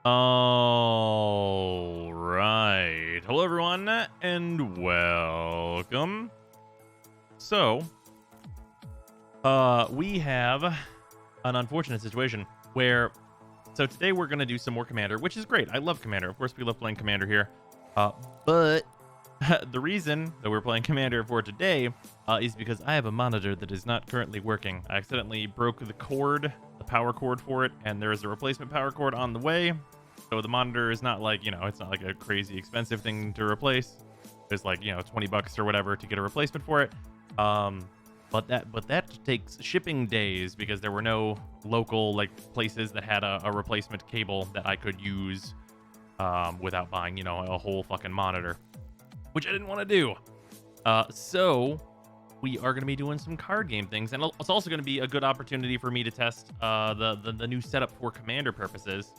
All right. Hello, everyone, and welcome. So, we have an unfortunate situation where, so today we're going to do some more Commander, which is great. I love Commander. Of course, we love playing Commander here. But the reason that we're playing Commander for today is because I have a monitor that is not currently working. I accidentally broke the cord, the power cord for it, and there is a replacement power cord on the way. So the monitor is not like, it's not like a crazy expensive thing to replace. There's like, 20 bucks or whatever to get a replacement for it. But that takes shipping days because there were no local like places that had a replacement cable that I could use without buying, a whole fucking monitor, which I didn't want to do. So we are going to be doing some card game things, and it's also going to be a good opportunity for me to test the new setup for Commander purposes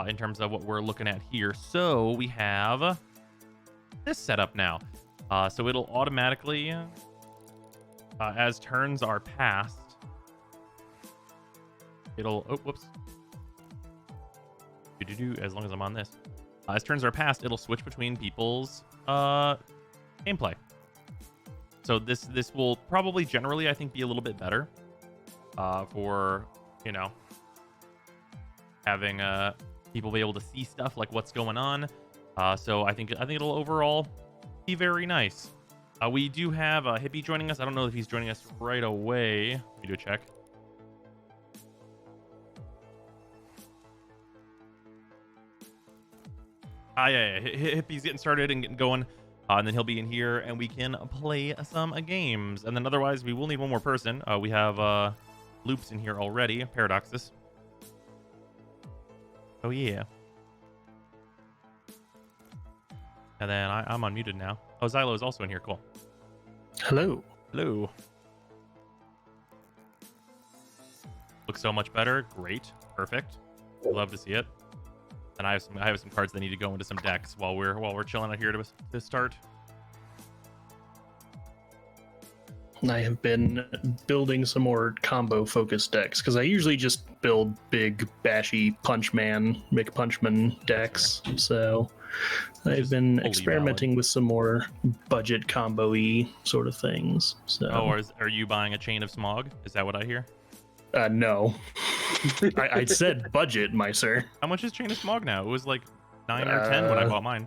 in terms of what we're looking at here. So we have this setup now. So it'll automatically, as turns are passed, it'll, oh, whoops. As long as I'm on this. As turns are passed, it'll switch between people's gameplay. So this will probably generally, I think, be a little bit better for, having people be able to see stuff like what's going on. So I think it'll overall be very nice. We do have Hippie joining us. I don't know if he's joining us right away. Let me do a check. Yeah. Hippie's getting started and getting going. And then he'll be in here and we can play some games. And then otherwise, we will need one more person. We have Loops in here already. Paradoxus. Oh, yeah. And then I'm unmuted now. Oh, Xylo is also in here. Cool. Hello. Hello. Looks so much better. Great. Perfect. Love to see it. And I have some cards that need to go into some decks while we're chilling out here to start. I have been building some more combo focused decks because I usually just build big bashy McPunchman decks. So I've been experimenting with some more budget combo-y sort of things. So Are you buying a Chain of Smog? Is that what I hear? No. I said budget, my sir. How much is Chain of Smog now? It was like 9 or 10 when I bought mine.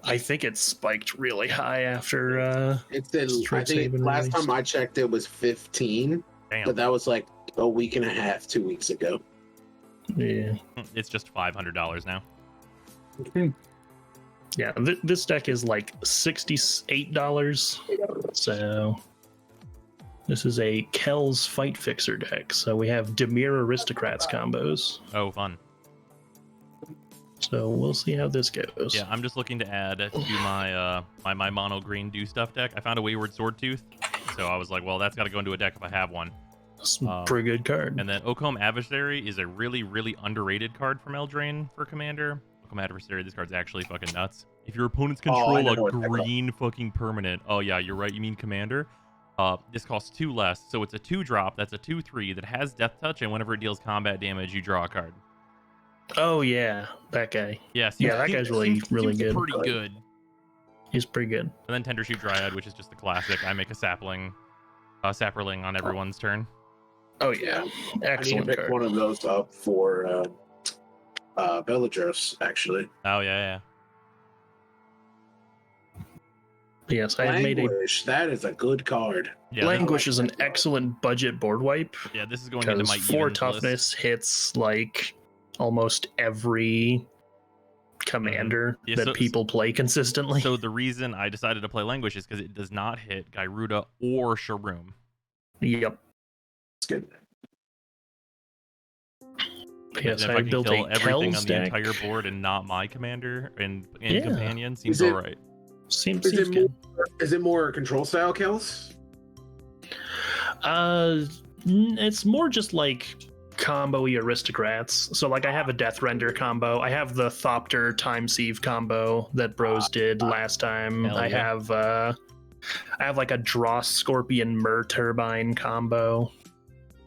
I think it spiked really high after it's in, I think last time I checked it was 15. Damn. But that was like a week and a half, 2 weeks ago. Yeah. It's just $500 now. Yeah, this deck is like $68. So this is a Kells Fight Fixer deck. So we have Dimir Aristocrats combos. Oh, fun. So we'll see how this goes. Yeah, I'm just looking to add to my my mono green do stuff deck. I found a Wayward Swordtooth, so I was like, well, that's got to go into a deck if I have one. It's a pretty good card. And then Occam Adversary is a really, really underrated card from Eldraine for Commander. Occam Adversary, this card's actually fucking nuts. If your opponents control a green fucking permanent, oh yeah, you're right, you mean Commander. This costs 2 less, so it's a 2-drop. That's a 2/3 that has Death Touch, and whenever it deals combat damage, you draw a card. Oh yeah, that guy. Yeah, that guy's really good. Pretty good. He's pretty good. And then Tendershoot Dryad, which is just the classic. I make a sapling, sapperling on everyone's turn. Oh yeah, excellent I need to pick card. one of those up for Bellatrix, actually. Oh yeah. Yes, I have made a. Languish, that is a good card. Yeah, Languish is an excellent budget board wipe. Yeah, this is going into my 4 evens toughness list. hits like almost every commander that people play consistently. So the reason I decided to play Languish is because it does not hit Gyruda or Sharoom. Yep. It's good. Yes, if I I can built kill a everything Kells on the deck. entire board and not my commander and Yeah. companion, seems Is it- alright. Seems Is it good. Is it more control style kills? It's more just like combo-y aristocrats. So like I have a Death Render combo. I have the Thopter Time Sieve combo that Bros did last time. Hell I yeah. have like a Dross Scorpion Mer Turbine combo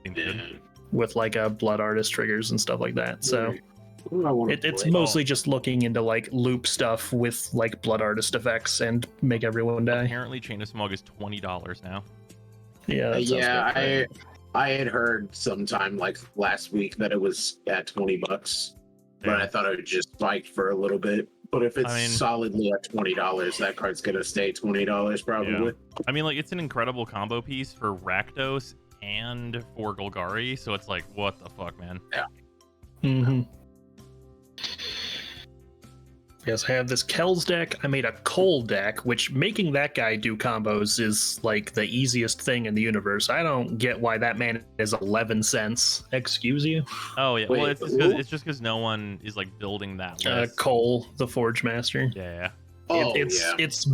Seems good. with like a Blood Artist triggers and stuff like that. So Ooh, I wanna it's play. mostly just looking into like loop stuff with like Blood Artist effects and make everyone die. Apparently, Chain of Smog is $20 now. Yeah, that sounds Yeah, about right. I had heard sometime like last week that it was at $20, but Yeah. I thought it would just spike for a little bit. But if it's I mean- solidly at $20, that card's gonna stay $20 probably. I mean, like, it's an incredible combo piece for Rakdos and for Golgari, so it's like, what the fuck, man? Mm-hmm. Yes, I have this Kells deck. I made a Cole deck, which making that guy do combos is like the easiest thing in the universe. I don't get why that man is 11 cents. Excuse you? Oh yeah, Wait, well, who? it's just because no one is like building that list. Cole, the Forge Master. Yeah. Oh It's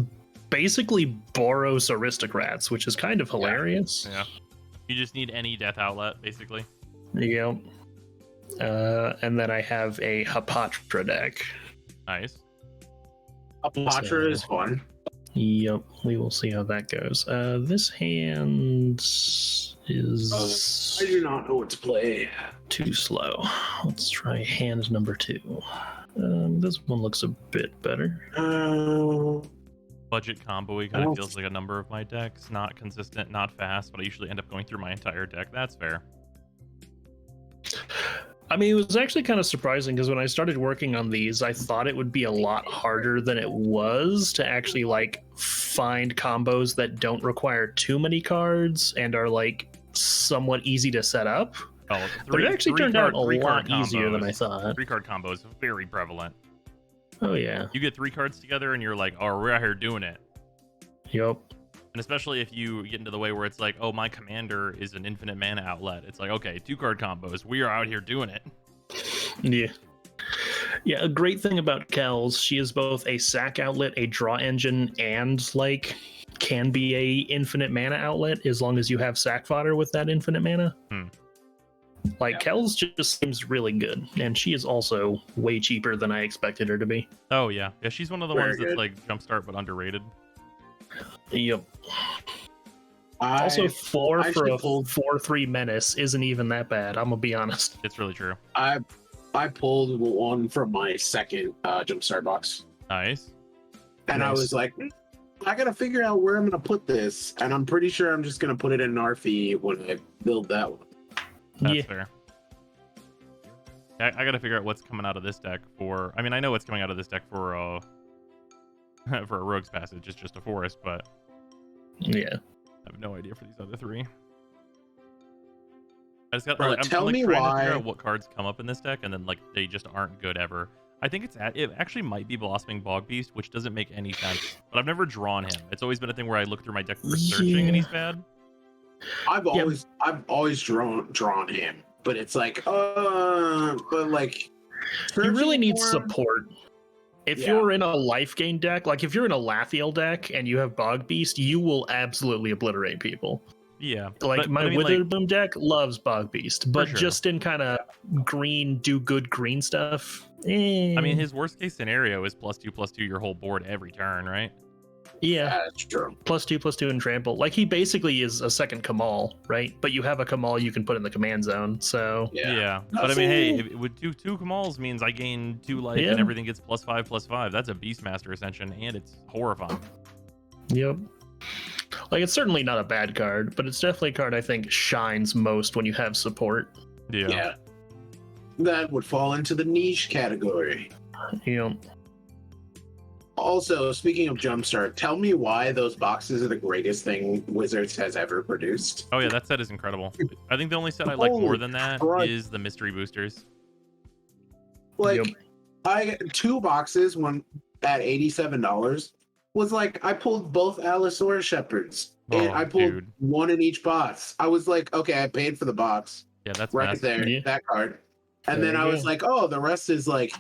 basically Boros Aristocrats, which is kind of hilarious. Yeah. You just need any death outlet, basically. Yep. And then I have a Hapatra deck. Nice. Apatra is fun. Yep, we will see how that goes. This hand is I do not know what to play. too slow. Let's try hand number 2. This one looks a bit better. Budget combo-y kind of feels like a number of my decks. Not consistent, not fast, but I usually end up going through my entire deck. That's fair. I mean, it was actually kind of surprising because when I started working on these, I thought it would be a lot harder than it was to actually like find combos that don't require too many cards and are like somewhat easy to set up. Oh, But it actually turned out a three-card lot easier than I combos. thought. 3-card combos very prevalent. Oh yeah. You get 3 cards together and you're like, oh, we're out here doing it. Yep. And especially if you get into the way where it's like, oh, my commander is an infinite mana outlet. It's like, okay, 2-card combos. We are out here doing it. Yeah. Yeah, a great thing about Kells, she is both a sack outlet, a draw engine, and like can be a infinite mana outlet as long as you have sack fodder with that infinite mana. Like Kells just seems really good, and she is also way cheaper than I expected her to be. Oh, yeah. Yeah, she's one of the Very ones that's good. like jumpstart but underrated. Yep. I Also, 4 I for a actually pulled- 4/3 menace isn't even that bad. I'm gonna be honest. It's really true. I pulled one from my second jumpstart box, Nice. and I Nice. was like, I gotta figure out where I'm gonna put this, and I'm pretty sure I'm just gonna put it in Narfi when I build that one. That's Yeah. fair. I got to figure out what's coming out of this deck for... I mean, I know what's coming out of this deck for for a Rogue's Passage. It's just a forest, but Yeah. I have no idea for these other 3. I just got. Bro, I'm tell like me trying to figure why- out what cards come up in this deck, and then like they just aren't good ever. I think it actually might be Blossoming Bog Beast, which doesn't make any sense. But I've never drawn him. It's always been a thing where I look through my deck for searching, and he's bad. I've Yeah. always drawn him, but it's like, but like, You really searching need for him- support. If Yeah. you're in a life gain deck, like if you're in a Lathiel deck and you have Bog Beast, you will absolutely obliterate people. Yeah. Like but my I mean, like, Witherbloom deck loves Bog Beast, but sure. just in kind of green, do good green stuff. I mean, his worst case scenario is +2/+2 your whole board every turn, right? yeah, That's true. +2/+2 and trample. Like he basically is a second Kamal, right? But you have a Kamal you can put in the command zone. So Yeah. But I mean, hey, if it would do 2 Kamals means I gain 2 life Yeah. and everything gets +5/+5. That's a Beastmaster Ascension, and it's horrifying. yep. Like it's certainly not a bad card, but it's definitely a card I think shines most when you have support. Yeah. That would fall into the niche category. You know, Also, speaking of Jumpstart, tell me why those boxes are the greatest thing Wizards has ever produced. Oh yeah, that set is incredible. I think the only set I like more Holy than that Christ. is the mystery boosters. Like, Yep. I 2 boxes, one at $87, was like I pulled both Allosaurus Shepherds, and Oh, I pulled dude. one in each box. I was like, okay, I paid for the box Yeah, that's right massive. there, Yeah. that card, and There then you I was go. like, oh, the rest is like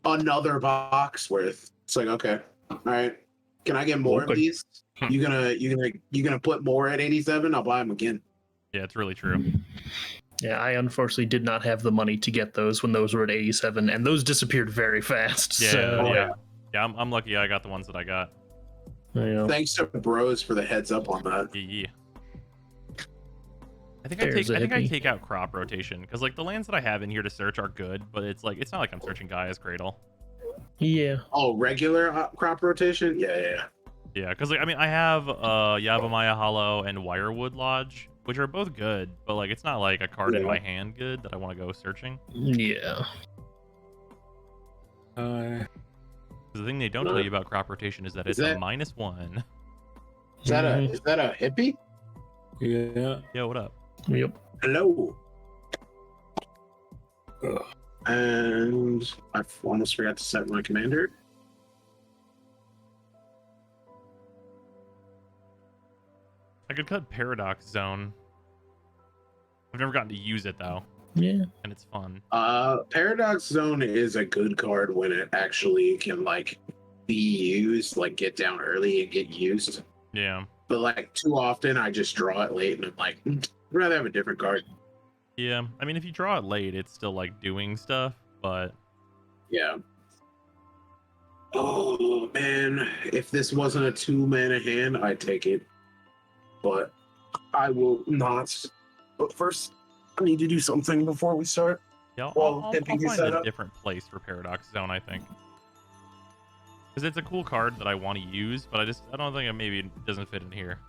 another box worth. It's like, okay, all right, can I get more of Okay. these? You gonna put more at 87? I'll buy them again. Yeah, it's really true. Yeah, I unfortunately did not have the money to get those when those were at 87, and those disappeared very fast. Yeah, so, Oh, yeah. Yeah, I'm lucky I got the ones that I got. you know. Thanks to Bros for the heads up on that. Yeah. I think There's a I hippie. take out crop rotation because like the lands that I have in here to search are good, but it's like it's not like I'm searching Gaia's Cradle. Yeah. Oh, regular crop rotation? Yeah. Yeah, because like I mean I have Yavimaya Hollow and Wirewood Lodge, which are both good, but like it's not like a card in Yeah. my hand good that I want to go searching. Yeah. 'Cause the thing they don't tell you about crop rotation is that Is it's that- a -1. Is that Mhm. is that a hippie? Yeah. Yo, what up? Yep. Hello. And I almost forgot to set my commander. I could cut Paradox Zone. I've never gotten to use it though, Yeah. and it's fun. Paradox Zone is a good card when it actually can like be used, like get down early and get used. Yeah. But like too often, I just draw it late, and I'm like, I'd rather have a different card. Yeah. I mean, if you draw it late, it's still like doing stuff, but Yeah. Oh man, if this wasn't a 2-mana hand, I'd take it. But I will not. But first, I need to do something before we start. yeah, I'll, Well, I'll, if you I'll can find set a up- different place for Paradox Zone, I think. Because it's a cool card that I want to use, but I don't think maybe it doesn't fit in here.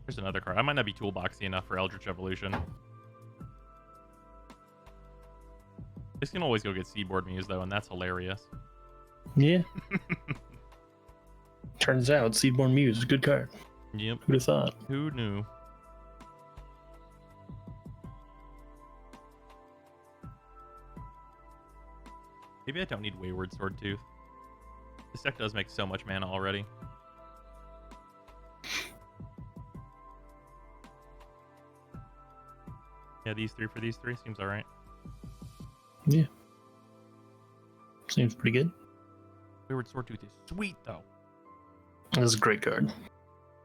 There's another card. I might not be toolboxy enough for Eldritch Evolution. This can always go get Seaboard Muse, though, and that's hilarious. Yeah. Turns out Seedborn Muse is a good card. Yep. Who'd have thought? Who knew? Maybe I don't need Wayward Swordtooth. This deck does make so much mana already. Yeah, these three for these three seems alright. Yeah. Seems pretty good. Wayward Swordtooth is sweet, though. This is a great card.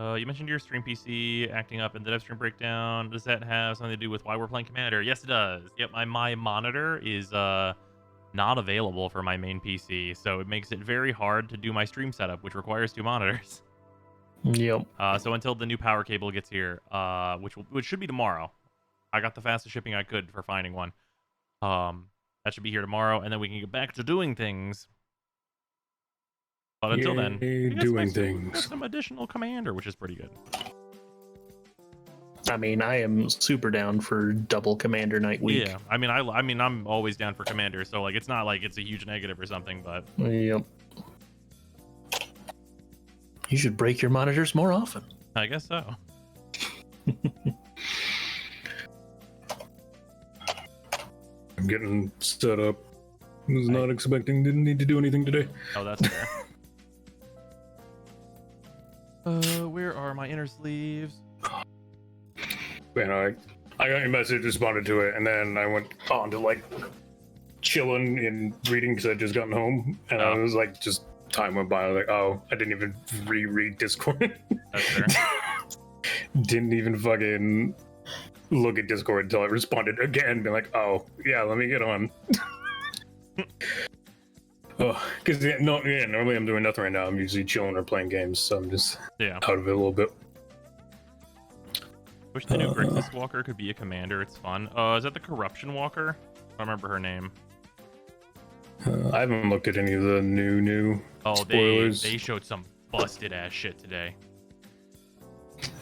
You mentioned your stream PC acting up in the dev stream breakdown. Does that have something to do with why we're playing Commander? Yes, it does. Yep, my monitor is not available for my main PC, so it makes it very hard to do my stream setup, which requires 2 monitors. Yep. So until the new power cable gets here, which should be tomorrow. I got the fastest shipping I could for finding one. That should be here tomorrow, and then we can get back to doing things. But until then, Yay, we got doing some things. some additional Commander, which is pretty good. I mean, I am super down for double Commander Night Week. Yeah, I mean, I'm always down for Commander, so like, it's not like it's a huge negative or something, but Yep. You should break your monitors more often. I guess so. I'm getting set up. Was not expecting, didn't need to do anything today. Oh, that's fair. Where are my inner sleeves? Man, I got your message, responded to it, and then I went on to like chilling and reading because I just gotten home, and I Oh. was like, just time went by. I was like, oh, I didn't even reread Discord. That's fair. Didn't even fucking look at Discord until I responded again, being like, oh, yeah, let me get on. Oh, because normally I'm doing nothing right now. I'm usually chilling or playing games, so I'm just Yeah. out of it a little bit. Wish the new Grixis Walker could be a Commander. It's fun. Is that the Corruption Walker? I don't remember her name. I haven't looked at any of the new Oh, spoilers. they showed some busted ass shit today.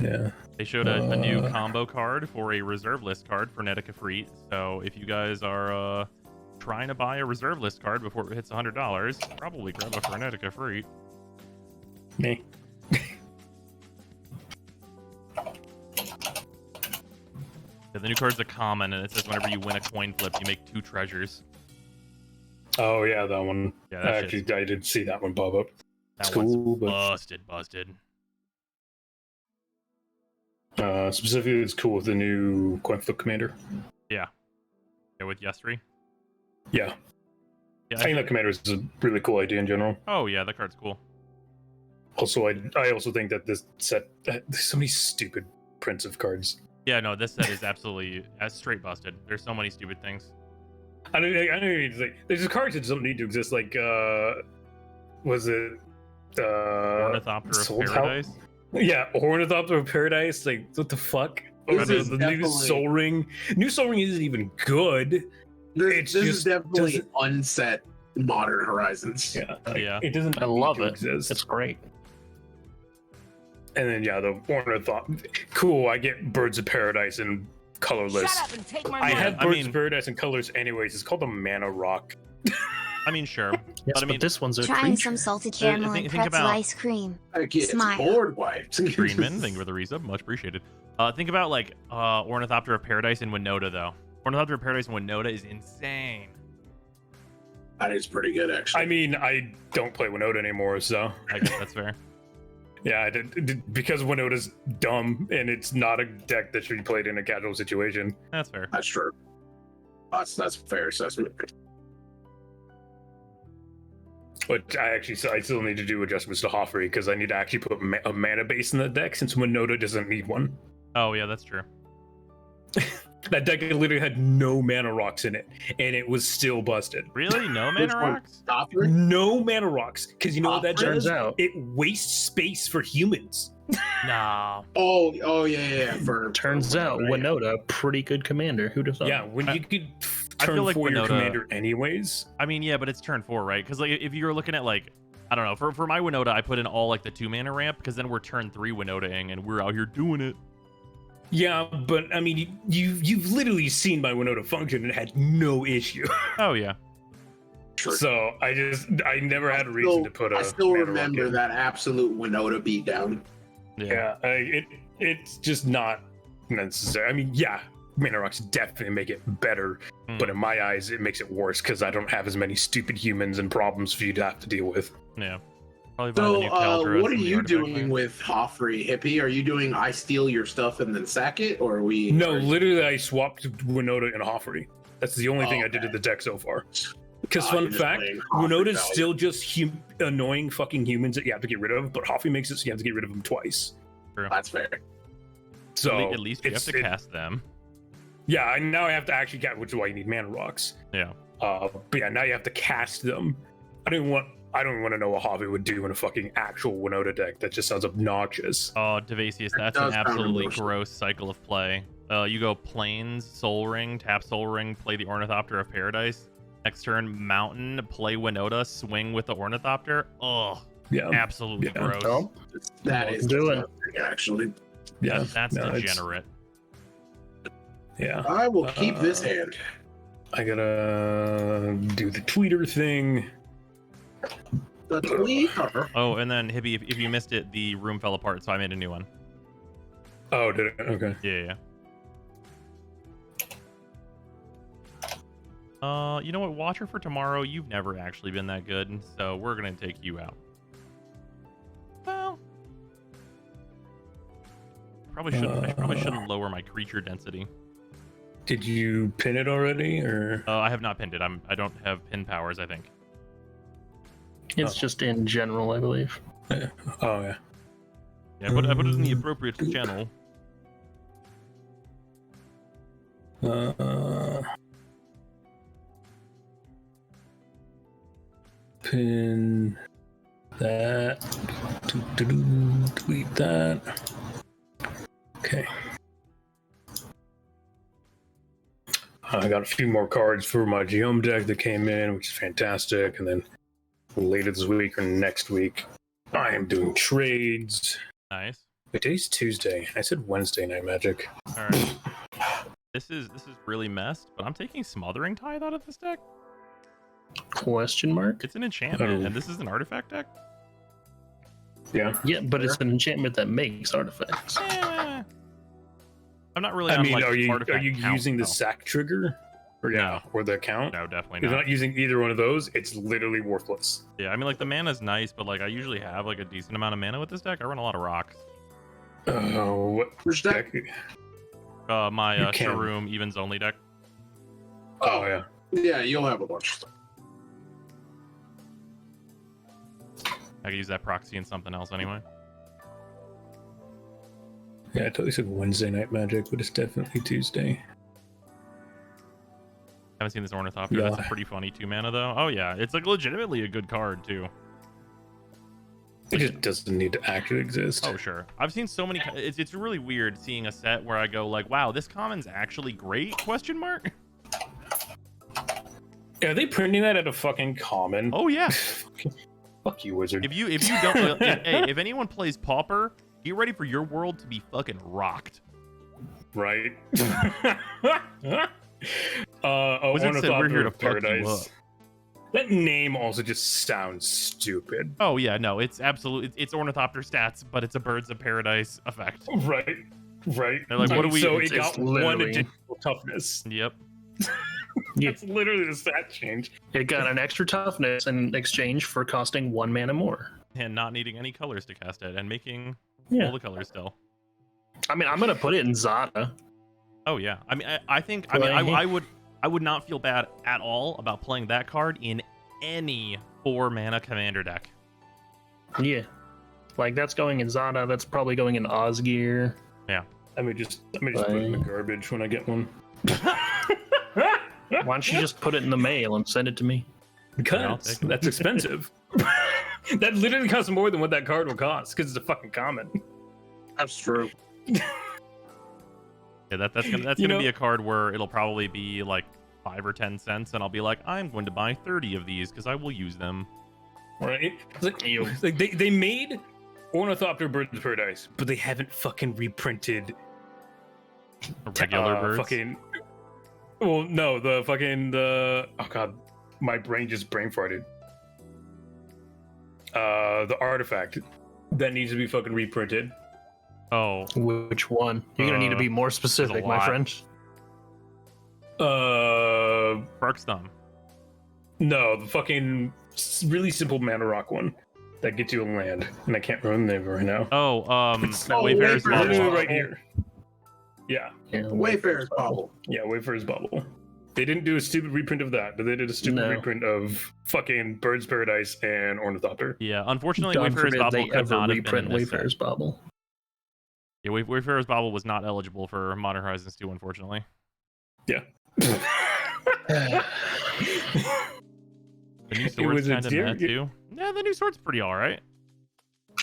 Yeah. They showed a new combo card for a reserve list card for Netica Freet. So if you guys are trying to buy a reserve list card before it hits $100, probably grab it for Netica Freet. Me. Yeah, the new card's a common, and it says whenever you win a coin flip, you make 2 treasures. Oh yeah, that one. Yeah, that Actually, shit's- I did see that one pop up. That It's one's cool, but busted. specifically, it's cool with the new coin flip commander. Yeah, with Yestri. Yeah, Yeah, I think that commander is a really cool idea in general. oh yeah, that card's cool. Also, I also think that this set there's so many stupid prints of cards. Yeah, no, this set is absolutely straight busted. There's so many stupid things. I know it's like there's just cards that don't need to exist. Like, was it Ornithopter Soul of Tower? Paradise. Yeah, Ornithopter of Paradise. Like, what the fuck? This Or is the new definitely- Soul Ring. New Soul Ring isn't even good. This It's is just definitely doesn't- unset Modern Horizons. Yeah, Yeah. It doesn't. I love need to it. Exist. It's great. And then the Ornithopter. Cool. I get Birds of Paradise and colorless. Shut up and take my I money. had I Birds mean- of Paradise and colors anyways. It's called a Mana Rock. I mean, sure. Yes, But I but mean- this one's a Trying creature. some salted caramel think and pretzel about- ice cream. I get Smile. board wiped. Greenman, thank you for the resub. Much appreciated. Think about like Ornithopter of Paradise and Winota, though. Ornithopter of Paradise and Winota is insane. That is pretty good, actually. I mean, I don't play Winota anymore, so I guess that's fair. yeah, I did because Winota's dumb and it's not a deck that should be played in a casual situation. That's fair. That's true. That's a fair assessment. But I still need to do adjustments to Hoffrey because I need to actually put a mana base in the deck since Winota doesn't need one. Oh yeah, that's true. That deck literally had no mana rocks in it, and it was still busted. Really? No Which mana one? rocks? Opera? No mana rocks, because you know what that Turns does? out, It wastes space for humans. Nah. Oh yeah. turns out, right. Winota, pretty good commander. Who'd have thought? Yeah, when I- you could I turn feel like 4 your Winota- commander anyways. I mean, yeah, but it's turn 4, right? Because like, if you're looking at like, I don't know, for my Winota, I put in all like the 2 mana ramp because then we're turn 3 Winotaing and we're out here doing it. Yeah, but I mean, you've literally seen my Winota function and had no issue. Oh yeah. Sure. So I never had a reason to put a. I still mana rock remember in. that absolute Winota beatdown. Yeah. It's just not necessary. I mean, yeah, mana rocks definitely make it better, but in my eyes, it makes it worse because I don't have as many stupid humans and problems for you to have to deal with. Yeah. Probably buy the new So, Kaldras what are and the you artifact doing land. with Hoffrey, Hippie? Are you doing I steal your stuff and then sack it, or are we? No, literally, I swapped Winota and Hoffery. That's the only thing I did Okay. to the deck so far. Because You're fun just fact, playing Hoffrey Winota's value. still just annoying fucking humans that you have to get rid of, but Hoffrey makes it so you have to get rid of them twice. That's fair. So At least you have to cast them. Yeah, now I have to actually cast, which is why you need mana rocks. Yeah. But yeah, now you have to cast them. I don't want to know what Javi would do in a fucking actual Winota deck. That just sounds obnoxious. Oh, Devasius, that's an does sound absolutely emotional. gross cycle of play. You go Plains, Soul Ring, tap Soul Ring, play the Ornithopter of Paradise. Next turn, Mountain, play Winota, swing with the Ornithopter. Oh, Yeah, absolutely Yeah. gross. Oh, That is Do it. disgusting, actually. yeah, That's no, it's- degenerate. Yeah, I will keep this Uh, hand. I gotta do the tweeter thing. The tweeter. Oh, and then Hibby, if you missed it, the room fell apart, so I made a new one. Oh, did it? Okay. Yeah. You know what? Watcher for tomorrow. You've never actually been that good, so we're gonna take you out. Well, I probably shouldn't lower my creature density. Did you pin it already, or? I have not pinned it. I don't have pin powers. I think. it's Oh. just in general, I believe. Oh yeah. Yeah, but I put it in the appropriate channel. Pin that. Tweet that. Okay. I got a few more cards for my Geom deck that came in, which is fantastic. And then later this week or next week, I am doing trades. Nice. Wait, today's Tuesday. I said Wednesday Night Magic. All right. This is really messed, but I'm taking Smothering Tithe out of this deck. Question mark? It's an enchantment, Oh. and this is an artifact deck. Yeah. Yeah, but it's an enchantment that makes artifacts. Eh. I'm not really. I on, mean, like, are you artifact count, using the though. sack trigger? Or or the count? No, definitely If you're not. not using either one of those, it's literally worthless. Yeah, I mean, like the mana's nice, but like I usually have like a decent amount of mana with this deck. I run a lot of rocks. Oh, what Which deck? deck? My You can. Sharoom evens only deck. Oh yeah. Yeah, you'll have a bunch of stuff. I could use that proxy in something else anyway. Yeah, I totally said Wednesday Night Magic, but it's definitely Tuesday. Haven't seen this Ornithopter. Yeah. That's a pretty funny 2 mana though. Oh yeah, it's like legitimately a good card too. It just doesn't need to actually exist. Oh sure, I've seen so many. It's really weird seeing a set where I go like, wow, this common's actually great? Question mark. Are they printing that at a fucking common? Oh yeah. Fuck you, wizard. If you don't, hey, if anyone plays Pauper, get ready for your world to be fucking rocked. Right. Wizard said we're here to of fuck you up. That name also just sounds stupid. Oh yeah, no, it's absolutely it's Ornithopter stats, but it's a Birds of Paradise effect. Right. Right. They're like, what do we- So it's it got literally- one additional toughness. Yep. Yeah. That's literally the stat change. It got an extra toughness in exchange for costing 1 mana more. And not needing any colors to cast it, and making Yeah. all the colors still. I mean, I'm gonna put it in Zada. Oh yeah, I mean, I think, I mean, I would not feel bad at all about playing that card in any 4 mana commander deck. Yeah, like that's going in Zada. That's probably going in Osgear. Let me just put it in the garbage when I get one. Why don't you just put it in the mail and send it to me? I'll Because take it. that's expensive. That literally costs more than what that card will cost because it's a fucking common. That's true. Yeah, that's You gonna know- be a card where it'll probably be like 5 or 10 cents, and I'll be like, I'm going to buy 30 of these because I will use them. Right? It's like, Ew. like they made Ornithopter Birds of Paradise, but they haven't fucking reprinted Regular birds. Fucking. Well, no, the oh god, my brain just brain farted. The artifact that needs to be fucking reprinted. Oh, Which one? You're gonna need to be more specific, my lot. friend. Bark's thumb. No, the fucking really simple mana rock one that gets you a land, and I can't remember the name right now. Oh, Wayfarer's Wayfarer's Bubble. Bubble. Right here. Yeah, Yeah, Wayfarer's Bubble. yeah, Wayfarer's Bubble. They didn't do a stupid reprint of that, but they did a stupid No. reprint of fucking Bird's Paradise and Ornithopter. Yeah, unfortunately, God Wayfarer's forbid Bobble they could ever not have been reprint in this set. Wayfarer's Bobble. Yeah, Wayfarer's Bobble was not eligible for Modern Horizons 2, unfortunately. The new sword's was a kind of deer- meh too. Yeah, the new sword's pretty all right.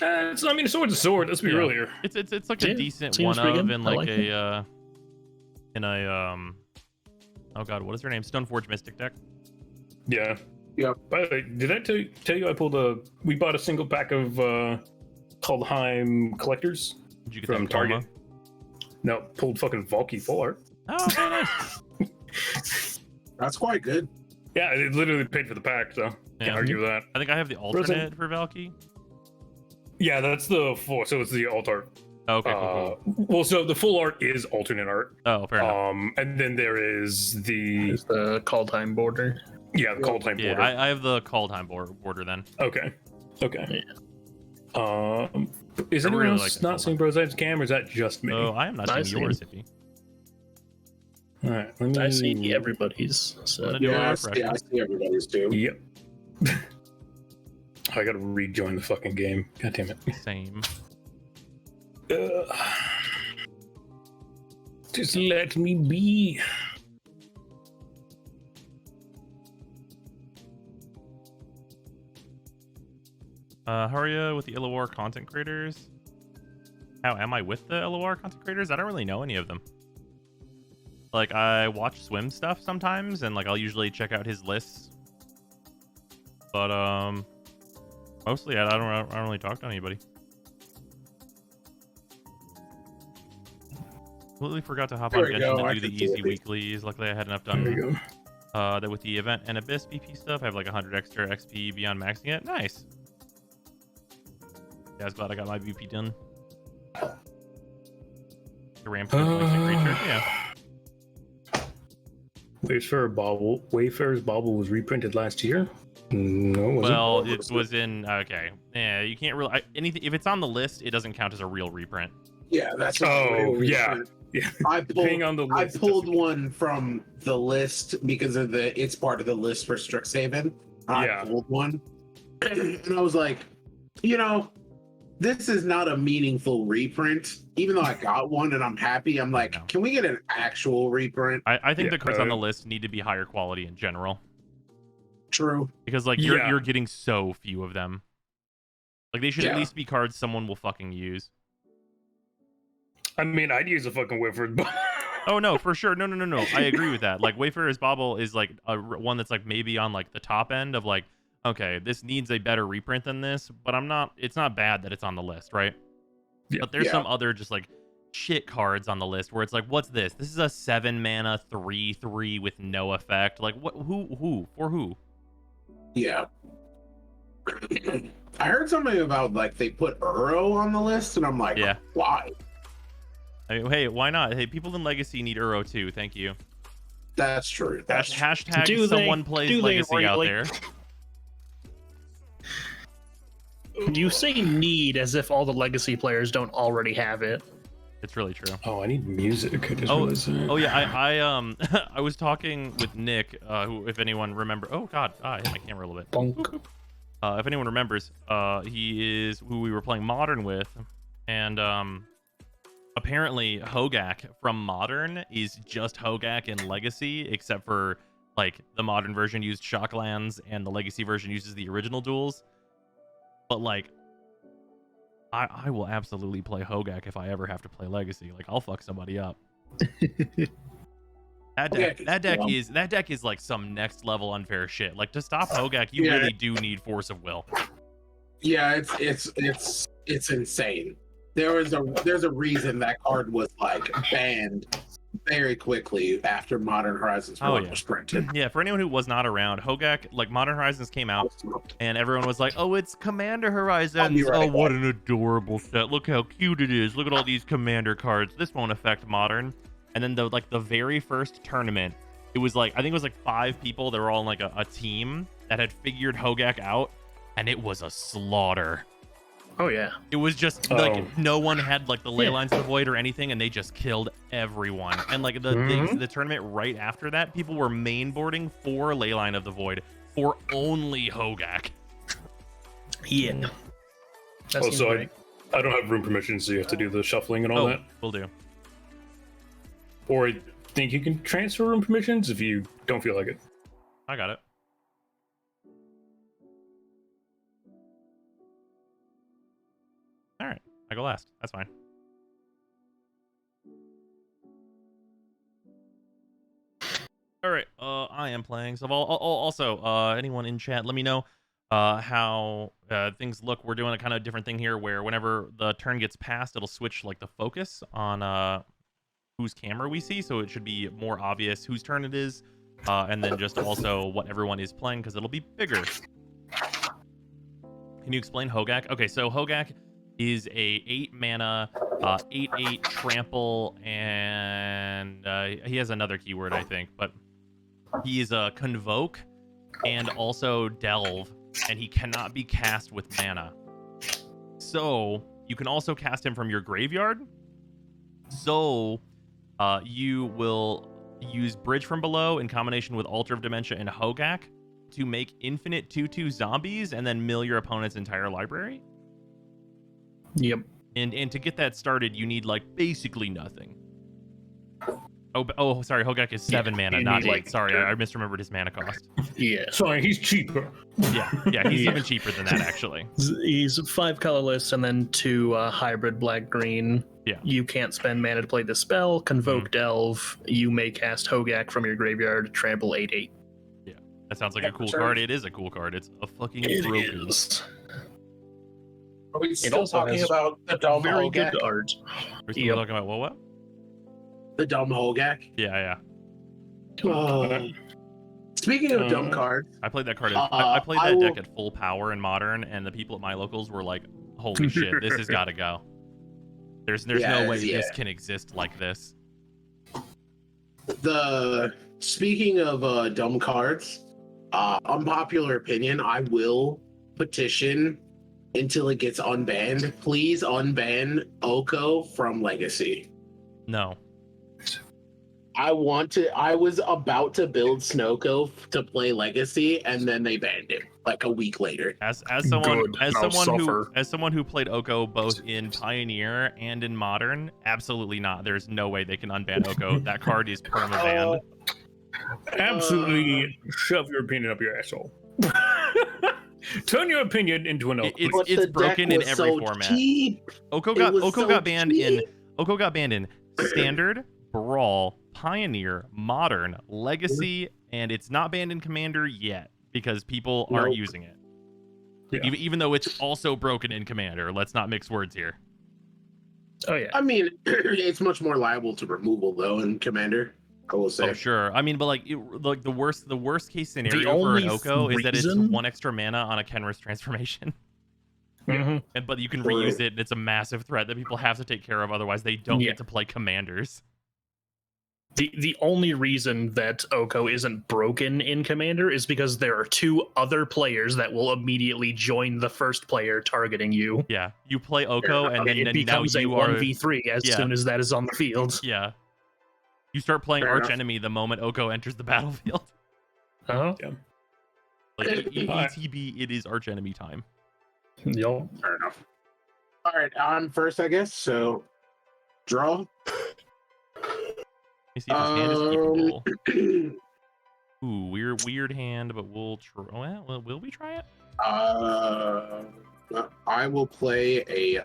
I mean, a sword's a sword. Let's be Yeah. real here. It's like Yeah, a decent seems one pretty of good. in I like like a oh god, what is her name? Stoneforge Mystic deck. Yeah. Yep. By the way, did I tell you I pulled we bought a single pack of Kaldheim collectors Did you get from that Coma? Target? No, pulled fucking Valky full art. Oh, okay, nice. That's quite good. Yeah, it literally paid for the pack, so Yeah. can't argue with that. I think I have the alternate for Valky. Yeah, that's the full. So it's the alt art. Oh, okay, cool. Well, so the full art is alternate art. Oh, fair enough. And then there is the There's the Kaldheim border. the Kaldheim Yeah, border. I have the Kaldheim border then. Okay. Is I anyone really else like the not Kaldheim. seeing Brozide's cam, or is that just me? Oh, I am not I seeing yours, see. Hippie. All right, let me. I see everybody's. So Wanna do a Yeah, I refresh? see everybody's too. Yep. I gotta rejoin the fucking game. God damn it. Same. Just let me be. How are you with the LOR content creators? How am I with the LOR content creators? I don't really know any of them. Like, I watch swim stuff sometimes, and like I'll usually check out his lists. But mostly I don't really talk to anybody. Completely forgot to hop There on we go, Genshin I to do can the see easy it. weeklies. Luckily, I had enough There we done. go. That with the event and Abyss BP stuff, I have like 100 extra XP beyond maxing it. Nice. Yeah, I was glad I got my BP done. The rampage creature. Yeah. Wayfarer's Bauble was reprinted last year. No, it wasn't. Well, it was in okay. Yeah, you can't really anything if it's on the list, it doesn't count as a real reprint. Yeah, that's Oh, really yeah. good. Yeah. I Depending pulled, on the I list, pulled one from the list because of it's part of the list for Strixhaven. Yeah. I pulled one, and I was like, this is not a meaningful reprint. Even though I got one and I'm happy, I'm like, No. can we get an actual reprint? I think Yeah, the cards on the list need to be higher quality in general True. because like Yeah. you're getting so few of them. Like they should at Yeah. least be cards someone will fucking use. I mean, I'd use a fucking Wayfarer's Bauble. Oh no, for sure. No. I agree with that. Like Wayfarer's Bauble is like one that's like maybe on like the top end of like, okay, this needs a better reprint than this, but it's not bad that it's on the list, right? Yeah. But there's Yeah. some other just like shit cards on the list where it's like, what's this? This is a 7 mana 3/3 with no effect. Like what? Who? For who? Yeah. I heard something about like they put Uro on the list, and I'm like, Yeah. why? I mean, hey, why not? Hey, people in Legacy need Uro too. Thank you. That's true. That's true. Hashtag Do they- someone plays do they Legacy out really? there. you say need as if all the legacy players don't already have it. It's really true. Oh, I need music. I just Oh, realized that. Oh yeah, I I was talking with Nick, who, if anyone remember, oh god, I hit my camera a little bit. Bonk. If anyone remembers, he is who we were playing Modern with, and apparently Hogak from Modern is just Hogak in Legacy, except for like the Modern version used Shocklands and the Legacy version uses the original duels. But like, I will absolutely play Hogak if I ever have to play Legacy. Like I'll fuck somebody up. That deck is like some next level unfair shit. Like to stop Hogak, you Yeah. really do need force of will. Yeah, it's insane. There's a reason that card was like banned very quickly after Modern Horizons 1 was printed. Yeah, for anyone who was not around, Hogak, like Modern Horizons came out, and everyone was like, "Oh, it's Commander Horizons! right Oh, what an adorable set! Look how cute it is! Look at all these Commander cards. This won't affect Modern." And then the very first tournament, it was like I think it was like 5 people. They were all in like a team that had figured Hogak out, and it was a slaughter. Oh yeah. It was just like no one had like the ley lines of the void or anything, and they just killed everyone. And like the tournament right after that, people were mainboarding for ley line of the void for only Hogak. Yeah. Also, I don't have room permission, so you have to do the shuffling and all that. We'll do. Or I think you can transfer room permissions if you don't feel like it. I got it. All right, I go last. That's fine. All right, I am playing. So also, anyone in chat, let me know how things look. We're doing a kind of different thing here, where whenever the turn gets passed, it'll switch like the focus on whose camera we see, so it should be more obvious whose turn it is, and then just also what everyone is playing, because it'll be bigger. Can you explain Hogak? Okay, so Hogak is a 8 mana, 8/8 trample, and he has another keyword, I think, but he is a convoke and also delve, and he cannot be cast with mana. So you can also cast him from your graveyard. So you will use Bridge from Below in combination with Altar of Dementia and Hogak to make infinite 2/2 zombies and then mill your opponent's entire library. Yep. And to get that started, you need like basically nothing. Oh, sorry, Hogak is 7 mana, not 8. Sorry, I misremembered his mana cost. Yeah. Sorry, he's cheaper. Yeah, he's even cheaper than that, actually. He's 5 colorless and then 2 hybrid black-green. Yeah. You can't spend mana to play the spell. Convoke Delve. You may cast Hogak from your graveyard. Trample 8/8. Yeah, that sounds like a cool card. It is a cool card. It's a fucking broken. It is. Are we It still also talking has about the dumb very Hogak? good art. We're still Yep. talking about what? The dumb Hogak. Yeah. Speaking of dumb cards, I played that card. I played that deck at full power in Modern, and the people at my locals were like, "Holy shit, this has got to go." There's no way this can exist like this. Speaking of dumb cards, unpopular opinion, I will petition until it gets unbanned. Please unban Oko from Legacy. No. I was about to build Snowco to play Legacy, and then they banned it like a week later. As someone Good. I'll suffer. as someone who played Oko both in Pioneer and in Modern, absolutely not. There's no way they can unban Oko. That card is perma-banned. Absolutely shove your opinion up your asshole. Turn your opinion into an oak. It's broken in every format. Cheap. Oko got banned in Standard, Brawl, Pioneer, Modern, Legacy, and it's not banned in Commander yet because people aren't using it. Yeah. Even though it's also broken in Commander. Let's not mix words here. Oh yeah. I mean, it's much more liable to removal though in Commander. I will say. Oh sure. I mean, but like the worst case scenario for only an Oko is that it's reason- 1 extra mana on a Kenris transformation. Mhm. But you can reuse it, and it's a massive threat that people have to take care of. Otherwise, they don't Yeah. get to play Commanders. The only reason that Oko isn't broken in Commander is because there are 2 other players that will immediately join the first player targeting you. Yeah, you play Oko, and then It now becomes a you are 1v3 as soon as that is on the field. Yeah. You start playing Fair Arch enough. Enemy the moment Oko enters the battlefield. Uh-huh. Like ETB, it is Arch Enemy time. Yup. Fair enough. All right, I'm first, I guess. So, draw. Let me see if his hand is keepable. Ooh, weird hand, but we'll try. Well, will we try it? I will play a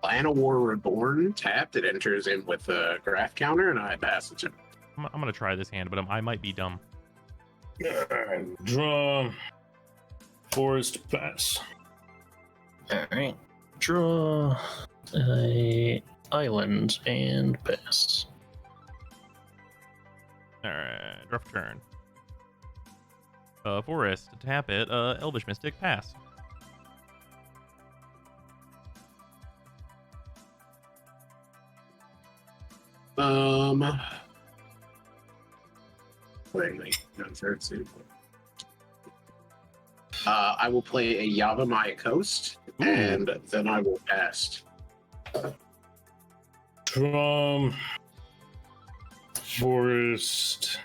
Llanowar Reborn tapped. It enters in with a graph counter, and I pass it to him. I'm gonna try this hand, but I might be dumb. Draw. Forest pass. Alright. Draw a island and pass. Alright, rough turn. Forest, tap it. Elvish Mystic, pass. Wait, no, 13. I will play a Yavimaya Coast, and then I will pass. From Forest.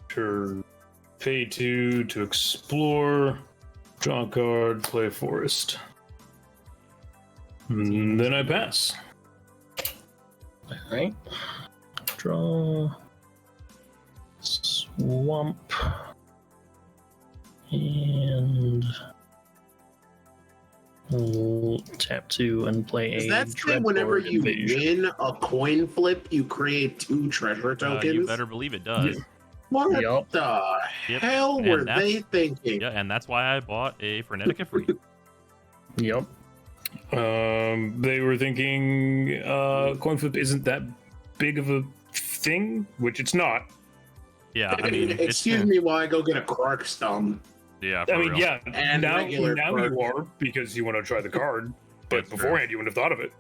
Sure. Pay 2 to explore. Draw a card, play Forest. And then I pass. Alright. Draw. Swamp. And we'll tap 2 and play Does a that say whenever Dreadlord you Invasion. win a coin flip, you create 2 treasure tokens? You better believe it does. What Yup. the Yep. hell And were that's- they thinking? Yeah, and that's why I bought a Frenetic Free. Yep. They were thinking coin flip isn't that big of a thing, which it's not. Yeah, I mean, it's, Excuse me while I go get a Quark Stump. yeah, for I mean, real. yeah, And now regular perk. you are because you want to try the card, but That's true. beforehand you wouldn't have thought of it.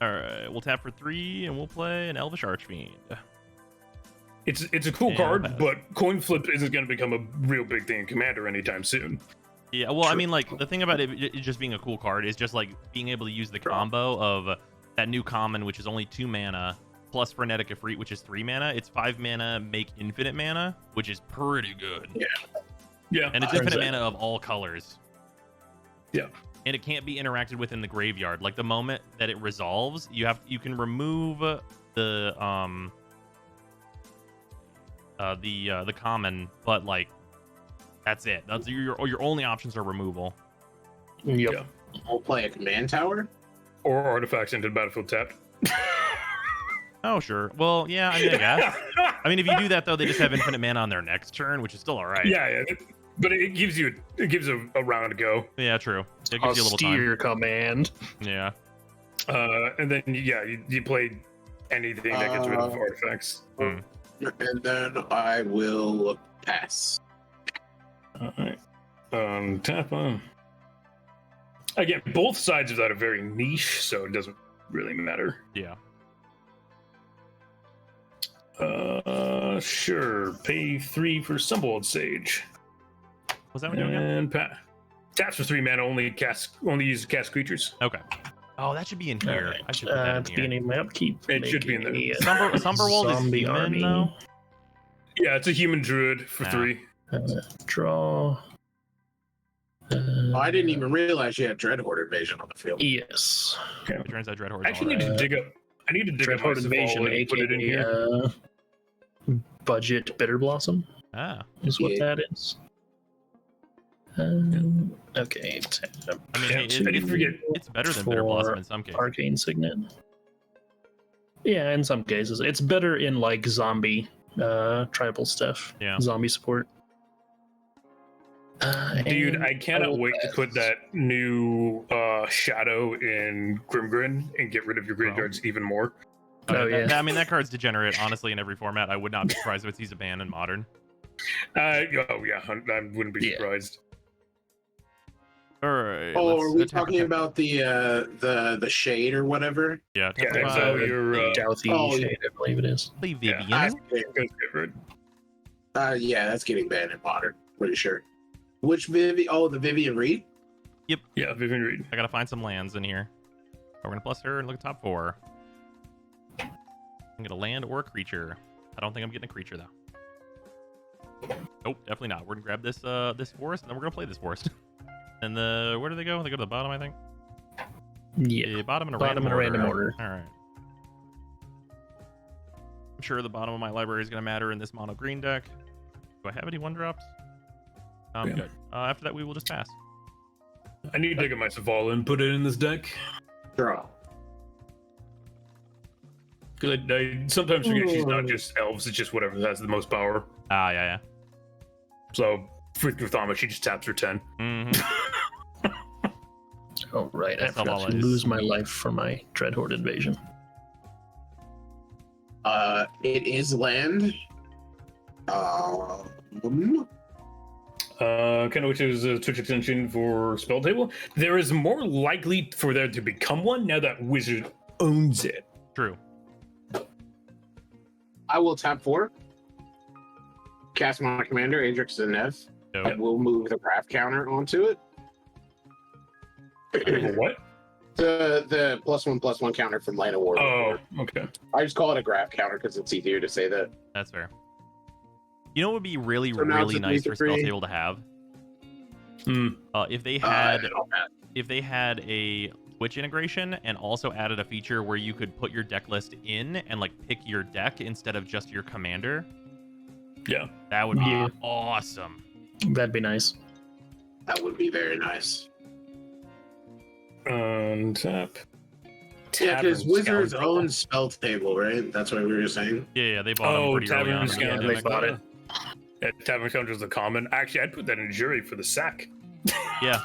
All right, we'll tap for 3 and we'll play an Elvish Archfiend. It's a cool Yeah, card, but- but coin flip isn't going to become a real big thing in Commander anytime soon. Yeah, well, I True. mean, like, the thing about it just being a cool card is just, like, being able to use the combo of that new common, which is only 2 mana, plus Frenetic Efreet, which is 3 mana. It's 5 mana, make infinite mana, which is pretty good. Yeah, And it's Turns infinite out- mana of all colors. Yeah. And it can't be interacted with in the graveyard. Like, the moment that it resolves, you can remove the common, but, like, that's it. That's your only options are removal. Yep. Yeah. We'll play a command tower. or artifacts into the battlefield tapped. Oh, sure. Well, yeah, I mean, I guess. I mean, if you do that, though, they just have infinite mana on their next turn, which is still all right. yeah, but it gives a round to go. Yeah, true. It gives you a little time. Austere command. Yeah. And then you play anything that gets rid of artifacts. And then I will pass. Alright. Tap on. Again, both sides of that are very niche, so it doesn't really matter. Yeah. Sure. Pay 3 for Stumbled Sage. Was that what you were again? And taps for 3 mana, only use to cast creatures. Okay. Oh, that should be in here. Alright, I should put that at in the here. beginning of my upkeep. It should be in making there. a, Sumberwald is zombie human, army. though? Yeah, it's a human druid for Ah. 3. Draw. I didn't even realize you had Dreadhorde Invasion on the field. Yes. It turns out Dreadhorde. I actually need to dig up. I need to dig up my Dreadhorde Invasion, Saval and put it in here. aka Budget Bitter Blossom Ah. is what Yeah. that is. Okay. Tap. I mean, Yeah, hey, I didn't forget. it's better than Bitter Blossom For in some cases. Arcane Signet. Yeah, in some cases. It's better in like zombie tribal stuff. Yeah. Zombie support. Dude, And I cannot will wait to put pass. that new shadow in Grimgrin and get rid of your graveyards even more. Oh, yeah. I mean, that card's degenerate, honestly, in every format. I would not be surprised if it sees a ban in Modern. Oh yeah, I wouldn't be Yeah. surprised. All right. Oh, let's are we attack talking with- about the shade or whatever? Yeah, Yeah, tap so five. you're Douthie Oh, shade, I believe it is. Play yeah. Vivian. Yeah, that's getting banned in modern. Pretty sure. Which Vivi? Oh, the Vivian Reed. Yeah, Vivian Reed. I gotta find some lands in here. We're gonna plus her and look at top 4. I'm gonna land or a creature. I don't think I'm getting a creature though. Nope, definitely not. We're gonna grab this this forest, and then we're gonna play this forest. And where do they go? They go to the bottom, I think. Yeah. The bottom in a Bottom random in a random order. All right. I'm sure the bottom of my library is gonna matter in this mono green deck. Do I have any 1-drops? I'm Yeah. good. After that, we will just pass. I need to dig up my Saval and put it in this deck. Draw. Because I sometimes forget she's not just elves, it's just whatever has the most power. Ah, yeah, So, with Thama, she just taps her 10. yeah. Mm-hmm. Oh, right. I forgot Selvala to is lose my sweet. life for my Dreadhorde invasion. It is land. Kind of which is a Twitch extension for Spell Table. There is more likely for there to become one now that Wizard owns it. True. I will tap 4. Cast my commander, Adrix Zenev, So, and we'll move the craft counter onto it. What? The +1/+1 counter from Land of War. Oh, okay. I just call it a graph counter because it's easier to say that. that's fair. You know what would be really, So now really it's a nice for 3-3. Spell Table to have? Hmm. If they had I'll pass. if they had a Twitch integration and also added a feature where you could put your deck list in and like pick your deck instead of just your commander, Yeah. that would be Yeah. awesome. That'd be nice. That would be very nice. Tap. Yeah, because Tavern Wizards Scoundrel. own Spell Table, right? That's what we were saying. Yeah, they bought them Oh, pretty early Tavern on. in the Scoundrel. pandemic. They bought it. Yeah, Tavern Scoundrel is the common. Actually, I'd put that in jury for the sack. Yeah.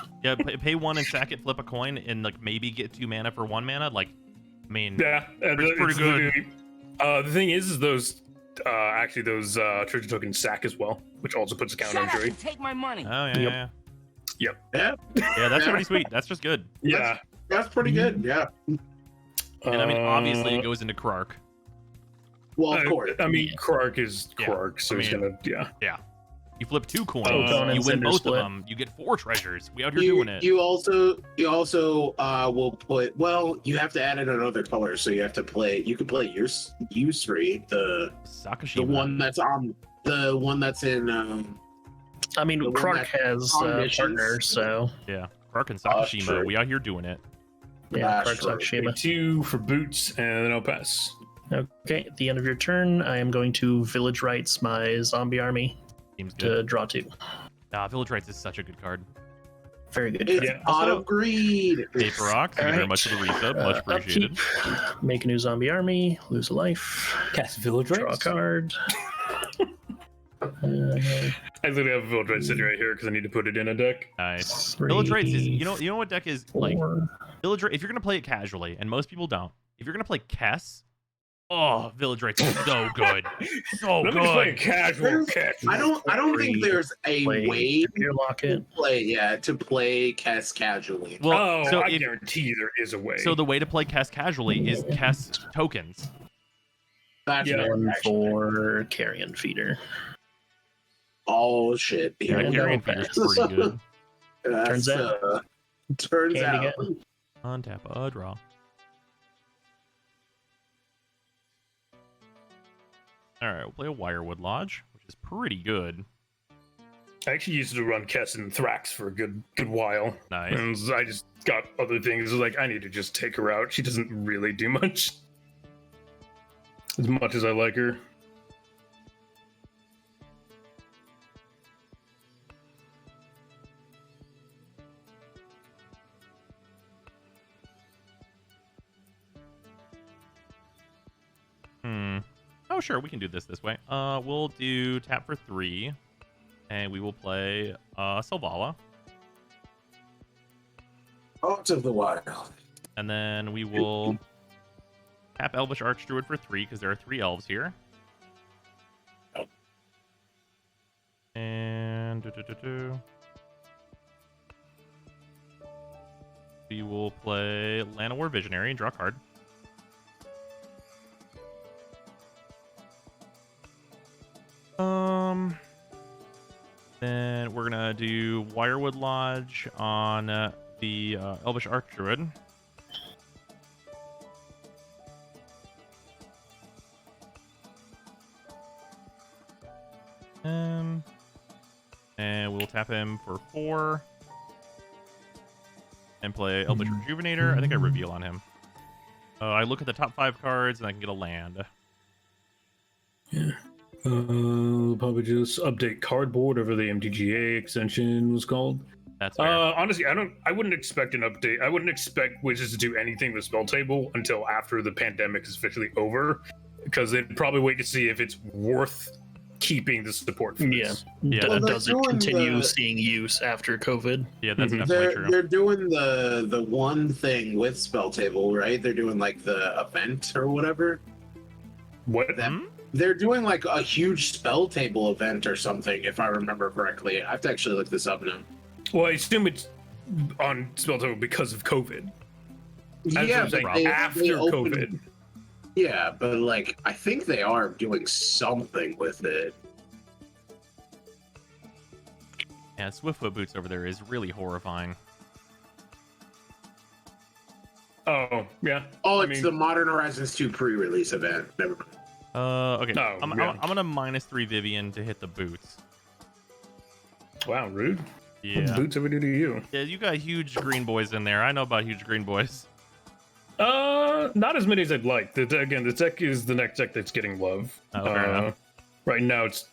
Pay 1 and sack it, flip a coin, and like maybe get 2 mana for 1 mana. Like, I mean, Yeah, It's pretty good. literally- the thing is those actually those treasure tokens sack as well, which also puts a counter Shut on up jury. and take my money. oh yeah, Yep. yeah, Yeah, yeah. That's pretty sweet. That's just good. Yeah, that's pretty good. Yeah. And I mean, obviously, it Uh, goes into Krark. Well, of course. I mean, Krark is Yeah, Krark, so I he's mean- gonna You flip 2 coins, Conan you win Cinder both Split. of them. You get 4 treasures. We out here you, doing it. you also will put, well, you have to add in another color, so you have to play. You can play Yusri, the Sakashima. one that's on the one that's in. I mean, The one Krark that- has on a missions. partner, so Yeah, Krark and Oh, Sakashima. true. We out here doing it. yeah, That's Krark true. Sakashima. 2 for boots, and then I'll pass. Okay, at the end of your turn, I am going to Village Rights my zombie army Seems good. to draw 2. Village Rights is such a good card. Very good. It's Yeah. Pot Also- of Greed. Paper Rock, thank you very Alright. much for the resub. Much appreciated. Upkeep, make a new zombie army, lose a life, Cast Village draw a card. I literally have a Village Rights sitting right here because I need to put it in a deck. Nice. 3, Village Rights is you know what deck is like 4. Village Rights, if you're gonna play it casually, and most people don't, if you're gonna play Kess, oh Village Rights is so good. So Let me just play a good. casual catch. I don't think there's a Play way Your Locket. to play Kess casually. Well, Oh, so I if, guarantee you there is a way. so the way to play Kess casually is Kess tokens. That's Yeah. fair, One actually. for Carrion Feeder. Oh shit! Yeah, Yeah, Carrion that'll Feeder's pretty good. That's, Turns out. Turns Candy out. again. Untap a draw. All right, we'll play a Wirewood Lodge, which is pretty good. I actually used to run Kess and Thrax for a good while. Nice. And I just got other things. Like, I need to just take her out. She doesn't really do much. As much as I like her. Oh, sure, we can do this way. We'll do tap for 3, and we will play Selvala, Out of the wild. and then we will tap Elvish Archdruid for 3 because there are 3 elves here. And we will play Llanowar Visionary and draw a card. Then we're gonna do Wirewood Lodge on the Elvish Archdruid. And we'll tap him for 4. And play Elvish Rejuvenator. I think I reveal on him. I look at the top 5 cards and I can get a land. Probably just update cardboard over the MTGA extension was called. That's fair. Honestly, I wouldn't expect an update. I wouldn't expect Wizards to do anything with Spell Table until after the pandemic is officially over, because they'd probably wait to see if it's worth keeping the support for Yeah. this. Yeah, Well, they're does it doing continue the- seeing use after COVID? Yeah, that's Mhm. definitely true. They're doing the one thing with Spell Table, right? They're doing like the event or whatever. What? That- Hmm? They're doing like a huge Spell Table event or something, if I remember correctly. I have to actually look this up now. Well, I assume it's on Spelltable because of COVID. That's what I'm saying. they After opened- COVID. Yeah, but like I think they are doing something with it. Yeah, Swiftfoot Boots over there is really horrifying. Oh, yeah. Oh, I it's mean- the Modern Horizons 2 pre-release event. Never mind. Okay. Oh, I'm yeah. gonna -3 Vivian to hit the boots. Wow, rude. What Yeah. boots ever do to you? Yeah, you got huge green boys in there. I know about huge green boys. Not as many as I'd like. Again, the tech is the next tech that's getting love. Oh, fair enough. Right now, it's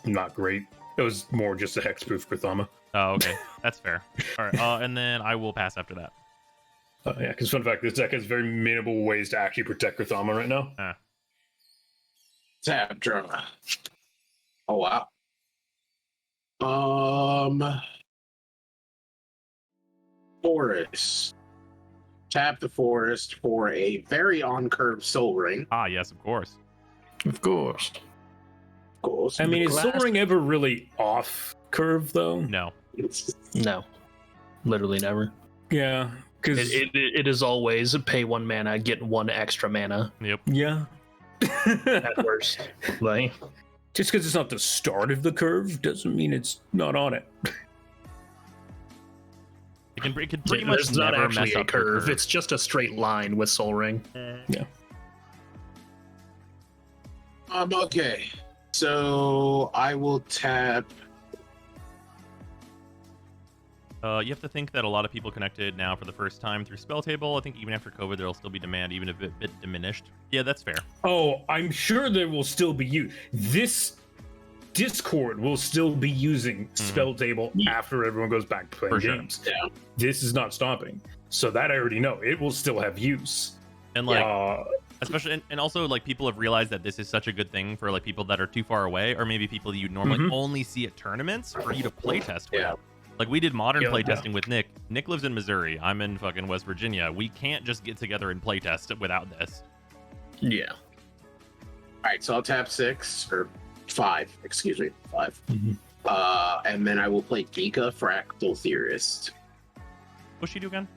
not great. It was more just a hexproof Krathama. Oh, okay. That's fair. All right. And then I will pass after that. Yeah, because fun fact, this deck has very minimal ways to actually protect Krathama right now. Tap draw. Oh wow. Forest. Tap the forest for a very on-curve Soul Ring. Ah, yes, of course. Of course. Of course. I mean, is glass- Soul Ring ever really off curve though? No. No. Literally never. Yeah, because It is always pay 1 mana, get 1 extra mana Yep. yeah. at worst. Like, Just because it's not the start of the curve doesn't mean it's not on it. It can pretty much there's not never actually mess a up your curve. It's just a straight line with Soul Ring. Okay. So I will tap. You have to think that a lot of people connected now for the first time through Spell Table. I think even after COVID, there'll still be demand, even if a bit diminished. Yeah, that's fair. Oh, I'm sure there will still be you. This Discord will still be using Spell Table after everyone goes back to playing For sure. games. Yeah. This is not stopping. So that I already know. It will still have use. And like, Uh, especially, and also like people have realized that this is such a good thing for like people that are too far away, or maybe people you normally Mhm. only see at tournaments for you to playtest with. Yeah. Like we did modern Yeah. playtesting with Nick. Nick lives in Missouri. I'm in fucking West Virginia. We can't just get together and playtest without this. Yeah. All right, so I'll tap 6 or 5. Excuse me, 5. Mhm. And then I will play Geeka Fractal Theorist. What's she do again?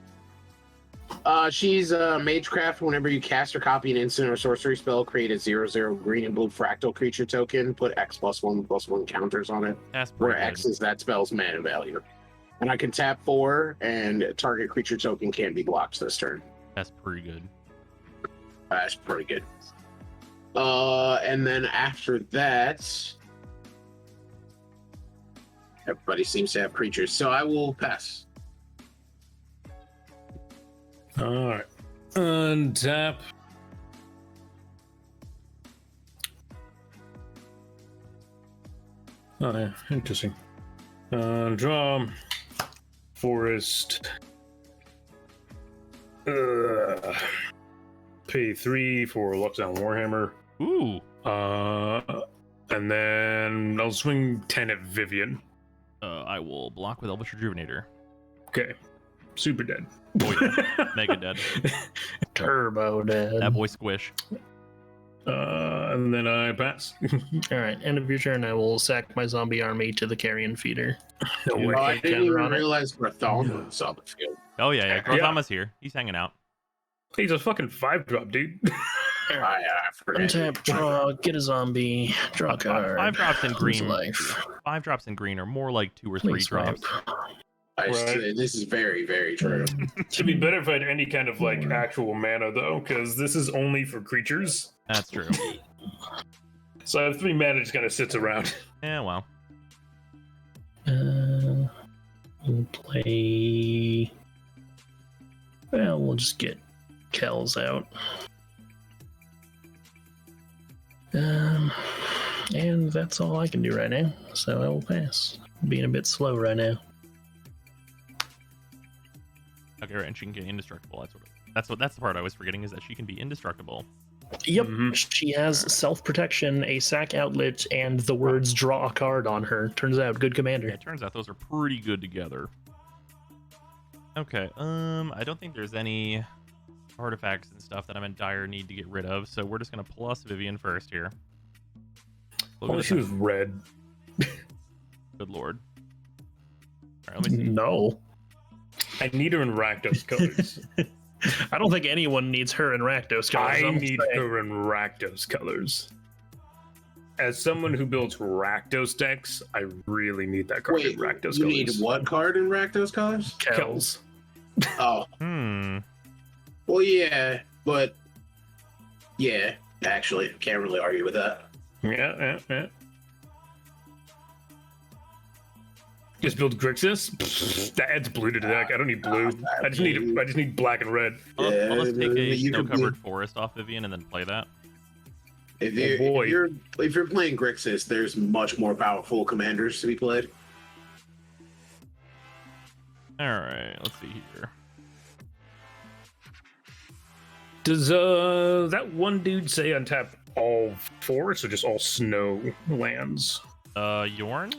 She's Magecraft. Whenever you cast or copy an instant or sorcery spell, create a 0/0 green and blue fractal creature token. Put X+1/+1 counters on it, That's where pretty X good. is that spell's mana value. And I can tap 4, and target creature token can't be blocked this turn. That's pretty good. That's pretty good. And then after that, everybody seems to have creatures, so I will pass. all right. Untap. Oh, yeah. Interesting. Draw. Forest. Pay 3 for Luxdown Warhammer. Ooh. And then I'll swing 10 at Vivian. I will block with Elvish Rejuvenator. Okay. Super dead. Oh yeah. Mega dead. Turbo dead. That boy squish. And then I pass. All right, end of your turn. I will sack my zombie army to the carrion feeder. No Dude. way. I Wait, didn't counter even on it? realize Bartholomew was on the field. Oh yeah, yeah. Yeah. Grothama's here. He's hanging out. He's a fucking 5-drop, dude. I forgot. Untap, draw, get a zombie, draw a card. 5 drops in Lose green. life. 5 drops in green are more like 2 or 3 Please drops. swipe. This is very, very true. Should be better if I had any kind of like actual mana though, because this is only for creatures. That's true. So I have 3 mana just kind of sits around. Yeah, well. We'll play. Well, we'll just get Kells out. And that's all I can do right now, so I will pass. Being a bit slow right now. Okay, right, and she can get indestructible. That's the part I was forgetting is that she can be indestructible. Yep, Mhm. she has self-protection, a sack outlet, and the words "draw a card" on her. Turns out, good Yeah, commander. it turns out those are pretty good together. Okay, I don't think there's any artifacts and stuff that I'm in dire need to get rid of, so we're just gonna plus Vivian first here. We'll go Well, to she was red. Good lord. Alright, let me see. No, I need her in Rakdos colors. I don't think anyone needs her in Rakdos colors. I I'm need saying. her in Rakdos colors. As someone who builds Rakdos decks, I really need that card Wait, in Rakdos you colors. need what card in Rakdos colors? Kells. Oh, well, yeah, but yeah, actually, can't really argue with that. Yeah. Just build Grixis. Pfft, that adds blue to the deck. I don't need blue. I just need black and red. I'll just take a you could snow-covered forest off Vivian and then play that. If boy. you're playing Grixis, there's much more powerful commanders to be played. Alright, let's see here. Does that one dude say untap all forests or just all snow lands? Yorn?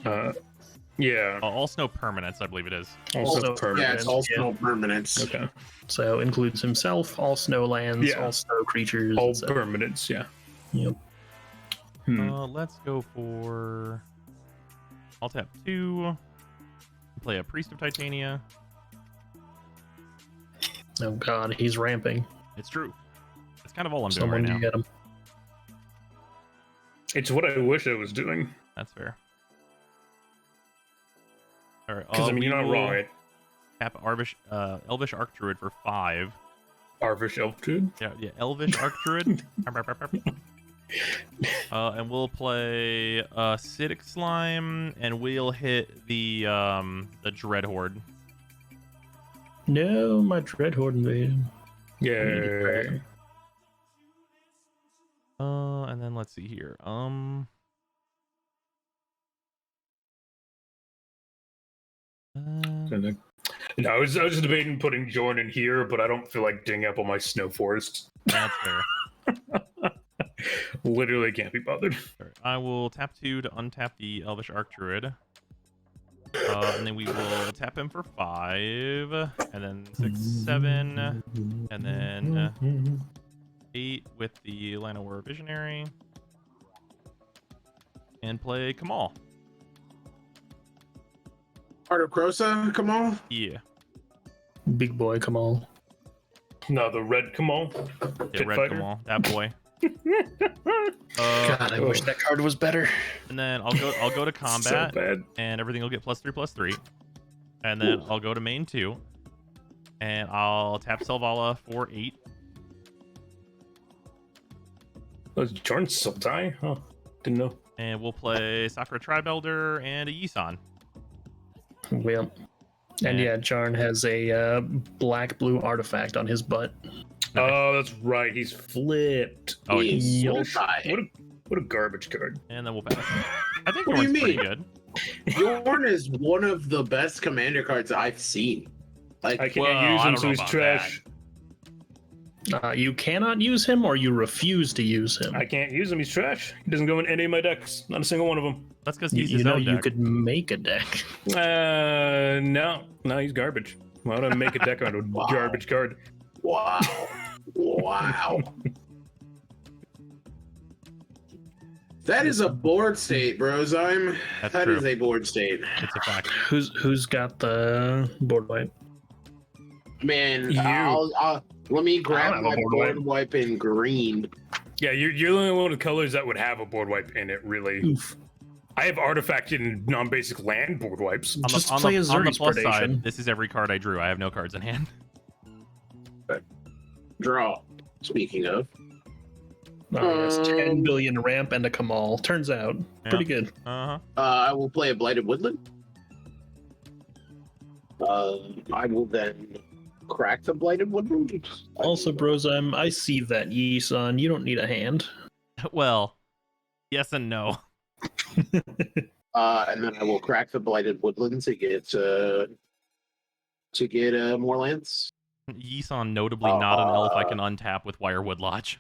Yeah. All snow permanents, I believe it is. Also Yeah, it's all Yeah. snow permanents. Okay. So includes himself, all snow lands, Yeah. all snow creatures. All etc. permanents, yeah. Yep. Let's go for... I'll tap 2. Play a Priest of Titania. Oh god, he's ramping. It's true. That's kind of all I'm Someone doing right get now. him. It's what I wish I was doing. That's fair. Alright, Because, I mean, you're not wrong. Right? Tap Elvish Arc Druid for 5. Arvish Elf Druid? Yeah, Elvish Arc Druid. And we'll play Acidic Slime, and we'll hit the Dread Horde. No, my Dreadhorde invaded. Yeah. And then let's see here. No, I was just debating putting Jorn in here, but I don't feel like digging up all my snow forest. That's fair. Literally can't be bothered. Alright, I will tap 2 to untap the Elvish Arc Druid. And then we will tap him for 5, and then 6, 7, and then 8 with the Llanowar Visionary, and play Kamal. Heart of Krosa, come on. Yeah, Big boy, come on. No, the red Kamal. yeah, Red Fighter. Kamal, that boy. God, I wish that card was better. And then I'll go to combat, So bad. and everything will get +3/+3, and then I'll go to main 2, and I'll tap Selvala for 8. Oh, is Jorn Sultai? Oh, didn't know. And we'll play Sakura Tribe Elder and a Yisan. Well, and yeah, Jarn has a black-blue artifact on his butt. Oh, that's right. He's flipped. Oh, He is yeah. so tight. What a garbage card. And then we'll pass. I think What do you Yorn's pretty mean? good. Yorn is one of the best commander cards I've seen. Like, I can't Well, use I him, don't so know he's about trash. You cannot use him, or you refuse to use him. I can't use him. He's trash. He doesn't go in any of my decks. Not a single one of them. That's because You, he's you his know own you deck. could make a deck. No, he's garbage. Why would I make a deck out of a Wow. garbage card? wow. Wow. That is a board state, Brozyme. That's That true. is a board state. It's a fact. Who's got the board wipe? Man, You. let me I grab don't have a my board board wipe in green. Yeah, you're the only one of the colors that would have a board wipe in it, really. Oof. I have artifact and non-basic land board wipes. Just play a on the Xerxes plus predation. side, this is every card I drew. I have no cards in hand. Draw. Speaking of. Oh, yes, 10 billion ramp and a Kamal. Turns out, Yeah. pretty good. Uh-huh. I will play a Blighted Woodland. I will then crack the Blighted Woodland. Also, Brozime, I see that Yi-san. You don't need a hand. Well, yes and no. And then I will crack the Blighted Woodland to get more lands. Yisan, notably not an elf I can untap with Wirewood Lodge.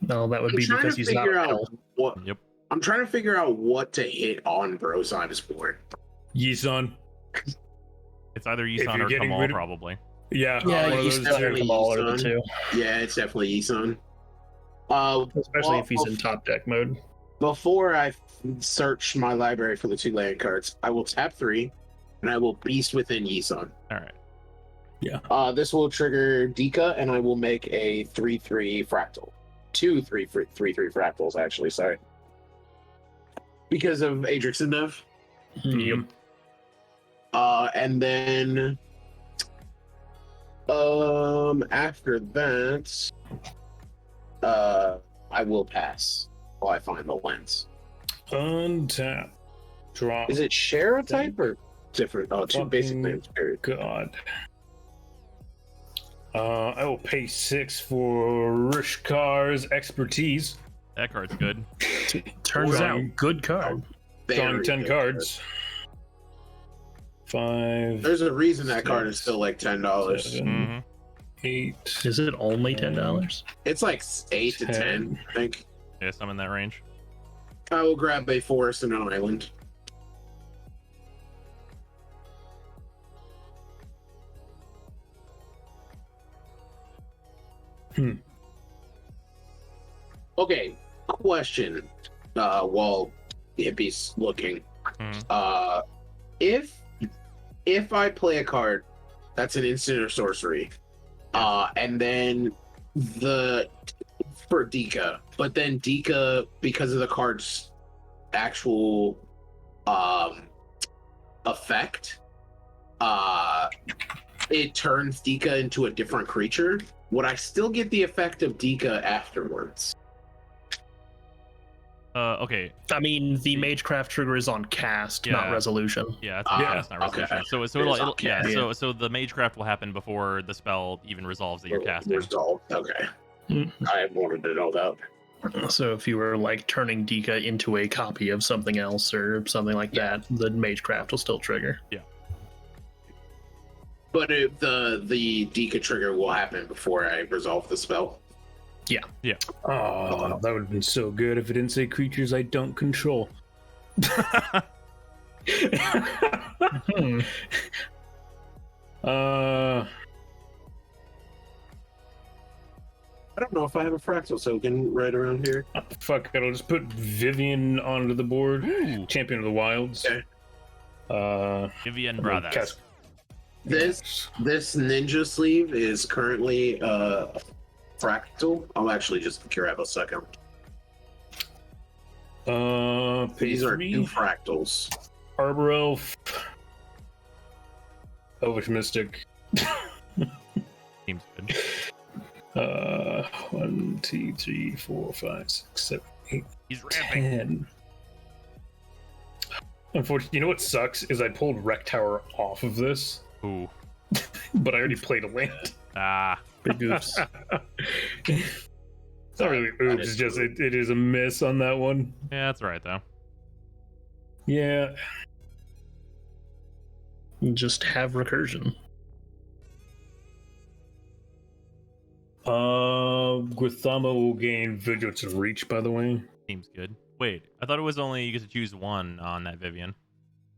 No, that would I'm be trying because to he's not figure a out metal. what. Yep. I'm trying to figure out what to hit on Brozine's board. Yisan. It's either If Yisan you're or getting Kamal, rid of- probably. Yeah, Yeah, one of he's those definitely two. come all over the Yisan. two, Yeah, it's definitely Isan. especially if he's in top deck mode. Before I search my library for the 2 land cards, I will tap 3, and I will Beast Within Yisan. All right. This will trigger Dika, and I will make a 3/3 fractal. 2 3/3 fractals, actually. Sorry, because of Adrix and Dev. Yep. And then, after that, I will pass while I find the lens. Untap. Drop. Is it share a type or different? Oh, 2 basic Fucking names. Period. God. I will pay 6 for Rishkar's expertise. That card's good. Turns Drawing- out, good card. Drawing Very 10 good cards. 5. There's a reason that card is still like $10. 7, hmm 8. Is it only $10? It's like 8 to 10, I think. Yeah, some in that range. I will grab a forest and an island. Okay, question. While Hippie's looking, Mhm. if I play a card that's an instant or sorcery, and then for Dika, but then Dika, because of the card's actual effect, it turns Dika into a different creature. Would I still get the effect of Dika afterwards? Okay. I mean, the Magecraft trigger is on cast, Yeah. not resolution. Yeah, Ah, that's not okay. resolution. So It it'll, is on yeah. cast. So the Magecraft will happen before the spell even resolves that you're casting. Resolved. Okay. Mm. I wanted to know that. So if you were like turning Dika into a copy of something else or something like that, the Magecraft will still trigger. But if the Dika trigger will happen before I resolve the spell. Oh, that would have been so good if it didn't say creatures I don't control. Hmm. I don't know if I have a fractal token right around here. Fuck it, I'll just put Vivian onto the board. Ooh, Champion of the Wilds. Okay. Vivian and then Brothers. cast- This ninja sleeve is currently fractal. I'll actually just grab a second. Pay These are 3. 2 fractals. Arbor Elf. Elvish Mystic. Seems good. 1, 2, 3, 4, 5, 6, 7, 8, He's ramping. 10. Unfortunately, you know what sucks is I pulled Wreck Tower off of this, Ooh. but I already played a land. Ah. Big oops. It's not really oops, it's just it is a miss on that one. Yeah, that's right though. Yeah. Just have recursion. Guthama will gain Vigilance and Reach, by the way. Seems good. Wait, I thought it was only you get to choose one on that Vivian.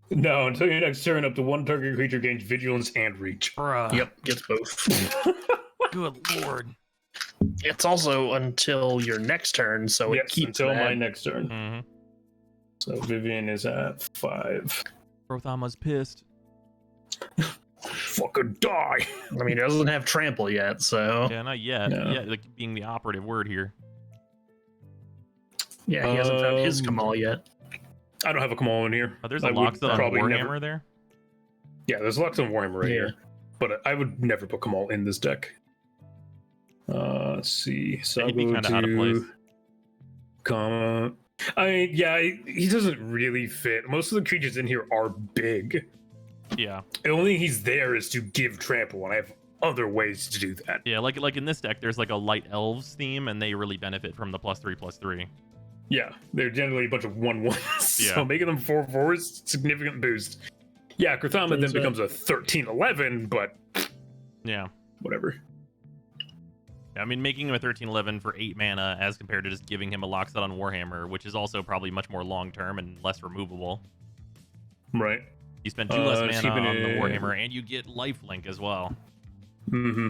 No, until your next turn, up to 1 target creature gains Vigilance and Reach. Bruh. Yep, gets both. Good lord. It's also until your next turn, so it Yes, keeps until that. my next turn. Mm-hmm. So Vivian is at 5. Brothama's pissed. Fucking die! I mean, it doesn't have trample yet, so Yeah, not yet. No. Yeah, like being the operative word here. yeah, he hasn't found his Um, Kamal yet. I don't have a Kamal in here. Oh, there's I a would Loxodon on probably Warhammer never- there. Yeah, there's lots of Warhammer right Yeah. here. But I would never put Kamal in this deck. Let's see. So He'd be I'll kinda go out of place. to Comma. I mean, yeah, he doesn't really fit. Most of the creatures in here are big. Yeah. The only he's there is to give trample, and I have other ways to do that. Yeah, like in this deck, there's like a light elves theme, and they really benefit from the +3/+3. Yeah, they're generally a bunch of 1/1s. Yeah. So making them 4/4s, significant boost. Yeah, Krathama then Turns out- becomes a 13/11, but Yeah. whatever. I mean, making him a 13/11 for 8 mana as compared to just giving him a Lockset on Warhammer, which is also probably much more long-term and less removable. Right. You spend 2 less mana keeping on the it- Warhammer, and you get lifelink as well. Mm-hmm.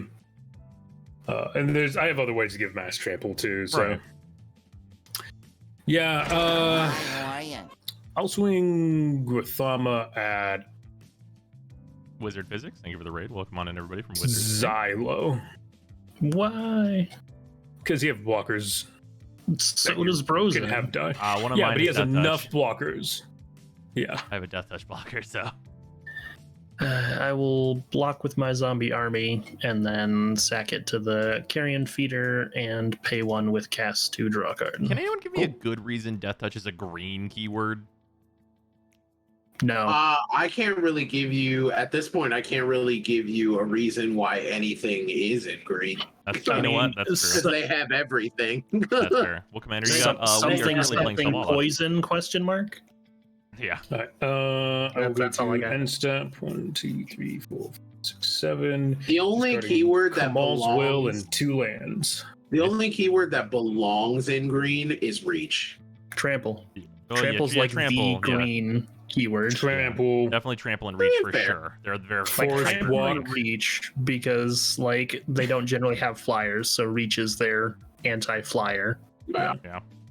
And I have other ways to give mass trample too. So Right. yeah, I'll swing Guathama at Wizard Physics, thank you for the raid. Welcome on in, everybody, from Wizard. Xylo Why? because he have blockers. So you does Brosen. Can have die. One of Yeah, mine but he is has Death enough Touch. blockers. Yeah. I have a Death Touch blocker, so I will block with my zombie army and then sack it to the carrion feeder and pay 1 with cast to draw a card. can anyone give me a good reason Death Touch is a green keyword? No. I can't really give you at this point. I can't really give you a reason why anything is in green That's, I you know mean, what? That's because true. they have everything. That's fair. Well, Commander, you got we are something currently playing something Zavala. poison question mark? Yeah. All right. I'll go That's all I to got. end step. 1, 2, 3, 4, 5, 6, 7. The only Starting keyword that Kamal's belongs, Will and 2 lands. the only keyword that belongs in green is reach. Trample. Oh, Trample's yeah, like trample, the yeah. green keyword. Trample. Definitely trample and reach for Fair. sure. They're very Like Force hyper. primarily walk. reach because like they don't generally have flyers, so reach is their anti-flyer. Yeah.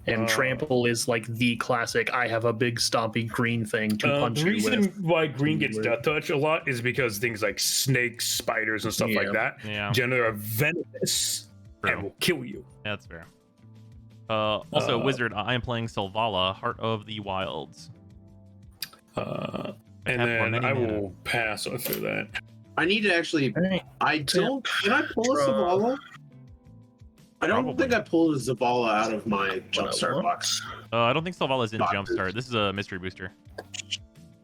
And trample is like the classic. I have a big stompy green thing to punch The you reason with. why green gets Keyword. death touch a lot is because things like snakes, spiders, and stuff Yeah. like that Yeah, generally are venomous True. and will kill you. that's fair. Also, Uh, Wizard, I am playing Selvala, Heart of the Wilds. And have for then many I mana. will pass through that. I need to actually. Alright. I don't. Can I pull a Draw. Zavala? I don't Probably. think I pulled a Zavala out of my jumpstart What? box. I don't think Selvala's in Boxes. Jumpstart. This is a mystery booster.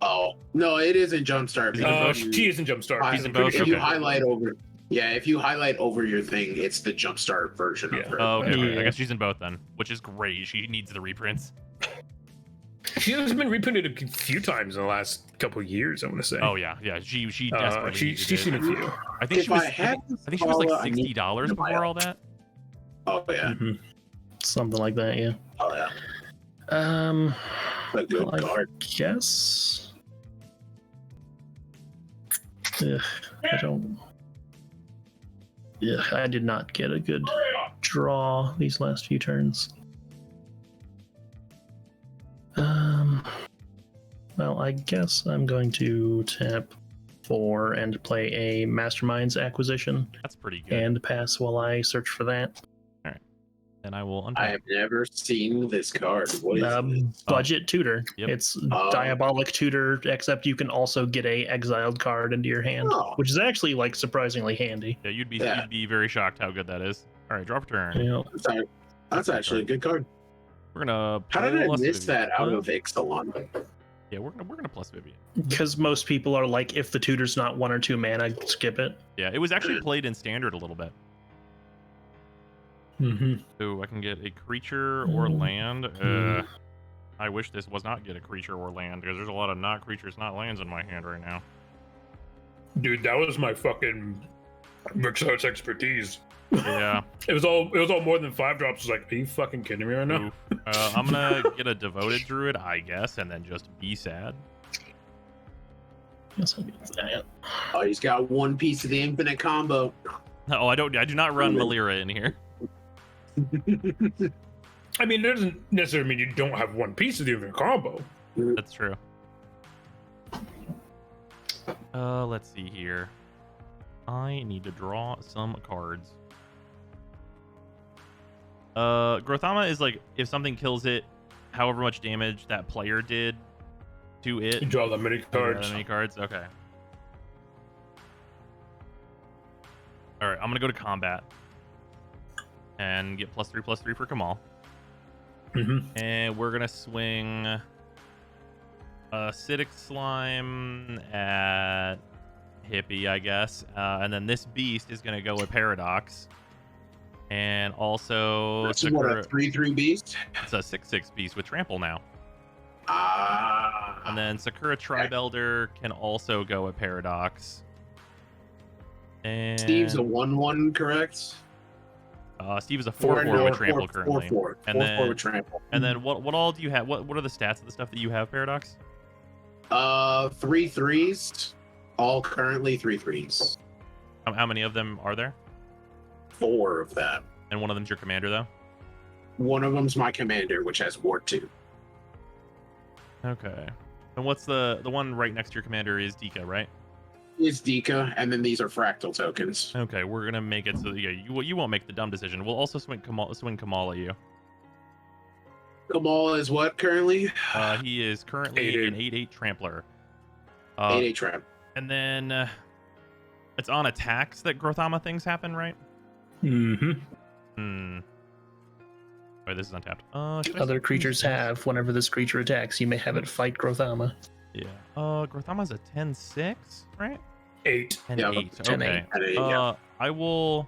Oh no, it is in jumpstart. because She is in Jumpstart. I- She's in I'm pretty both? if sure. you Okay. highlight over, yeah, if you highlight over your thing, it's the jumpstart version Yeah. of her. Oh, okay. okay. I Yeah. guess she's in both then, which is great. She needs the reprints. She has been reprinted a few times in the last couple of years, I want to say. Oh yeah, yeah. She desperately needed she's seen it. a few. I think If she was. I had I think she was like Zavala, I need $60 to buy before it. all that. Oh yeah, Mhm. Something like that, yeah. oh yeah, a good Well, I card. guess. Ugh, I don't. Yeah, I did not get a good draw these last few turns. Well, I guess I'm going to tap 4 and play a Masterminds acquisition That's pretty good. and pass while I search for that. And I will I unpack. have never seen this card. What is this? Budget tutor. Yep. It's Oh. diabolic tutor, except you can also get a exiled card into your hand, Oh. which is actually like surprisingly handy. Yeah, you'd Yeah. be very shocked how good that is. All right, drop a turn. You know, That's actually a good card. We're gonna. How did I plus miss Vivian. that out of Ixalan? Yeah, we're gonna plus Vivian. because most people are like, if the tutor's not 1 or 2 mana, skip it. Yeah, it was actually played in standard a little bit. Mm-hmm. So I can get a creature or Mm. land. I wish this was not get a creature or land because there's a lot of not creatures, not lands in my hand right now. Dude, that was my fucking Rixart's expertise. Yeah. It was all more than 5 drops. I was like, are you fucking kidding me right now? Oof. I'm gonna get a devoted druid, I guess, and then just be sad. Yes, I'll get that. Oh, he's got one piece of the infinite combo. Oh, I do not run Malira in here. I mean, it doesn't necessarily mean you don't have one piece of the infinite combo. That's true. Let's see here. I need to draw some cards. Grothama is like if something kills it, however much damage that player did to it. You draw that many cards. That many cards? Okay. Alright, I'm gonna go to combat. And get +3/+3 for Kamal. Mm-hmm. And we're gonna swing Acidic Slime at Hippie, I guess. And then this beast is gonna go with Paradox. And also This is what, Sakura, a 3/3 beast? it's a 6/6 beast with Trample now. Ah. And then Sakura Tribe Elder can also go with Paradox. And Steve's a 1/1, correct? Steve is a 4 4/4 with trample currently. 4/4. And 4/4 then- with trample. And then what all do you have? What are the stats of the stuff that you have, Paradox? 3 threes. All currently 3 threes. How many of them are there? 4 of them. And one of them's your commander, though. One of them's my commander, which has Ward 2. Okay. And what's the one right next to your commander is Dika, right? It's Dika, and then these are fractal tokens. Okay, we're gonna make it so that, yeah, you won't make the dumb decision. We'll also swing Kamal at you. Kamal is what currently? He is currently 8/8. an 8/8 trampler. 8/8 trap. And then it's on attacks that Grothama things happen, right? Mm-hmm. Wait, this is untapped. Should I Other swing creatures this? have, whenever this creature attacks, you may have it fight Grothama. Yeah. Grothama's a 10/6, right? 8. 10/8. Yeah, 10/8. Okay. Yeah. I will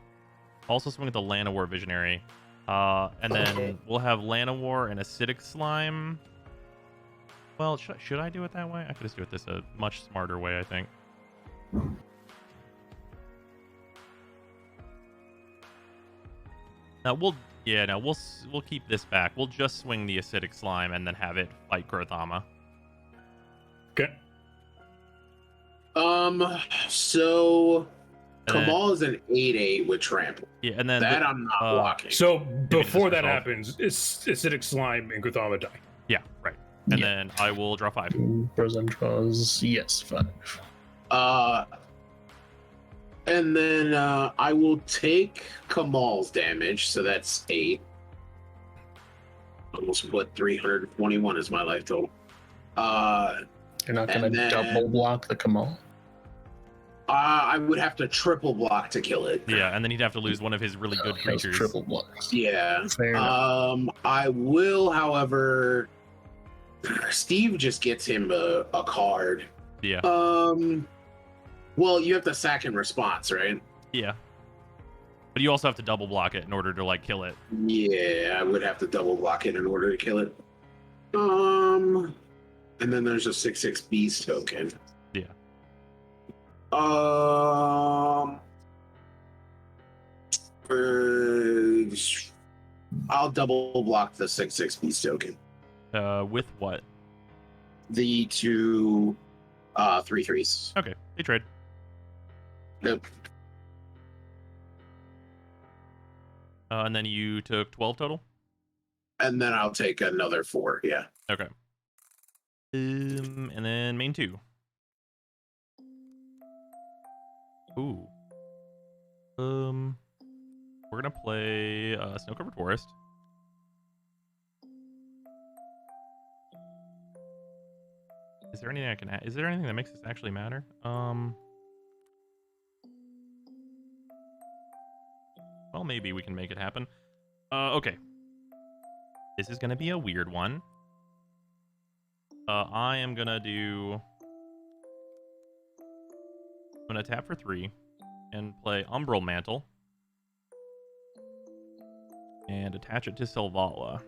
also swing at the Llanowar Visionary. And then Okay. we'll have Llanowar and Acidic Slime. Well, should I do it that way? I could just do it this a much smarter way, I think. Now we'll keep this back. We'll just swing the Acidic Slime and then have it fight Grothama. Okay. So And then- Kamal is an 8/8 with trample. Yeah, and then That I'm not blocking. So before that resolve. happens, it's acidic slime and Grothama die. yeah, right. And Yeah. then I will draw 5. Frozen draws, yes, 5. And then I will take Kamal's damage, so that's 8. Almost what 321 is my life total. You're not going And to then- double block the Kamal. I would have to triple block to kill it. Yeah, and then he'd have to lose one of his really good Those creatures. triple blocks. Yeah. Fair enough. I will, however, Steve just gets him a card. Yeah, Well, you have to sack in response, right? yeah. But you also have to double block it in order to like kill it. Yeah, I would have to double block it in order to kill it. And then there's a 6/6 beast token. Yeah. I'll double block the 6/6 beast token. With what? The 2 3/3s. Okay, they trade. Nope. And then you took 12 total. And then I'll take another 4. Yeah. Okay. And then main 2. Ooh. We're gonna play Snow Covered Forest. Is there anything I can add? Is there anything that makes this actually matter? Well, maybe we can make it happen. Okay. This is gonna be a weird one. I am gonna do. I'm gonna tap for 3 and play Umbral Mantle and attach it to Selvala.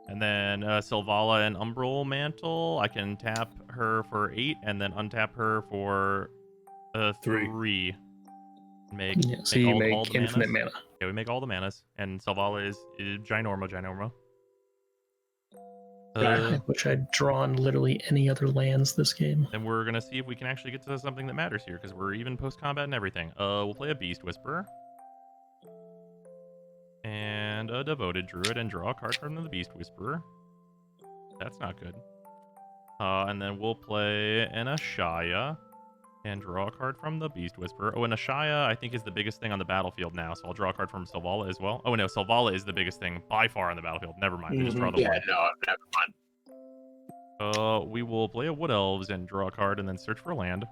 And then Selvala and Umbral Mantle, I can tap her for 8 and then untap her for 3. Make, Yeah, so make you all make the infinite manas. mana. Yeah, we make all the manas, and Selvala is Ginormo. Which I'd drawn literally any other lands this game. And we're gonna see if we can actually get to something that matters here, because we're even post-combat and everything. We'll play a Beast Whisperer. And a Devoted Druid and draw a card from the Beast Whisperer. That's not good. And then we'll play an Ashaya and draw a card from the Beast Whisperer. Oh, and Ashaya, I think, is the biggest thing on the battlefield now, so I'll draw a card from Selvala as well. Oh, no, Selvala is the biggest thing by far on the battlefield. Never mind, I just draw the Yeah, one. no, never mind. We will play a Wood Elves and draw a card and then search for land.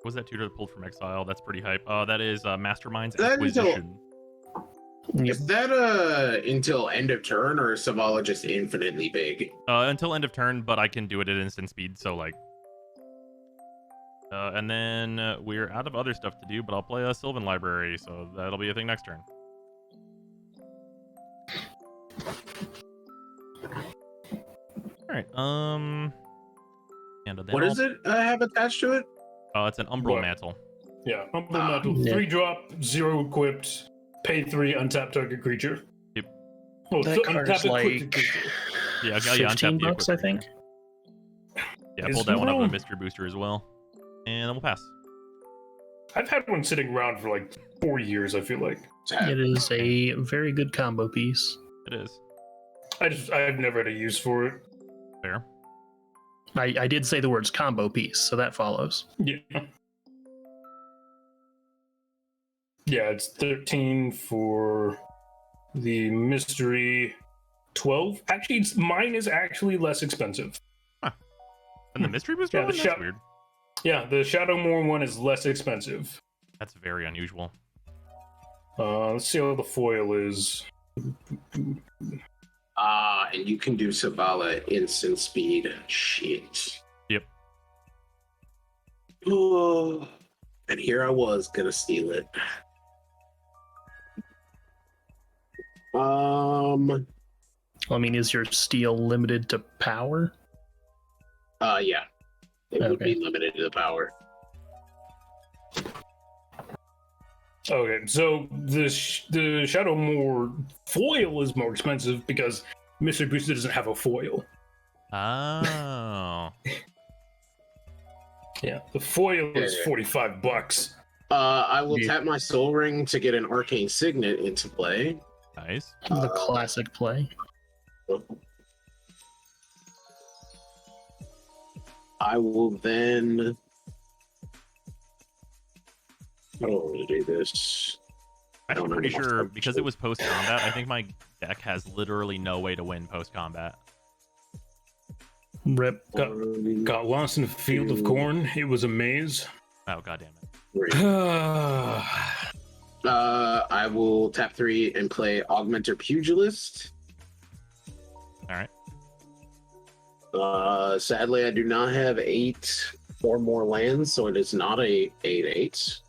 Was that tutor that pulled from exile? That's pretty hype. That is Mastermind's That is a- Acquisition. Yep. Is that until end of turn, or is Selvala just infinitely big? Until end of turn, but I can do it at instant speed, so like And then we're out of other stuff to do, but I'll play a Sylvan Library, so that'll be a thing next turn. All right. And then What does it have attached to it? Oh, it's an Umbral What? Mantle. Yeah, Umbral Mantle, yeah. 3-drop, 0 equipped, pay 3, untap target creature. Yep. Oh, That so card's untap like equipped creature. Yeah, untap 15 the bucks, I equipped think. Yeah, I Is pulled that one up Umbral- with a mystery booster as well, and then we'll pass. I've had one sitting around for like 4 years, I feel like. It is a very good combo piece. It is I've never had a use for it. fair. I did say the words combo piece, so that follows. Yeah. Yeah, it's 13 for the mystery, 12. Actually, mine is actually less expensive. And the mystery booster Yeah, one? the That's shop- weird. Yeah, the Shadowmoor one is less expensive. That's very unusual. Let's see how the foil is. And you can do Savala instant speed. Shit. Yep. Oh, and here I was gonna steal it. I mean, is your steel limited to power? Yeah. It would Okay. be limited to the power. Okay, so the Shadowmoor foil is more expensive because Mystery Booster doesn't have a foil. Oh. Yeah, the foil is Yeah. $45. I will Yeah. tap my Soul Ring to get an Arcane Signet into play. Nice. The classic play. I will then. I don't want to do this. I'm don't know pretty what sure type because of- it was post combat. I think my deck has literally no way to win post combat. Rip. Got lost in a field of corn. It was a maze. Oh god damn it. I will tap 3 and play Augmenter Pugilist. All right. Sadly, I do not have 8 or more lands, so it is not a 8/8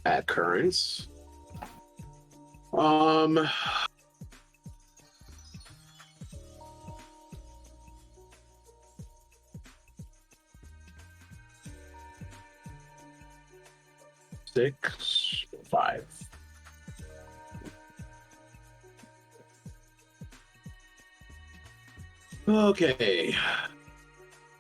at current. Six, 5. Okay.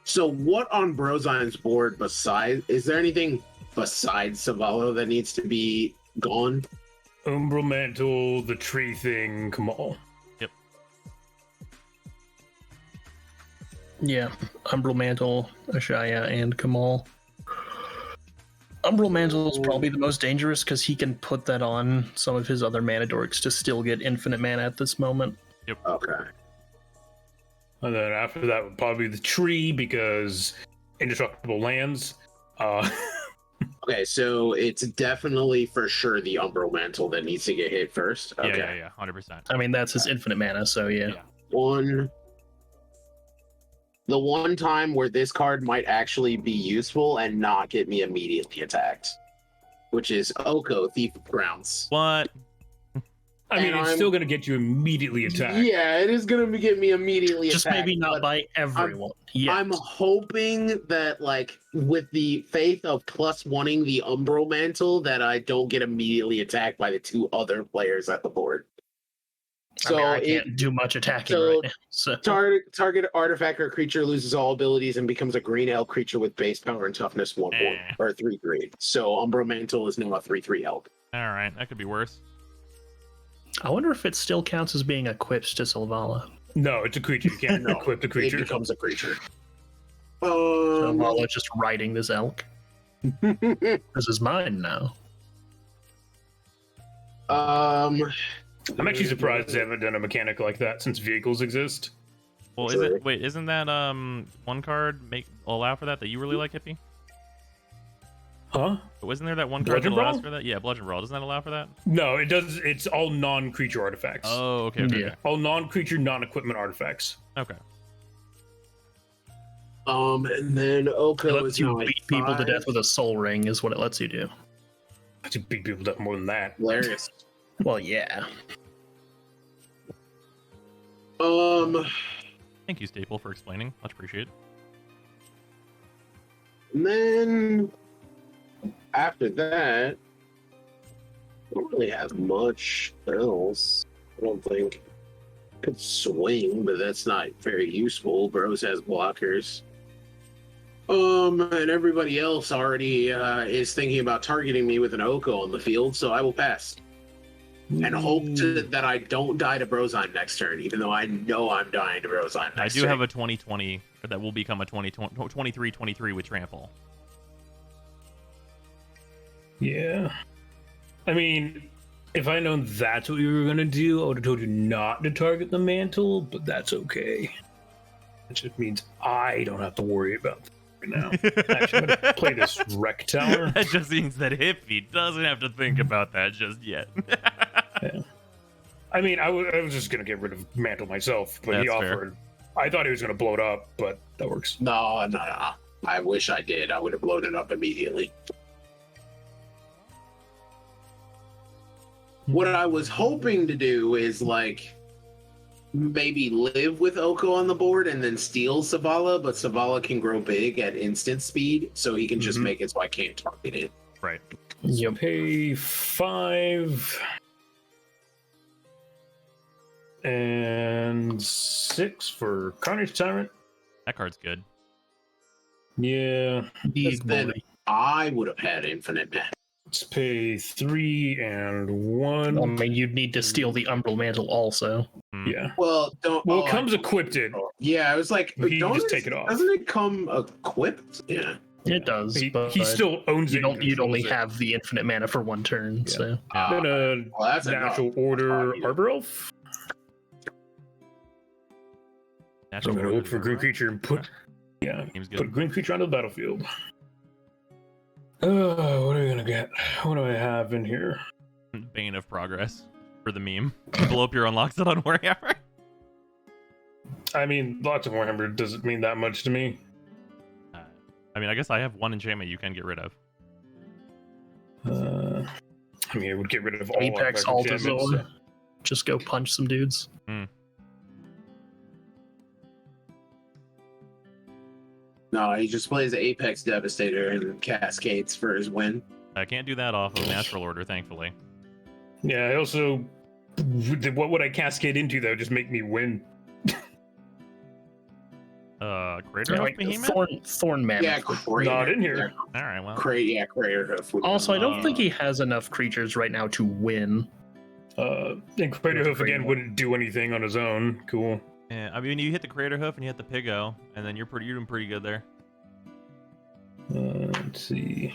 So what on Brozine's board besides, is there anything besides Savalo that needs to be gone? Umbral Mantle, the tree thing, Kamal. Yeah, Umbral Mantle, Ashaya, and Kamal. Umbral Mantle is probably the most dangerous because he can put that on some of his other mana dorks to still get infinite mana at this moment. Okay. And then after that would probably be the tree because indestructible lands. Okay, so it's definitely for sure the Umbral Mantle that needs to get hit first. Okay. Yeah. 100%. I mean, that's his infinite mana, so yeah. Yeah. The one time where this card might actually be useful and not get me immediately attacked, which is Oko, Thief of Grounds. What? I mean, And it's I'm- still going to get you immediately attacked. Yeah, it is going to get me immediately Just attacked. maybe not but by everyone. Yeah. I'm hoping that, like, with the faith of plus wanting the Umbral Mantle, that I don't get immediately attacked by the 2 other players at the board. So I can't do much attacking so- right now. So target artifact or creature loses all abilities and becomes a green elk creature with base power and toughness 1/1 or 3 green. So Umbral Mantle is now a 3/3 elk. All right, that could be worse. I wonder if it still counts as being equipped to Sylvala. No, it's a creature. You can't No, equip the It creature. becomes a creature. Sylvala just riding this elk. This is mine now. I'm actually surprised they haven't done a mechanic like that since vehicles exist. Well, Sure. isn't that one card allow for that you really like, Hippie? Huh? Wasn't there that one card that Bludgeon allows Brawl? for that? Yeah, Bludgeon Brawl. Doesn't that allow for that? No, it does. It's all non-creature artifacts. Oh, okay. Yeah. All non-creature, non-equipment artifacts. Okay. And then It Oko lets is you now at beat people to 5. death with a soul ring, is what it lets you do. To beat people up more than that. Hilarious. Well, yeah. Thank you, Staple, for explaining. Much appreciated. And then after that, I don't really have much else. I don't think. Could swing, but that's not very useful. Bros has blockers. And everybody else already is thinking about targeting me with an Oko on the field, so I will pass. And hope that I don't die to Brozine next turn, even though I know I'm dying to Brozine I next do turn. have a 2020 that will become a 23-23 with trample. Yeah. I mean, if I'd known that's what you were going to do, I would have told you not to target the mantle, but that's okay. It just means I don't have to worry about that right now. Actually, I'm going to play this Wreck Tower. That just means that Hippie doesn't have to think about that just yet. Yeah. I mean, I was just going to get rid of mantle myself, but he That's fair. offered. I thought he was going to blow it up, but that works. No. I wish I did. I would have blown it up immediately. What I was hoping to do is like maybe live with Oko on the board and then steal Savala, but Savala can grow big at instant speed, so he can just Mhm. make it so I can't target it. Right. Yep. Pay 5 and 6 for Carnage Tyrant. That card's good. Yeah, Big then boy. I would have had infinite mana. let's pay 3 and 1. I mean, you'd need to steal the Umbral Mantle also. Yeah. Well, don't. Well, oh, it comes equipped. It. Yeah, I was like, You can don't just take it off. Doesn't it come equipped? Yeah. It does, but He still owns you it. don't. and You'd only controls it. have the infinite mana for one turn. Yeah. So Then a well, that's natural enough. order That's fine. Arbor Elf. So I'm going to look for a green creature and put. Yeah, Seems put a good. green creature onto the battlefield. What are we gonna get? What do I have in here? Bane of Progress for the meme. Blow up your unlocks it on Warhammer. I mean, lots of Warhammer doesn't mean that much to me. I mean, I guess I have one enchantment you can get rid of. I mean, it would get rid of all Apex artifact enchantments, Altazor. Just go punch some dudes. No, he just plays Apex Devastator and Cascades for his win. I can't do that off of Natural Order, thankfully. Yeah, I also. What would I cascade into though? Just make me win. Greater Yeah, Elf like Behemoth? Thorn Mammoth. Yeah, Crater. Not in here. All right, well. Crater Hoof. Also, I don't think he has enough creatures right now to win. And Crater Hoof again wouldn't do anything on his own. Cool. Yeah, I mean, you hit the Crater Hoof and you hit the Piggo, and then you're doing pretty good there. Let's see.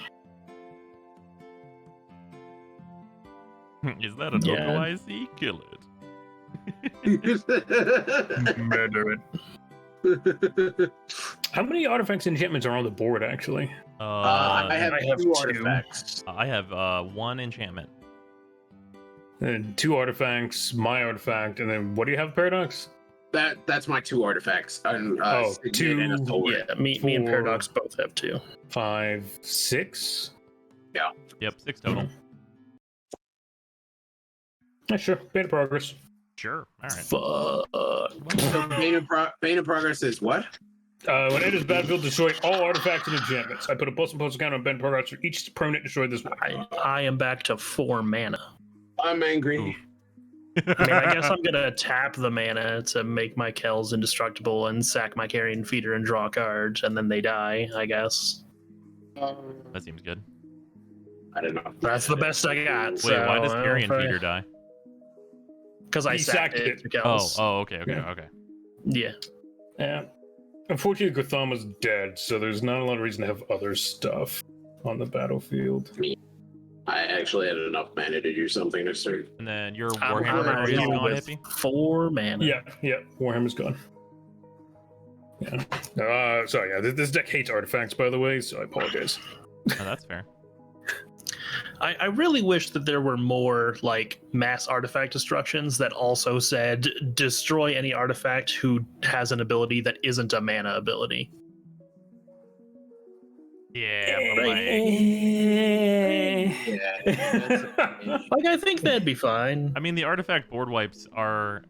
Is that an Yeah. Oko I see? Kill Murder it. How many artifacts and enchantments are on the board actually? it. I have I have two two. artifacts. I have one enchantment. And 2 artifacts, my artifact, and then what do you have, Paradox? That's my 2 artifacts. And, Oh, Signet 2. and a sword. Yeah, me and 4, Paradox both have 2. 5, 6. Yep, 6 total. Yeah, sure. Beta progress. Sure. All right. Fuck. So Bane of Progress is what? When it enters battlefield, destroy all artifacts and enchantments. I put a +1/+1 counter on bend progress for each permanent destroyed this way. I am back to 4 mana. I'm angry. Ooh. I mean, I guess I'm gonna tap the mana to make my Kells indestructible and sack my Carrion Feeder and draw cards, and then they die, I guess. That seems good. I don't know. That's the best I got. Wait, why does Carrion Feeder die? Because I He sacked sacked it. it. to Kells. Okay. Yeah. Okay. Yeah. Yeah. Unfortunately, Gothama's dead, so there's not a lot of reason to have other stuff on the battlefield. I actually had enough mana to do something to start. And then your I'm Warhammer gonna Warriors deal gone, with Hippie? 4 mana. Yeah, Warhammer's gone. Yeah. Sorry, yeah, this deck hates artifacts, by the way, so I apologize. Oh, that's fair. I really wish that there were more like mass artifact destructions that also said destroy any artifact who has an ability that isn't a mana ability. Yeah, but Right. Yeah, that's Like, I think that'd be fine. I mean, the artifact board wipes are,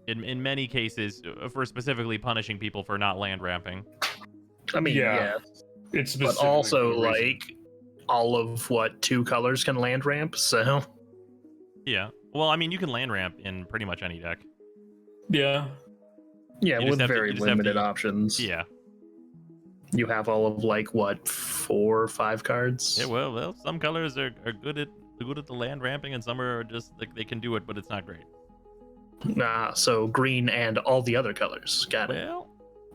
in many cases, for specifically punishing people for not land ramping. I mean, Yeah. yeah. It's But specifically also, for a reason. like, all of what 2 colors can land ramp, so. Yeah. Well, I mean, you can land ramp in pretty much any deck. Yeah. Yeah, You just with have to- very you just have limited to- options. Yeah. You have all of, like, what, 4 or 5 cards? Yeah. Well, some colors are good at the land ramping, and some are just like they can do it, but it's not great. So green and all the other colors. Got Well,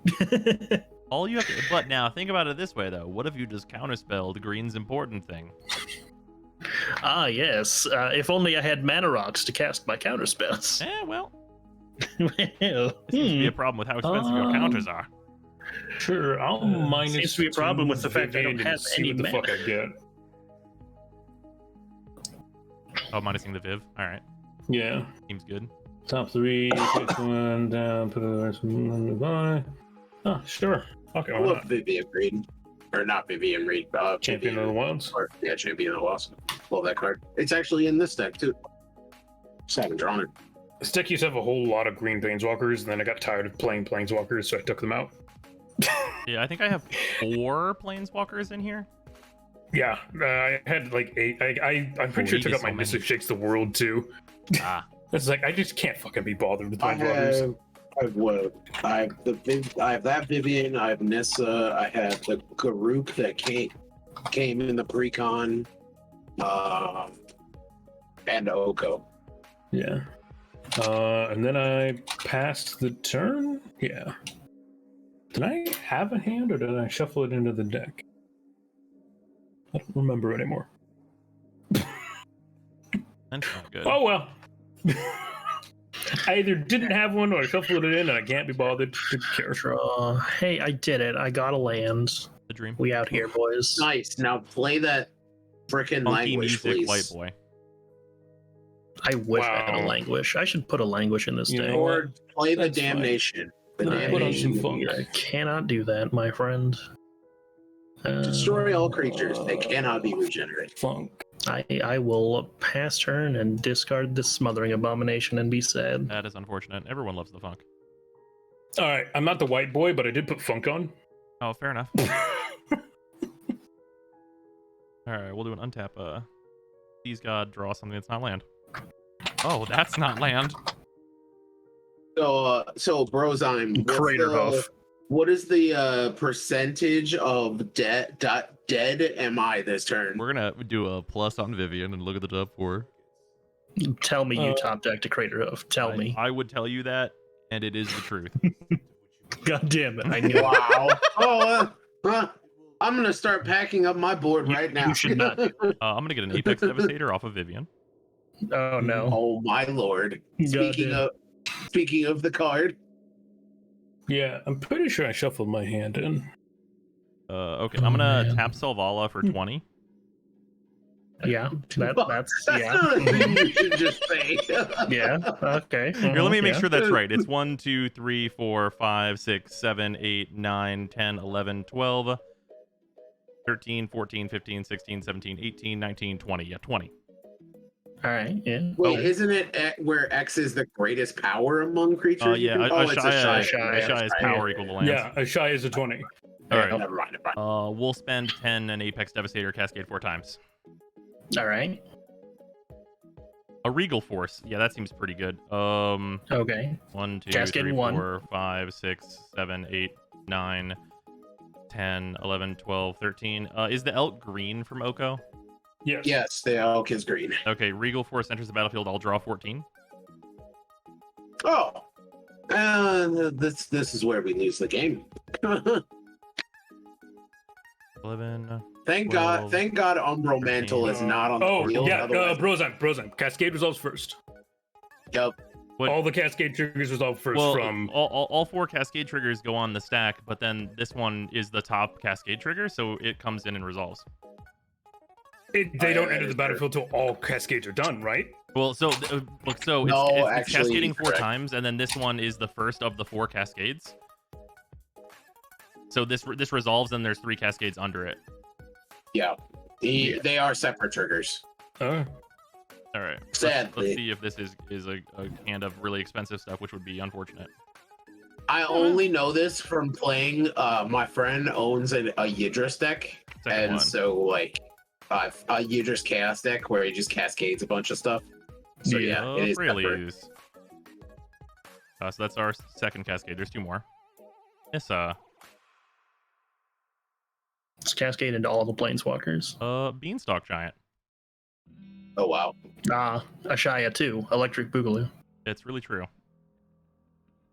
it. all you have to. But now think about it this way, though. What if you just counterspelled green's important thing? Yes. If only I had mana rocks to cast my counter spells. Well, Well, this seems to be a problem with how expensive your counters are. Sure, I'll minus. seems to be a problem 2 with the fact I don't Vivian and have see any what the fuck mana. I get. Oh, minusing the Viv. All right, Yeah. seems good. Top 3, take 1 down, put the rest on the buy. Oh, sure. Okay, I why love not? Vivian Reed. Or not Vivian Reed. Champion of the Wilds. Yeah, Champion of the Wilds. Love that card. It's actually in this deck, too. Just haven't drawn it. This deck used to have a whole lot of green planeswalkers, and then I got tired of playing planeswalkers, so I took them out. Yeah, I think I have 4 planeswalkers in here. Yeah, I had like 8. I'm pretty sure I Eight took is out my so many. Mystic Shakes the World too. Ah, It's like I just can't fucking be bothered with I planeswalkers. have I have that Vivian, I have Nissa, I have the Garuk that came in the pre-con, and Oko. Yeah. And then I passed the turn. Yeah. Did I have a hand or did I shuffle it into the deck? I don't remember anymore. that's not good. Oh well. I either didn't have one or I shuffled it in and I can't be bothered to care. Draw. Hey, I did it. I got a land. The dream. We out here, boys. Nice. Now play that frickin' Funky language, music, please. white boy. I wish I had a Wow. languish. I should put a languish in this You deck. know Or play the That's fine. Damnation. The I, Put on some Damnation. funk. I cannot do that, my friend. Destroy all creatures. They cannot be regenerated. Funk. I will pass turn and discard this smothering abomination and be sad. That is unfortunate. Everyone loves the funk. All right, I'm not the white boy, but I did put funk on. Oh, fair enough. All right, we'll do an untap. These god draw something that's not land. Oh, that's not land. So Brozyme, Craterhoof. what is the percentage of dead am I this turn? We're gonna do a plus on Vivian and look at the top 4. Tell me you Uh, top decked a Craterhoof. Tell me. I would tell you that, and it is the truth. God damn it. I knew it. Wow. I'm gonna start packing up my board right now. You should not. I'm gonna get an Apex Devastator off of Vivian. Oh no. Oh my lord. Speaking Goddamn. of the card, Yeah, I'm pretty sure I shuffled my hand in. Okay, Oh, I'm gonna man. tap Selvala for 20. Yeah, that's that's yeah. not a thing you should just say. Yeah. Okay. Here, let me make yeah. sure that's right. It's 1, 2, 3, 4, 5, 6, 7, 8, 9, 10, 11, 12, 13, 14, 15, 16, 17, 18, 19, 20. Yeah, 20. All right. Yeah. Wait, isn't it where X is the greatest power among creatures? Yeah, it's a Ashaya Shia. is power equal to lands. Yeah, a shy is a 20. All right. Never mind. Never mind. We'll spend 10 and Apex Devastator Cascade 4 times. All right. A Regal Force. Yeah, that seems pretty good. 1, Okay. 2, Cascade 3, one. 4, 5, 6, 7, 8, 9, 10, 11, 12, 13. Is the Elk green from Oko? Yes. Yes, the elk is green. Okay, Regal Force enters the battlefield. I'll draw 14. Oh, this is where we lose the game. 11. Thank 12, God, Umbral Mantle is not on the Oh, field. yeah, otherwise- Brozyme. Cascade resolves first. Yep. What- All the Cascade triggers resolve first Well, from... all 4 Cascade triggers go on the stack, but then this one is the top Cascade trigger, so it comes in and resolves. They yeah, don't that enter is the battlefield till all Cascades are done, right? Well, so No, it's actually, cascading 4 correct. times, and then this one is the first of the 4 cascades. So this resolves, and there's 3 cascades under it. Yeah, they are separate triggers. Oh. All right. Sadly. Let's see if this is a hand of really expensive stuff, which would be unfortunate. I only know this from playing. My friend owns a Yidris deck, Second and one. so like a Yidris Chaos deck where he just cascades a bunch of stuff. So yeah, it is separate. Frehley's. So that's our second cascade. There's 2 more. Issa. It's cascade into all the planeswalkers. Beanstalk Giant. Oh wow. Ashaya too. Electric Boogaloo. It's really true.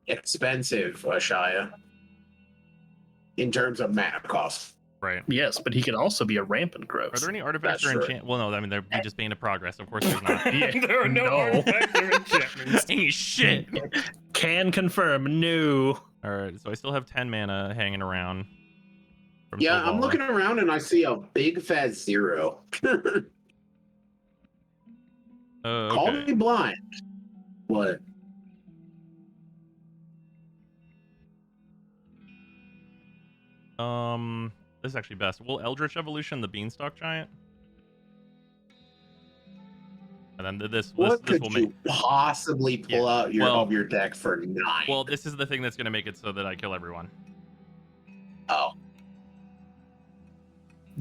Expensive, Ashaya. In terms of mana cost. Right. Yes, but he can also be a rampant growth. Are there any artifacts or That's true. enchant? Well, no, I mean, they're just Bane of Progress. Of course there's not. There are no No. artifacts or enchantments. Hey, shit! Can confirm. No. Alright, so I still have 10 mana hanging around. From Yeah, I'm Selvala. looking around and I see a big fat 0. Call Okay. me blind. What? This is actually best. Will Eldritch Evolution the Beanstalk Giant? And then this What this could will you make. possibly pull Yeah, out well- of your deck for 9? Well, this is the thing that's gonna make it so that I kill everyone. Oh,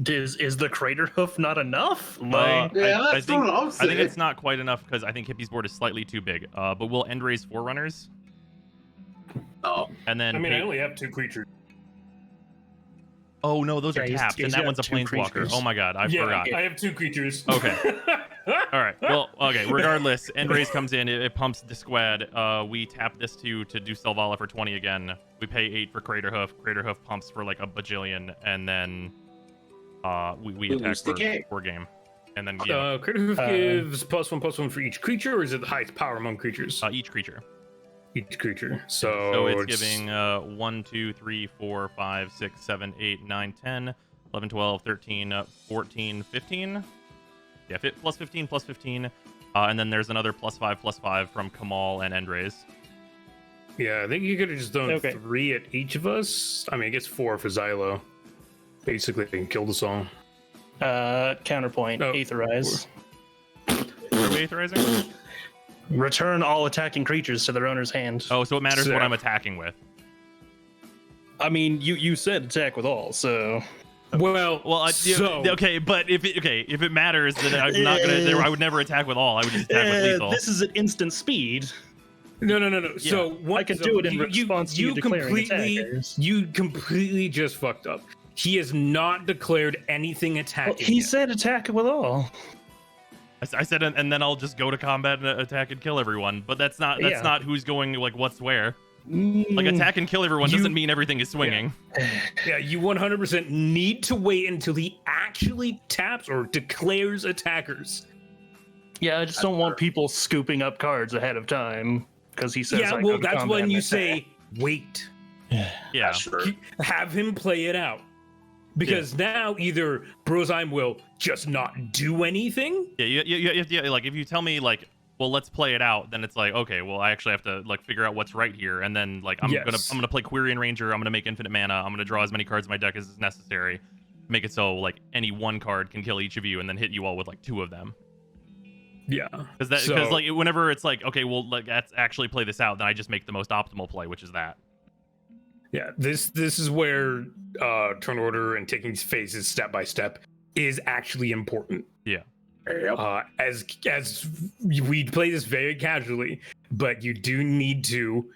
Is the Crater Hoof not enough? Yeah, I that's think- what I'm I saying. think it's not quite enough because I think Hippie's board is slightly too big. But will Endray's Forerunners? Oh, And then I mean, I pay- only have 2 creatures. Oh no, those are Yeah, tapped, and he's that got one's a 2 planeswalker. creatures. Oh my god, I forgot. I have 2 creatures. Okay. All right. Well, okay. Regardless, Endray's comes in. It pumps the squad. We tap this to do Selvala for 20 again. We pay 8 for Crater Hoof. Crater Hoof pumps for like a bajillion, and then we attack lose the for game. 4 game, and then yeah, Critter Hoof gives +1/+1 for each creature, or is it the highest power among creatures? each creature. Each creature. So it's giving 1, 2, 3, 4, 5, 6, 7, 8, 9, 10, 11, 12, 13, 14, 15. Yeah, plus 15, plus 15. And then there's another +5/+5 from Kamal and Endray's. Yeah, I think you could have just done Okay. 3 at each of us. I mean, I guess 4 for Xylo. Basically, they can kill us all. Counterpoint. Oh. Aetherize. Aetherizing? Return all attacking creatures to their owner's hand. Oh, so it matters Sick. what I'm attacking with. I mean, you said attack with all, so Well, okay, but if it matters, then I'm not gonna. I would never attack with all. I would just attack with lethal. this is at instant speed. No. So what, I can so do it in response to you declaring attackers. You completely just fucked up. He has not declared anything attacking. Well, he yet. said attack with all. I said, and then I'll just go to combat and attack and kill everyone. But that's not Yeah. not who's going like what's where. Like attack and kill everyone You- doesn't mean everything is swinging. Yeah, you 100% need to wait until he actually taps or declares attackers. Yeah, I just don't want people scooping up cards ahead of time because he says. Yeah, I go well, to that's combat when and you attack. say wait. Yeah. sure. Have him play it out. Because now either Brozheim will just not do anything. Yeah, you like if you tell me like, well, let's play it out, then it's like, okay, well, I actually have to like figure out what's right here, and then like I'm Yes. gonna play Quirion Ranger, I'm gonna make infinite mana, I'm gonna draw as many cards in my deck as is necessary, make it so like any one card can kill each of you, and then hit you all with like 2 of them. Yeah. Because like whenever it's like, okay, well, like let's actually play this out, then I just make the most optimal play, which is that. Yeah, this is where turn order and taking phases step by step is actually important. Yep. As we play this very casually, but you do need to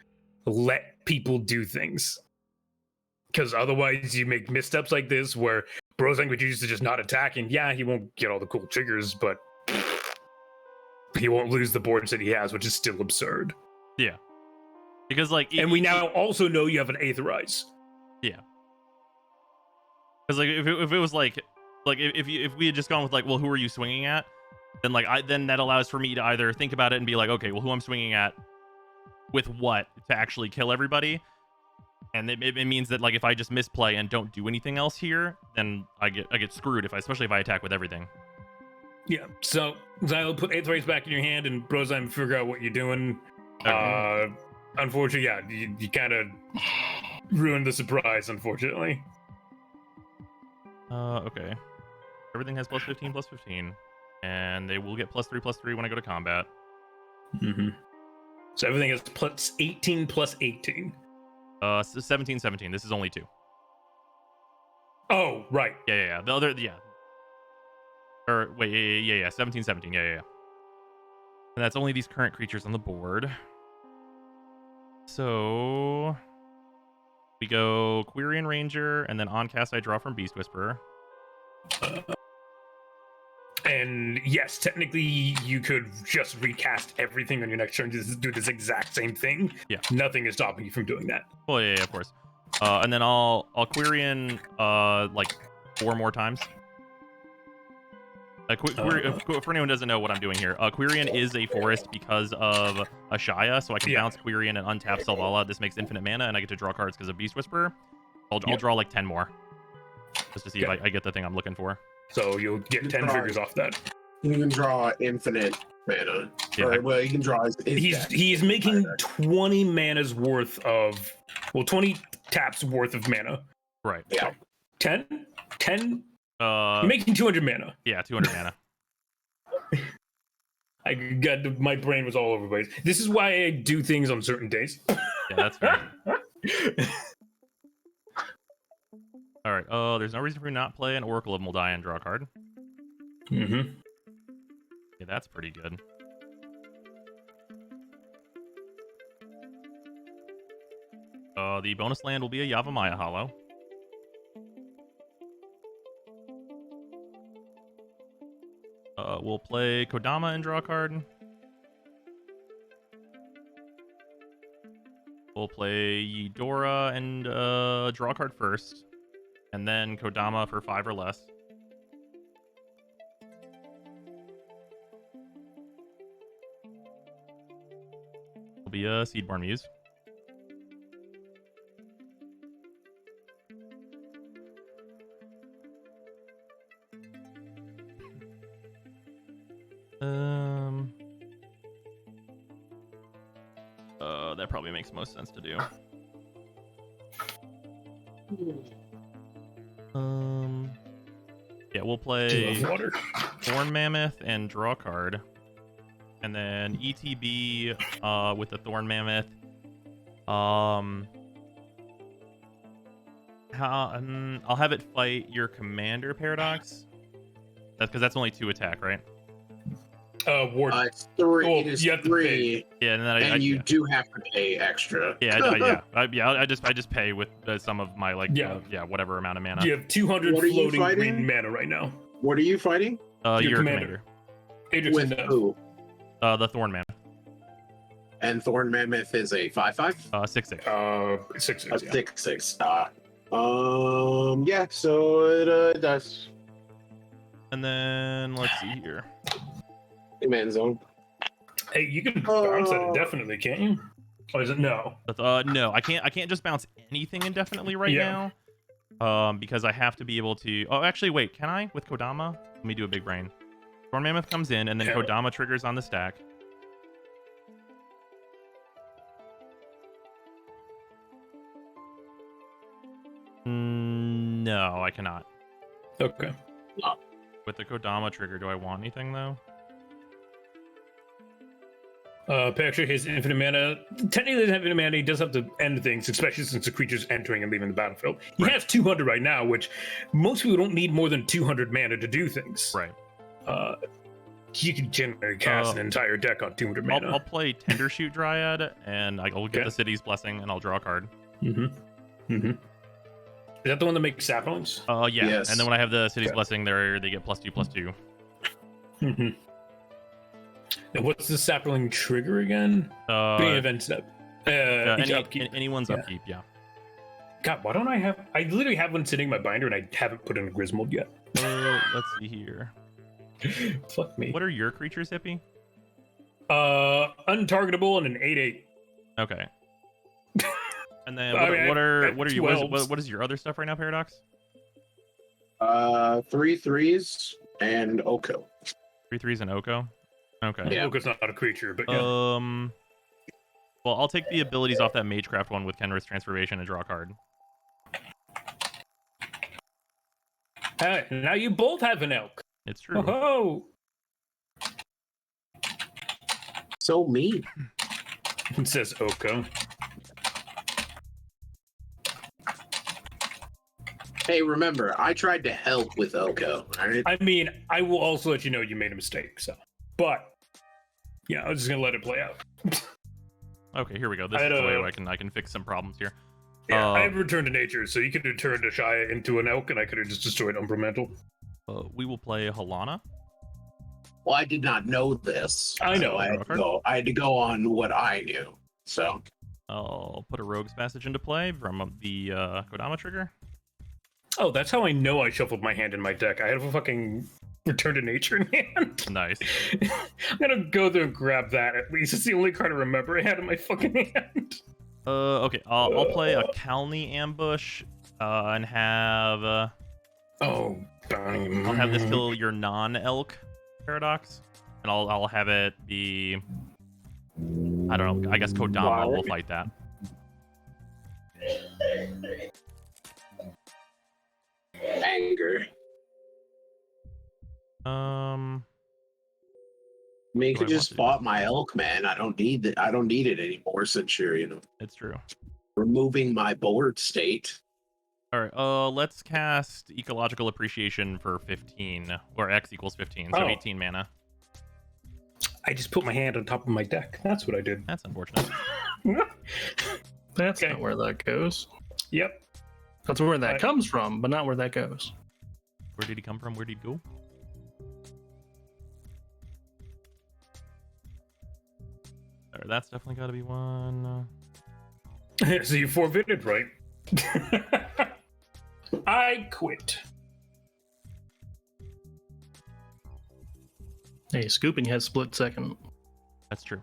let people do things, because otherwise you make missteps like this where Brozheim would use to just not attack, and yeah, he won't get all the cool triggers, but he won't lose the boards that he has, which is still absurd. Yeah. Because like, And we now also know you have an Aetherize. because like if it was like if we had just gone with like, well, who are you swinging at, then like then that allows for me to either think about it and be like, okay, well, who I'm swinging at with what to actually kill everybody, and it means that like if I just misplay and don't do anything else here, then I get screwed especially if I attack with everything. Yeah. So Xylo, put Aetherize back in your hand, and Brozheim, figure out what you're doing. Unfortunately, yeah, you kind of ruined the surprise, unfortunately. Okay. Everything has plus 15, plus 15. And they will get +3/+3 when I go to combat. Mm-hmm. So everything is plus 18 plus 18. So 17, 17. This is only 2. Oh, right. Yeah. The other, yeah. Or, wait, yeah. 17, 17. Yeah. And that's only these current creatures on the board. So we go Quirion Ranger, and then on cast I draw from Beast Whisperer. And yes, technically you could just recast everything on your next turn to do this exact same thing. Yeah. Nothing is stopping you from doing that. Well, yeah, of course. And then I'll Quirion like 4 more times. For anyone who doesn't know what I'm doing here, Quirion is a forest because of Ashaya, so I can bounce Quirion and untap Selvala. This makes infinite mana, and I get to draw cards because of Beast Whisperer. I'll draw like 10 more, just to see if I get the thing I'm looking for. So you'll get 10 triggers off that. You can draw infinite mana. Yeah. Or, well, you can draw He's making 20 mana's worth of 20 taps worth of mana. Right. Yeah. 10? You're making 200 mana. Yeah, 200 mana. My brain was all over the place. This is why I do things on certain days. Yeah, that's fair. All right. There's no reason for me to not play an Oracle of Moldiah and draw a card. Mm-hmm. Yeah, that's pretty good. The bonus land will be a Yavimaya Hollow. We'll play Kodama and draw a card. We'll play Eudora and draw a card first. And then Kodama for 5 or less. Will be a Seedborn Muse. That probably makes most sense to do. Yeah, we'll play Thorn Mammoth and draw a card. And then ETB with the Thorn Mammoth. I'll have it fight your commander, Paradox. That's because that's only 2 attack, right? Ward. It's 3. Well, It is you have to 3. Yeah, and then you do have to pay extra. I just pay with some of my whatever amount of mana. You have 200 What are you floating fighting? green mana right now. What are you fighting? Your commander. commander. With who? The Thorn Mammoth. And Thorn Mammoth is a 5/5? 6/6. 6/6. A 6/6. Yeah, so it does. And then let's see here. Command zone. Hey, you can bounce that indefinitely, can't you? Or is it no? No, I can't just bounce anything indefinitely right now. Because I have to be able to. Oh, actually, wait. Can I with Kodama? Let me do a big brain. Thorn Mammoth comes in, and then Kodama triggers on the stack. No, I cannot. Okay. With the Kodama trigger, do I want anything though? Patrick has infinite mana. Technically, he has infinite mana. He does have to end things, especially since the creature's entering and leaving the battlefield. He has 200 right now, which most people don't need more than 200 mana to do things. Right. You can generally cast an entire deck on 200 mana. I'll play Tendershoot Dryad, and I'll get the City's Blessing, and I'll draw a card. Is that the one that makes saplings? Yeah. Yes. And then when I have the City's Blessing, they get +2/+2. And what's the sapling trigger again? Being event step. Upkeep. Anyone's upkeep, yeah. God, why don't I have? I literally have one sitting in my binder, and I haven't put in a Griswold yet. Let's see here. Fuck me. What are your creatures, Hippie? Untargetable and an 8/8. Okay. And then what is your other stuff right now, Paradox? 3 3s and Oko. 3 3s and Oko. Okay. Yeah. Oko's not a creature, but yeah. Well, I'll take the abilities off that Magecraft one with Kenrith's Transformation and draw a card. Hey, now you both have an elk. It's true. Oh, So mean. it says Oko. Hey, remember, I tried to help with Oko. All right? I mean, I will also let you know you made a mistake. So, but yeah, I was just gonna let it play out. Okay, here we go. This I is the way don't- I can fix some problems here. Yeah, I have returned to nature, so you could have turned a Shia into an elk, and I could have just destroyed Umbramental. We will play Halana. Well, I did not know this. I know. So I had to go on what I knew. So I'll put a Rogue's Passage into play from the Kodama trigger. Oh, that's how I know I shuffled my hand in my deck. I have a fucking Return to Nature in hand. Nice. I'm gonna go there and grab that at least. It's the only card I remember I had in my fucking hand. Okay. I'll play a Kalni Ambush and have Oh, I'll have this kill your non-elk Paradox, and I'll have it be, I don't know. I guess Kodama will fight that. anger. I mean, you do could I just want to spot my elk, man. I don't need it. I don't need it anymore since you're, It's true. removing my board state. All right. Let's cast Ecological Appreciation for 15, or X equals 15, so Oh. 18 mana. I just put my hand on top of my deck. That's what I did. That's unfortunate. That's Okay. not where that goes. Yep. That's where that Right. comes from, but not where that goes. Where did he come from? Where did he go? All right, that's definitely got to be one. So you forfeited, right? I quit. Hey, scooping has split second. That's true.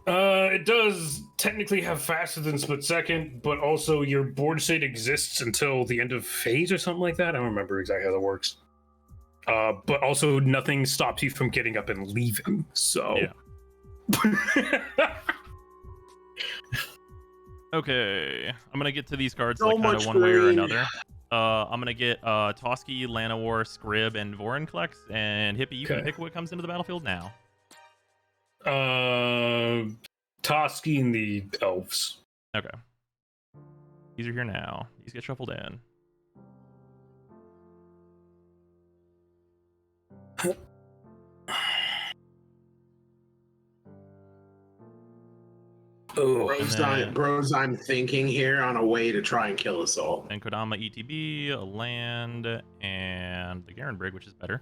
It does technically have faster than split second, but also your board state exists until the end of phase or something like that. I don't remember exactly how that works. But also nothing stops you from getting up and leaving. So Yeah. Okay, I'm gonna get to these cards So like kind of much one way or green. another. I'm gonna get Toski, Llanowar, Scrib, and Vorinclex, and Hippie, you can Okay. pick what comes into the battlefield now. Toski and the elves. Okay. These are here now. These get shuffled in. Oh, Bros, I'm thinking here on a way to try and kill us all. And Kodama ETB, a land, and the Garen Brig, which is better.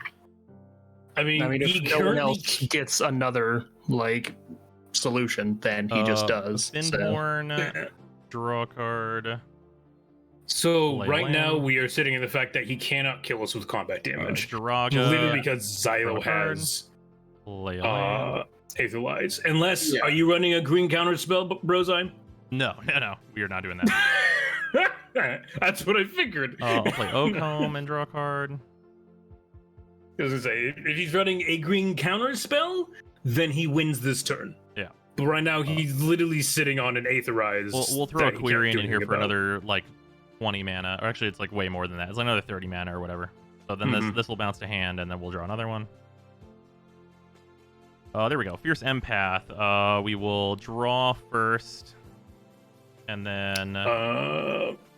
I mean, if he no one currently else gets another solution, then he just does. So. Finborn, draw a card. So Ley right now Land. we are sitting in the fact that he cannot kill us with combat damage, Jiraga, literally because Xylo draw a card. has Ley Land. Aetherlize. Unless, Yeah. are you running a green counter spell, Brozine? No, we are not doing that. That's what I figured. I'll play Oakhome and draw a card. I was gonna say, if he's running a green counter spell, then he wins this turn. Yeah. But right now he's literally sitting on an Aetherize. We'll throw a that he can't Quirion do in here anything for about. another like 20 mana, or actually it's like way more than that. It's like another 30 mana or whatever. So then Mhm. this will bounce to hand, and then we'll draw another one. There we go. Fierce Empath. We will draw first, and then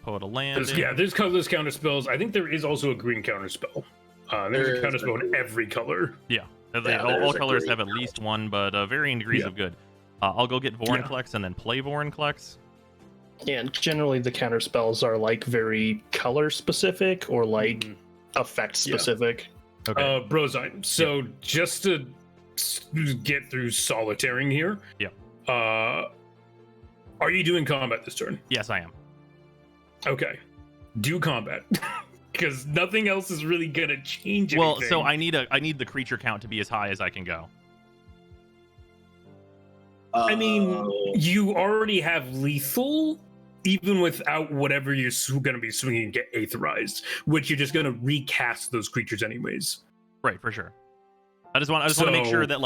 put a land. There's colorless counter spells. I think there is also a green counter spell. There's There a counter is spell in every color. Yeah, there all is a colors green have at least one, but varying degrees Yeah. of good. I'll go get Vorinclex and then play Vorinclex. Yeah, and generally the counter spells are like very color specific or like Mhm. effect specific. Okay. Brozine. So just to get through solitaring here. Yeah. Are you doing combat this turn? Yes, I am. Okay. Do combat. Because nothing else is really gonna change anything. Well, so I need the creature count to be as high as I can go. I mean, Uh, you already have lethal, even without whatever you're going to be swinging and get aetherized, which you're just going to recast those creatures anyways. Right, for sure. I just want to make sure So- that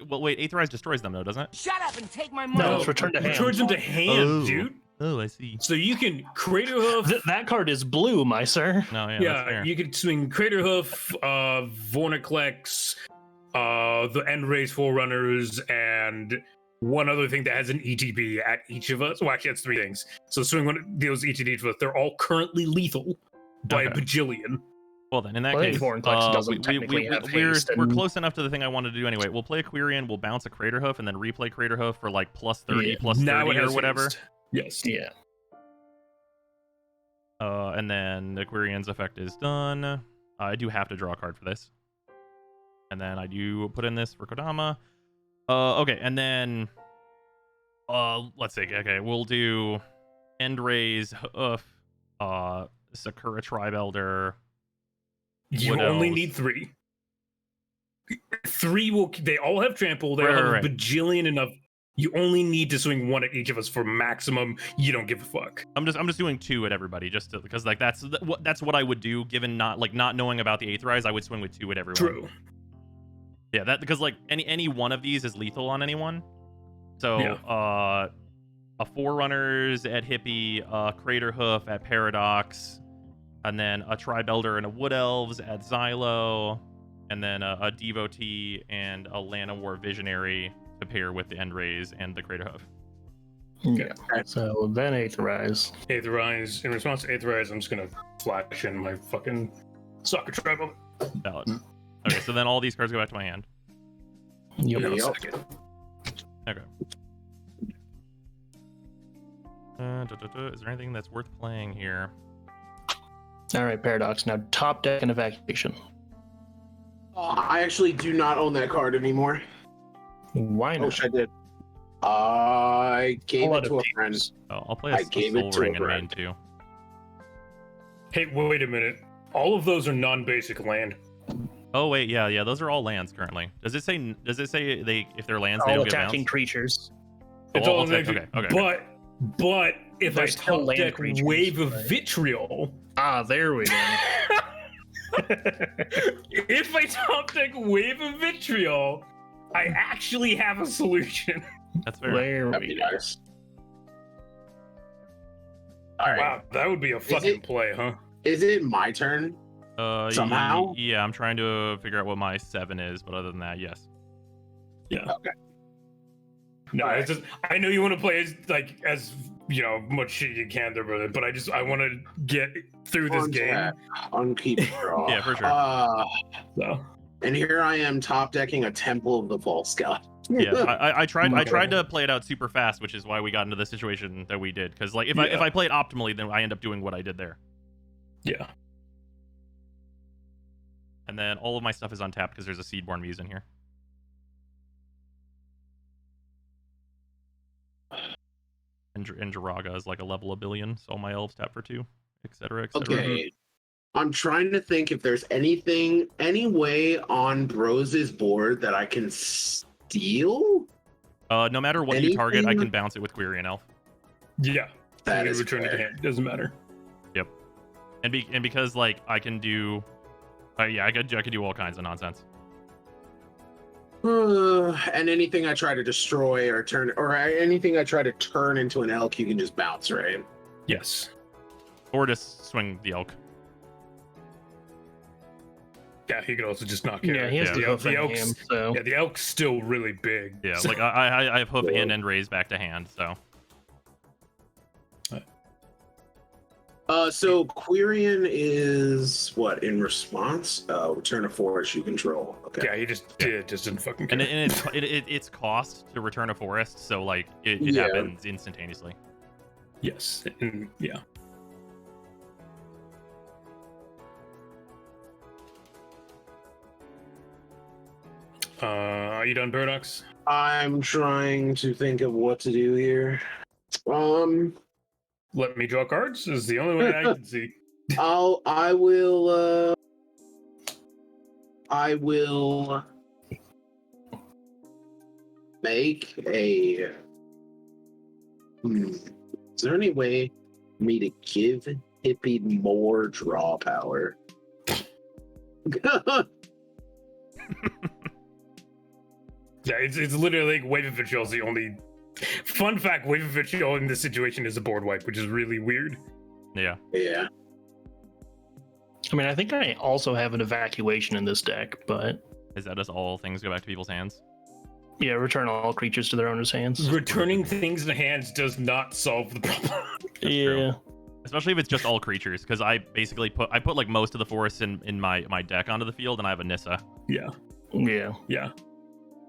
well, wait, Aetherize destroys them though, doesn't it? Shut up and take my No, money. it's return to hand. Returns them to hand, Oh. dude. Oh, I see. So you can Crater Hoof. That card is blue, my sir. No, yeah, that's fair. You could swing Crater Hoof, Vorniclex, the End Race Forerunners, and one other thing that has an ETB at each of us. Well, actually, that's 3 things. So swing one deals each of us. They're all currently lethal by a Okay. bajillion. Well, then in that Well, I case, think Vornclex doesn't technically have haste, we're and- close enough to the thing I wanted to do anyway. We'll play a Quirion, we'll bounce a Crater Hoof, and then replay Crater Hoof for like plus 30, Yeah. plus Now 30 it or has whatever. haste. Yes. Yeah. And then the Quirion's effect is done. I do have to draw a card for this. And then I do put in this for Kodama. Okay, and then let's see. Okay, we'll do Endrays, Hoof, Sakura Tribe Elder. You What only else? need 3. 3 will. They all have trample. They all have Right. a bajillion enough. You only need to swing 1 at each of us for maximum. You don't give a fuck. I'm just doing 2 at everybody just because like that's what I would do given not knowing about the Aetherize. I would swing with 2 at everyone. True. Yeah, that because like any one of these is lethal on anyone. So Yeah. a Forerunners at Hippie, a Crater Hoof at Paradox, and then a Tribe Elder and a Wood Elves at Xylo, and then a Devotee and a Llanowar Visionary to pair with the Endrays and the Crater Hoof. Yeah. So then Aetherize. Aetherize. In response to Aetherize, I'm just gonna flash in my fucking soccer tribal. Valid. Okay, so then all these cards go back to my hand. Yep. In a Yep. second. Okay. Is there anything that's worth playing here? All right, Paradox. Now top deck and evacuation. I actually do not own that card anymore. Why I not? wish I did. I gave lot it to of a friend. teams. Oh, I'll play I a gave Soul it to Ring a in main friend. too. Hey, wait a minute. All of those are non-basic land. Oh wait, yeah, those are all lands currently. Does it say they if they're lands they All don't get attacking bounced? creatures. It's Oh, all I'll take- negative. okay. But if They're I still top land deck creatures, Wave of right? Vitriol, Ah, there we go. if I top deck Wave of Vitriol, I actually have a solution. That's fair. There That'd we be go. nice. All right. Wow, that would be a fucking it- play, huh? Is it my turn? Somehow? Yeah, I'm trying to figure out what my 7 is, but other than that, yes. Yeah. Okay. No, Alright. it's just I know you want to play as you know much shit you can there, brother. But I want to get through this game. Unkeep draw. Yeah, for sure. So And here I am top decking a Temple of the False God. Yeah, I tried Okay. to play it out super fast, which is why we got into the situation that we did. Because like if Yeah. I play it optimally, then I end up doing what I did there. yeah. And then all of my stuff is untapped because there's a Seedborn Muse in here. And Jiraga is like a level a billion, so all my elves tap for 2, etc. etc. Okay. I'm trying to think if there's any way on Brose's board that I can steal. No matter what you target, I Anything- can bounce it with Quirion Elf. Yeah. That You is return it to fair. hand. Doesn't matter. And because like I can do, I could do all kinds of nonsense. And anything I try to destroy or turn, or anything I try to turn into an elk, you can just bounce, right? Yes. Or just swing the elk. Yeah, he could also just knock Yeah, it. he has Yeah. the The elf in elk's- hand, so Yeah, the elk's still really big. Yeah, So- like I have hoof and raise back to hand, so So Quirion is what in response? Return a forest you control. Okay. yeah, he just didn't fucking care. and it's cost to return a forest, so like it Yeah. happens instantaneously. Yes, and yeah. Are you done, Paradox? I'm trying to think of what to do here. Let me draw cards. Is the only way I can see. I will make a Is there any way for me to give Hippie more draw power? Yeah, it's literally like Wave of Vitriol is the only Fun fact: Wave of Vitriol in this situation is a board wipe, which is really weird. Yeah. Yeah. I mean, I think I also have an evacuation in this deck, but Is that just all things go back to people's hands? yeah, return all creatures to their owner's hands. Returning things to hands does not solve the problem. Yeah. Especially if it's just all creatures, because I basically put like most of the forests in my deck onto the field, and I have a Nissa. Yeah, Yeah. yeah.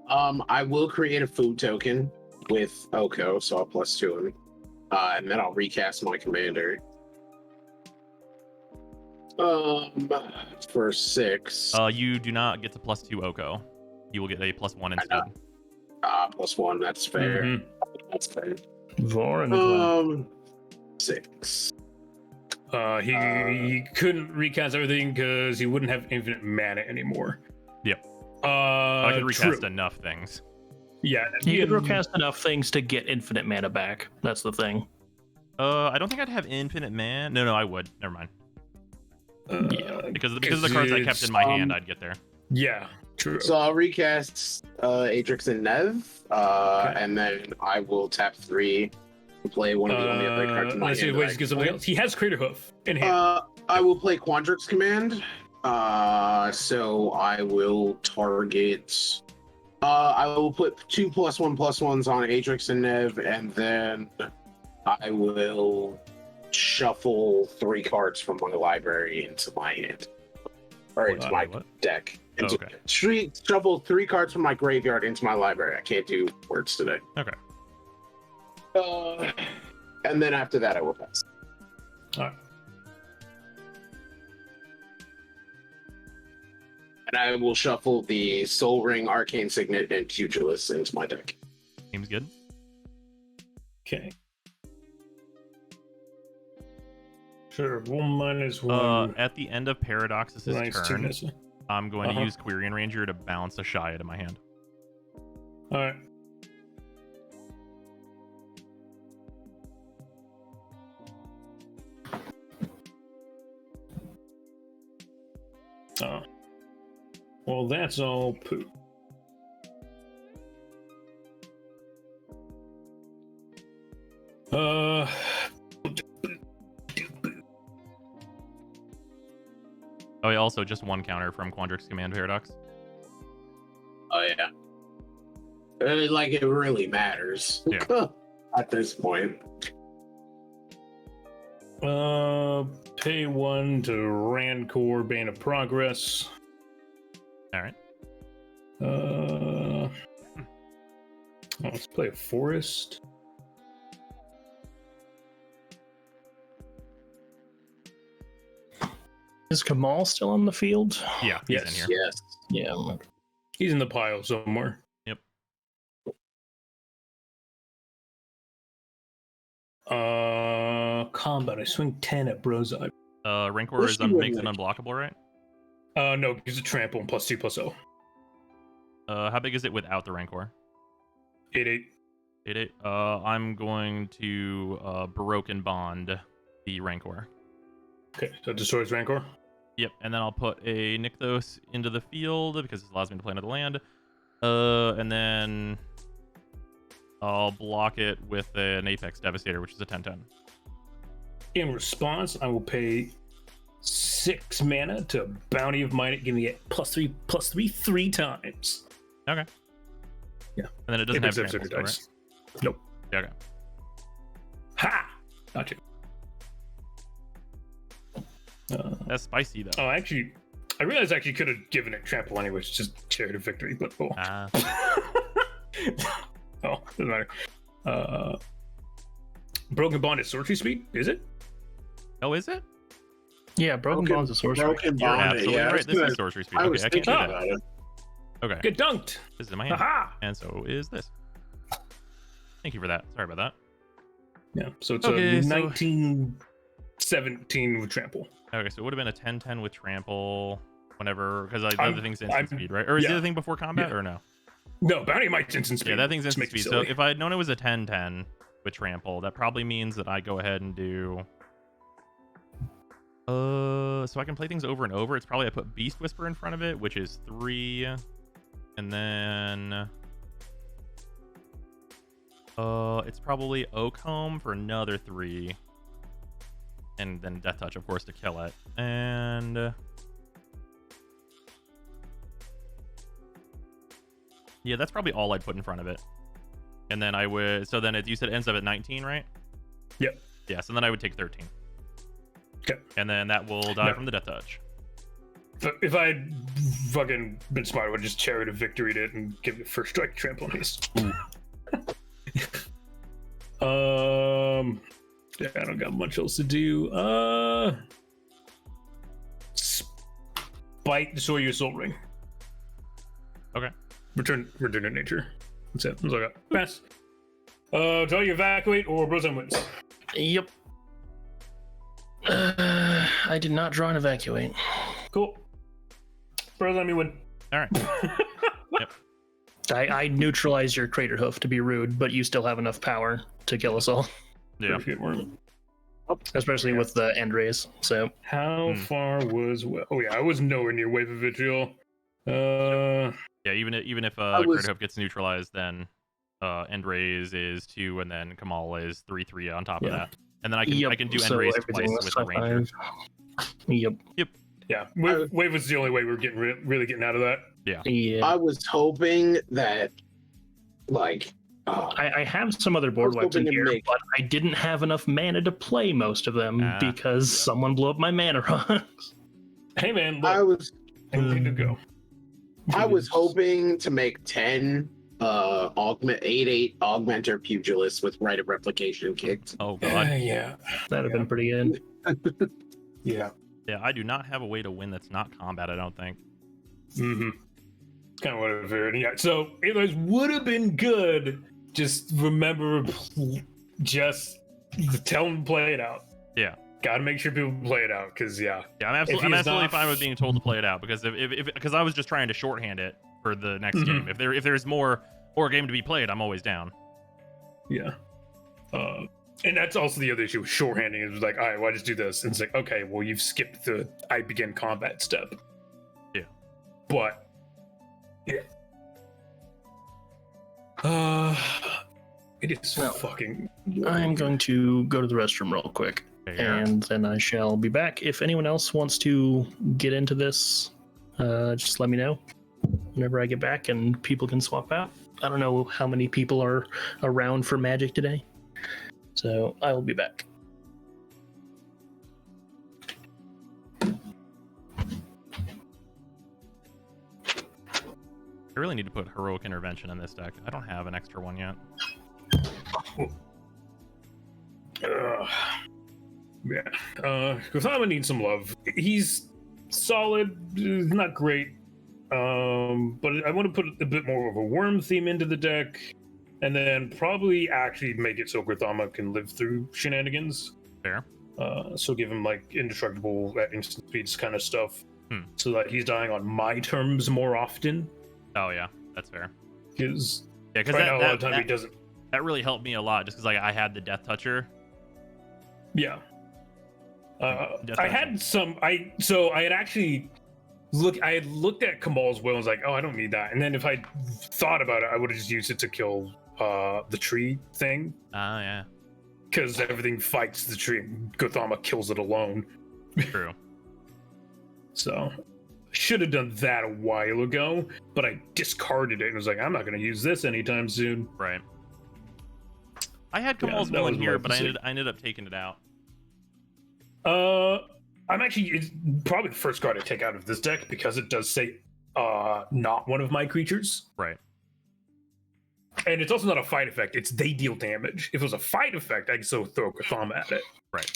I will create a food token with Oko, so I'll +2 him. And then I'll recast my commander. For 6. You do not get to +2 Oko. You will get a +1 instead. +1, that's fair. Mhm. That's fair. Vorin. 6. He couldn't recast everything because he wouldn't have infinite mana anymore. Yep. I I could recast enough things. Yeah, You could recast enough things to get infinite mana back. That's the thing. I don't think I'd have infinite mana. No, I would. Never mind. Yeah. Because of the cards I kept in my hand, I'd get there. Yeah, true. So I'll recast Atrix and Nev, and then I will tap 3 and play one of the only other cards in my Let's see hand. ways to get something else. He has Crater Hoof in hand. I will play Quandrix Command. So I will target. I will put 2 +1/+1s on Atrix and Nev, and then I will shuffle 3 cards from my library into my hand, or into my deck. Shuffle 3 cards from my graveyard into my library. I can't do words today. Okay. And then after that, I will pass. All right. And I will shuffle the Soul Ring, Arcane Signet, and Pugilist into my deck. Seems good. Okay. Sure. 1 -1. At the end of Paradox's Nice, turn, 2 Nissa. I'm going to use Quirion Ranger to bounce a Shia to my hand. All right. Oh. Well, that's all poop. Oh, yeah, also just 1 counter from Quandrix Command Paradox. Oh yeah. Like it really matters. Yeah. At this point. Pay 1 to Rancor, Bane of Progress. All right. Let's play a Forest. Is Kamal still on the field? Yeah, he's Yes. in here. Yes. Yeah. He's in the pile somewhere. Yep. Combat. I swing 10 at Brozai. Rancor What's is the makes it range? unblockable, right? No, gives a trample and +2/+0. How big is it without the Rancor? 8/8. 8/8. I'm going to Broken Bond the Rancor. Okay, so it destroys Rancor. Yep, and then I'll put a Nykthos into the field because it allows me to play another land. And then I'll block it with an Apex Devastator, which is a 10/10. In response, I will pay 6 mana to Bounty of Might, giving it +3/+3 3 times. Okay. Yeah. And then it doesn't Apex have Devastator trample still, dice. Nope. right? Yeah, okay. Ha! Not you. That's spicy though. Oh, actually, I realized I actually could have given it trample anyway, just shared a victory, but oh. Oh, doesn't matter. Broken Bond is sorcery speed, is it? Oh, is it? Yeah, Broken Bond's a sorcery. Broken You're Bond. absolutely Yeah, right. that's This good. is sorcery speed. I Okay, was I can't thinking do that. about it. Okay. Get dunked! This is in my hand. Aha! And so is this. Thank you for that. Sorry about that. Yeah, so it's Okay, a so- 1917 with trample. Okay, so it would have been a 10/10 with trample whenever, because the I'm- other thing's instant I'm- speed, right? Or is the yeah. other thing before combat, Yeah. or no? No, Bounty of Might's instant speed. Yeah, that thing's Just instant make it speed. So silly. if I had known it was a 10/10 with trample, that probably means that I go ahead and do. So I can play things over and over. It's probably I put Beast Whisper in front of it, which is 3, and then It's probably Oakhome for another 3. And then Death Touch, of course, to kill it. And yeah, that's probably all I'd put in front of it. And then I would, so then you said it ends up at 19, right? Yep. Yeah, so then I would take 13. Okay. And then that will die from the Death Touch. If I had fucking been smart, I would just Chariot of Victory it and give it first strike trample on haste. Yeah, I don't got much else to do. Spite, destroy your soul ring. Okay. Return to nature. That's it. That's all I got. Pass. Draw you evacuate or Brozan wins. Yep. I did not draw and evacuate. Cool. Brozan, me win. All right. Yep. I neutralize your crater hoof to be rude, but you still have enough power to kill us all, Yeah. especially with the end rays. So How far was? Oh yeah, I was nowhere near Wave of Vitriol. Uh, Yeah, even if I was- Crit Hope gets neutralized, then End Rays is 2, and then Kamal is 3/3 on top of Yeah. that. And then I can do End so Rays everything twice was with the Ranger. 5/5. Yep. yeah, Wave was the only way we were getting really getting out of that. Yeah. I was hoping that, like, I have some other board I was wipes in hoping to here, make- but I didn't have enough mana to play most of them Ah. because someone blew up my mana runs. Hey man, I look, was I'm ready to go. I was hoping to make 10 8/8 augmenter pugilists with Rite of Replication kicked. Oh god. Yeah, That'd have been pretty good. yeah. Yeah, I do not have a way to win that's not combat, I don't think. Mm-hmm. Kind of what I figured. Yeah. So it would have been good. Just remember, just tell them to play it out. Yeah. Got to make sure people play it out, because Yeah, I'm If absolutely he's absolutely not- fine with being told to play it out, because because I was just trying to shorthand it for the next game. If there's more game to be played, I'm always down. yeah. And that's also the other issue with shorthanding. It was like, all right, well, I just do this, and it's like, okay, well, you've skipped the I begin combat step. Yeah. But yeah. It is Well, fucking. I'm going to go to the restroom real quick, Yeah. and then I shall be back. If anyone else wants to get into this, just let me know whenever I get back, and people can swap out. I don't know how many people are around for Magic today, so I will be back. I really need to put Heroic Intervention in this deck. I don't have an extra one yet. Yeah. Kusama needs some love. He's solid, not great. But I want to put a bit more of a worm theme into the deck, and then probably actually make it so Gurthama can live through shenanigans. Fair. So give him like indestructible at instant speeds kind of stuff, Hmm. so that he's dying on my terms more often. Oh yeah, that's fair. Because Yeah, because right now a lot of that, time he doesn't. that really helped me a lot, just because like I had the Death Toucher. Yeah. Death I Toucher. had some. I had actually looked at Kamal's will and was like, oh, I don't need that. And then if I thought about it, I would have just used it to kill the tree thing, Ah, yeah, because everything fights the tree. And Gothama kills it alone. true. So should have done that a while ago, but I discarded it and was like, I'm not going to use this anytime soon. Right. I had Yeah, Kamal's that Will in was here, my but I mistake. ended up taking it out. I'm actually, it's probably the first card I take out of this deck, because it does say not one of my creatures. Right. And it's also not a fight effect, it's they deal damage. If it was a fight effect, I could still throw Gothama at it. Right.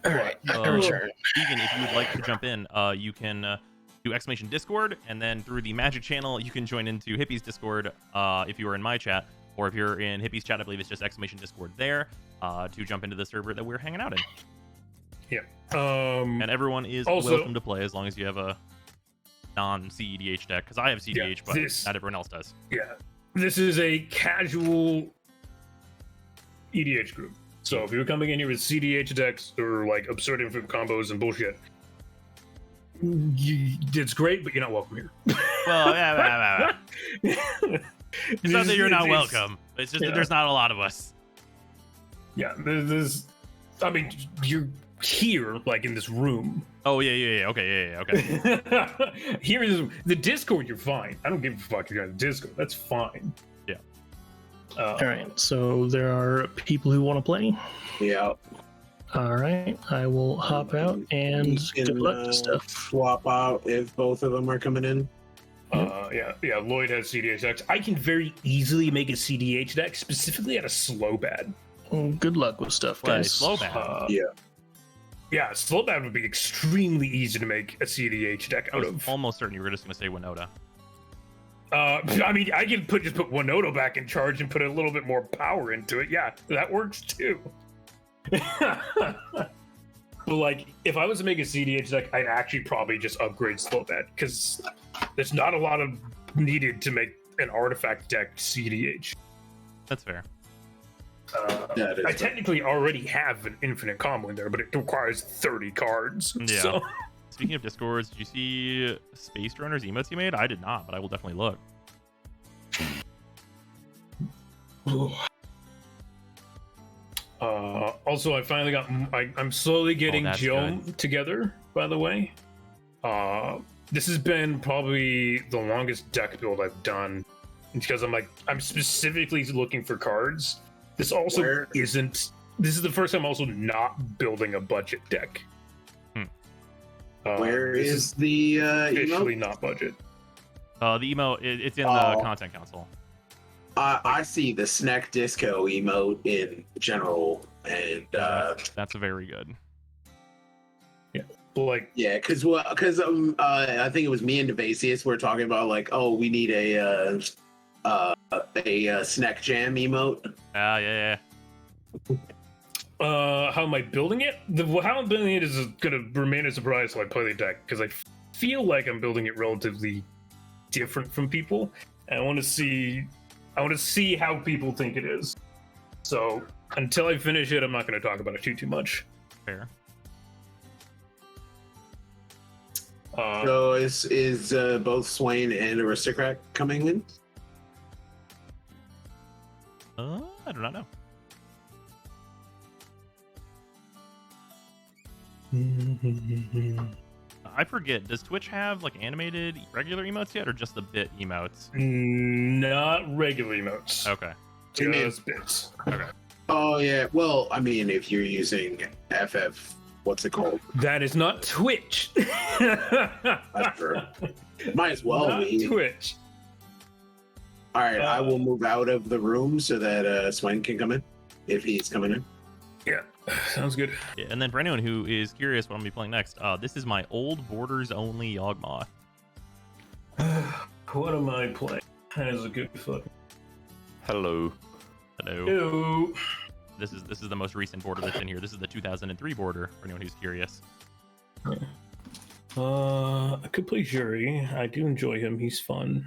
All right, Uh, I return. Egan, if you would like to jump in, you can do exclamation Discord, and then through the Magic channel, you can join into Hippie's Discord if you are in my chat, or if you're in Hippie's chat, I believe it's just exclamation Discord there to jump into the server that we're hanging out in. And everyone is Also- welcome to play as long as you have a non-CEDH deck, because I have CEDH, but this- not everyone else does. Yeah, this is a casual EDH group. So if you're coming in here with CDH decks or like absurd infinite combos and bullshit, it's great, but you're not welcome here. Well, it's not that you're not welcome. It's just that Yeah. there's not a lot of us. Yeah, there's. I mean, you're here, like in this room. Oh yeah. Okay, yeah. Okay. Here is the Discord. You're fine. I don't give a fuck if you're on the Discord. That's fine. Yeah. All right, so there are people who want to play. Yeah. All right, I will hop out and You good can, luck and stuff. swap out if both of them are coming in. Yeah. Lloyd has CDH decks. I can very easily make a CDH deck specifically at a slow bad. Good luck with stuff, Well, guys. slow bad. Yeah, slow bad would be extremely easy to make a CDH deck I out was of. almost certain you were just gonna say Winota. I mean, I can just put Winoto back in charge and put a little bit more power into it. Yeah, that works too. But like, if I was to make a CDH deck, I'd actually probably just upgrade Slowbad because there's not a lot of needed to make an artifact deck CDH. That's fair. That is I fair. technically already have an infinite combo in there, but it requires 30 cards. Yeah. So Speaking of Discords, did you see Space Runners emotes you made? I did not, but I will definitely look. Also, I finally got. I'm slowly getting that's Joe together. By the way, this has been probably the longest deck build I've done because I'm specifically looking for cards. This also Where- isn't. This is the first time I'm also not building a budget deck. Where this is the officially emote? not budget? The emo, it's in Oh. the content console. I see the Snack Disco emote in general, and That's very good. Like, yeah, because I think it was me and Devasius were talking about like, oh, we need a Snack Jam emote. Yeah. how am I building it? How I'm building it is gonna remain a surprise till I play the deck because I feel like I'm building it relatively different from people. And I want to see how people think it is. So until I finish it, I'm not going to talk about it too much. Fair. So is both Swain and Aristocrat coming in? I do not know. I forget. Does Twitch have like animated regular emotes yet, or just the bit emotes? Not regular emotes. Okay. Just bits. Oh yeah. Well, I mean, if you're using FF, what's it called? That is not Twitch. That's true. Might as well Not be. Twitch. All right, I will move out of the room so that Swain can come in if he's coming in. Yeah, sounds good. Yeah, and then for anyone who is curious what I'm gonna be playing next, this is my old Borders only Yawgmoth. What am I playing? That is a good fuck. Hello. Hello. Ew. This is the most recent border that's in here. This is the 2003 border for anyone who's curious. I could play Jury. I do enjoy him. He's fun.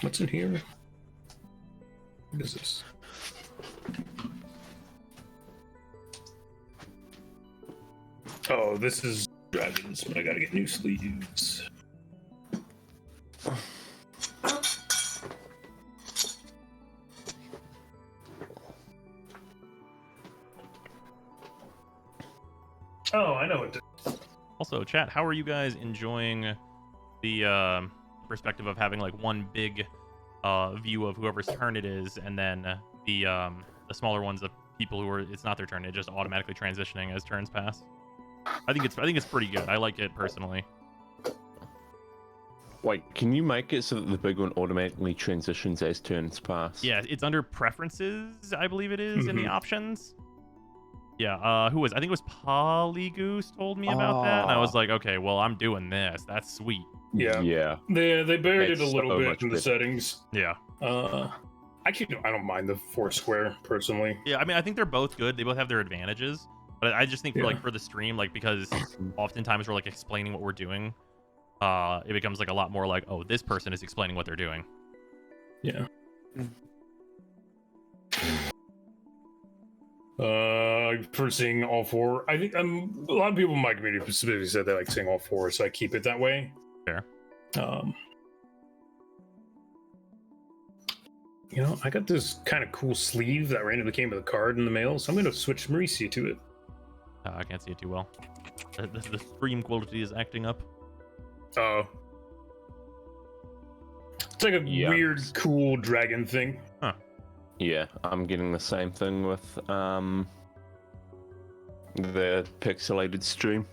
What's in here? What is this? Oh, this is dragons, but I gotta get new sleeves. Oh, I know what to Also, chat, how are you guys enjoying the perspective of having like one big view of whoever's turn it is, and then the smaller ones of people who are it's not their turn, it just automatically transitioning as turns pass? I think it's pretty good. I like it personally. Wait, can you make it so that the big one automatically transitions as turns pass? Yeah, it's under preferences, I believe it is, in the options. Yeah, who was? I think it was Polygoose told me about that, and I was like, okay, well, I'm doing this. That's sweet. Yeah. Yeah. They buried it a It's little so bit much in the better. settings. Yeah. Actually, I don't mind the Foursquare personally. Yeah, I mean, I think they're both good. They both have their advantages. But I just think for, Yeah. like for the stream, like because oftentimes we're like explaining what we're doing, it becomes like a lot more like, oh, this person is explaining what they're doing. Yeah. For seeing all four, I think a lot of people in my community specifically said they like seeing all four, so I keep it that way. Fair. You know, I got this kind of cool sleeve that randomly came with a card in the mail, so I'm gonna switch Mauricio to it. I can't see it too well. The stream quality is acting up. Oh. It's like a Yeah. weird, cool dragon thing. Yeah, I'm getting the same thing with the pixelated stream.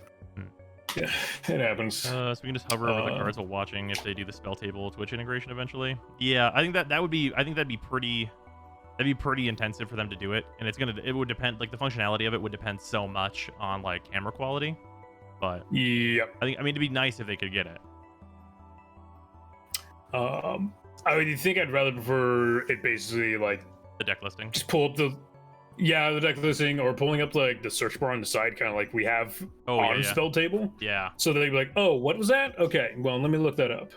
Yeah, it happens. So we can just hover over the cards while watching if they do the spell table Twitch integration eventually. Yeah, I think that would be. I think that'd be pretty intensive for them to do it, and it would depend. Like the functionality of it would depend so much on like camera quality. But Yep. I mean, it'd be nice if they could get it. I would think I'd rather prefer it basically like The deck listing. just pull up the deck listing or pulling up like the search bar on the side, kind of like we have on yeah. spell table. Yeah, So they'd be like, "Oh, what was that? Okay, well, let me look that up."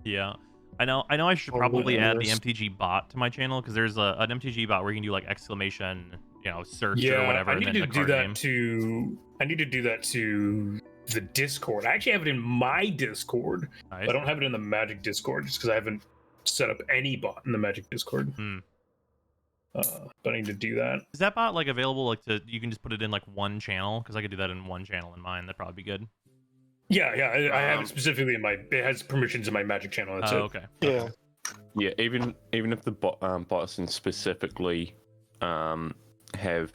yeah. I know. I should Or probably add the winners. MTG bot to my channel because there's an MTG bot where you can do like exclamation, search or Yeah, whatever. I and need then to the do card that name. to. I need to do that to the Discord. I actually have it in my Discord. Nice. I don't have it in the Magic Discord just because I haven't set up any bot in the Magic Discord. Hmm. But I need to do that. Is that bot like available? Like you can just put it in like one channel because I could do that in one channel in mine. That'd probably be good. Yeah, I have it specifically in my. It has permissions in my Magic channel. That's Oh, it. okay. Yeah. Yeah, even if the botsons specifically have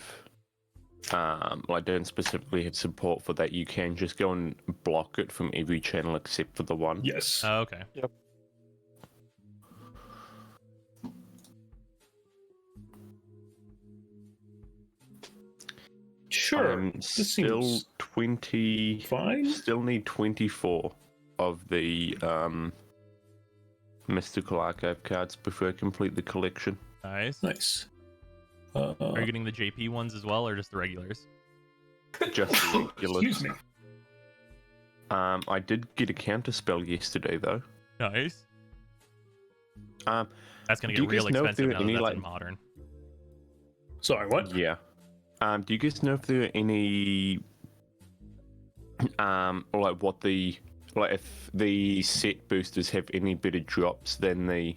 like don't specifically have support for that, you can just go and block it from every channel except for the one. Yes. Oh, okay. Sure. Still seems 20. fine. Still need 24 of the Mystical Archive cards before I complete the collection. Nice. Nice. Are you getting the JP ones as well, or just the regulars? Just the regulars. Excuse me. I did get a counter spell yesterday though. Nice. Um, That's gonna do get you real guys know if expensive there now are that any, that's like- in modern. Sorry, what? yeah. Do you guys know if there are any or like what the if the set boosters have any better drops than the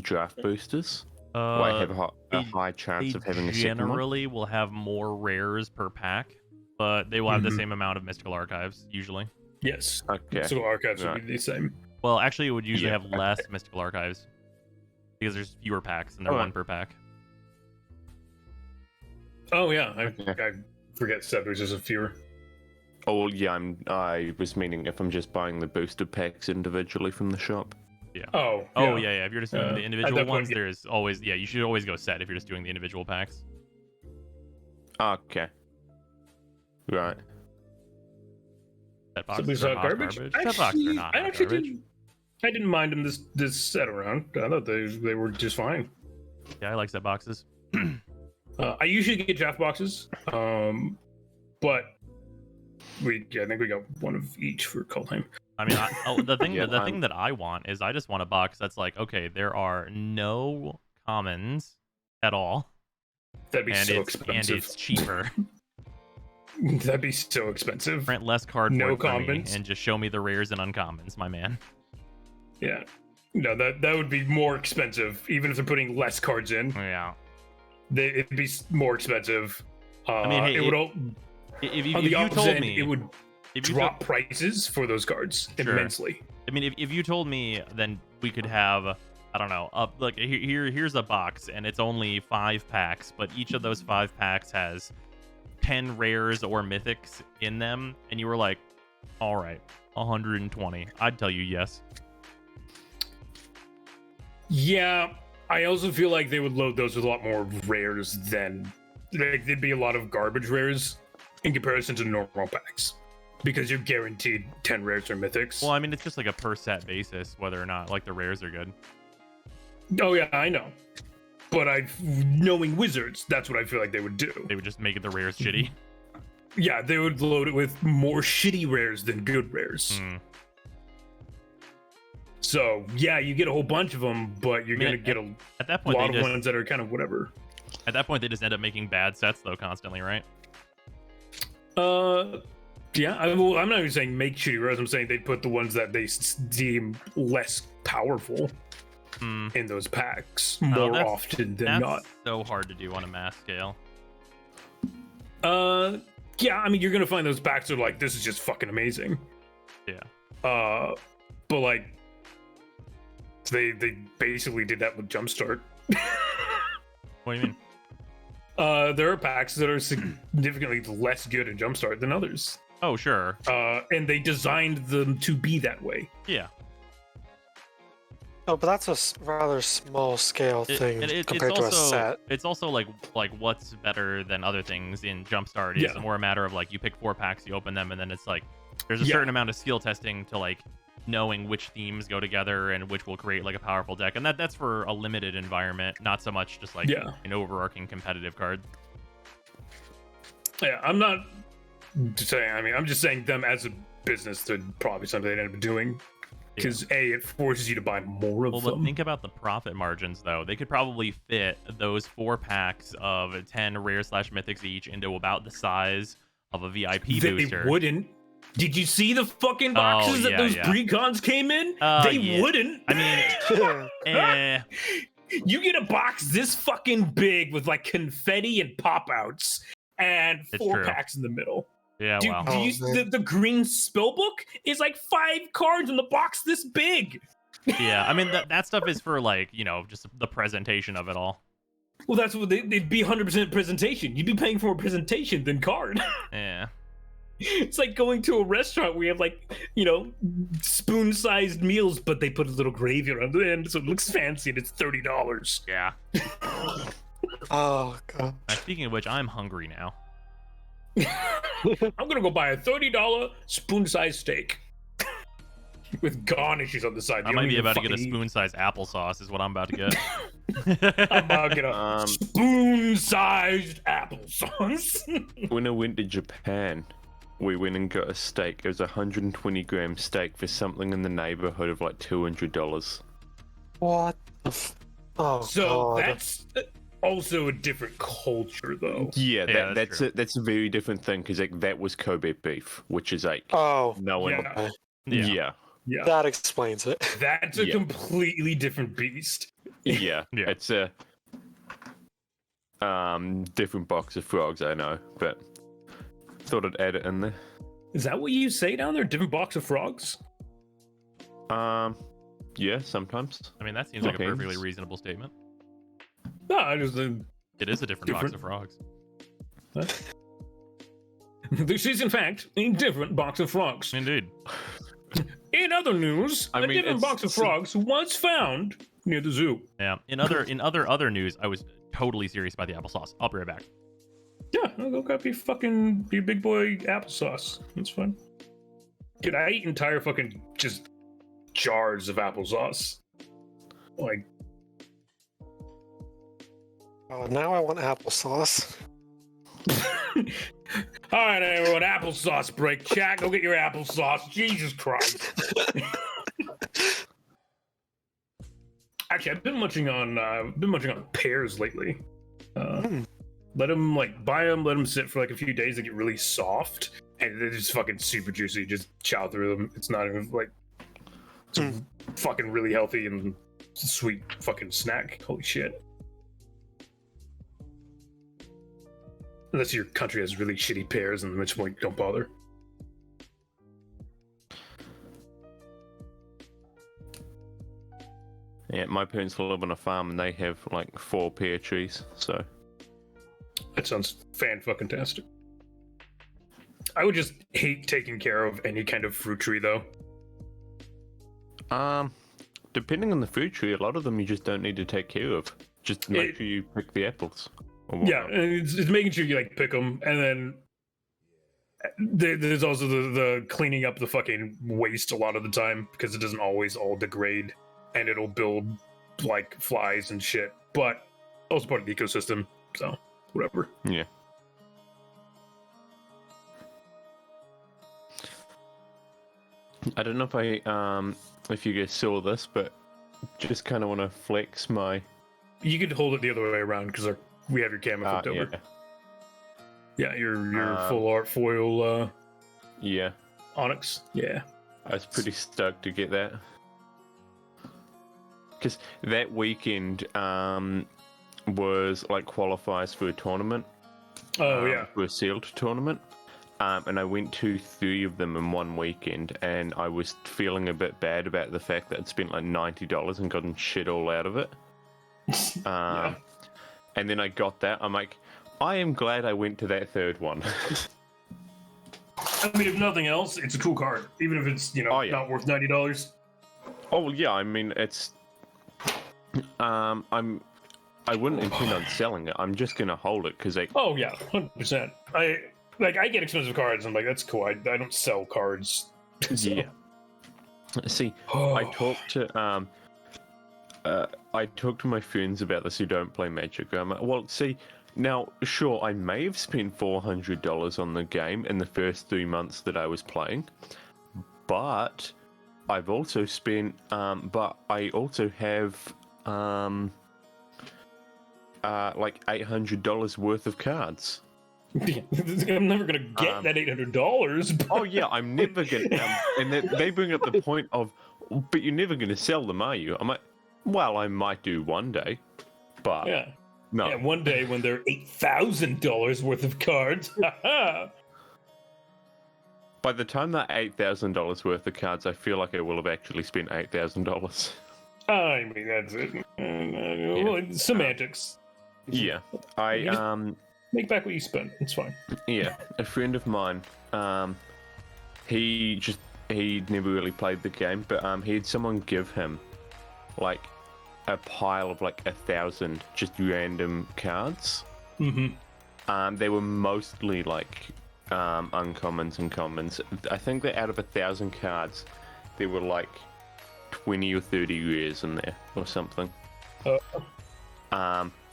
draft boosters? Like have a they- high chance They of having a second one? generally will have more rares per pack, but they will have the Mhm. same amount of mystical archives usually. Yes. Okay. So archives Right. would be the same. Well, actually, it would usually Yeah, have less mystical archives because there's fewer packs and they're Alright. one per pack. Oh yeah, Okay. I forget set boosters of fewer. Oh well, yeah, I was meaning if I'm just buying the booster packs individually from the shop. Oh. Oh yeah. If you're just doing the at individual that point, ones, yeah. there's always you should always go set if you're just doing the individual packs. Okay. Right. Set Set boxes boosters are are not garbage. Set boxes are not I actually garbage. I didn't mind them this set around. I thought they were just fine. Yeah, I like set boxes. I usually get draft boxes, but I think we got one of each for Kaldheim. I mean, the thing Yeah, the thing that I want is I just want a box that's like, okay, there are no commons at all, That'd be and so it's expensive. cheaper. That'd be so expensive. Print less cardboard No for me commons? and just show me the rares and uncommons, my man. Yeah. No, that would be more expensive, even if they're putting less cards in. Yeah. It'd be more expensive. I mean, hey, it would all If on you the opposite told end, me it would if you drop prices for those cards Sure. immensely. I mean, if you told me, then we could have, I don't know, like here's a box, and it's only 5 packs, but each of those 5 packs has 10 rares or mythics in them, and you were like, all right, 120. I'd tell you yes. Yeah, I also feel like they would load those with a lot more rares than like, there'd be a lot of garbage rares in comparison to normal packs because you're guaranteed 10 rares or mythics. Well, I mean, it's just like a per set basis, whether or not like the rares are good. Oh yeah, I know. But knowing Wizards, that's what I feel like they would do. They would just make it the rares shitty. Yeah, they would load it with more shitty rares than good rares. Hmm. So yeah, you get a whole bunch of them, but you're I mean, gonna get a At that point, lot they of just ones that are kind of whatever. At that point, they just end up making bad sets though constantly, right? Yeah. I'm not even saying make shitty rows. I'm saying they put the ones that they deem less powerful in those packs more often than not. That's so hard to do on a mass scale. Yeah. I mean, you're gonna find those packs are like, this is just fucking amazing. Yeah. But like, they basically did that with Jumpstart. What do you mean? There are packs that are significantly less good in Jumpstart than others. Oh, sure. And they designed them to be that way. Yeah. Oh, but that's a rather small scale thing compared to a set. It's also like what's better than other things in Jumpstart is more a matter of like you pick 4 packs, you open them, and then it's like there's a certain amount of skill testing to like knowing which themes go together and which will create like a powerful deck, and that's for a limited environment, not so much just like an overarching competitive card. Yeah, I'm not saying. I mean, I'm just saying them as a business. They're probably something they'd end up doing. Because it forces you to buy more of them. Well, think about the profit margins, though. They could probably fit those 4 packs of 10 rare/mythics each into about the size of a VIP booster. They wouldn't. Did you see the fucking boxes that those precons came in? They wouldn't. I mean, you get a box this fucking big with like confetti and pop outs and 4 packs in the middle. Yeah, dude, wow. The green spellbook is like 5 cards in the box this big. Yeah, I mean that stuff is for like, you know, just the presentation of it all. Well, that's what they'd be 100% presentation. You'd be paying for a presentation than card. Yeah. It's like going to a restaurant where you have like, you know, spoon-sized meals, but they put a little gravy around the end, so it looks fancy, and it's $30. Yeah. Oh god. Speaking of which, I'm hungry now. I'm gonna go buy a $30 spoon-sized steak with garnishes on the side. I might be about to get a spoon-sized applesauce is what I'm about to get. I'm about to get a spoon-sized applesauce. When I went to Japan, we went and got a steak. It was a 120-gram steak for something in the neighborhood of like $200. What the oh so god. that's also a different culture, though. Yeah, that's a very different thing because like, that was Kobe beef, which is like no one. Yeah. That explains it. That's a completely different beast. Yeah, it's a different box of frogs. I know, but thought I'd add it in there. Is that what you say down there? Different box of frogs? Yeah, sometimes. I mean, that seems like a perfectly reasonable statement. No, it is a different box of frogs. What? This is, in fact, a different box of frogs. Indeed. In other news, a different box of frogs was found near the zoo. Yeah. In other news, I was totally serious about the applesauce. I'll be right back. Yeah, I'll go grab your big boy applesauce. That's fine. Dude, I eat entire fucking just jars of applesauce. Like, oh, now I want applesauce. all right, everyone, applesauce break. Chat, go get your applesauce. Jesus Christ. Actually, I've been munching on pears lately. Let them buy them, let them sit for like a few days. They get really soft, and they're just fucking super juicy. Just chow through them. It's not even like it's a fucking really healthy and sweet fucking snack. Holy shit. Unless your country has really shitty pears, in which point don't bother. Yeah, my parents live on a farm and they have like 4 pear trees, so. That sounds fan-fucking-tastic. I would just hate taking care of any kind of fruit tree, though. Depending on the fruit tree, a lot of them you just don't need to take care of. Just make sure you pick the apples. Yeah, and it's making sure you pick them, and then there's also the cleaning up the fucking waste a lot of the time because it doesn't always all degrade, and it'll build like flies and shit. But also part of the ecosystem, so whatever. Yeah. I don't know if you guys saw this, but just kind of want to flex my. You could hold it the other way around because our we have your camo flipped over. Yeah. Yeah, your full art foil Yeah. Onyx. Yeah. I was pretty stoked to get that. Because that weekend was like qualifiers for a tournament. Oh, yeah. For a sealed tournament. And I went to 3 of them in one weekend, and I was feeling a bit bad about the fact that I'd spent like $90 and gotten shit all out of it. Yeah. And then I got that. I'm like, I am glad I went to that 3rd one. I mean, if nothing else, it's a cool card. Even if it's, not worth $90. Oh yeah, I mean it's. I wouldn't intend on selling it. I'm just gonna hold it because Oh yeah, 100%. I get expensive cards. I'm like, that's cool. I don't sell cards. So. Yeah. See, I talked to my friends about this who don't play Magic. I'm like, well, see, now sure, I may have spent $400 on the game in the first 3 months that I was playing, but I've also spent, but I also have like $800 worth of cards. I'm never gonna get that $800. Oh yeah, I'm never gonna. And they bring up the point of, but you're never gonna sell them, are you? I'm like, well, I might do one day, but Yeah. no. Yeah, one day when they're $8,000 worth of cards. By the time that $8,000 worth of cards, I feel like I will have actually spent $8,000. I mean, that's it. Well, semantics. Yeah, Make back what you spent. It's fine. Yeah, a friend of mine, he never really played the game, but he had someone give him like a pile of like 1,000 just random cards. Mm-hmm. They were mostly like uncommons and commons. I think that out of 1,000 cards, there were like 20 or 30 rares in there or something.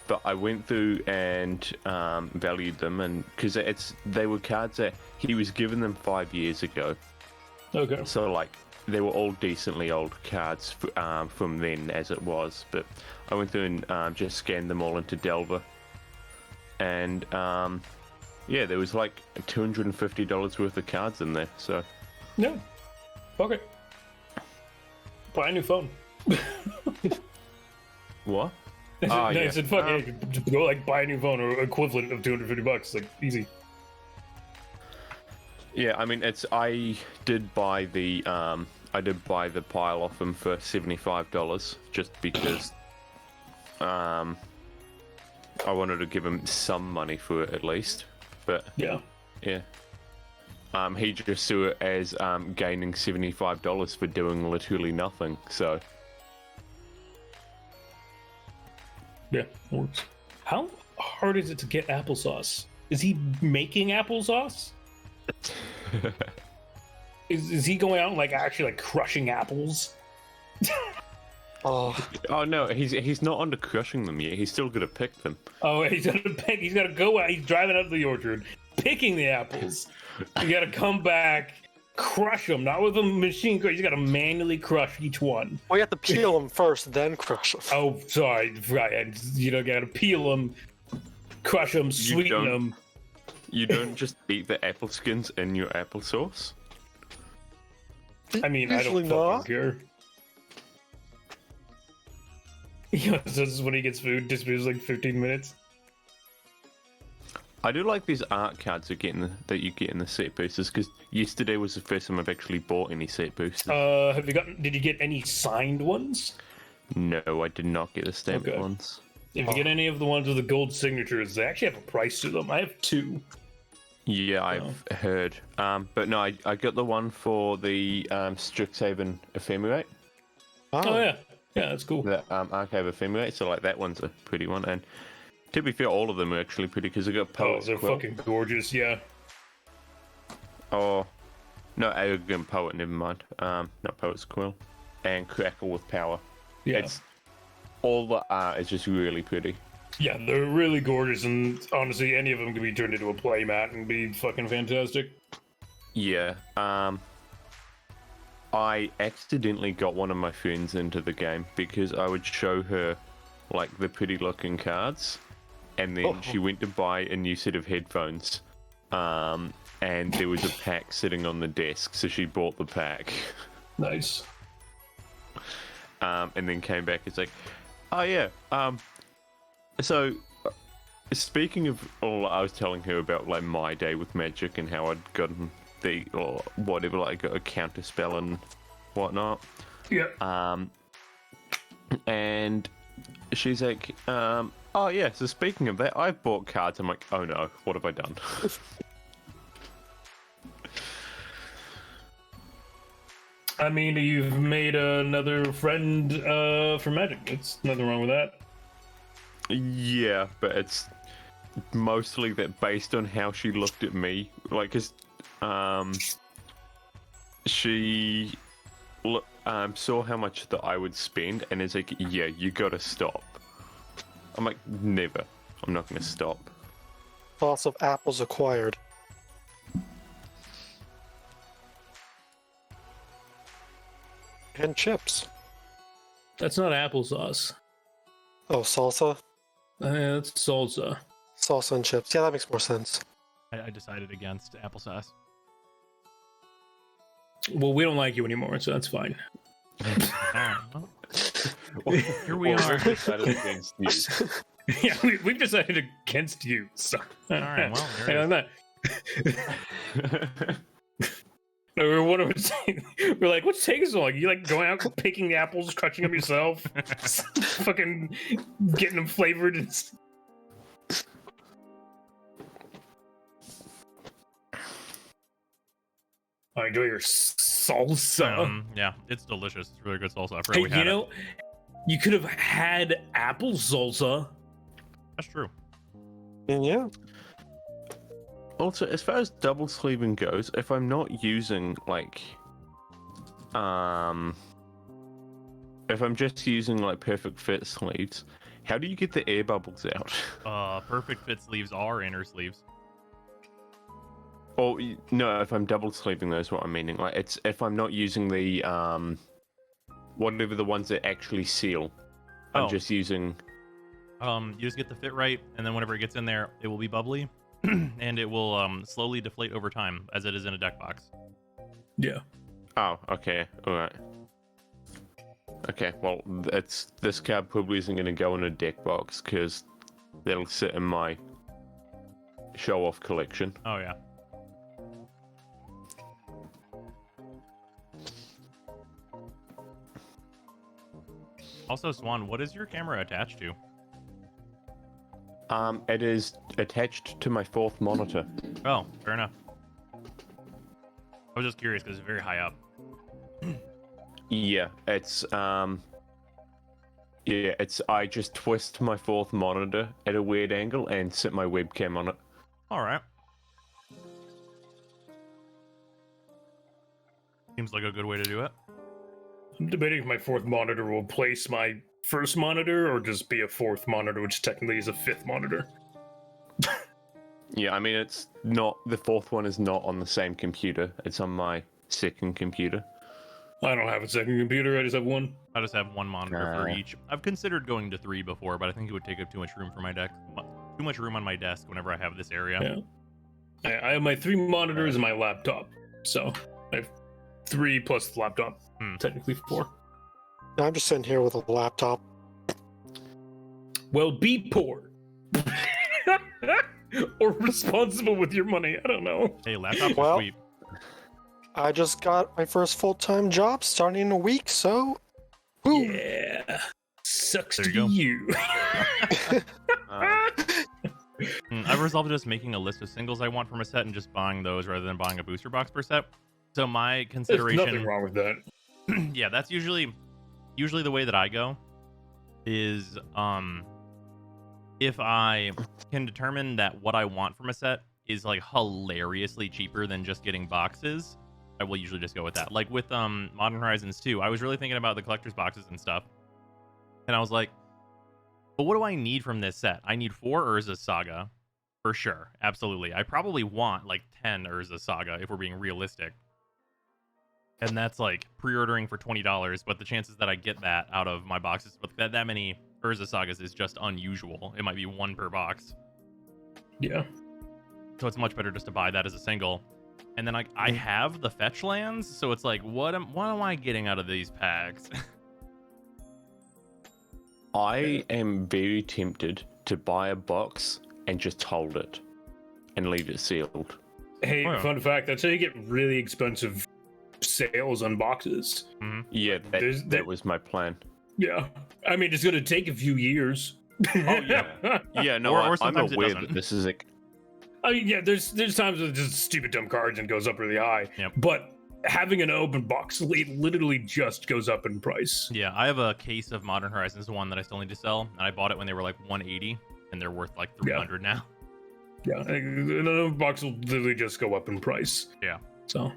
But I went through and valued them, and because they were cards that he was given them 5 years ago. Okay. So like they were all decently old cards from then as it was. But I went through and just scanned them all into Delver, and yeah, there was like $250 worth of cards in there. So No. Fuck it. Buy a new phone. what? No, yeah. I said, fuck it. Go like buy a new phone or equivalent of $250. Like, easy. Yeah, I mean, I did buy the pile off him for $75 just because I wanted to give him some money for it at least. But Yeah. yeah, he just saw it as gaining $75 for doing literally nothing. So Yeah, works. How hard is it to get applesauce? Is he making applesauce? Is he going out and like actually like crushing apples? Oh, oh no, he's not onto crushing them yet. He's still gonna pick them. Oh, he's gonna pick. He's gotta go out. He's driving out to the orchard, picking the apples. You gotta come back, crush them. Not with a machine crush. You gotta manually crush each one. well, you have to peel them first, then crush them. Oh, sorry. Right. You know, gotta peel them, crush them, sweeten them. You don't just eat the apple skins in your applesauce. I mean, I Usually don't fucking not. care. Yeah, so this is when he gets food. Disappears like 15 minutes. I do like these art cards that you get in the set boosters, because yesterday was the first time I've actually bought any set boosters. Did you get any signed ones? No, I did not get the stamped Okay. ones. If you get any of the ones with the gold signatures, they actually have a price to them. I have 2. Yeah, I've heard. But no, I got the one for the Strixhaven Ephemerate. Oh yeah, yeah, that's cool. The Archive Ephemerate, so like that one's a pretty one. And to be fair, all of them are actually pretty, because I got Oh, Poet's they're Quill. fucking gorgeous. Yeah. Oh, no, Arrogant Poet, never mind. Not Poet's Quill. And Crackle with Power. Yeah. It's all the art is just really pretty. Yeah, they're really gorgeous, and honestly, any of them can be turned into a playmat and be fucking fantastic. Yeah. I accidentally got one of my friends into the game because I would show her like the pretty looking cards, and then she went to buy a new set of headphones, and there was a pack sitting on the desk, so she bought the pack. Nice. And then came back. It's like, oh yeah. So speaking of, I was telling her about like my day with magic and how I'd gotten or whatever, like a counter spell and whatnot. Yeah. And she's like, oh yeah. So speaking of that, I've bought cards. I'm like, oh no, what have I done? I mean, you've made another friend for magic. There's nothing wrong with that. Yeah, but it's mostly that based on how she looked at me, like, 'cause she saw how much that I would spend, and is like, yeah, you gotta stop. I'm like, never. I'm not gonna stop. Lots of apples acquired. And chips. That's not applesauce. Oh, salsa? That's salsa. Salsa and chips. Yeah, that makes more sense. I decided against applesauce. Well, we don't like you anymore, so that's fine. Here we are. Decided against you. Yeah, we've decided against you. So. All right, well, Hey, on that. What are we saying? We're like, what's taking so long? You like going out picking the apples, crunching them yourself, fucking getting them flavored. And... I enjoy your salsa. Yeah, it's delicious. It's really good salsa. I forgot Hey, we had it. you could have had apple salsa. That's true. Yeah. Also, as far as double sleeving goes, if I'm not using like, if I'm just using like perfect fit sleeves, how do you get the air bubbles out? Perfect fit sleeves are inner sleeves. Or no, if I'm double sleeving those, what I'm meaning, like it's if I'm not using the whatever the ones that actually seal, I'm just using. You just get the fit right, and then whenever it gets in there, it will be bubbly, and it will slowly deflate over time, as it is in a deck box. Yeah. Oh, okay, all right. Okay, well, this card probably isn't going to go in a deck box because that'll sit in my show-off collection. Oh yeah. Also, Swan, what is your camera attached to? It is attached to my fourth monitor. Oh, fair enough. I was just curious because it's very high up. Yeah, it's I just twist my fourth monitor at a weird angle and sit my webcam on it. All right. Seems like a good way to do it. I'm debating if my fourth monitor will replace my first monitor or just be a fourth monitor, which technically is a fifth monitor. Yeah, I mean, it's not, the fourth one is not on the same computer. It's on my second computer. I don't have a second computer, I just have one. I just have one monitor for each. I've considered going to 3 before, but I think it would take up too much room for my desk. Too much room on my desk whenever I have this area. Yeah. I have my 3 monitors and my laptop. So I have 3 plus the laptop. Technically 4. No, I'm just sitting here with a laptop. Well, be poor. Or responsible with your money. I don't know. Hey, laptops Well, are sweet. I just got my first full-time job starting in a week, so... Woo. Yeah. Sucks There to you be go. you. I've resolved just making a list of singles I want from a set and just buying those rather than buying a booster box per set. So my There's consideration... nothing wrong with that. Yeah, that's usually the way that I go is if I can determine that what I want from a set is like hilariously cheaper than just getting boxes, I will usually just go with that. Like with Modern Horizons 2, I was really thinking about the collector's boxes and stuff. And I was like, but what do I need from this set? I need 4 Urza Saga for sure. Absolutely. I probably want like 10 Urza Saga if we're being realistic. And that's like pre-ordering for $20, but the chances that I get that out of my boxes with that many Urza Sagas is just unusual. It might be 1 per box. Yeah. So it's much better just to buy that as a single. And then I have the fetch lands, so it's like, what am I getting out of these packs? I am very tempted to buy a box and just hold it and leave it sealed. Hey, Oh, yeah. fun fact, that's how you get really expensive sales on boxes. Yeah, that was my plan. Yeah. I mean, it's going to take a few years. Oh, yeah. Yeah, no, Or I'm sometimes it aware doesn't. that this is like I mean, yeah, there's times with just stupid dumb cards and goes up really high. Yep. But having an open box, it literally just goes up in price. Yeah, I have a case of Modern Horizons 1 that I still need to sell, and I bought it when they were like 180, and they're worth like 300 now. Yeah, an open box will literally just go up in price. Yeah. So,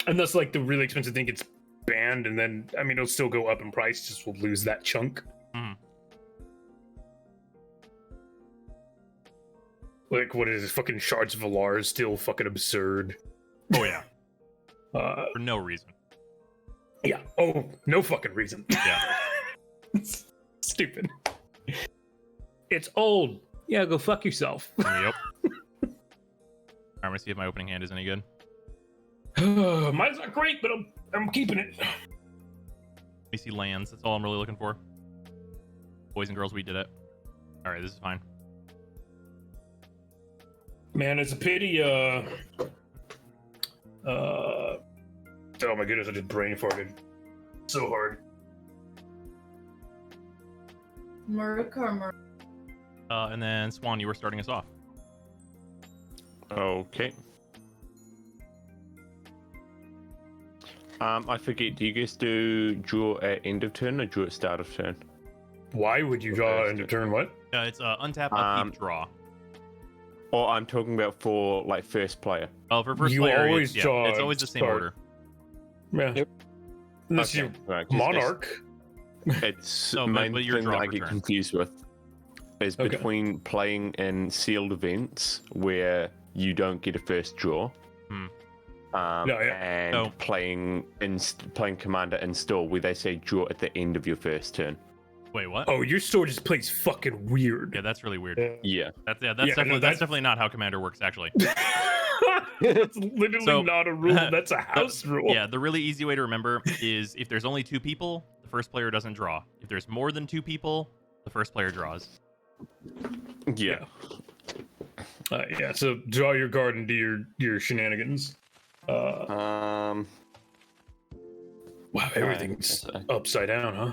unless like the really expensive thing gets banned, and then I mean it'll still go up in price. Just will lose that chunk. Mhm. Like what is it? Fucking Shards of Alar is still fucking absurd. Oh yeah, Uh, for no reason. yeah. Oh, no fucking reason. Yeah. It's stupid. It's old. Yeah, go fuck yourself. Yep. Alright, I'm gonna see if my opening hand is any good. Mine's not great, but I'm keeping it. Let me see lands. That's all I'm really looking for. Boys and girls, we did it. Alright, this is fine. Man, it's a pity. Oh my goodness, I just brain farted so hard. Murder. And then Swan, you were starting us off. okay. I forget. Do you guys do draw at end of turn or draw at start of turn? Why would you draw into turn what? It's untap, upkeep, draw. Or I'm talking about for like first player. Oh, for first You player, always draw it's always the same start. order. Yeah. Yep. Unless Okay, you right, 'cause Monarch. It's No, main but your thing that draw I per get turn. confused with is Okay. between playing in sealed events where you don't get a first draw. Hmm. And So- playing Commander Install where they say draw at the end of your first turn. Wait, what? Oh, your store just plays fucking weird. Yeah, that's really weird. Yeah. That's Yeah, definitely no, that's that- definitely not how Commander works, actually. That's literally So- not a rule. That's a house rule. Yeah, the really easy way to remember is if there's only 2 people, the first player doesn't draw. If there's more than 2 people, the first player draws. Yeah. Yeah. So draw your card and do your shenanigans. Wow, everything's Okay. upside down, huh?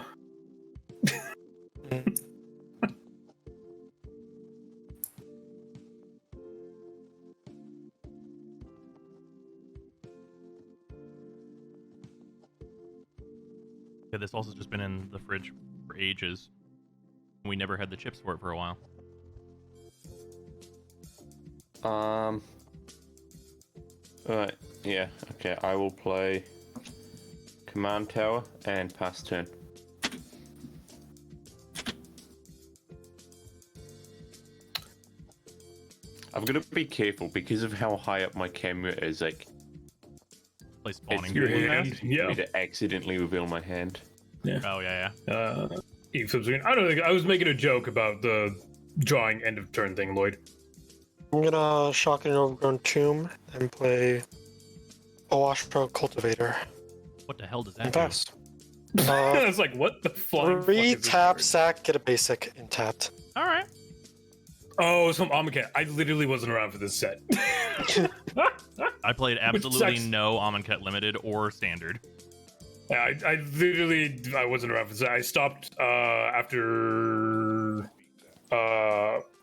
Yeah, this also just been in the fridge for ages. We never had the chips for it for a while. Alright, yeah, okay, I will play Command Tower and pass turn. I've got to be careful because of how high up my camera is, like, Play it's spawning. your very hand, easy for yeah. me to accidentally reveal my hand. Oh yeah, yeah. Eve flips screen. I don't think I was making a joke about the drawing end of turn thing, Lloyd. I'm gonna shock an overgrown tomb and play Oashro Cultivator. What the hell does that do? Invest. I was like, what the fuck? 3 is this tap card? sack, get a basic and tapped. All right. Oh, some Amonkhet. I literally wasn't around for this set. I played Which absolutely sucks. no Amonkhet Limited or Standard. I literally wasn't around for this. I stopped after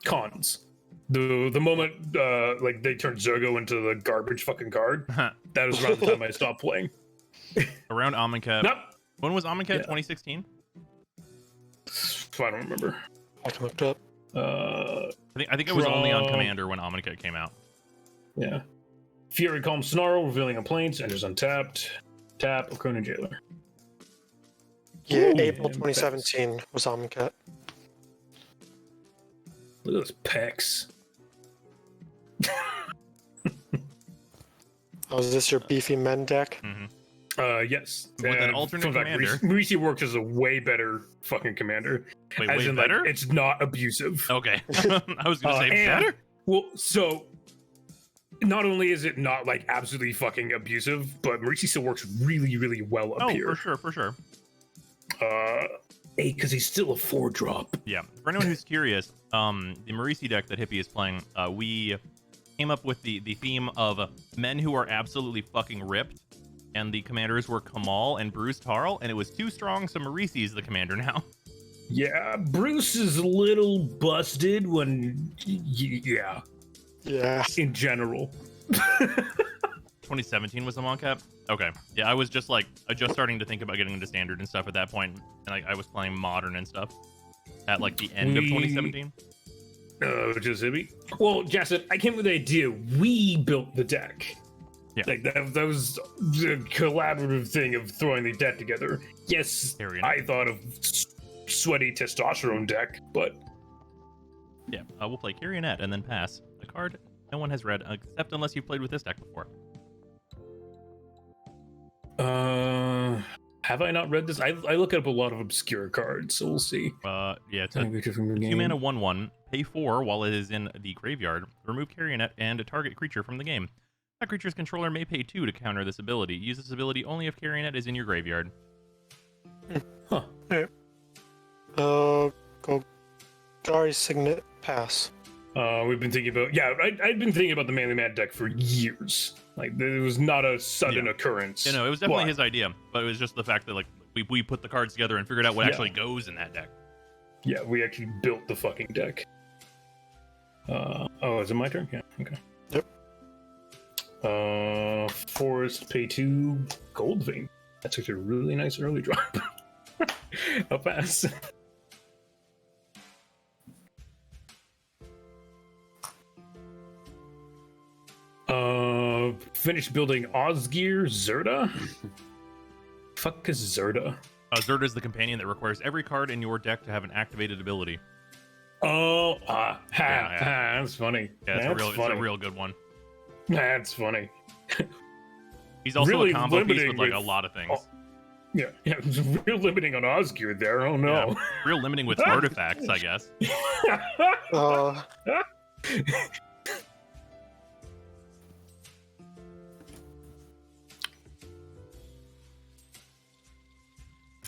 cons. The moment like they turned Zergo into the garbage fucking card, that was around the time I stopped playing. Around Amonkhet. Nope. When was Amonkhet? Yeah. 2016? I don't remember. I can look it up. I think it was only on From- Commander when Amonkhet came out. Yeah. Fury Calm Snarl, revealing a plains, enters untapped. Tap, Okona Jailer. Yeah, Ooh, April yeah, 2017 was Amonkhet. Look at those pecs. Oh, is this your beefy men deck? Hmm. Yes. With an alternate fun fact, commander. Marisi works as a way better fucking commander. Wait, As way in, better? Like, it's not abusive. Okay. I was gonna say and- better. Well, so not only is it not like absolutely fucking abusive, but Marisi still works really, really well up Oh, here. for sure. Because he's still a 4-drop. Yeah. For anyone who's curious, the Marisi deck that Hippie is playing, we came up with the theme of men who are absolutely fucking ripped, and the commanders were Kamal and Bruce Tarl, and it was too strong, so Marisi is the commander now. Yeah, Bruce is a little busted when, yeah, Yeah. in general. 2017 was the Mon Cap? Okay. Yeah, I was just starting to think about getting into standard and stuff at that point, and I was playing modern and stuff at like the end of 2017. Just Hibby. Well, Jason, I came with the idea. We built the deck. Yeah. Like that was the collaborative thing of throwing the deck together. Yes, Fair enough. I thought of sweaty testosterone deck, but Yeah, we'll play Carrionet and then pass. A card no one has read, except unless you've played with this deck before. have I not read this? I look up a lot of obscure cards, so we'll see. Yeah, it's a From the 2 game. mana 1/1. Pay 4 while it is in the graveyard. Remove Carrionet and a target creature from the game. That creature's controller may pay 2 to counter this ability. Use this ability only if Carrionet is in your graveyard. Huh. Go Gari Signet pass. We've been thinking about I'd been thinking about the Manly Mad deck for years. Like it was not a sudden Yeah. occurrence. You know, it was definitely But- his idea, but it was just the fact that like we put the cards together and figured out what Yeah. actually goes in that deck. Yeah, we actually built the fucking deck. Is it my turn? Yeah, okay. Yep. Forest, pay 2, Gold Vein. That's actually a really nice early drop. I'll pass. Finished building Osgear Zerda? Fuck is Zerda? Zerda is the companion that requires every card in your deck to have an activated ability. Oh, Yeah. that's funny. Yeah, it's That's it's a funny. real good one. That's funny. He's also Really a combo piece limiting with like a with- lot of things. Oh. Yeah, it's real limiting on Osgear there. Oh no. Real limiting with artifacts, I guess. Uh,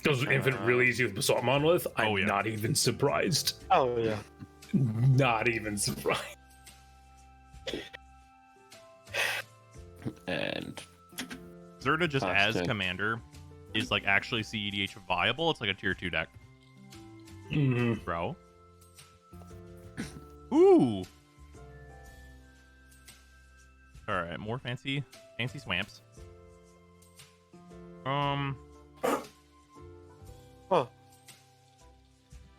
Those infinite really easy with Basalt Monolith. I'm Oh, yeah. not even surprised. oh yeah. Not even surprised. And Zerda just as Constant. commander is like actually CEDH viable. It's like a tier 2 deck, Mm-hmm. bro. Ooh. All right, more fancy swamps. Huh.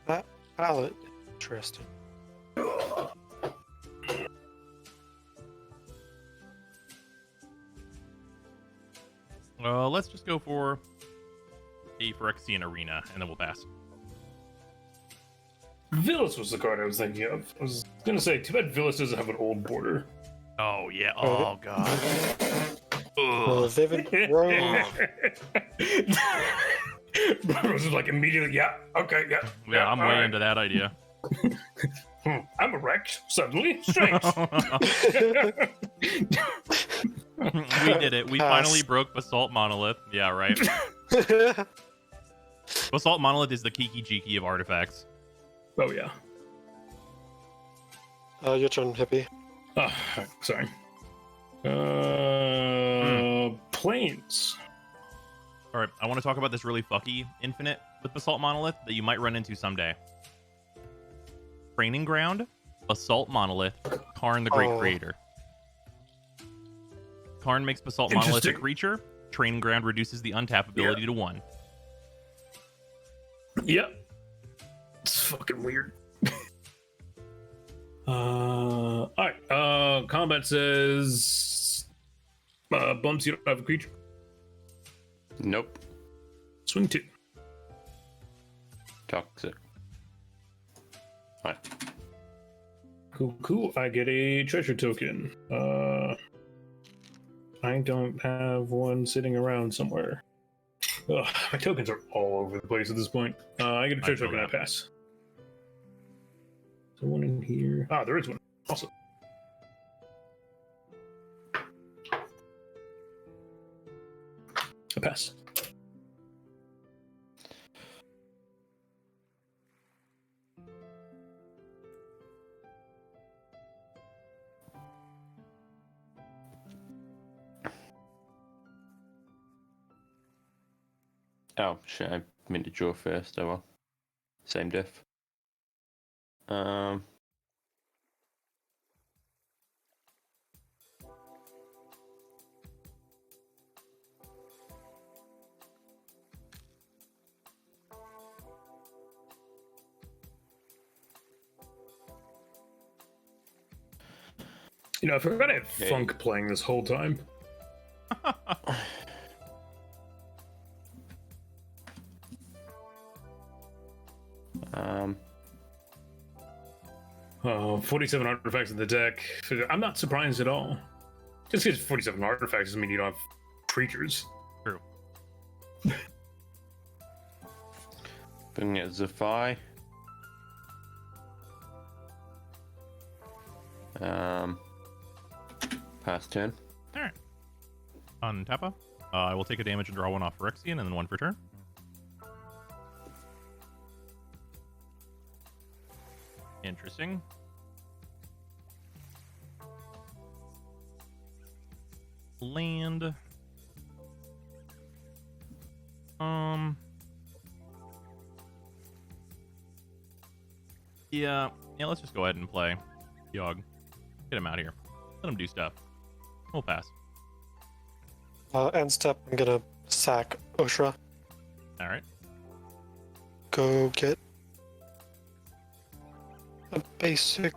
That palette. Interesting. Let's just go for a Phyrexian Arena, and then we'll pass. Villas was the card I was thinking of. I was gonna say, too bad Villas doesn't have an old border. Oh yeah. Oh god. Ugh. Vivid Road. Rose was like immediately, yeah, okay, yeah. Yeah, I'm all way right. into that idea. I'm erect suddenly. Strange. We did it. We Pass. finally broke Basalt Monolith. Yeah, right. Basalt Monolith is the Kiki Jiki of artifacts. Oh yeah. Your turn, Hippie. Oh, sorry. Planes. All right, I want to talk about this really fucky infinite with Basalt Monolith that you might run into someday. Training Ground, Basalt Monolith, Karn the Great Oh. Creator. Karn makes Basalt Monolith a Interesting. creature. Training Ground reduces the untap ability to 1. Yep. It's fucking weird. Alright. Combat says bumps you don't have a creature. nope, Swing 2. toxic. Alright. Cool. I get a treasure token. I don't have one sitting around somewhere. Ugh, my tokens are all over the place at this point. I get a treasure feel token, I that. pass. Is there one in here? Ah, there is one. Awesome. I pass. Oh shit! I meant to draw first. Oh well. Same diff. Um. You know, I forgot I had Okay. funk playing this whole time. Um. 47 artifacts in the deck. I'm not surprised at all. Just because 47 artifacts doesn't mean you don't have creatures. True. Bringing it Zephi. Pass turn. All right. On Tappa, I will take a damage and draw one off Phyrexian and then one for turn. Interesting. Land. Yeah, let's just go ahead and play Yogg. Get him out of here. Let him do stuff. We'll pass. End step, I'm gonna sack Oshra. All right. Go get a basic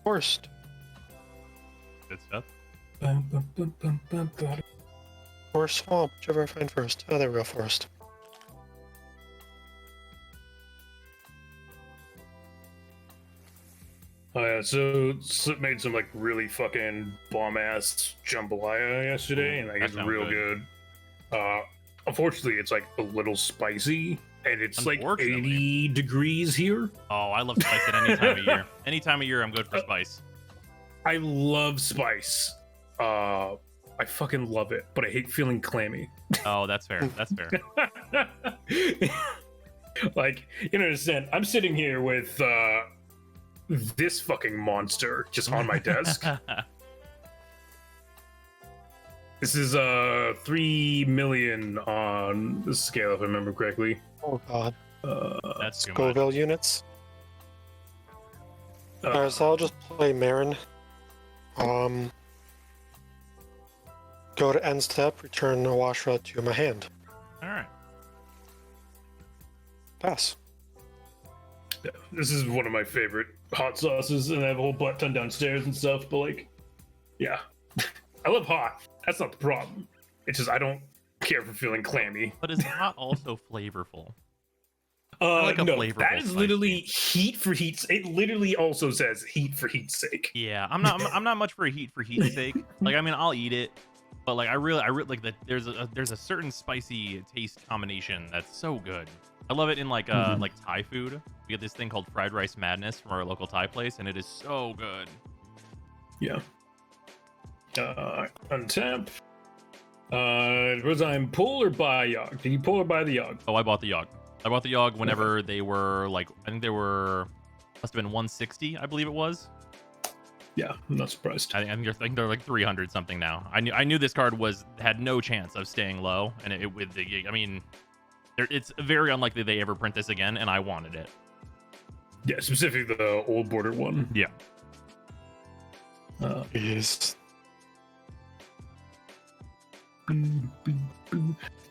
forest. Good stuff. Or swamp, whichever I find first. Oh, there we go, forest. Oh yeah, so Slip made some like really fucking bomb ass jambalaya yesterday, and like That it's sounds real good. good. Unfortunately, it's like a little spicy, and it's like Unfortunately. 80 degrees here. Oh, I love spice at any time of year. Any time of year, I'm good for spice. I love spice. I fucking love it, but I hate feeling clammy. Oh, that's fair. That's fair. Like, you don't understand. I'm sitting here with this fucking monster just on my desk. This is 3 million on the scale, if I remember correctly. Oh god. That's too much. Scoville units. Alright, so I'll just play Marin. Go to end step, return Awashra to my hand. All right. Pass. Yeah, this is one of my favorite hot sauces, and I have a whole butt ton downstairs and stuff. But like, yeah, I love hot. That's not the problem. It's just I don't care for feeling clammy. But is hot also flavorful? like a No, flavorful that is spicy. literally heat for heat. It literally also says heat for heat's sake. Yeah, I'm not much for heat's sake. Like, I mean, I'll eat it, but like, I really like that. There's a certain spicy taste combination that's so good. I love it in like like Thai food. We get this thing called fried rice madness from our local Thai place, and it is so good. Yeah. Untap. Was I pull or buy Yogg? Did you pull or buy the Yogg? Oh, I bought the Yogg. I bought the Yogg whenever they were like, I think they were, must have been 160, I believe it was. Yeah, I'm not surprised. I think they're like 300 something now. I knew this card had no chance of staying low, and I mean, it's very unlikely they ever print this again, and I wanted it. Yeah, specifically the old border one. Yeah. Jeez.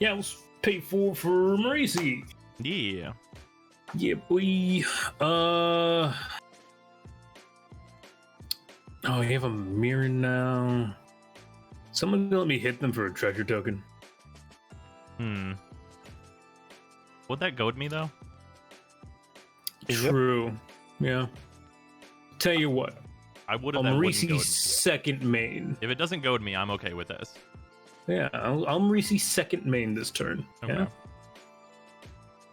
Yeah, let's pay for Marisi. Yeah. Yeah, boy. Oh, you have a mirror now. Someone let me hit them for a treasure token. Would that goad me though? Yep. True. Yeah. Tell you what. I would have. That wouldn't goad me. Marisi's second main. If it doesn't goad me, I'm okay with this. Yeah, I'll Marisi's second main this turn. Okay. Yeah.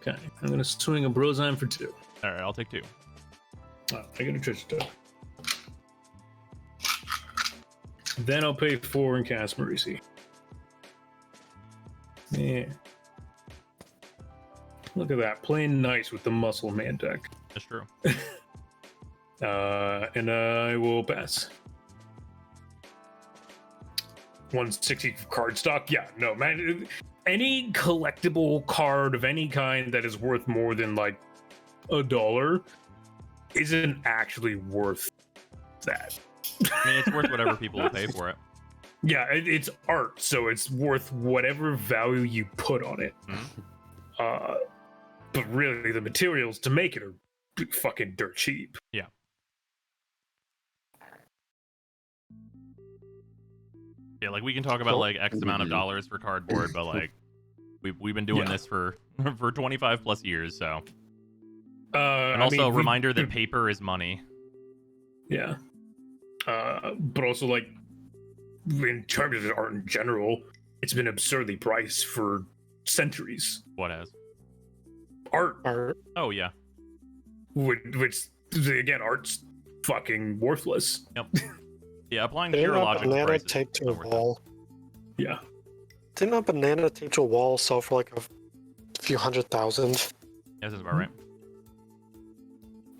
Okay, I'm gonna swing a Brozime for 2. All right, I'll take 2. Oh, I get a treasure tome. Then I'll pay 4 and cast Marisi. Yeah. Look at that, playing nice with the Muscle Man deck. That's true. And I will pass. 160 card stock? Yeah, no, man. Any collectible card of any kind that is worth more than like $1 isn't actually worth that. I mean, it's worth whatever people will pay for it. Yeah, it's art, so it's worth whatever value you put on it. Mhm. But really, the materials to make it are fucking dirt cheap. Yeah. Yeah, like we can talk about like X amount of dollars for cardboard, but like we've been doing this for 25 plus years, so. And also a reminder that paper is money. Yeah. But also like in terms of art in general, it's been absurdly priced for centuries. What has? Art, Oh yeah. which again, art's fucking worthless. Yep. Yeah, applying Didn't pure a logic to banana prices taped to a isn't worth it. wall? Yeah. Didn't a banana taped to a wall sell for like a few 100,000? Yeah, this is about right.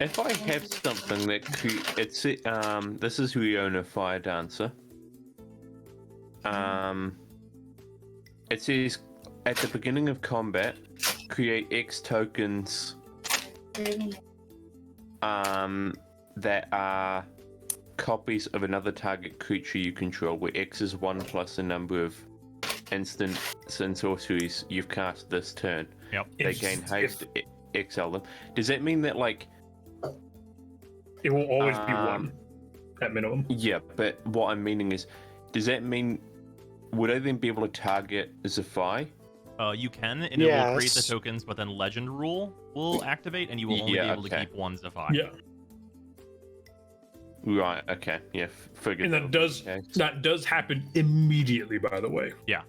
If I have something that it's this is Riona Fire Dancer. It says at the beginning of combat, create X tokens that are copies of another target creature you control, where X is 1 plus the number of instants and sorceries you've cast this turn. Yep. They gain haste, XL them. Does that mean that like It will always be 1 at minimum. Yeah, but what I'm meaning is, does that mean would I then be able to target Zephyr? You can, and it will create the Yes. tokens, but then Legend Rule will activate, and you will only be able to keep 1 Zephyr. Yeah. Right. Okay. Yeah. Figured. And that does happen immediately, by the way. Yeah.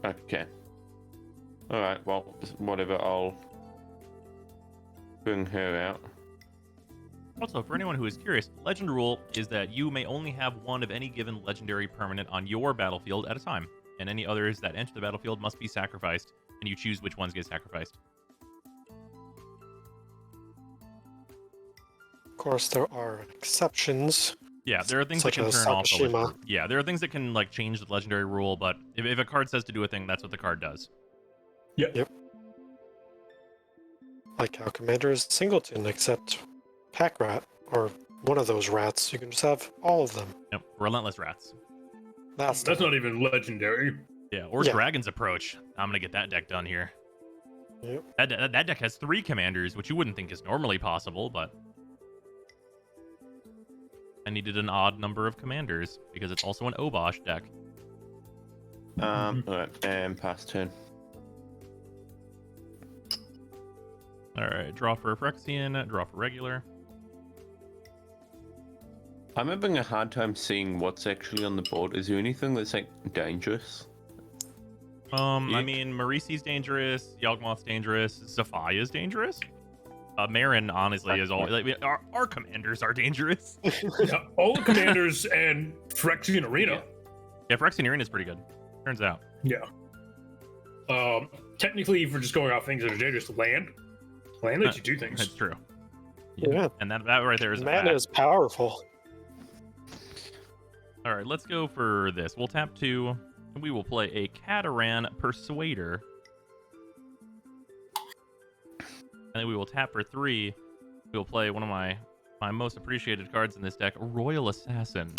Okay. All right. Well, whatever. I'll bring her out. Also, for anyone who is curious, Legend Rule is that you may only have 1 of any given legendary permanent on your battlefield at a time, and any others that enter the battlefield must be sacrificed, and you choose which ones get sacrificed. Of course, there are exceptions. Yeah, there are things that Such can as turn off the Sakashima. legend. Yeah, there are things that can like change the legendary rule, but if a card says to do a thing, that's what the card does. Like how Commander is Singleton, except Pack Rat, or one of those rats. You can just have all of them. Yep, Relentless Rats. That's not even legendary. Yeah, or Yeah. Dragon's Approach. I'm gonna get that deck done here. Yep. That deck has 3 commanders, which you wouldn't think is normally possible, but I needed an odd number of commanders because it's also an Obosh deck. All right. And pass turn. All right, draw for Phyrexian, draw for regular. I'm having a hard time seeing what's actually on the board. Is there anything that's like dangerous? I mean, Marisi's dangerous, Yawgmoth's dangerous, Zephyr is dangerous. Marin, honestly, is all. Like, our commanders are dangerous. Yeah, all the commanders and Phyrexian Arena. Yeah, Phyrexian Arena is pretty good. Turns out. Yeah. Technically, if we're just going off things that are dangerous, land lets you do things. That's true. Yeah. And that right there is a Mana fact. is powerful. All right, let's go for this. We'll tap 2. And we will play a Cataran Persuader. And then we will tap for 3. We will play one of my most appreciated cards in this deck, Royal Assassin.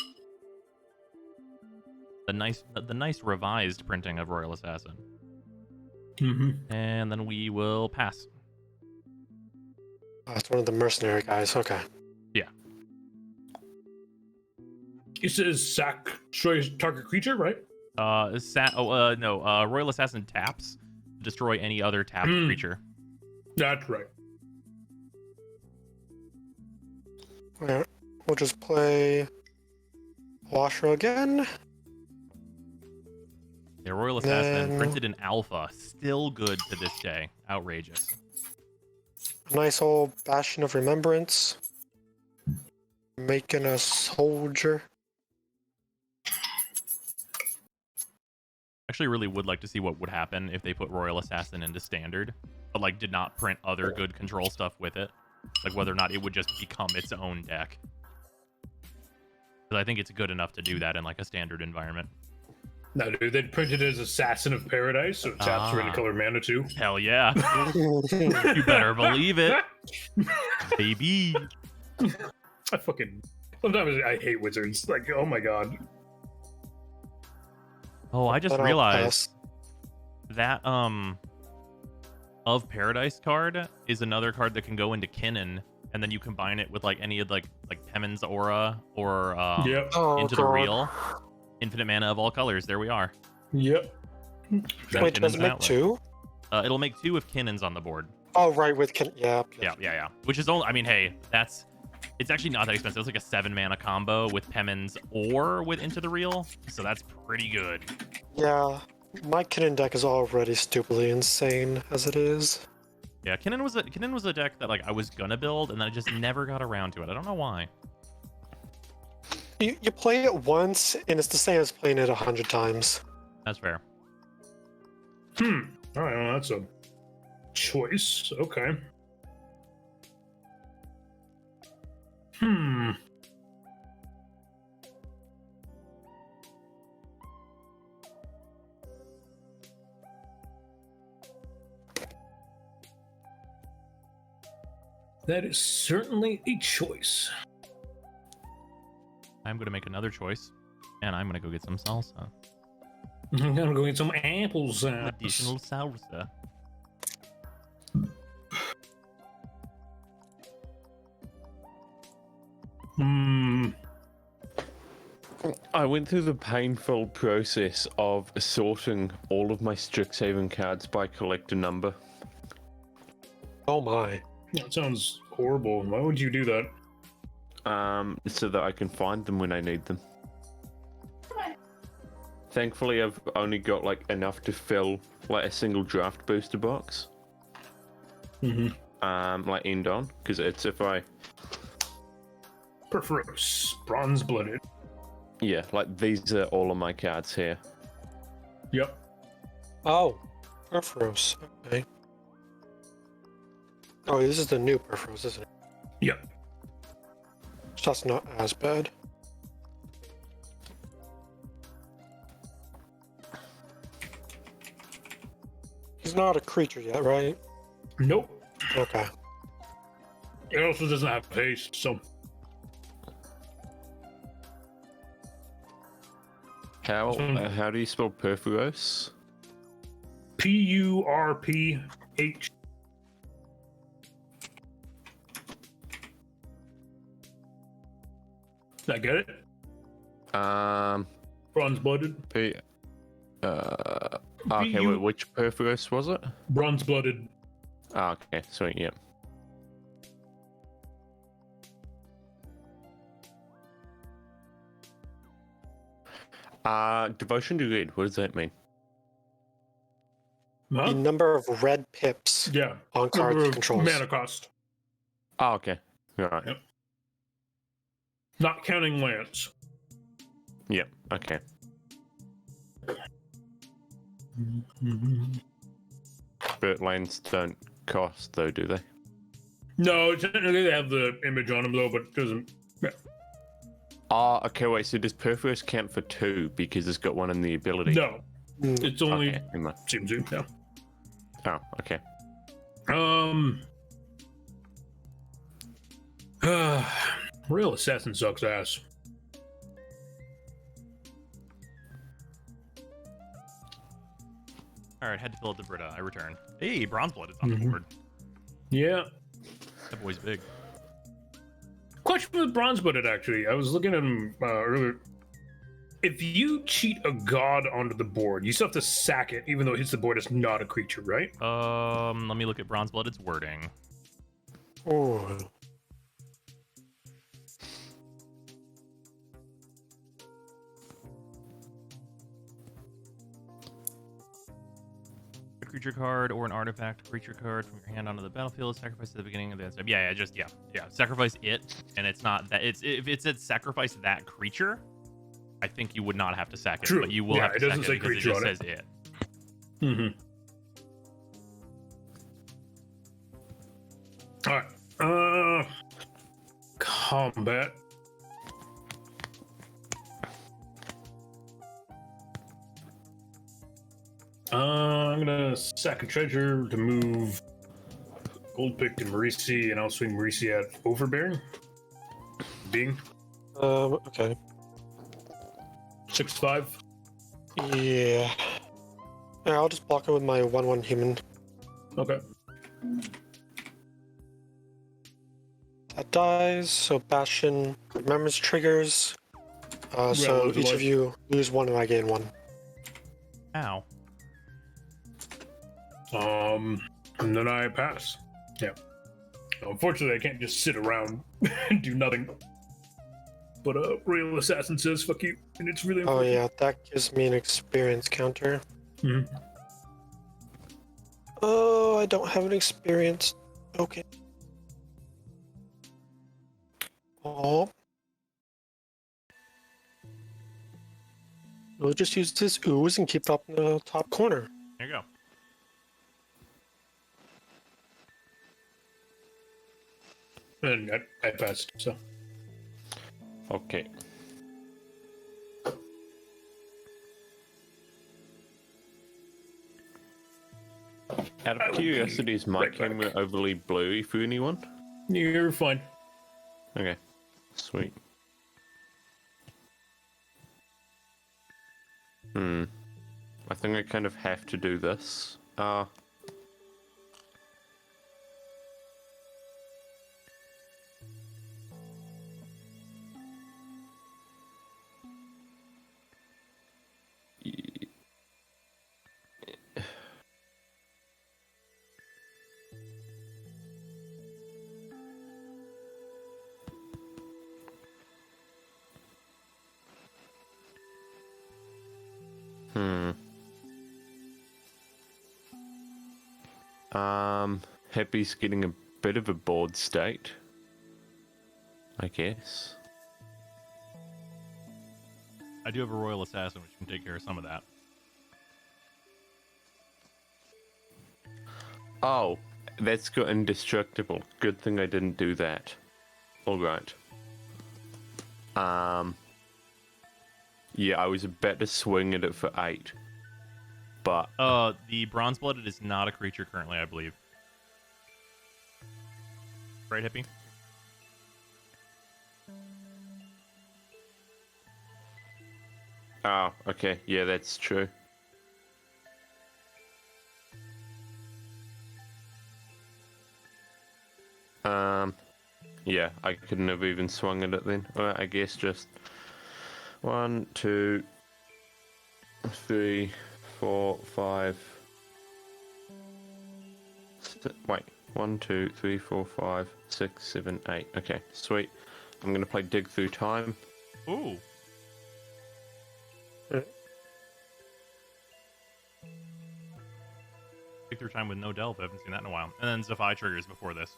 The nice revised printing of Royal Assassin. Mm-hmm. And then we will pass. Oh, it's one of the mercenary guys. Okay. It says sack destroys target creature, right? Royal Assassin taps to destroy any other tapped creature. That's right. Alright, we'll just play Washer again. Yeah, Royal Assassin Then- printed in alpha, still good to this day. Outrageous. A nice old Bastion of Remembrance. Making a soldier. Actually, really would like to see what would happen if they put Royal Assassin into standard, but like did not print other good control stuff with it. Like whether or not it would just become its own deck. Because I think it's good enough to do that in like a standard environment. No, dude, they printed it as Assassin of Paradise, so it taps for any Ah. color mana too. Hell yeah. You better believe it. Baby. I fucking sometimes I hate wizards. Like, oh my god. Oh, I just Then I'll realized pass. that of Paradise card is another card that can go into Kinnan, and then you combine it with like any of like Temen's Aura or Yep. Oh, Into the God. Real. Infinite mana of all colors. There we are. Yep. Wait, Kinnan's does it an make outlet. 2? It'll make 2 if Kinnan's on the board. Oh, right, with Yeah. Which is only, I mean, hey, it's actually not that expensive. It's like a 7 mana combo with Temen's or with Into the Real. So that's pretty good. Yeah, my Kinnan deck is already stupidly insane as it is. Yeah, Kinnan was a deck that like I was gonna build and then I just never got around to it. I don't know why. You play it once, and it's the same as playing it 100 times. That's fair. All right, well, that's a choice. Okay. That is certainly a choice. I'm gonna make another choice, and I'm gonna go get some salsa. I'm gonna go get some apples. Additional salsa. I went through the painful process of sorting all of my Strixhaven cards by collector number. Oh my. That sounds horrible. Why would you do that? So that I can find them when I need them. Thankfully, I've only got like enough to fill like a single draft booster box. Like end on, because it's if I Perforos, bronze blooded. yeah, like these are all of my cards here. Yep. Oh, Perforos. Okay. Oh, this is the new Perforos, isn't it? Yep. So that's not as bad. He's not a creature yet, right? Nope. Okay. It also doesn't have haste, so How do you spell Perforos? Purph. Did I get it? Bronze blooded. Okay, PU which Perforos was it? Bronze blooded. Ah, okay, sweet, yeah. Devotion to Good, what does that mean? The Huh? number of red pips Yeah. on cards Number he of controls. Mana cost. Oh, okay. Alright. Yep. Not counting lands. Yeah, okay. But lands don't cost though, do they? No, technically they have the image on them though, but it doesn't. Ah, okay, wait, so does Perforos count for 2 because it's got one in the ability? No, Mm, it's only Okay, never mind. seems to. Yeah. Oh, okay. Real Assassin sucks ass. All right, head to Philadelphia. I return. Hey, Bronze Blood is on the Mhm. board. Yeah. That boy's big. Question with Bronze Blooded, actually. I was looking at him earlier. If you cheat a god onto the board, you still have to sack it, even though it hits the board as not a creature, right? Let me look at Bronze Blooded's wording. ooh. creature card or an artifact creature card from your hand onto the battlefield. Sacrifice at the beginning of the end step. Yeah. Sacrifice it, and it's not that. It's if it said sacrifice that creature, I think you would not have to sack it. True. But you will Yeah, have to it sack doesn't it say because it creature just on it. says it. Mm-hmm. All right. Combat. I'm gonna sack a treasure to move Goldpick to Marisi, and I'll swing Marisi at Overbearing. Being Okay. 6'5". Yeah. Yeah, I'll just block it with my 1/1 human. Okay. That dies, so Bastion remembers triggers. So with each what? of you lose 1 and I gain 1. Ow. And then I pass. Yeah. Unfortunately, I can't just sit around and do nothing. But Royal Assassin says "fuck you," and it's really Oh important. yeah, that gives me an experience counter. Mhm. Oh, I don't have an experience. Okay. Oh. We'll just use this ooze and keep it up in the top corner. There you go. And I passed. So Okay. Out I of will curiosity, is my right back. camera overly blurry for anyone? you're fine. Okay. Sweet. I think I kind of have to do this. y- Happy's getting a bit of a bored state, I guess. I do have a Royal Assassin, which can take care of some of that. Oh, that's got indestructible. Good thing I didn't do that. Alright. Yeah, I was about to swing at it for 8. But The Bronze Blooded is not a creature currently, I believe. Right, Hippie? oh, okay, yeah, that's true. Yeah, I couldn't have even swung at it then. Alright, I guess just 1, 2, 3, 4, 5. Wait, 1, 2, 3, 4, 5, 6, 7, 8. Okay, sweet. I'm gonna play Dig Through Time. Ooh. Take through time with no delve. I haven't seen that in a while. And then Zephi triggers before this.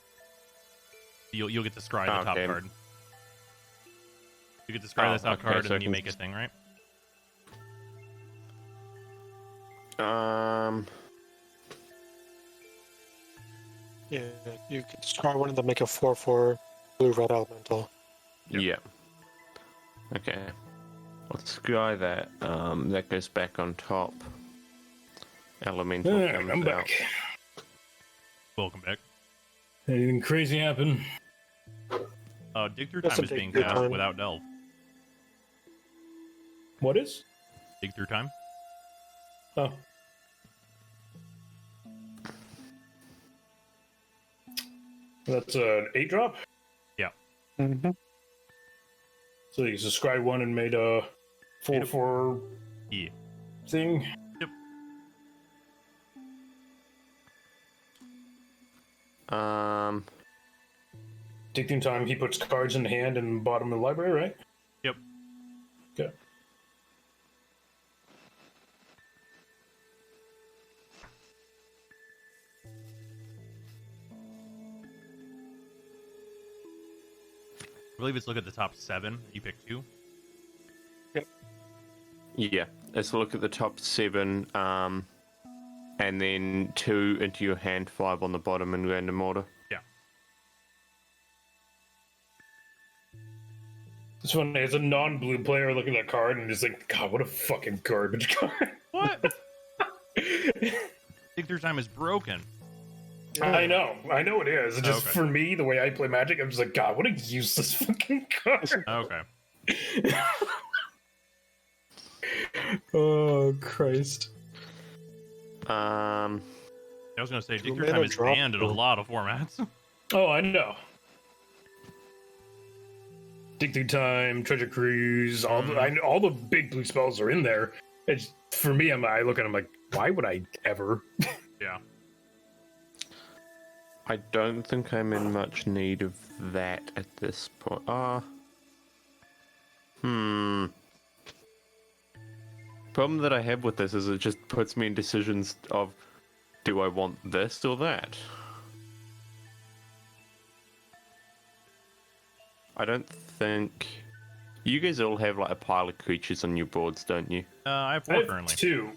You'll get to scry the top Okay. card. You get to scry the top okay, card, and so then I you can make a just- thing, right? Yeah, you can describe one of them, make a 4/4 blue-red elemental. Yep. Yeah. Okay. Let's scry that. That goes back on top. Elemental Alright, comes I'm out. back. Welcome back. Anything crazy happen? Dig Through That's Time a is Dig being Through cast Time. without delve. What is? Dig Through Time? Oh. That's an 8-drop? Mm-hmm. So you subscribed one and made a 4/4 Yeah. thing? Taking time, he puts cards in the hand and bottom of the library, right? Yep. Okay. believe it's look at the top 7. You pick 2. Yeah, let's look at the top 7, and then 2 into your hand, 5 on the bottom in random order. Yeah. It's funny, as a non-blue player looking at that card and just like, God, what a fucking garbage card. What? Dig Through Time is broken. I know it is. It's just Okay. for me, the way I play Magic, I'm just like, God, what a useless fucking card. Okay. Oh Christ. I was gonna say Dig Two Through Time mana is drop. banned in a lot of formats. Oh, I know. Dig Through Time, Treasure Cruise, all the big blue spells are in there. It's for me. I look at them like, why would I ever? Yeah. I don't think I'm in much need of that at this point. Problem that I have with this is it just puts me in decisions of, do I want this or that? I don't think... You guys all have like a pile of creatures on your boards, don't you? I have I 4 have currently. 2.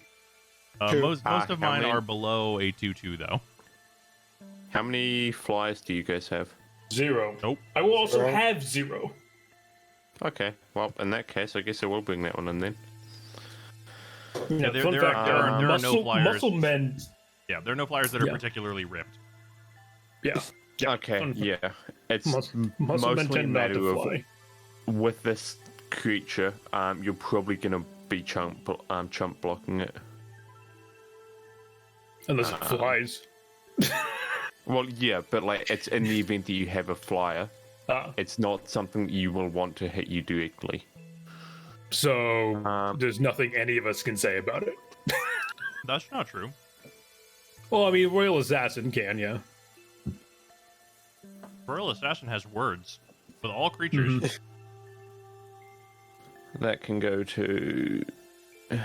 Most of how mine many? are below a 2/2 though. How many flyers do you guys have? 0. Nope. I will also 0. have 0. Okay, well, in that case, I guess I will bring that one in then. Yeah, there fun are- fact, there are no muscle, flyers. muscle men. Yeah, there are no flyers that are Yeah. particularly ripped. Yeah. Yeah. Okay, fun fact. yeah. It's Muscle men mostly a tend not matter to of fly. with this creature, you're probably gonna be chump blocking it. Unless it flies. Well, yeah, but like it's in the event that you have a flyer, it's not something that you will want to hit you directly. So there's nothing any of us can say about it. That's not true. Well, I mean, Royal Assassin can, yeah. Royal Assassin has words with all creatures. That can go to I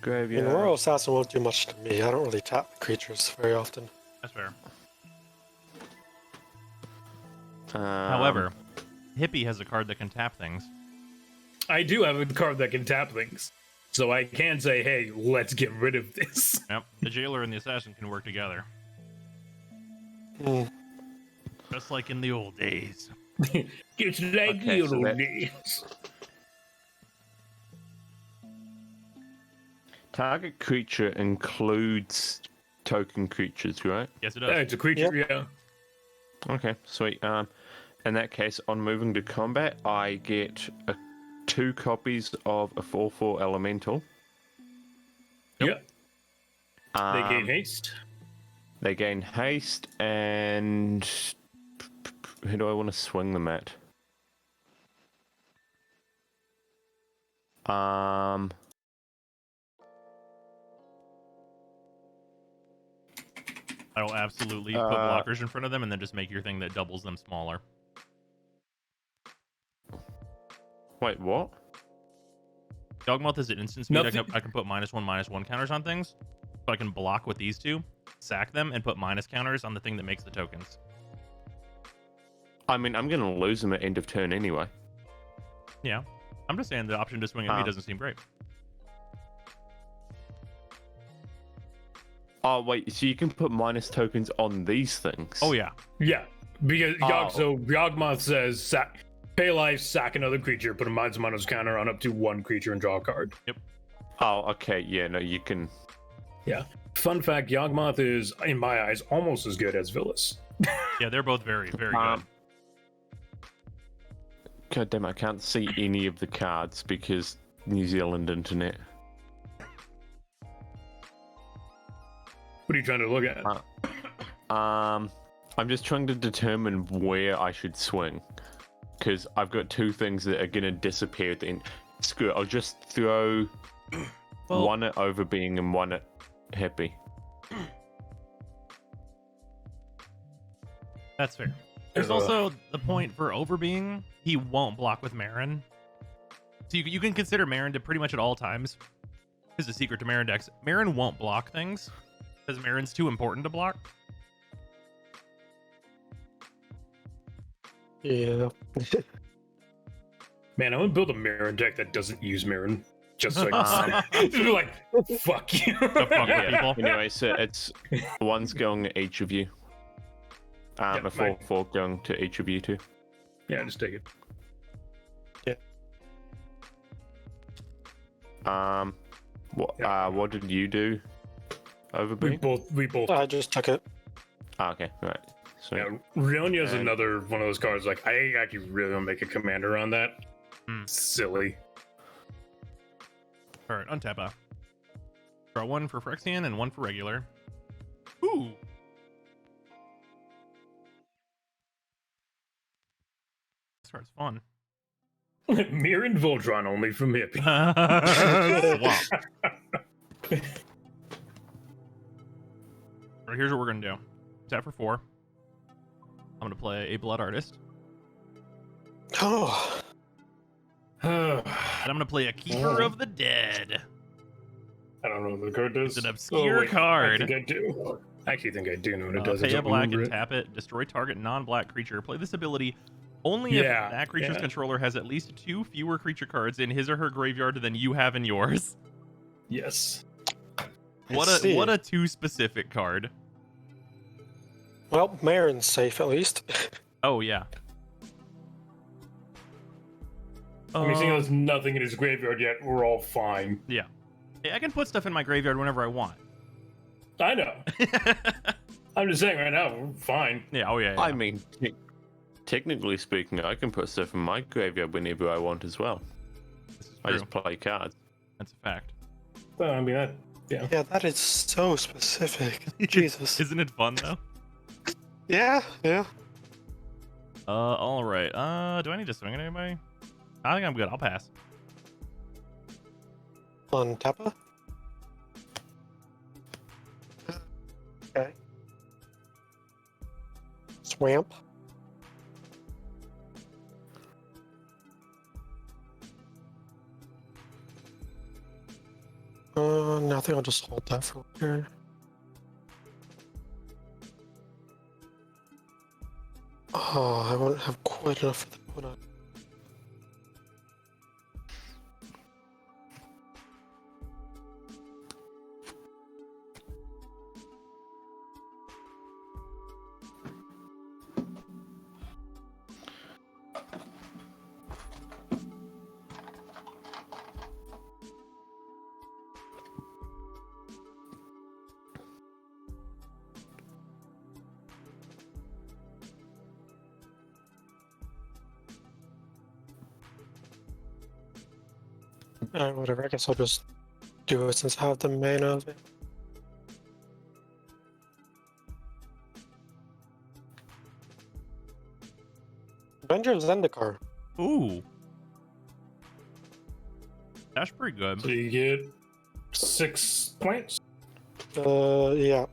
graveyard. mean, Royal Assassin won't do much to me. I don't really tap creatures very often. That's fair. Um, However, Hippie has a card that can tap things. I do have a card that can tap things. So I can say, hey, let's get rid of this. Yep, the Jailer and the Assassin can work together, Hmm. just like in the old days. It's like Okay, the so old that- days. target creature includes token creatures, right? Yes, it Yeah, does. it's a creature, yeah. Okay, sweet. In that case, on moving to combat, I get 2 copies of a 4/4 elemental. Yeah. They gain Um, haste. They gain haste, and who do I want to swing them at? I will absolutely put blockers in front of them and then just make your thing that doubles them smaller. Wait, what? Dogmoth is at instant speed. I Nothing- can put -1/-1 counters on things. So I can block with these 2, sack them, and put minus counters on the thing that makes the tokens. I mean, I'm gonna lose them at end of turn anyway. Yeah. I'm just saying the option to swing at me doesn't seem great. Oh wait, so you can put minus tokens on these things? Oh, yeah. Yeah. Because Oh. so Yawgmoth says, pay life, sack another creature, put a minus counter on up to 1 creature and draw a card. Oh, okay. Yeah, no, you can. Yeah. Fun fact, Yawgmoth is, in my eyes, almost as good as Villas. Yeah, they're both very, very good. God damn, I can't see any of the cards because New Zealand internet. What are you trying to look at? I'm just trying to determine where I should swing because I've got 2 things that are gonna disappear at the end. Screw it, I'll just throw Well- one at Overbeing and one at Happy. That's fair. There's also the point for Overbeing. He won't block with Marin. So you can consider Marin to pretty much at all times. Is the secret to Marin decks. Marin won't block things because Marin's too important to block. Yeah. Man, I'm gonna build a Marin deck that doesn't use Marin. Just so I can say. Like, fuck you. The fuck with people. Anyway, so it's one's going to each of you. Yeah, A 4/4 going to each of you two. Yeah, just take it. What did you do over We B? both. I just took it. Okay, right. So Yeah, Rionya's And- another one of those cards. Like, I actually really want to make a commander on that. Hmm. Silly. All right, untap. Draw one for Phyrexian and one for regular. Ooh. This card's fun. Mirren Voltron only from Hippie. Wow. All right, here's what we're gonna do. Tap for 4. I'm gonna play a Blood Artist, Oh, and I'm gonna play a Keeper of the Dead. I don't know what the card does. It's an obscure wait, card. I think I do. I actually think I do know what it does. I Pay a don't black remember and it. tap it. Destroy target non-black creature. Play this ability only if Yeah, that creature's yeah. controller has at least 2 fewer creature cards in his or her graveyard than you have in yours. Yes. What I see. a too specific card. well, Marin's safe at least. Oh yeah. I mean, seeing there's nothing in his graveyard yet, we're all fine. Yeah, I can put stuff in my graveyard whenever I want. I know. I'm just saying right now, we're fine. Yeah, oh yeah. I mean, technically speaking, I can put stuff in my graveyard whenever I want as well. This is I true. just play cards. That's a fact. Well, I mean, Yeah, that is so specific. Jesus. Isn't it fun though? Yeah, yeah. All right. Do I need to swing at anybody? I think I'm good. I'll pass. On Tappa? Okay. Swamp. No, I think I'll just hold that for later. Oh, I won't have quite enough for the one. Alright, whatever. I guess I'll just do it since I have the mana of it. Avenger of Zendikar. Ooh. That's pretty good. so you get 6 points. Yeah.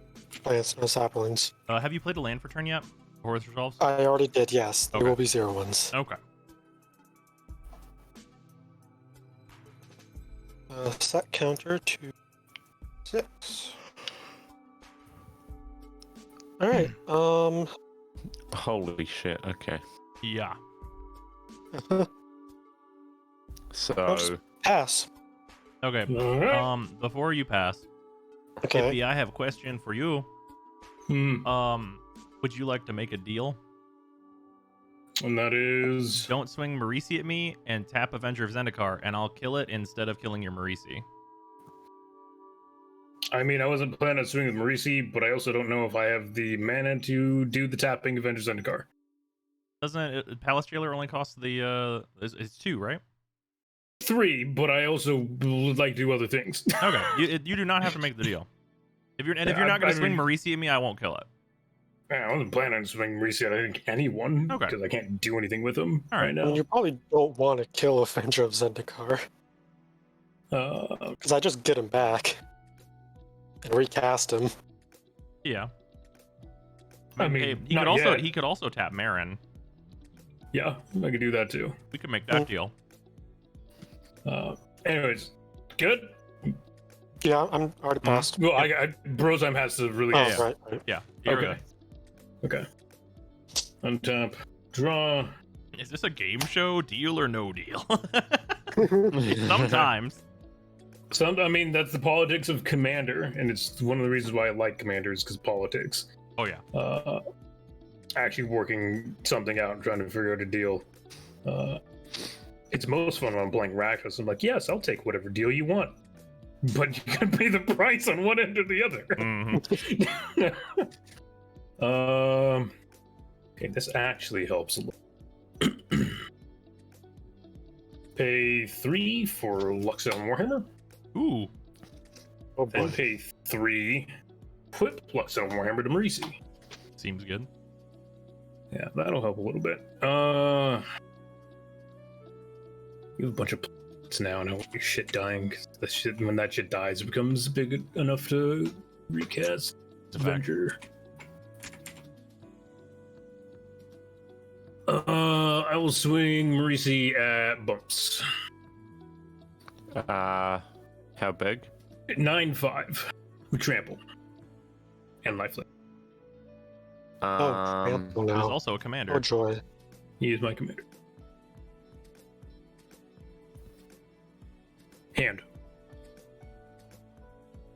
Plants, no saplings. Have you played a land for turn yet? Before this resolves? I already did, yes. There Okay. will be 0 ones. Okay. Set counter to 6. Alright, Holy shit, okay. Yeah. So, pass. Okay. All right. Before you pass, Okay. Ippy, I have a question for you. Would you like to make a deal? And that is. Don't swing Marisi at me and tap Avenger of Zendikar, and I'll kill it instead of killing your Marisi. I mean, I wasn't planning on swinging with Marisi, but I also don't know if I have the mana to do the tapping Avengers Zendikar. Doesn't it, Palace Jailer only costs the it's 2, right? 3, but I also would like to do other things. Okay. You do not have to make the deal. If you're Yeah, not going I to swing mean- Marisi at me, I won't kill it. Man, I wasn't planning on swinging Marisi at I think anyone Okay. because I can't do anything with them All right. right I mean, now. you probably don't want to kill Avenger of Zendikar, because I just get him back and recast him. Yeah. I mean, hey, he not could also yet. he could also tap Marin. Yeah, I could do that too. We could make that Mm. deal. Anyways, good. Yeah, I'm already passed. Well, I Brozheim has to really. Oh, yeah. right. Yeah. You're Okay. Okay. Untap. Draw. good. Is this a game show? Deal or no deal? Sometimes. I mean, that's the politics of Commander, and it's one of the reasons why I like Commanders, because politics. Oh yeah. Actually working something out and trying to figure out a deal. It's most fun when I'm playing Rakdos. I'm like, yes, I'll take whatever deal you want, but you gotta pay the price on one end or the other. Okay, this actually helps a lot. Pay 3 for Luxel Warhammer. Ooh. Oh boy. And pay 3 Whip Luxel Warhammer to Marisi. Seems good. Yeah, that'll help a little bit. You have a bunch of planets now, and I want your shit dying. 'Cause the shit, when that shit dies, it becomes big enough to recast It's a fact. Avenger. I will swing Marisi at bumps. How big? 9-5 with trample and lifelink. Oh, trample There's now. also a commander. Oh joy. He is my commander. Hand.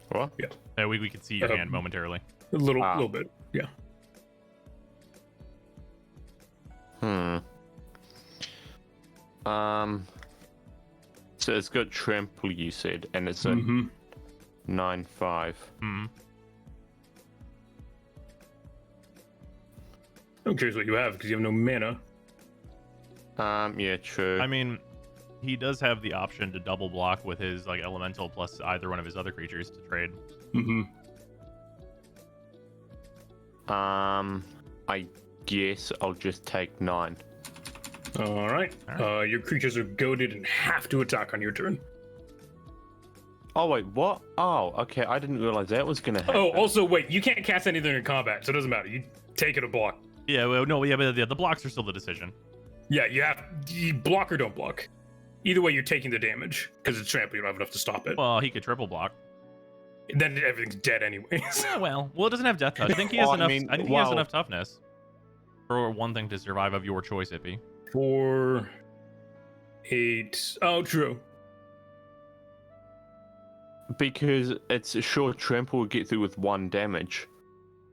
What? Yeah, we could see your Um, hand momentarily. A little bit. Yeah. So it's got trample, you said, and it's a Mm-hmm. 9/5. Hmm. I'm curious what you have because you have no mana. Yeah, true. I mean, he does have the option to double block with his like elemental plus either one of his other creatures to trade. Mm-hmm. I guess I'll just take 9. All right. Your creatures are goaded and have to attack on your turn. Oh wait, what? Oh, okay. I didn't realize that was gonna happen. Oh, also wait, you can't cast anything in combat, so it doesn't matter. You take it or block. Yeah, well, no, yeah, but the blocks are still the decision. Yeah, you block or don't block. Either way, you're taking the damage because it's trample. You don't have enough to stop it. Well, he could triple block. Then everything's dead anyways. Yeah, well, it doesn't have death touch. I think he has Well, I enough. mean, I think he has wow. enough toughness for one thing to survive of your choice, Ippy. 4, 8. Oh, true. Because it's a short trample will get through with 1 damage.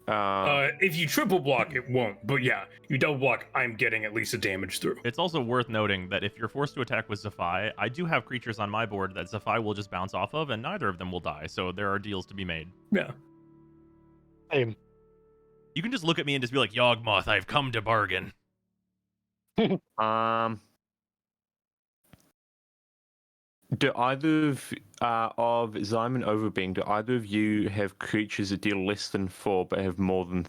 If you triple block, it won't. But yeah, you double block, I'm getting at least a damage through. It's also worth noting that if you're forced to attack with Zephi, I do have creatures on my board that Zephi will just bounce off of, and neither of them will die. So there are deals to be made. Yeah. Same. You can just look at me and just be like, Yawgmoth, I've come to bargain. Do either of Zyme and Overbeing, do either of you have creatures that deal less than 4 but have more than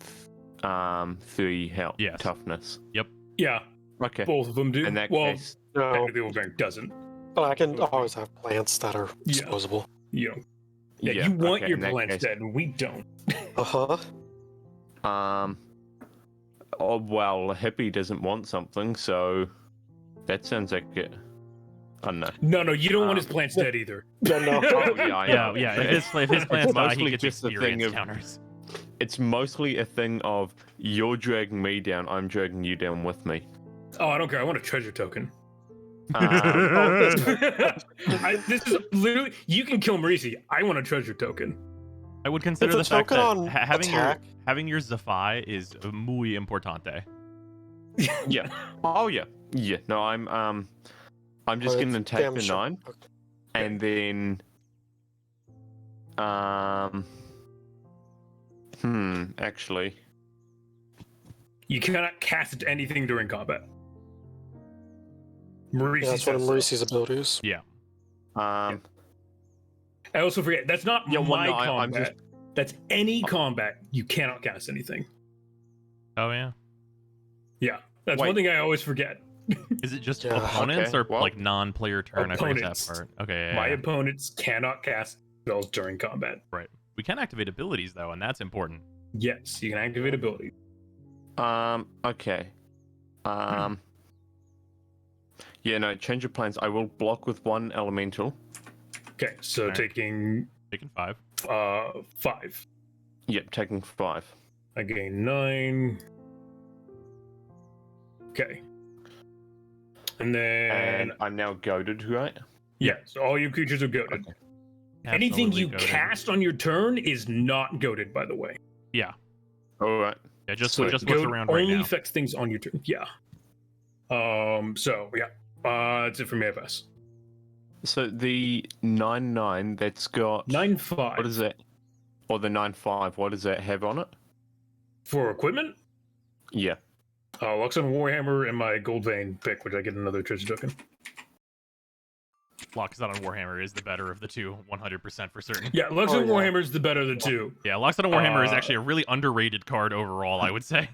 3 health Yes. toughness? Yeah, Okay. both of them do. In that well, case, No, technically, Overbearing doesn't. but I can always have plants that are Yeah. disposable. You know. Yeah, you want okay, your in that plants case- dead, and we don't. Uh-huh. Oh well, a hippie doesn't want something, so that sounds like it. I don't know. No, you don't want his plants dead either. Yeah, no. Oh yeah, I know. Yeah. If his plans die, he mostly gets just the thing experience of- counters. It's mostly a thing of you're dragging me down, I'm dragging you down with me. Oh, I don't care. I want a treasure token. This is literally. You can kill Marisi. I want a treasure token. I would consider the It's a fact that token on having attack. your Zephi is muy importante. Yeah. Oh yeah. Yeah. No, I'm just Well, gonna it's take damn the sure. 9 and then actually. You cannot cast anything during combat. Marisi Yeah, that's one of says so. Marisi's abilities. Um I also forget that's not Yeah, well, my no, I'm combat. That's any combat. You cannot cast anything. Oh yeah. Yeah, that's Wait. one thing I always forget. Is it just Yeah. opponents Okay, or well- like non-player turn? I forget that Opponents. part. Okay. Yeah, My yeah. opponents cannot cast spells during combat. We can activate abilities though, and that's important. Yes, you can activate abilities. okay. Yeah, no, change of plans. I will block with 1 elemental. Okay, so Alright. taking Taking 5. 5. Yep, taking 5. I gain 9. Okay. And then And I'm now goaded, right? yeah, so all your creatures are goaded. Okay. Anything Absolutely you goated. cast on your turn is not goaded, by the way. Yeah. All right. Yeah, just So just what's Goad around right only now. affects things on your turn. Yeah. So yeah, that's it for me, FS. So the 9/9 that's got 9/5 what is that? Or the 9/5, what does that have on it? for equipment. Yeah. Lux on Warhammer and my Gold Vein pick, which I get another treasure token. Loxodon on Warhammer is the better of the two, 100% for certain. Yeah, Lux Oh, on yeah. Warhammer is the better of the two. Yeah, Loxodon on Warhammer is Uh, actually a really underrated card overall, I would say.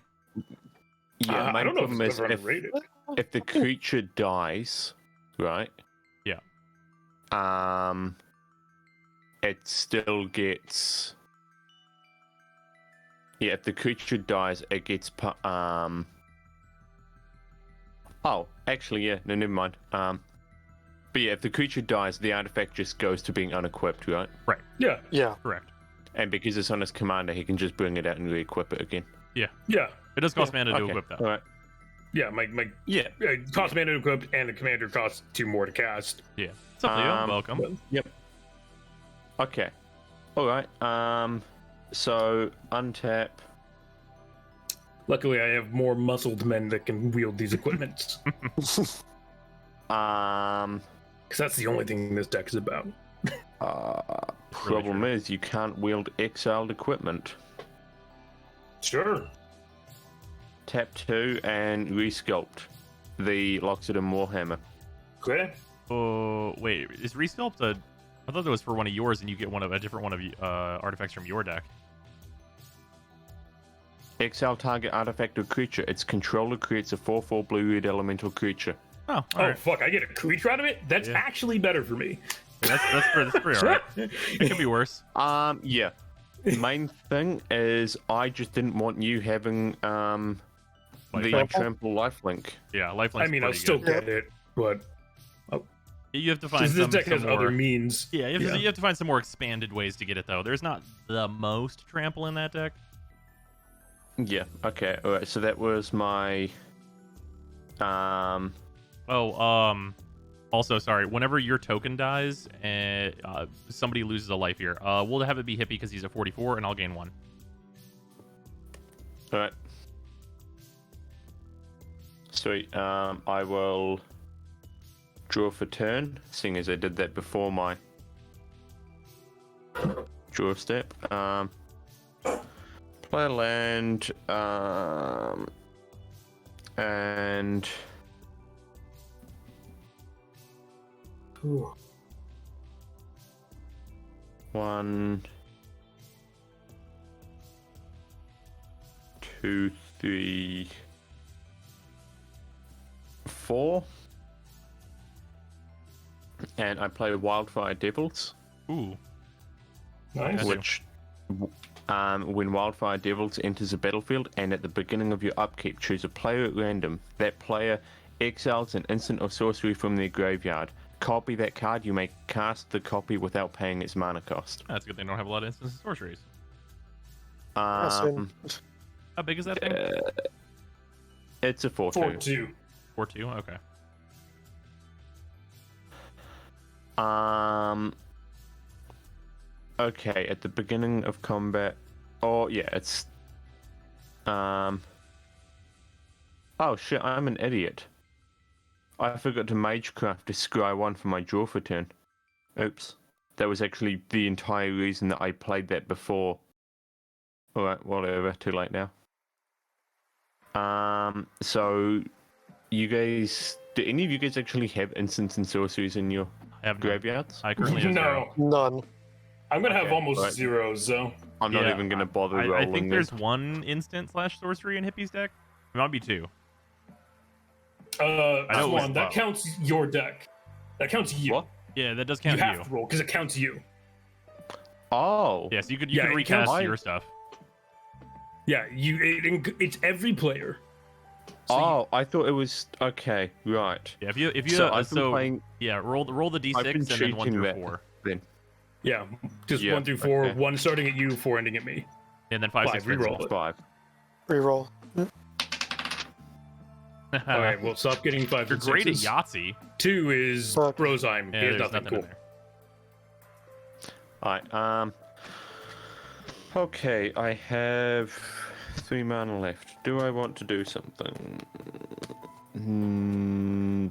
Yeah, I main don't know if problem it's is ever if, underrated. if the creature dies, right? Yeah. It still gets. Yeah, if the creature dies, it gets. Oh, actually, yeah. No, never mind. But yeah, if the creature dies, the artifact just goes to being unequipped, right? Yeah, Yeah. Correct. And because it's on his commander, he can just bring it out and re-equip it again. yeah, It does cost Yeah, mana to Okay. equip that. All right. yeah. My Yeah. cost mana to equip, and the commander costs 2 more to cast. Yeah. What's up, Leo? Um, Welcome. Okay. All right. So untap. Luckily, I have more muscled men that can wield these equipments. Because that's the only thing this deck is about. Problem true. is, you can't wield exiled equipment. Sure. Tap 2 and resculpt the Loxodon Warhammer. Okay. Oh, wait. Is Resculpt a... I thought that was for one of yours and you get a different one of artifacts from your deck. Exile target artifact or creature. Its controller creates a 4/4 blue-red elemental creature. Oh, Oh, alright. fuck. I get a creature out of it? That's Yeah. actually better for me. That's pretty alright. It could be worse. Yeah. Main thing is, I just didn't want you having the Trample? trample lifelink. Yeah, Lifeline's I mean, I'll pretty still good. get it, but You have to find this some deck has more... other means. Yeah, you have to find some more expanded ways to get it, though. There's not the most trample in that deck. Yeah. Okay. All right. So that was my. Also, sorry, whenever your token dies and somebody loses a life here, we'll have it be Hippie because he's at 44 and I'll gain 1. All right. Sweet. I will draw for turn, seeing as I did that before my draw step. Play a land, and one, two, three, 4. And I play Wildfire Devils, Ooh. Nice. Which- when Wildfire Devils enters a battlefield and at the beginning of your upkeep, choose a player at random. That player exiles an instant or sorcery from their graveyard. Copy that card. You may cast the copy without paying its mana cost. That's good. They don't have a lot of instants and sorceries. Um, How big is that thing? it's a 4/2. 4/2. 4/2? Okay. Okay, at the beginning of combat. Oh yeah, it's. Oh shit! I'm an idiot. I forgot to Magecraft a Scry 1 for my draw for turn. Oops. That was actually the entire reason that I played that before. Alright, whatever. Too late now. So you guys, do any of you guys actually have instants and sorceries in your I have graveyards? I currently have zero. No. None. I'm going to have Okay, almost right. 0, so. I'm not Yeah, even gonna bother I rolling. think it. there's one instant / sorcery in Hippie's deck. It might be 2. I know it was one, that low. counts your deck. That counts you. What? Yeah, that does You count have you. to roll because it counts you. Oh. Yes, you could Yeah, it recast counts- your stuff. Yeah, it's every player. So Oh, I thought it was okay. Right. Yeah, if you So I've been playing. yeah, roll the d6 I've been and then 1 cheating through that. 4. yeah, just Yeah, 1 through 4, okay. 1 starting at you, 4 ending at me. And then 5, 6 Five, reroll principal. it. 5. Reroll. All right, well, stop getting 5 You're and great at 6s. Yahtzee. 2 is Fuck. Rosheim. Yeah, He has there's nothing. nothing in Cool. there. Alright, okay, I have 3 mana left. Do I want to do something?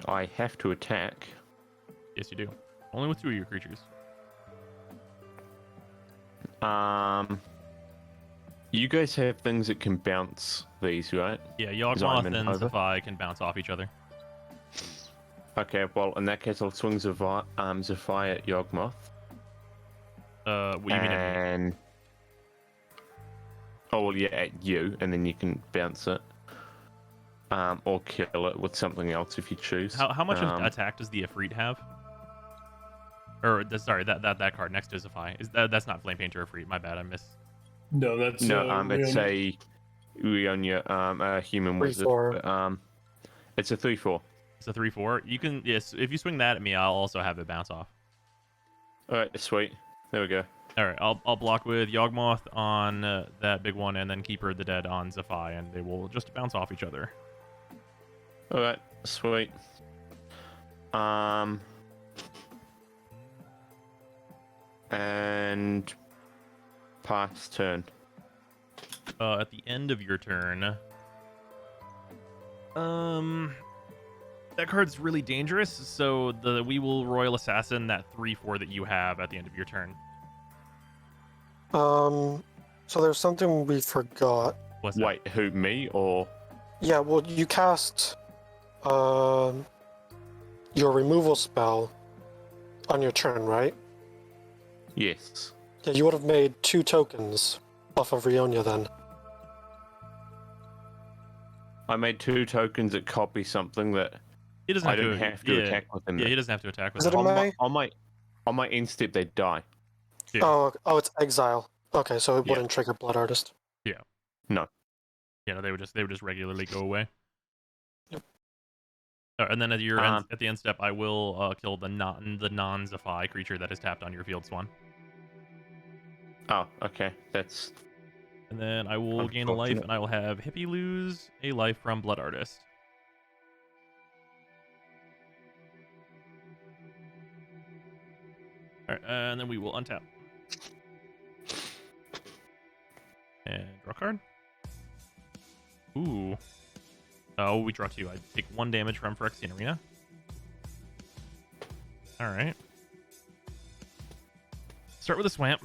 I have to attack. Yes, you do. Only with 2 of your creatures. You guys have things that can bounce these, right? Yeah, I'm Yawgmoth in and over. Zephyr can bounce off each other. Okay, well, in that case, I'll swing Zephyr at Yawgmoth. What do you mean? At me? And... Oh, well, yeah, at you, and then you can bounce it. Or kill it with something else if you choose. How much of attack does the Ifrit have? Or sorry, that card next to Zephyr is that's not Flame Painter Ifrit. My bad, I missed. No, that's No, it's Rionia. a Rionia, a human wizard. 3/4. But, it's a 3/4. It's a 3/4. You can yes. If you swing that at me, I'll also have it bounce off. All right, sweet. There we go. All right, I'll block with Yawgmoth on that big one, and then Keeper of the Dead on Zephyr, and they will just bounce off each other. All right, sweet. And pass turn. At the end of your turn, that card's really dangerous. So we will Royal Assassin that 3/4 that you have at the end of your turn. So there's something we forgot. What's that? Wait, who, me or? Yeah, well, you cast your removal spell on your turn, right? Yes. Yeah, you would have made 2 tokens off of Rionia then. I made 2 tokens that copy something that He doesn't I have don't to have to yeah, attack with them. Yeah, he doesn't have to attack with Is it them. a On my end step, they die. Yeah. Oh, it's exile. Okay, so it Yeah. wouldn't trigger Blood Artist. Yeah, no, they would just regularly go away. Yep. And then at your at the end step, I will kill the non Zephyr creature that is tapped on your field swan. Oh, okay. That's And then I will gain a life, Unfortunate. and I will have Hippie lose a life from Blood Artist. Alright, and then we will untap. And draw a card. Ooh. Oh, we draw 2. I take 1 damage from Phyrexian Arena. Alright. Start with a swamp.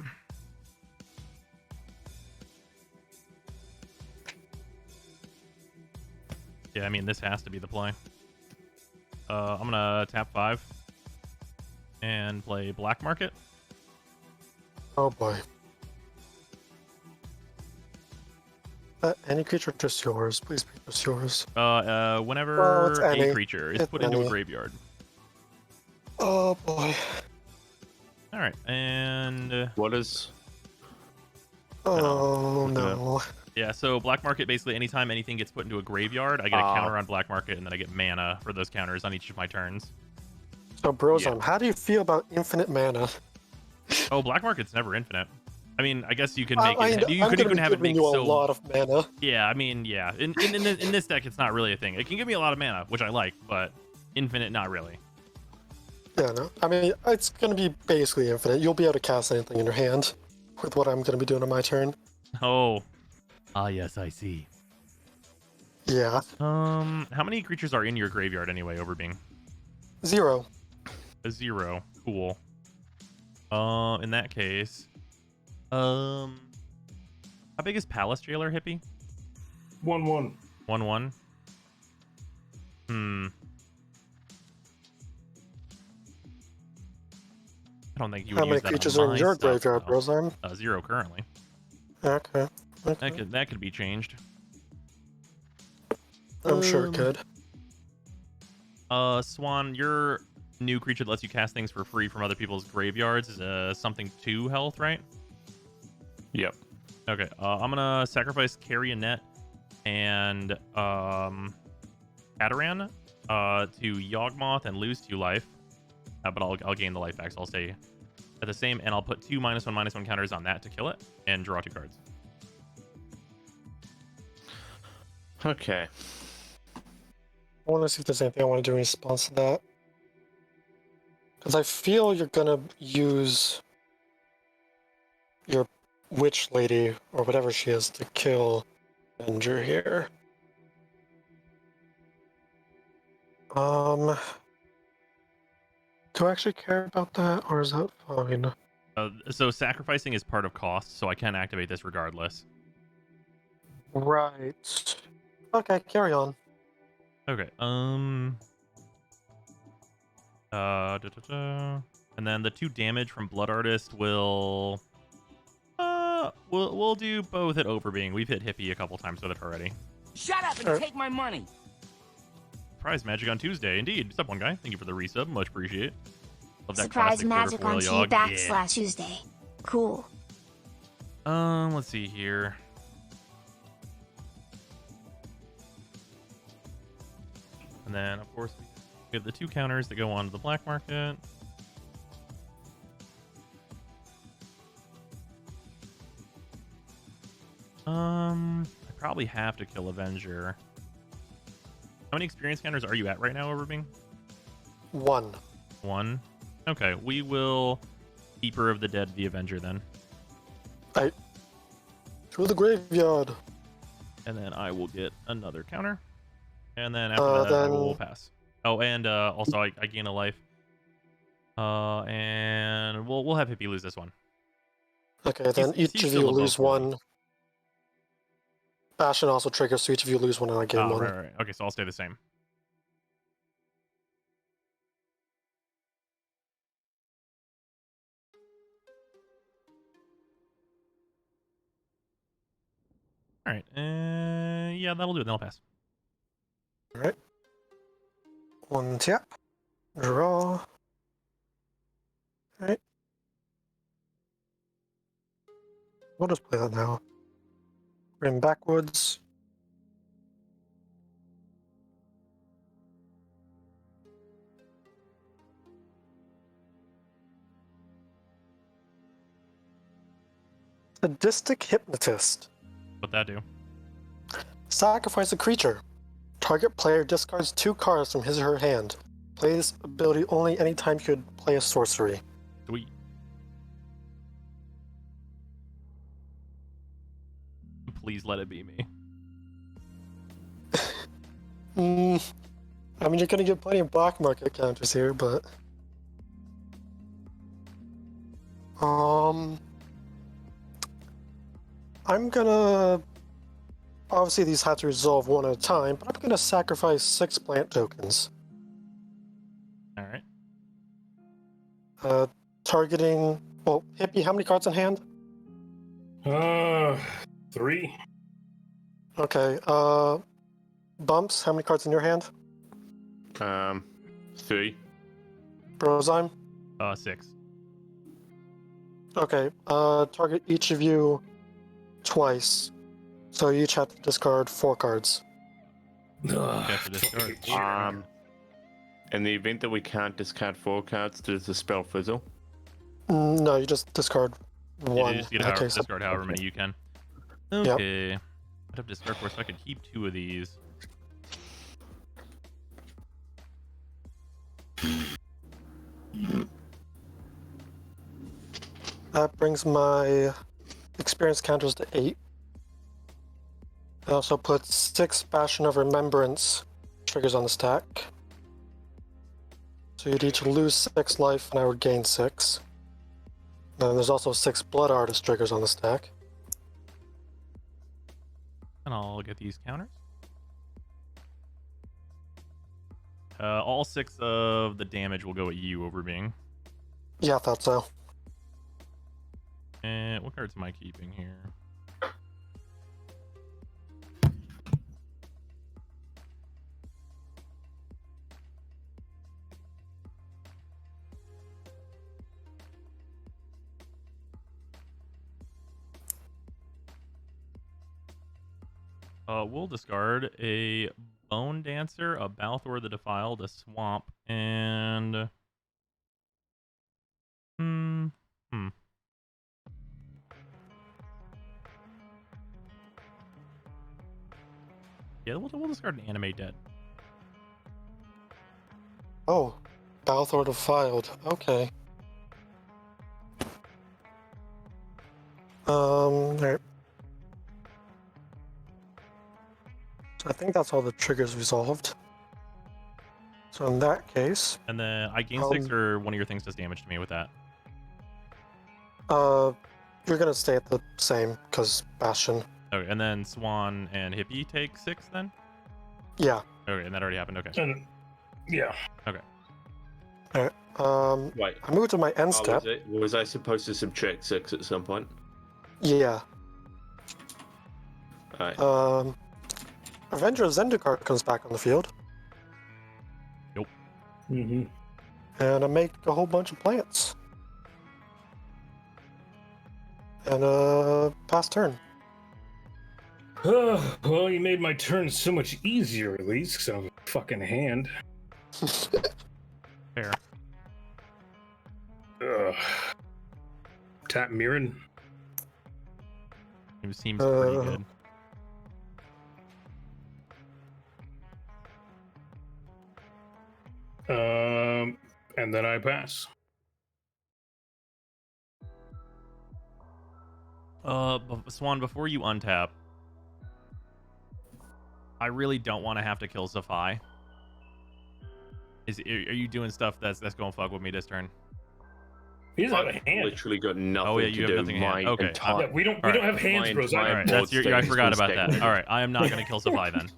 Yeah, I mean, this has to be the play. I'm gonna tap 5 and play Black Market. Oh boy. Any creature just yours. Please be just yours. Whenever Well, it's a any. creature is It's put into a any. graveyard. Oh boy. All right, and what is. Oh no. yeah, so Black Market, basically anytime anything gets put into a graveyard, I get a Ah. counter on Black Market, and then I get mana for those counters on each of my turns. So Brozom, how do you feel about infinite mana? Oh, Black Market's never infinite. I mean, I guess you could make I'm it. You could gonna even be have it giving make you a so. lot of mana. Yeah, I mean, yeah. In this deck, it's not really a thing. It can give me a lot of mana, which I like, but infinite, not really. Yeah, no. I mean, it's gonna be basically infinite. You'll be able to cast anything in your hand with what I'm gonna be doing on my turn. Oh. Ah, yes, I see. Yeah. How many creatures are in your graveyard anyway, Overbeing? 0. A 0. Cool. In that case, how big is Palace Jailer, Hippie? 1/1. 1/1. I don't think you would How many use that on creatures are in my your stuff, graveyard, though. Brozom? 0 currently. Okay. That could be changed. I'm sure it could. Swan, your new creature that lets you cast things for free from other people's graveyards is something 2 health, right? Yep. Okay. I'm gonna sacrifice Carrionet and Ataran to Yawgmoth and lose 2 life. But I'll gain the life back, so I'll stay at the same, and I'll put 2 -1/-1 counters on that to kill it and draw 2 cards. Okay. I want to see if there's anything I want to do in response to that. Because I feel you're gonna use your witch lady, or whatever she is, to kill Avenger here. Do I actually care about that, or is that fine? So sacrificing is part of cost, so I can activate this regardless. Right. Okay, carry on. Okay. And then the 2 damage from Blood Artist will. We'll do both at Overbeing. We've hit Hippie a couple times with it already. Shut up and Sure. take my money. Surprise magic on Tuesday, indeed. What's up, one guy? Thank you for the resub, much appreciate. Love that Surprise classic magic quarter on foil yog. Yeah. Tuesday. Cool. Let's see here. And then, of course, we have the 2 counters that go on to the black market. I probably have to kill Avenger. How many experience counters are you at right now, Overbeing? 1. 1. Okay, we will Keeper of the Dead the Avenger then. To the graveyard. And then I will get another counter. And then after that, I then- will pass. Oh, and also I gain a life. And we'll have Hippie lose this one. Okay, then he's each of still you above lose 40. 1. Bastion also triggers, so each of you lose 1 and I gain Ah, 1. right. Okay, so I'll stay the same. All right. Yeah, that'll do it. Then I'll pass. Alright. 1 tap. Draw. Alright. We'll just play that now. Grim backwards. Sadistic Hypnotist. What'd that do? Sacrifice a creature. Target player discards 2 cards from his or her hand. Play this ability only anytime you could play a sorcery. Sweet. Please let it be me. I mean, you're gonna get plenty of black market counters here, but... I'm gonna... Obviously, these have to resolve 1 at a time, but I'm gonna sacrifice 6 plant tokens. All right. Targeting... Well, Hippie, how many cards in hand? 3. Okay, Bumps, how many cards in your hand? 3. Brozyme? 6. Okay, target each of you twice. So you each have to discard 4 cards. Have to discard. In the event that we can't discard 4 cards, does the spell fizzle? No, you just discard 1. You just get in that however, case. discard however many you can. Okay. I'd have discard 4, so I could keep 2 of these. That brings my experience counters to 8. I also put 6 Bastion of Remembrance triggers on the stack. So you'd each lose 6 life and I would gain 6. Then there's also 6 Blood Artist triggers on the stack. And I'll get these counters. All 6 of the damage will go at you, Overbeing. Yeah, I thought so. And what cards am I keeping here? We'll discard a Bone Dancer, a Balthor the Defiled, a Swamp, and... Yeah, we'll discard an Animate Dead. Oh, Balthor defiled. Okay. Alright. So I think that's all the triggers resolved. So in that case, And then I gain 6, or one of your things does damage to me with that. you're gonna stay at the same, because Bastion. Okay, and then Swan and Hippie take 6 then? Yeah. Okay, and that already happened. Okay. And, yeah. Alright. Wait. I moved to my end step. Was I supposed to subtract 6 at some point? Yeah. Alright. Avenger Zendikar comes back on the field, Mm-hmm. and I make a whole bunch of plants. And pass turn. Well, you made my turn so much easier, at least, because I have a fucking hand. Fair. Tap Mirren. It seems pretty good. And then I pass. Swan, before you untap, I really don't want to have to kill Zafai. Are you doing stuff that's going to fuck with me this turn? He doesn't have I've a hand. literally got nothing Oh yeah, you to have do. nothing in hand. My Okay. entire- Yeah, we don't All right. have hands, My bros. entire All right, board that's your. I state forgot is about that. stagnant. All right, I am not going to kill Zafai then.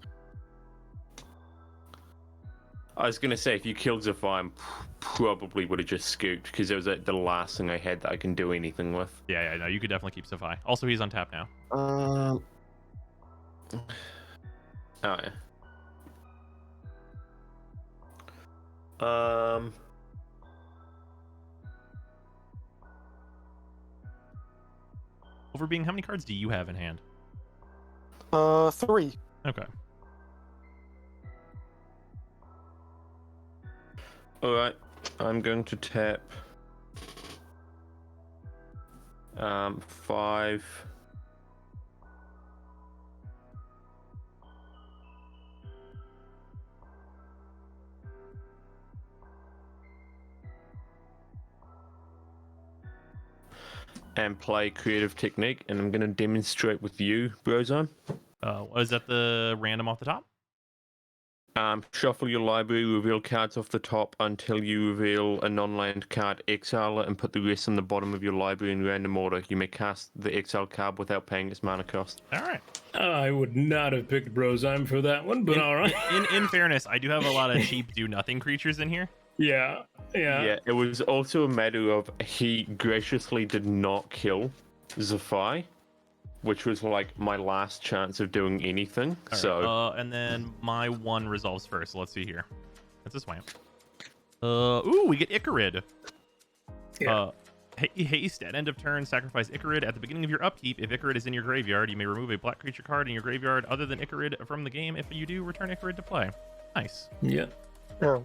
I was gonna say, if you killed Zafai, I probably would have just scooped, because it was the last thing I had that I can do anything with. Yeah, no, you could definitely keep Zafai. Also, he's on tap now. Oh yeah. Overbeing, how many cards do you have in hand? 3. Okay. Alright, I'm going to tap 5. And play Creative Technique, and I'm going to demonstrate with you, Brozone. Is that the random off the top? Shuffle your library, reveal cards off the top until you reveal a non-land card, exile it, and put the rest on the bottom of your library in random order. You may cast the exile card without paying its mana cost. All right. I would not have picked Brozyme for that one, but all right. In fairness, I do have a lot of cheap do nothing creatures in here. Yeah. Yeah, it was also a matter of he graciously did not kill Zafai, which was like my last chance of doing anything. All right, So and then my one resolves first. So let's see here. That's a swamp. Ooh, we get Icarid. Yeah. Haste at end of turn, sacrifice Icarid at the beginning of your upkeep. If Icarid is in your graveyard, you may remove a black creature card in your graveyard other than Icarid from the game. If you do, return Icarid to play. Nice. Yeah. Yeah.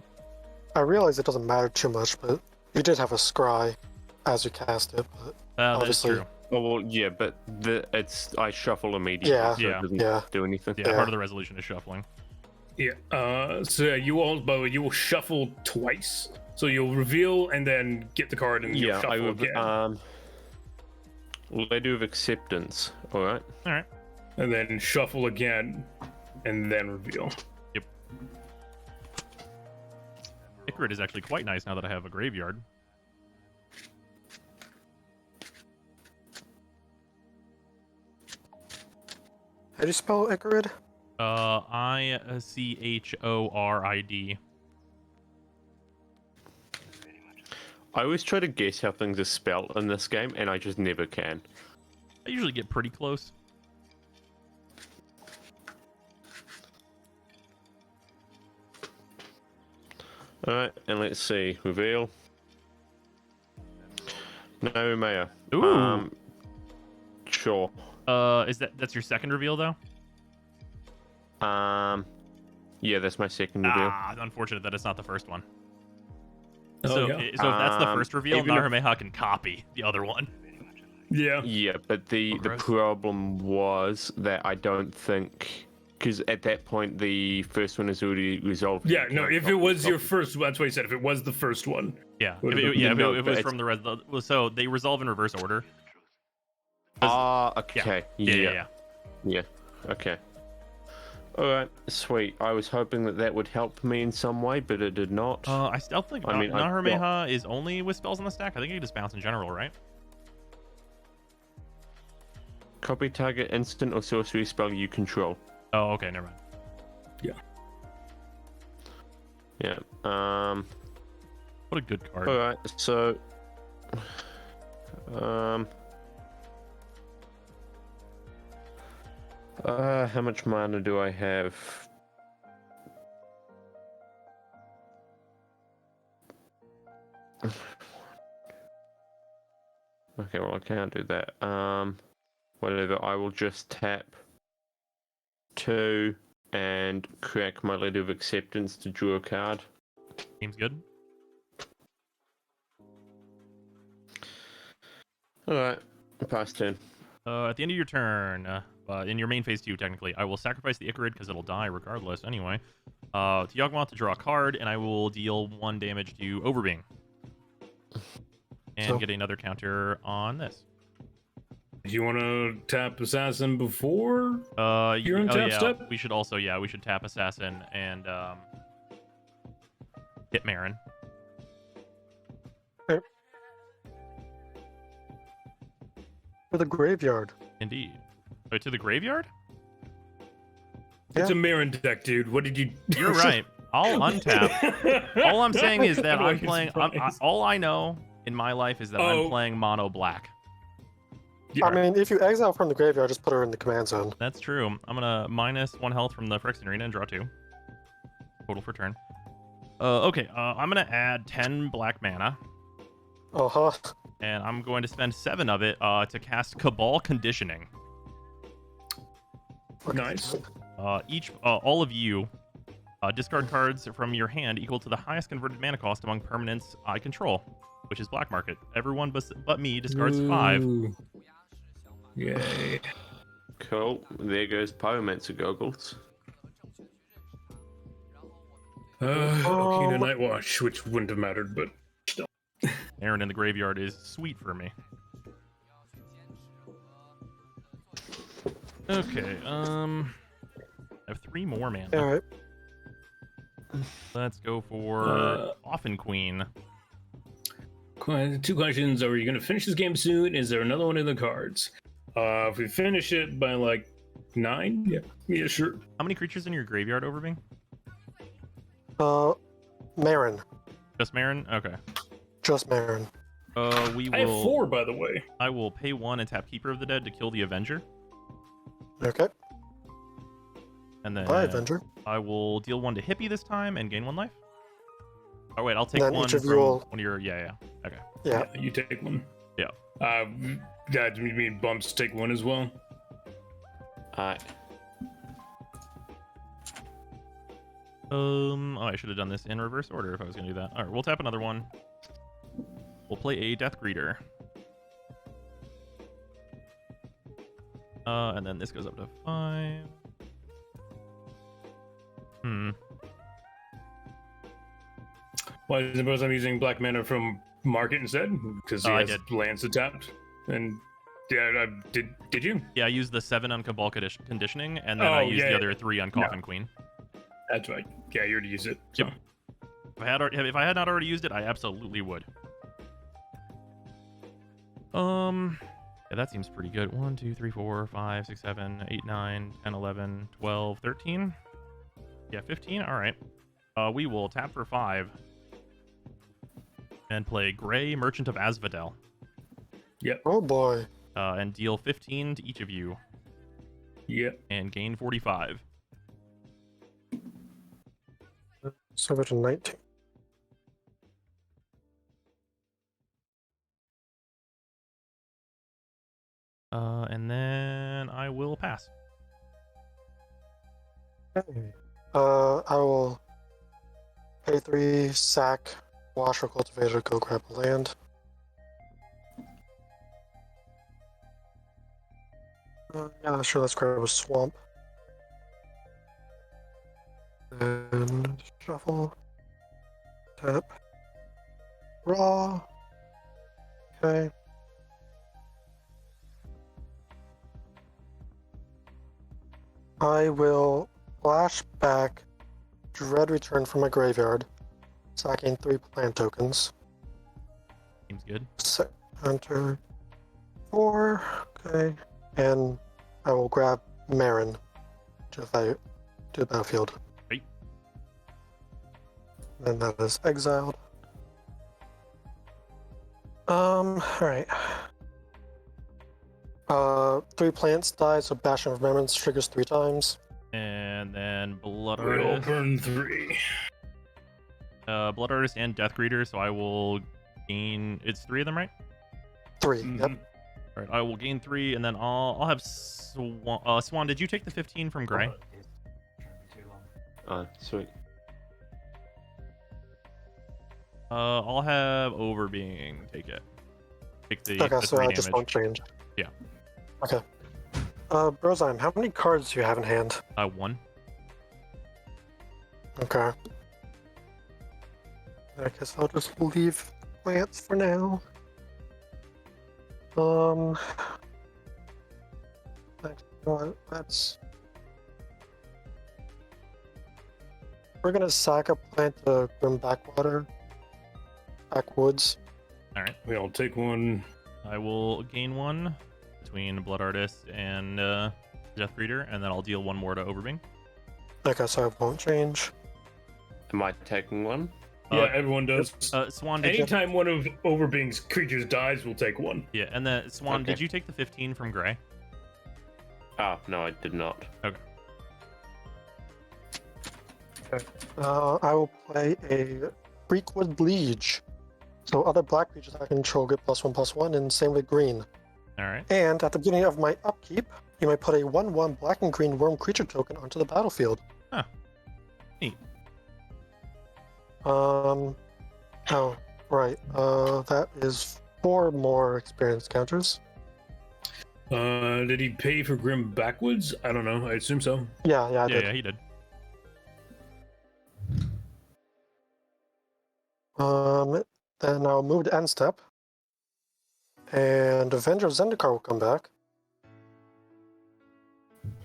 I realize it doesn't matter too much, but you did have a scry as you cast it. But That's Obviously. true. oh well, yeah, but I shuffle immediately. Yeah. So Yeah. it doesn't Yeah. do anything. Yeah, part of the resolution is shuffling. Yeah. So you all, by the way, you will shuffle twice. So you'll reveal and then get the card and you'll Yeah, I shuffle would. again. Letter of acceptance. All right. All right. And then shuffle again and then reveal. Icarid is actually quite nice now that I have a graveyard. how do you spell Icarid? Ichorid. I always try to guess how things are spelled in this game, and I just never can. I usually get pretty close. Alright, and let's see. Reveal. No, Maya. Ooh. Sure. That's your second reveal though? Yeah, that's my second reveal. Ah, unfortunate that it's not the first one. Oh, so, yeah. so if that's the first reveal, even if- Narameha can copy the other one. Yeah. Yeah, but the gross. problem was that I don't think because at that point the first one is already resolved. Yeah, no. If it was your Okay. first, that's what he said. If it was the first one, Yeah, What if about- it, yeah, No, if it but was it's- from the well, so they resolve in reverse order. Okay. Yeah. Okay. All right. Sweet. I was hoping that would help me in some way, but it did not. I still think I mean, I've Naharmeha is only with spells on the stack. I think you just bounce in general, right? Copy target instant or sorcery spell you control. Oh, okay, never mind. Yeah. What a good card. All right. So. How much mana do I have? Okay, well I can't do that. Whatever. I will just tap 2 and crack my letter of acceptance to draw a card. Seems good. All right, pass turn. At the end of your turn, in your main phase 2, technically, I will sacrifice the Icarid because it'll die regardless anyway. To Yawgmoth to draw a card, and I will deal 1 damage to Overbeing. And So- get another counter on this. do you want to tap assassin before? You're on tap yeah, step? we should also, we should tap Assassin and hit Marin. For the graveyard. Indeed. Oh, to the graveyard? It's a Marin deck, dude. What did you? You're right. I'll untap. All I'm saying is that How do I I'm get playing. surprised? All I know in my life is that Oh. I'm playing mono black. Yeah. I mean, if you exile from the graveyard, just put her in the command zone. That's true. I'm gonna minus 1 health from the Phyrexian Arena and draw 2. Total for turn. Okay. I'm gonna add 10 black mana, Uh-huh. and I'm going to spend 7 of it to cast Cabal Conditioning. Nice. All of you discard cards from your hand equal to the highest converted mana cost among permanents I control, which is Black Market. Everyone but me discards 5. Ooh. Yay. Cool. There goes Pyromancer goggles. Okina Nightwatch, which wouldn't have mattered, but Aaron in the graveyard is sweet for me. Okay, I have 3 more mana. Alright. Let's go for Often Queen. 2 questions. Are you going to finish this game soon? Is there another one in the cards? If we finish it by like 9, yeah, sure. How many creatures in your graveyard, Overbeing? Marin. Just Marin? Okay. Just Marin. We will. I have 4, by the way. I will pay 1 and tap Keeper of the Dead to kill the Avenger, Okay. and then Bye, Avenger. I will deal 1 to Hippie this time and gain 1 life. Oh wait, I'll take Then 1 each of from you will- one of your. Yeah. Okay. Yeah. You take 1. Yeah. That you mean bumps take 1 as well? Oh, I should have done this in reverse order if I was gonna do that. All right, we'll tap another one. We'll play a Death Greeter. And then this goes up to 5. Why suppose I'm using black mana from Market instead? Because he I has did. lands tapped. And yeah, did you? Yeah, I used the 7 on Cabal Conditioning, and then I Oh, used yeah, the other 3 on Coffin Queen. That's right. Yeah, you already used it. Yep. If I had not already used it, I absolutely would. Yeah, that seems pretty good. 1, 2, 3, 4, 5, 6, 7, 8, 9, 10, 11, 12, 13. Yeah, 15. All right. We will tap for 5 and play Gray Merchant of Asphodel, Oh boy. and deal 15 to each of you Yep. and gain 45. So go to 19. And then I will pass. Okay. I will pay 3, sack, wash or cultivator, go grab a land. Yeah, sure, let's grab a swamp. Shuffle. Tap. Raw. Okay. I will flash back Dread Return from my graveyard, sacking 3 plant tokens. Seems good. Enter 4. Okay. And I will grab Marin to the battlefield. Right. And that is exiled. Alright. 3 plants die, so Bastion of Remembrance triggers 3 times. And then Blood We'll Artist. burn 3. Blood Artist and Death Greeter, so I will gain. It's 3 of them, right? 3. Mhm. Yep. All right, I will gain 3, and then I'll have Swan. Swan, did you take the 15 from Gray? Sweet. I'll have Overbeing take it. Take the Okay, so 3 I damage. just won't change. Yeah. Okay. Brozime, how many cards do you have in hand? 1. Okay. I guess I'll just leave plants for now. That's. We're gonna sack a plant to Grim Backwoods. All right, We'll take 1. I will gain 1 between Blood Artist and Death Greeter, and then I'll deal 1 more to Overbeing. Okay, so I won't change. Am I taking 1? Yeah, everyone does. Swan, did you? Anytime one of Overbeing's creatures dies, we'll take 1. Yeah, and then Swan, Okay. did you take the 15 from Gray? Oh, no, I did not. I will play a Freakwood Liege. So other black creatures I control get +1/+1, and same with green. All right. And at the beginning of my upkeep, you may put a 1/1 black and green worm creature token onto the battlefield. Huh. Neat. Oh, right. That is 4 more experience counters. Did he pay for Grim Backwoods? I don't know. I assume so. Yeah, I Yeah, did. yeah, he did. Then I'll move to end step. And Avenger of Zendikar will come back.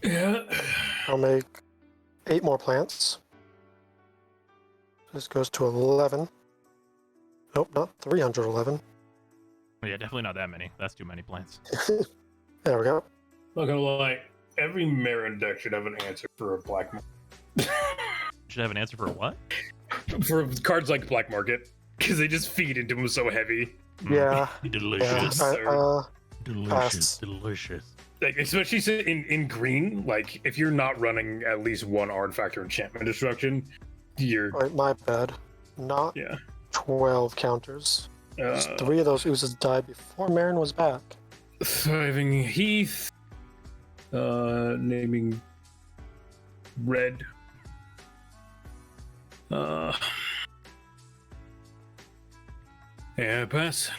Yeah. I'll make 8 more plants. This goes to 11. Nope, not 311. Yeah, definitely not that many. That's too many plants. There we go. Not gonna lie, every Marin deck should have an answer for a black market. Should have an answer for what? For cards like Black Market, because they just feed into them so heavy. Yeah. Delicious. Pass. Delicious. Like, especially in green, like if you're not running at least 1 artifact or enchantment destruction, you're Right, my bad. Not yeah. 12 counters. Uh, 3 of those oozes died before Marin was back. Thriving Heath. Naming red. Yeah, pass.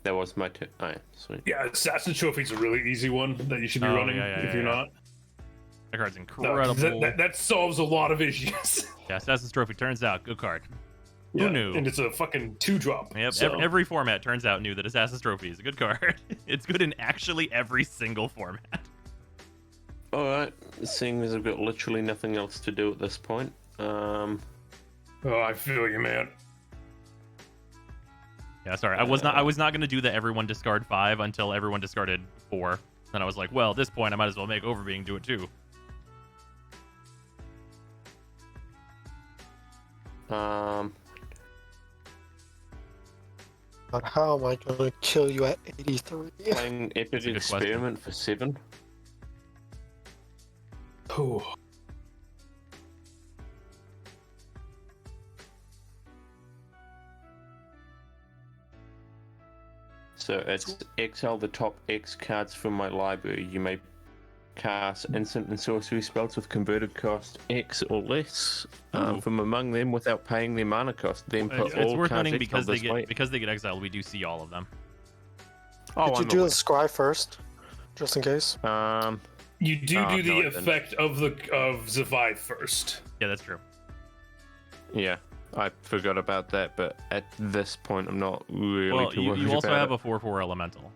That was my Alright, sweet. Yeah, Assassin's Trophy's a really easy one that you should be running if you're not. That card's No, incredible. that solves a lot of issues. Yeah, Assassin's Trophy turns out good card. Yeah, Who knew? And it's a fucking 2-drop. Yep, so- every format turns out knew that Assassin's Trophy is a good card. It's good in actually every single format. Alright, seeing as I've got literally nothing else to do at this point, Oh, I feel you, man. Yeah, sorry. I was not gonna do the everyone discard 5 until everyone discarded 4. Then I was like, well, at this point I might as well make Overbeing do it too. But how am I going to kill you at 83? playing Epic That's a good Experiment for 7. Oh. So it's exile the top X cards from my library. You may cast instant and sorcery spells with converted cost X or less from among them without paying their mana cost. Then put It's all worth cards noting exiled because they this get exiled. We do see all of them. way. Did you do the scry first, just in case? You do Oh, do the no, I didn't. effect of Zavai first. Yeah, that's true. Yeah, I forgot about that, but at this point, I'm not really Well, too you worried also about have it. a 4/4 elemental.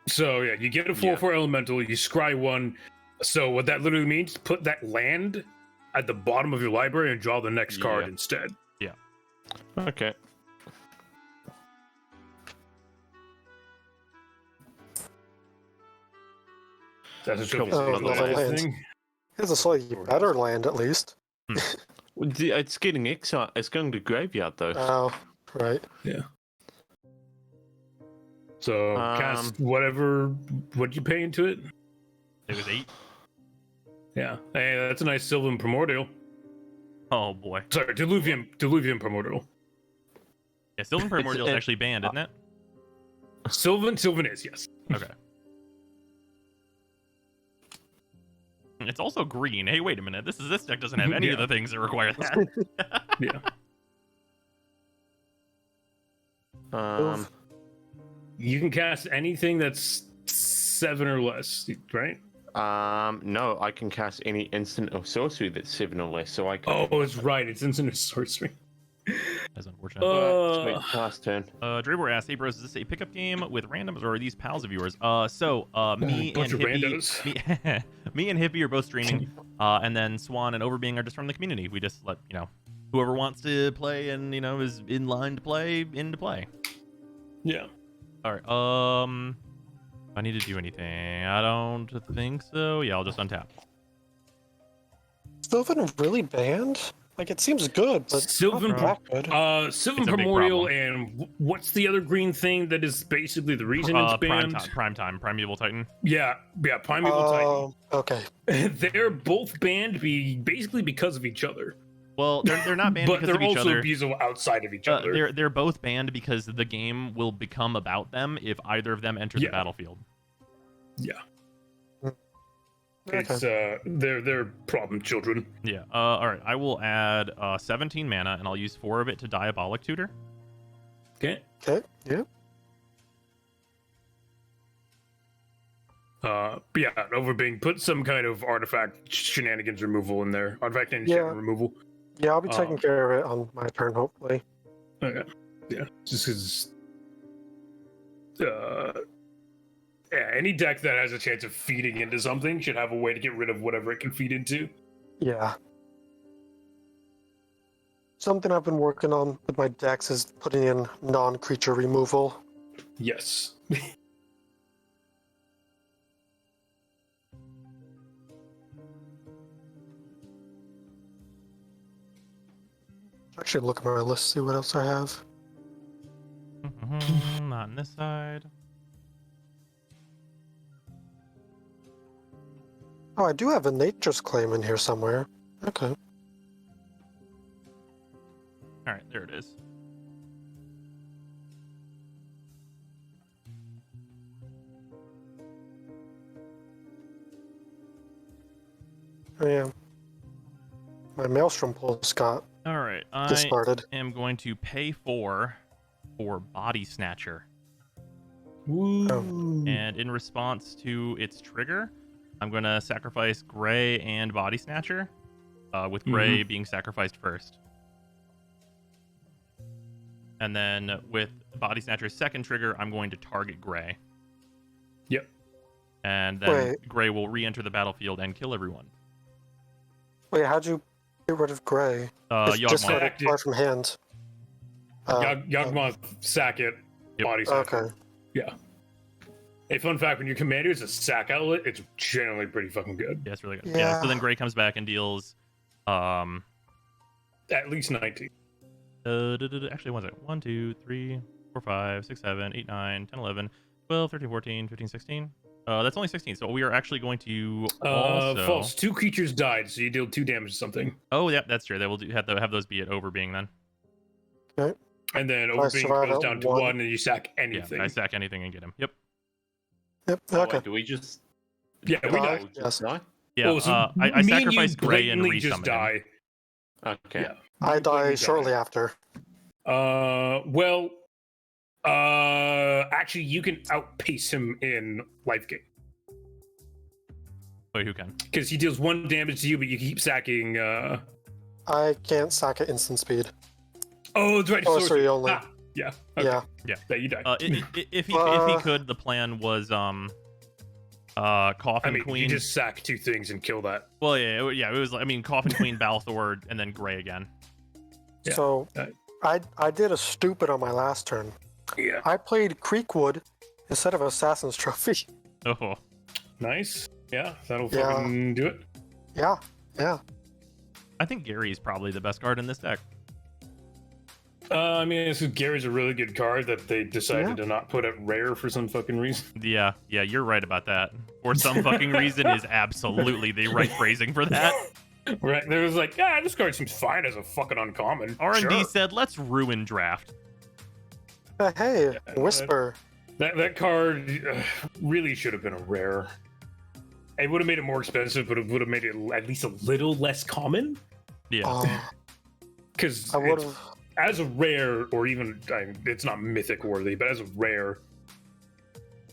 So yeah, you get a 4/4 elemental, you scry one. So what that literally means, put that land at the bottom of your library and draw the next card Yeah. instead. Okay. That's a Cool. Oh, showcase another land. thing. It's a slightly better land, at least. It's getting exiled. It's going to graveyard though. Oh, right. So cast whatever. What you pay into it? It was 8. Yeah, hey, that's a nice Sylvan Primordial. Oh boy. Sorry, Diluvian Primordial. Yeah, Sylvan Primordial is it- actually banned, isn't it? Sylvan is, yes. Okay. It's also green. Hey, wait a minute. This deck doesn't have any of Yeah. the things that require that. Yeah. You can cast anything that's 7 or less, right? No, I can cast any instant or sorcery that's 7 or less, so I can. Oh, it's right. It's instant or sorcery. That's unfortunate. Sweet, last turn. Drebor asks, "Hey bros, is this a pickup game with randoms or are these pals of yours?" So me and bunch of Hippie, randos. me and Hippie are both streaming, and then Swan and Overbeing are just from the community. We just let whoever wants to play and is in line to play into play. Yeah. All right. I need to do anything. I don't think so. Yeah, I'll just untap. Sylvan really banned? Like, it seems good, but Sylvan not that good. Sylvan It's a big Primordial, problem. and what's the other green thing that is basically the reason it's banned? Primeval Titan. Yeah, Primeval Oh, okay. Titan. They're both banned basically because of each other. Well, they're not banned But because they're of each also other. abusable outside of each other. They're both banned because the game will become about them if either of them enter the Yeah. battlefield. Yeah. Okay. It's they're problem children. Yeah. All right. I will add 17 mana, and I'll use 4 of it to Diabolic Tutor. Okay. Okay, yeah. But yeah, Overbeing, put some kind of artifact shenanigans removal in there. Artifact and Yeah. removal. Yeah, I'll be taking Um, care of it on my turn, hopefully. Okay. Yeah. Just because. Yeah, any deck that has a chance of feeding into something should have a way to get rid of whatever it can feed into. Yeah. Something I've been working on with my decks is putting in non-creature removal. Yes. Actually, look at my list, see what else I have. Not on this side. Oh, I do have a Nature's Claim in here somewhere. Okay. All right. There it is. Oh, yeah. My Maelstrom Pulse got All right. I discarded. am going to pay for Body Snatcher. Woo. And in response to its trigger, I'm going to sacrifice Gray and Body Snatcher, with Gray being sacrificed first. And then with Body Snatcher's second trigger, I'm going to target Gray. Yep. And then Wait. Gray will re-enter the battlefield and kill everyone. Wait, how'd you get rid of Gray? It's Yawgmoth. discarded Active. card from hand. Yawgmoth, sack it, Yep. body sack. Okay. Yeah. A fun fact: when your commander is a sack outlet, it's generally pretty fucking good. Yeah, it's really good. Yeah. So then Gray comes back and deals. At least 19. Actually, one second. 1, 2, 3, 4, 5, 6, 7, 8, 9, 10, 11, 12, 13, 14, 15, 16. That's only 16. So we are actually going to also. False. 2 creatures died, so you deal 2 damage to something. Oh, yeah, that's true. They will have those be at Overbeing then. And then I Overbeing survive goes at down to 1. 1, and you sack Yeah, anything. I sack anything and get him. Yep. Yep. Oh, Okay. wait, do we just Yeah, we Die? died. Yes. Die? Yeah, Oh, so I me and you sacrificed Gray and blatantly just resummoned him. die. Okay. Yeah. I You die blatantly shortly after. Well, actually, you can outpace him in life gain Wait, who can? because he deals 1 damage to you, but you keep sacking. I can't sack at instant speed. Oh, it's right. Sorcery only. Ah, yeah. Okay. Yeah. Yeah, you die. If he could, the plan was Coffin I mean, Queen. you just sack 2 things and kill that. Well, yeah, it was. I mean, Coffin Queen, Balthor, and then Gray again. Yeah. So I did a stupid on my last turn. Yeah. I played Creekwood instead of Assassin's Trophy. Oh, Nice. Yeah, that'll Yeah. fucking do it. Yeah. I think Gary is probably the best card in this deck. I mean, this is Gary's a really good card that they decided Yeah. to not put at rare for some fucking reason. Yeah, you're right about that. For some fucking reason is absolutely the right phrasing for that. Right? There was like, this card seems fine as a fucking uncommon. R&D Sure. said, let's ruin draft. Hey, Yeah, Whisper. That card really should have been a rare. It would have made it more expensive, but it would have made it at least a little less common. Yeah. Because I would have. as a rare, or even it's not mythic worthy, but as a rare,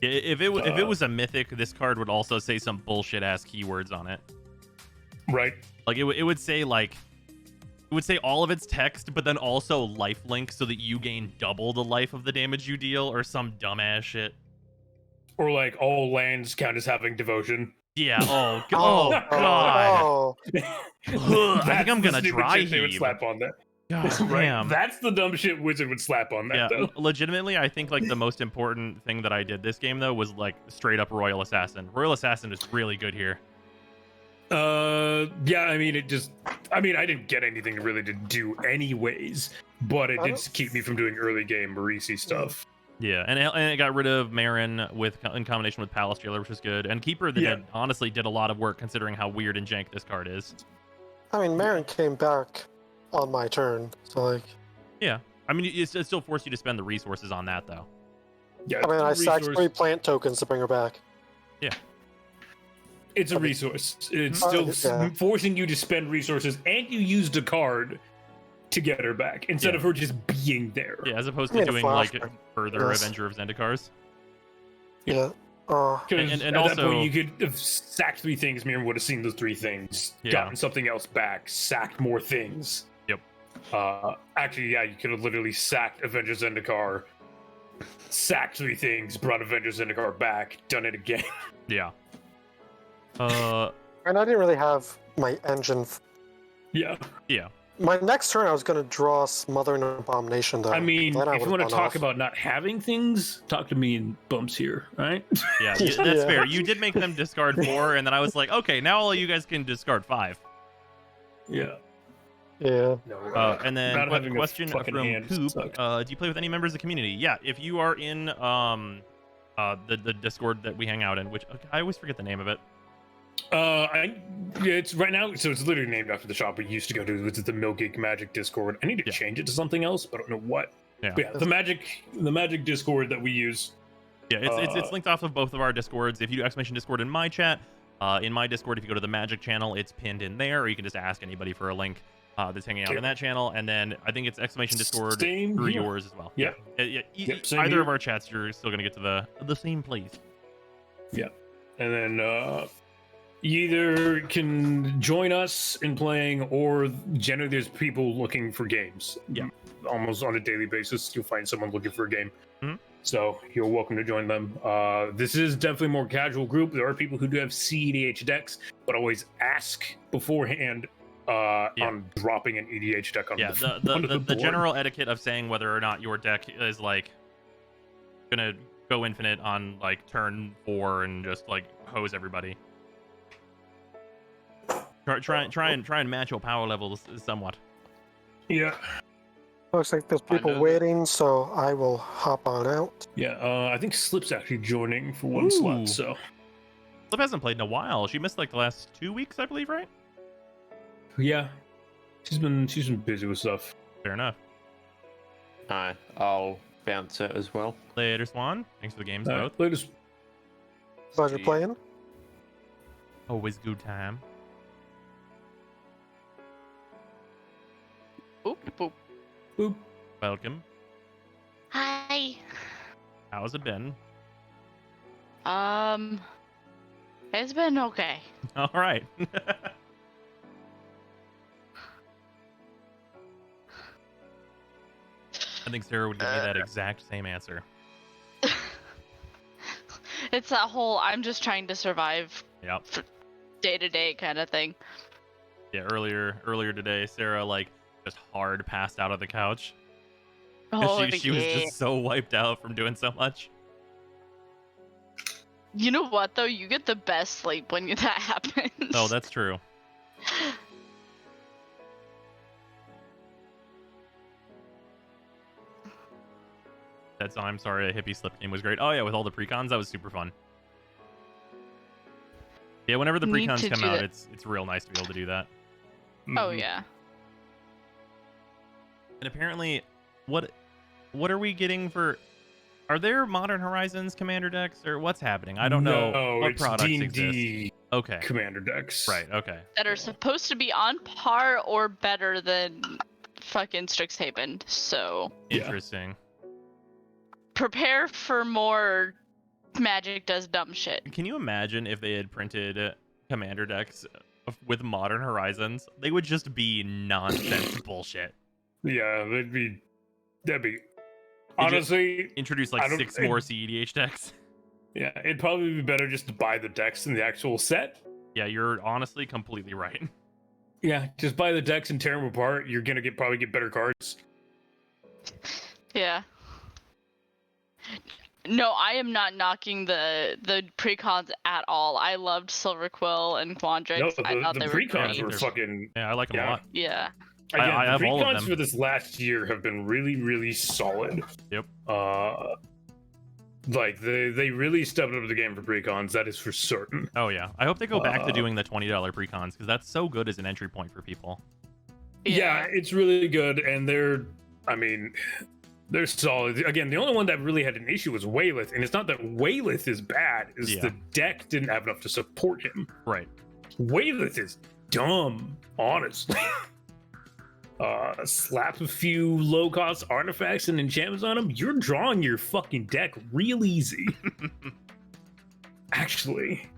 If it was a mythic, this card would also say some bullshit ass keywords on it. right? Like it would say it would say all of its text, but then also lifelink so that you gain double the life of the damage you deal, or some dumbass shit. Or like all lands count as having devotion. Yeah. Oh god. Oh, Ugh, I think I'm gonna That's the stupid dry shit they would heave. slap on that. God Right? damn. That's the dumb shit Wizard would slap on that, Yeah, though. legitimately, I think like the most important thing that I did this game though was like straight up Royal Assassin. Royal Assassin is really good here. Yeah, I mean, I didn't get anything really to do anyways, but it I did don't- keep me from doing early game Marisi stuff. Yeah, and it got rid of Marin in combination with Palace Jailer, which is good. And Keeper Yeah. honestly did a lot of work considering how weird and jank this card is. I mean, Marin came back on my turn, so like, Yeah, I mean it still forced you to spend the resources on that though. Yeah, I mean, I sacked resource- 3 plant tokens to bring her back. It's a I mean- resource. It's Uh, still yeah. forcing you to spend resources, and you used a card to get her back instead Yeah. of her just being there. Yeah, as opposed I to mean, a doing like flashback. further Yes. Avenger of Zendikars. Yeah. 'Cause And at that also- point, you could have sacked 3 things. Miriam would have seen those 3 things, Yeah. gotten something else back, sacked more things. Yep. Actually, yeah, you could have literally sacked Avengers Zendikar, sacked 3 things, brought Avengers Zendikar back, done it again. Yeah. And I didn't really have my engine. Yeah. Yeah. My next turn, I was going to draw Smothering Abomination, though. I mean, Then if you would've want to gone talk off. about not having things, talk to me in bumps here, right? Yeah, that's Yeah. fair. You did make them discard 4, and then I was like, okay, now all you guys can discard 5. Yeah. Yeah. No. And then not having a question from fucking hand Coop: sucks. do you play with any members of the community? Yeah, if you are in the Discord that we hang out in, which I always forget the name of it. It's right now, so it's literally named after the shop we used to go to. It's the Millgate Magic Discord. I need to Yeah. change it to something else, but I don't know what. Yeah. But yeah, the Magic Discord that we use. Yeah, it's linked off of both of our Discords. If you do exclamation Discord in my chat, in my Discord, if you go to the Magic channel, it's pinned in there, or you can just ask anybody for a link that's hanging out Okay. in that channel. And then I think it's exclamation Discord Same through here. yours as well. Yeah. Either same of here. our chats, you're still gonna get to the same place. And then you either can join us in playing, or generally there's people looking for games. Yeah. Almost on a daily basis, you'll find someone looking for a game. Mhm. So you're welcome to join them. This is definitely a more casual group. There are people who do have CEDH decks, but always ask beforehand on dropping an EDH deck on Yeah, onto the board. general etiquette of saying whether or not your deck is like gonna go infinite on like turn 4 and just like hose everybody. Try and match your power levels somewhat. Yeah. Looks like there's people Kinda. waiting, so I will hop on out. Yeah, I think Slip's actually joining for one Ooh. slot, so Flip hasn't played in a while. She missed like the last 2 weeks, I believe, right? yeah. She's been busy with stuff. Fair enough. I'll bounce it as well. Later, Swan. Thanks for the games, both. Latest Pleasure See. playing. Always good time. Boop, boop. Boop. Welcome. Hi. How's it been? It's been okay. All right. I think Sarah would give me that exact same answer. It's that whole I'm just trying to survive Yep. day to day kind of thing. Yeah. Earlier today, Sarah like just hard passed out of the couch. 'Cause Oh, she was just so wiped out from doing so much. You know what though? You get the best sleep when that happens. Oh, that's true. That's I'm sorry, a hippie slip game was great. Oh yeah, with all the precons, that was super fun. Yeah, whenever the Need precons to come do out, that. it's real nice to be able to do that. Oh Mhm. yeah. And apparently, what are we getting for? Are there Modern Horizons Commander decks, or what's happening? I don't know No, what it's products D&D exist. Okay, Commander decks. right. Okay. That are supposed to be on par or better than fucking Strixhaven. So Yeah. Interesting. prepare for more Magic does dumb shit. Can you imagine if they had printed Commander decks with Modern Horizons? They would just be nonsense bullshit. Yeah, that'd be honestly, Introduce I like don't- 6 more CEDH decks. yeah, it'd probably be better just to buy the decks in the actual set. Yeah, you're honestly completely right. Yeah, just buy the decks and tear them apart. You're gonna probably get better cards. Yeah. No, I am not knocking the precons at all. I loved Silver Quill and Quandrix. No, I thought the they were precons great. were fucking. Yeah, I like them a Yeah. lot. Yeah. Again, I the have all of precons them. for this last year have been really, really solid. Yep. Like they really stepped up the game for precons. That is for certain. Oh yeah, I hope they go back to Uh, doing the $20 precons because that's so good as an entry point for people. Yeah, it's really good, and they're solid. Again, the only one that really had an issue was Wayleth, and it's not that Wayleth is bad; it's Yeah. the deck didn't have enough to support him. Right. Wayleth is dumb, honestly. Slap a few low-cost artifacts and enchantments on him, you're drawing your fucking deck real easy. Actually,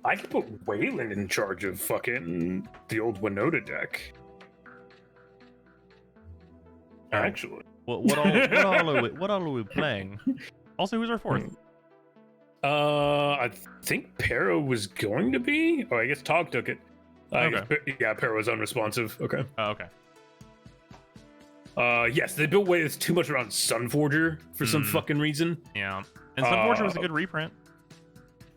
I could put Waylon in charge of fucking the old Winota deck. Actually. What all are we playing? Also, who's our fourth? I think Pero was going to be. Oh, I guess Tog took it. Yeah, Pero was unresponsive. Okay. Oh, okay. Yes, they built Wayleth too much around Sunforger for some fucking reason. Yeah. And Sunforger was a good reprint.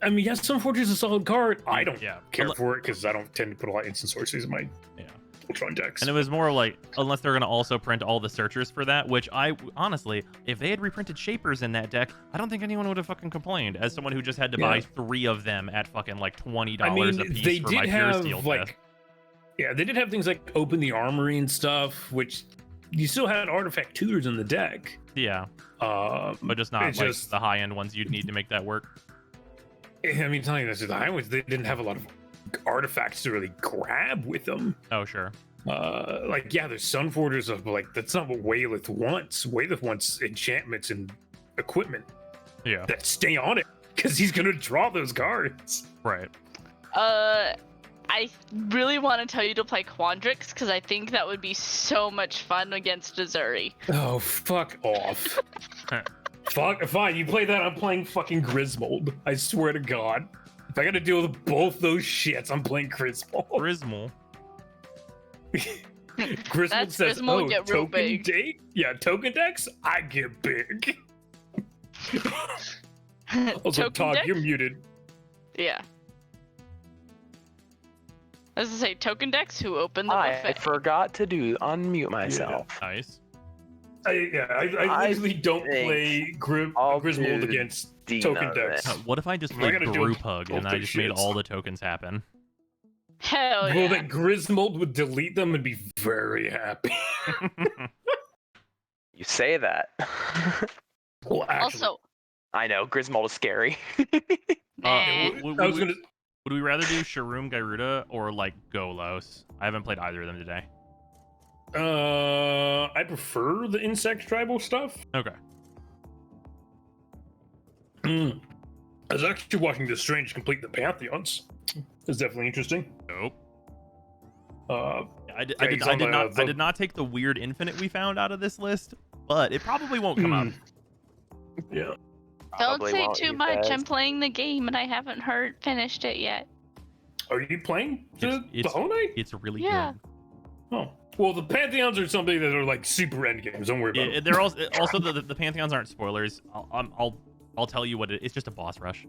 I mean, yes, Sunforger is a solid card. I don't Yeah. care for it because I don't tend to put a lot of instant sources in my Yeah. Ultron decks. And it was more like, unless they're going to also print all the searchers for that, which I, honestly, if they had reprinted Shapers in that deck, I don't think anyone would have fucking complained. As someone who just had to buy 3 of them at fucking like $20 I mean, a piece they for did my Pure have Steel like, deck. yeah, they did have things like Open the Armory and stuff, which you still had artifact tutors in the deck. Yeah, But but just not it's like just- the high-end ones you'd need to make that work. I mean, telling you this is the high ones, they didn't have a lot of artifacts to really grab with them. Oh, sure. Like, yeah, there's Sunforgers, but like that's not what Wayleth wants. Wayleth wants enchantments and equipment Yeah, that stay on it because he's gonna draw those cards. right. I really want to tell you to play Quandrix because I think that would be so much fun against Azuri. Oh, fuck off. Fuck, fine, you play that, I'm playing fucking Griswold. I swear to God. If I gotta deal with both those shits, I'm playing Griswold. Grismal. Griswold That's says, Griswold oh, get real token big." date? Yeah, token decks? I get big. Also, Token Todd, deck? you're muted. Yeah. As I say, token decks who open the I buffet. forgot to unmute myself. Nice. I I usually don't think play I'll Griswold do against Dino token then. decks. What if I just I played gotta do Group Hug both and I their just made shits. all the tokens happen? Hell Well, yeah. that Griswold would delete them and be very happy. You say that. Well, actually, Also, I know, Griswold is scary. nah. w- I was w- gonna. Would we rather do Shroom Gyruda or like Golos? I haven't played either of them today. I prefer the insect tribal stuff. Okay. I was actually watching The Strange complete the Pantheons. It's definitely interesting. Nope. Uh, I Yeah, he's on I did not take the weird infinite we found out of this list, but it probably won't come up. yeah. Don't Probably say won't, too you much. guys. I'm playing the game and I haven't finished it yet. Are you playing the It's- Hollow Knight? It's really Yeah. good. Oh. Well, the Pantheons are something that are like super end games. Don't worry about Yeah, it. they're also the Pantheons aren't spoilers. I'll tell you what it's just a boss rush.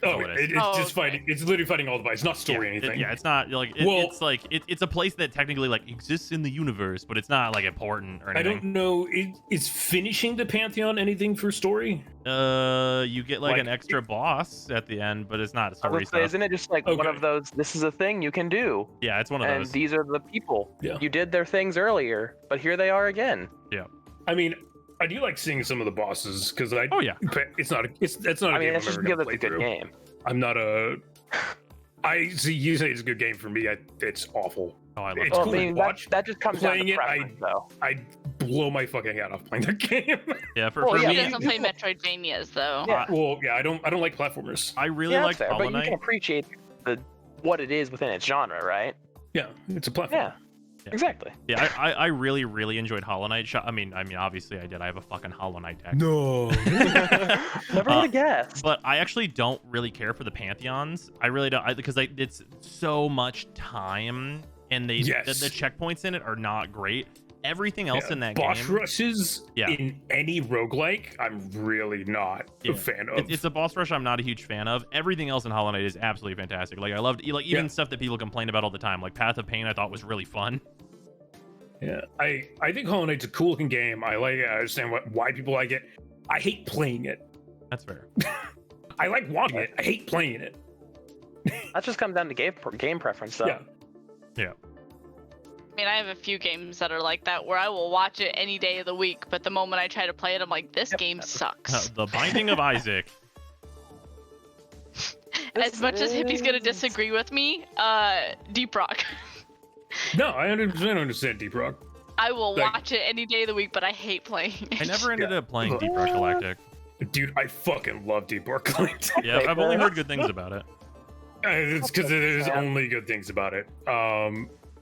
Oh, what it is. it's Oh, just okay. fighting. It's literally fighting all the fights, not story or Yeah, anything. it's not like Well- it's like it's a place that technically like exists in the universe, but it's not like important or I anything. don't know. Is finishing the Pantheon anything for story? You get like Like, an extra boss at the end, but it's not I was story gonna say, stuff. isn't it just like one Okay. of those? This is a thing you can do, Yeah, it's one of and those. these are the people. Yeah. You did their things earlier, but here they are again. I mean, I do like seeing some of the bosses because I. Oh yeah. It's not. That's not. A I mean, game it's I'm just ever because gonna it's a play good through. game. I'm not a. I see. You say it's a good game for me. It's awful. Oh, I love It's it. Well, cool I to mean, watch. that just comes down Playing to it, I- preference, though. I blow my fucking head off playing that game. Yeah, for Well, for yeah, He me, doesn't play Metroidvanias though. Yeah. Well, yeah, I don't like platformers. I really Yeah, like that's fair, Hollow but you Knight. can appreciate what it is within its genre, right? Yeah, it's a platform. Yeah, Yeah. exactly. Yeah, I really enjoyed Hollow Knight. I mean, obviously I did. I have a fucking Hollow Knight deck. No. Never would have guessed. But I actually don't really care for the Pantheons. I really don't, because it's so much time, and the checkpoints in it are not great. Everything else in that boss game, rushes Yeah. in any roguelike, I'm really not Yeah. a fan of. it's a boss rush I'm not a huge fan of. Everything else in Hollow Knight is absolutely fantastic. Like I loved, like even Yeah. stuff that people complain about all the time, like Path of Pain. I thought was really fun. Yeah, I think Hollow Knight's a cool looking game. I like it. I understand why people like it. I hate playing it. That's fair. I like watching it. I hate playing it. That just comes down to game preference, though. Yeah. I mean, I have a few games that are like that where I will watch it any day of the week, but the moment I try to play it, I'm like, this game sucks. The Binding of Isaac. As much as Hippie's gonna disagree with me, Deep Rock. No, I 100% understand Deep Rock. I will Like- watch it any day of the week, but I hate playing it. I never ended up playing Deep Rock Galactic. Dude, I fucking love Deep Rock Galactic. Yeah, I've only heard good things about it. It's because there's Yeah. only good things about it.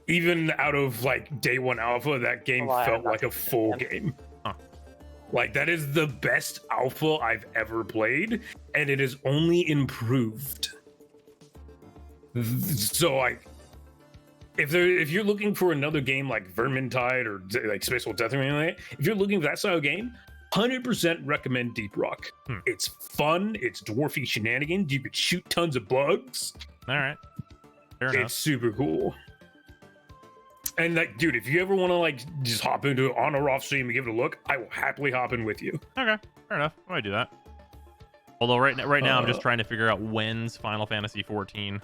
Even out of like day one alpha, that game Well, I felt have not like a seen it, full man. game. Huh. Like that is the best alpha I've ever played, and it is only improved. So like, if you're looking for another game like Vermintide or like Spaceful Death or anything like that, if you're looking for that style of game, 100% recommend Deep Rock. It's fun. It's dwarfy shenanigans. You could shoot tons of bugs. All right, fair enough. It's super cool. And like, dude, if you ever want to like just hop into it on or off stream and give it a look, I will happily hop in with you. Okay, fair enough. I might do that. Although right now I'm just trying to figure out when's Final Fantasy 14.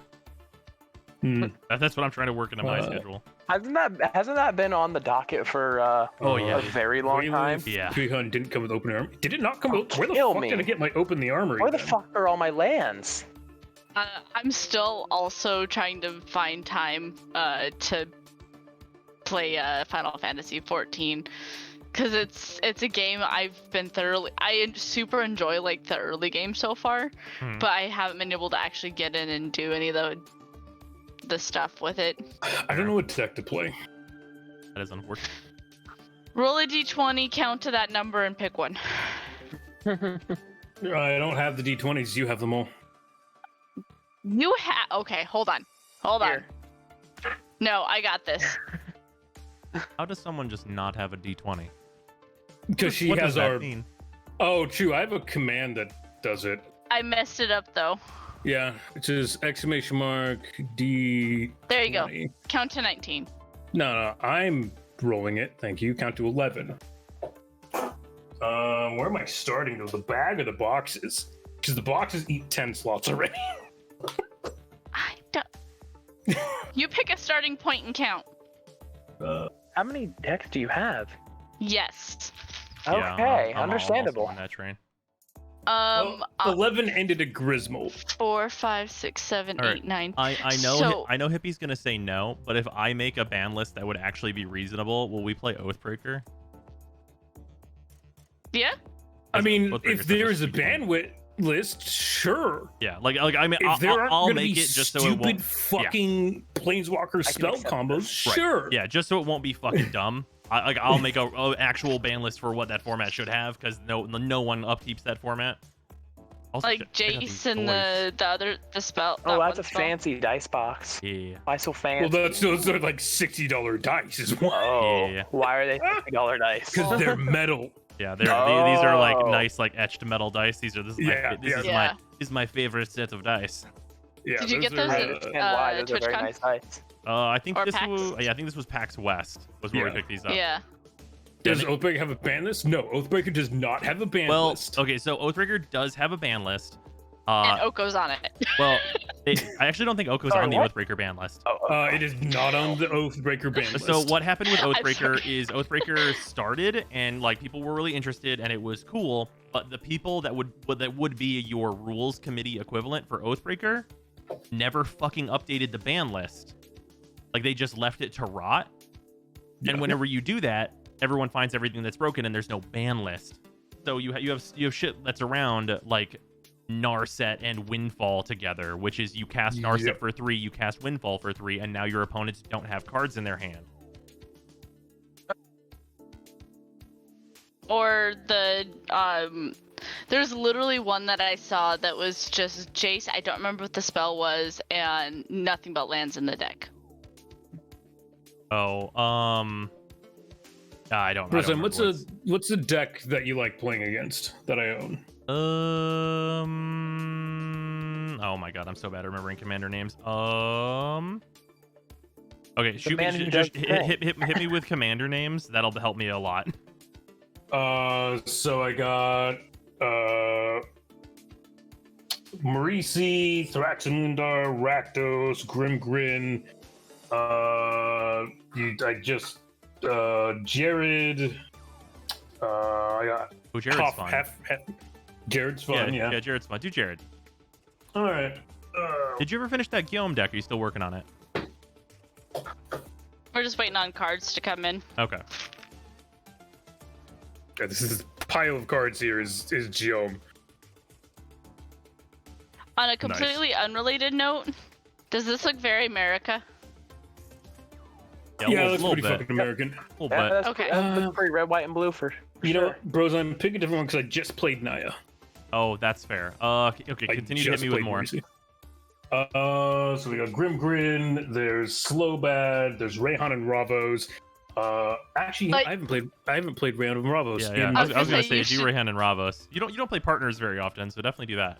That's what I'm trying to work into my schedule. Hasn't that been on the docket for Oh, yeah. a very long time? Yeah. 300 didn't come with open armor. Did it not come Oh, with? Where the kill fuck me. did I get my open the armory? Where the then? fuck are all my lands? I'm still also trying to find time to play Final Fantasy 14 because it's a game I've been I super enjoy like the early game so far, but I haven't been able to actually get in and do any of the stuff with it. I don't know what deck to play. That is unfortunate. Roll a d20, count to that number, and pick one. I don't have the d20s. You have them all. You have okay. Hold on. Here. No, I got this. How does someone just not have a D20? Because she What has does that our. mean? Oh, true. I have a command that does it. I messed it up though. Yeah, it says exclamation mark D. There you go. Count to 19. No, I'm rolling it. Thank you. Count to 11. Where am I starting? The bag or the boxes? Because the boxes eat 10 slots already. I don't. You pick a starting point and count. How many decks do you have? Yes. Yeah, Okay, I'm also understandable. on that train. Um, 11 ended at Griswold. 4, 5, 6, 7, All right. 8, 9. I know So- I know Hippie's gonna say no, but if I make a ban list that would actually be reasonable, will we play Oathbreaker? Yeah. I mean, Oathbreaker's if such there is a sweet game. bandwidth list, sure. Yeah, like I mean, If there aren't I'll gonna make be it just so it stupid won't. fucking Planeswalker spell accept combos, Right. sure. Yeah, just so it won't be fucking dumb. I'll make a actual ban list for what that format should have, because no one upkeeps that format. Also, Like check out these Jace and toys. the spell. Oh, that that's a one spell. fancy dice box. Yeah. Why so Well, fancy? those are like $60 dice as well. Oh, Yeah. why are they $50 dice? Because they're metal. Yeah, these are like Oh. nice, like etched metal dice. This is Yeah, yeah. my favorite set of dice. Yeah, Did you get those I at, understand why. Those are very TwitchCon? nice dice. I think Or this PAX? was I think this was PAX West was where we Yeah. picked these up. Yeah. Does they- Oathbreaker have a ban list? No, Oathbreaker does not have a ban Well, list. okay, so Oathbreaker does have a ban list. And Oko's on it. Well, I actually don't think Oko's Sorry, on the what? Oathbreaker ban list. It is not on the Oathbreaker ban list. So what happened with I'm Oathbreaker sorry. is Oathbreaker started and like people were really interested and it was cool, but the people that would be your rules committee equivalent for Oathbreaker never fucking updated the ban list. Like they just left it to rot. Yeah. And whenever you do that, everyone finds everything that's broken and there's no ban list. So you have shit that's around like Narset and Windfall together, which is you cast Narset Yep. for 3, you cast Windfall for 3, and now your opponents don't have cards in their hand. Or there's literally one that I saw that was just Jace. I don't remember what the spell was, and nothing but lands in the deck. Oh, I don't. Brisson, remember what's a deck that you like playing against that I own? Oh my god, I'm so bad at remembering commander names. Okay, shoot me. man who Just does the thing. hit me with commander names. That'll help me a lot. So I got Marisi, Thraxamundar, Rakdos, Grimgrin. Jared. I got Oh, Jared's Hoff, fun. Jared's fun. Yeah. Jared's fun. Do Jared. All right. Did you ever finish that Guillaume deck? Are you still working on it? We're just waiting on cards to come in. Okay. Yeah, this is pile of cards here is Geom. On a completely unrelated note, does this look very America? Yeah, Yeah, a that's little pretty bit. fucking American. A little Yeah, bit. that's, Okay. that's pretty red, white, and blue for You sure. know, bros, I'm picking a different one because I just played Naya. Oh, that's fair. Okay, I continue to hit just me with played more. Marisi. So we got Grimgrin, there's Slowbad, there's Rayhan and Ravos. Actually, Like- I haven't played Rayhan and Ravos. Yeah, yeah. in- I was gonna gonna say say, you G should- Rayhan and Ravos. You don't play partners very often, so definitely do that.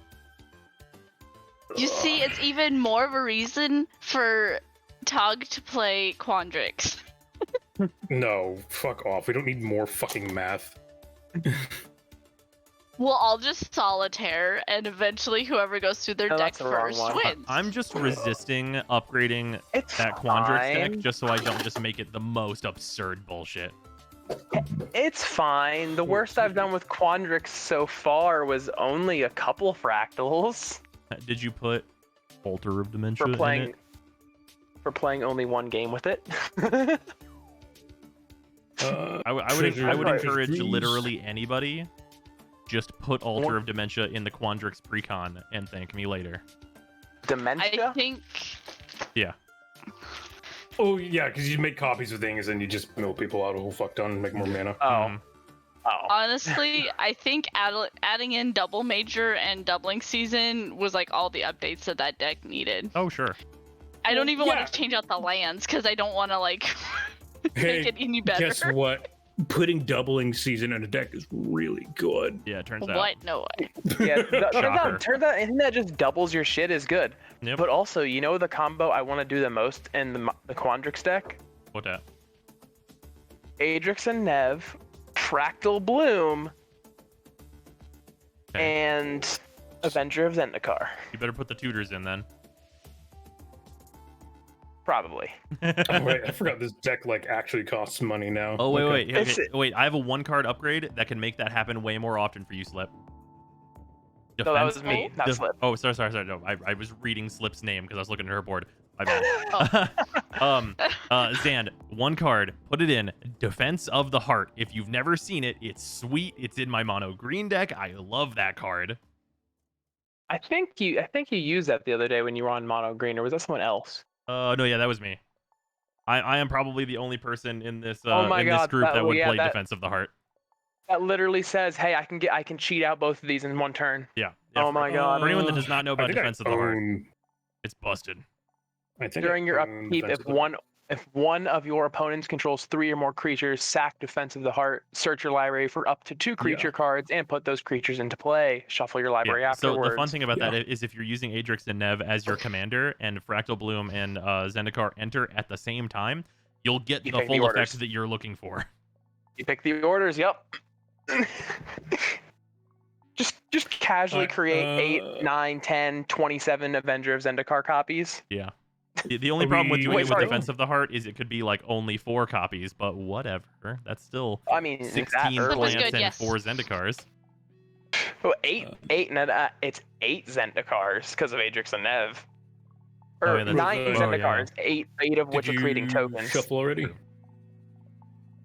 You see, it's even more of a reason for Tog to play Quandrix. No, fuck off. We don't need more fucking math. We'll all just solitaire, and eventually whoever goes through their No, deck that's the wrong first one. wins. I'm just resisting upgrading It's that Quandrix fine. deck just so I don't just make it the most absurd bullshit. It's fine. The worst I've done with Quandrix so far was only a couple fractals Did you put Altar of Dementia for in playing it? for playing only one game with it. I would Treasure- encourage Treasures. literally anybody just put Altar of Dementia in the Quandrix precon and thank me later. Dementia. I think Yeah. Oh, yeah, because you make copies of things and you just mill people out a whole fuck ton and make more mana. Oh. Mhm. Oh. honestly, I think adding in double major and doubling season was like all the updates that that deck needed. Oh, sure. I don't even Yeah. want to change out the lands because I don't want to like Hey, make it any better. guess what? Putting doubling season in a deck is really good. Yeah, it turns out. What? No way. Yeah, Shocker. turns out anything that just doubles your shit is good. Yep. But also, you know the combo I want to do the most in the Quandrix deck? What that? Adrix and Nev, Fractal Bloom, Okay. and Avenger of Zendikar. You better put the tutors in then. Probably. Oh, right, I forgot this deck like actually costs money now. Oh wait, Okay. wait, It's- okay, wait! I have a 1-card upgrade that can make that happen way more often for you, Slip. No, that was me, not Slip. Oh, sorry. No, I was reading Slip's name because I was looking at her board. My bad. Zand, one card. Put it in Defense of the Heart. If you've never seen it, it's sweet. It's in my mono green deck. I love that card. I think you used that the other day when you were on mono green, or was that someone else? No, yeah, that was me. I am probably the only person in this Oh my this God, group that would play that- Defense of the Heart. That literally says, "Hey, I can cheat out both of these in one turn." Yeah. Oh my God. For anyone that does not know I about think I Defense of the Heart, own- it's busted. I think During I your own upkeep, Defense if of the- one of your opponents controls 3 or more creatures, sack Defense of the Heart, search your library for up to 2 creature cards, and put those creatures into play. Shuffle your library So afterwards. the fun thing about that is if you're using Adrix and Nev as your commander and Fractal Bloom and Zendikar enter at the same time, you'll get You the pick the full orders. effect that you're looking for. You pick the orders. Yep. just casually create 8, 9, 10, 27 Avenger of Zendikar copies. Yeah. The only Are problem with we- doing Wait, it with sorry. Defense of the Heart is it could be like only 4 copies, but whatever. That's still I mean, that 16 early. was plants good, and yes. 4 Zendikars. Oh, 8, and it's 8 Zendikars because of Adrix and Nev. Oh, Or yeah, that's- 9 oh, yeah. Zendikars, 8 of which Did are creating you tokens. Shuffle already?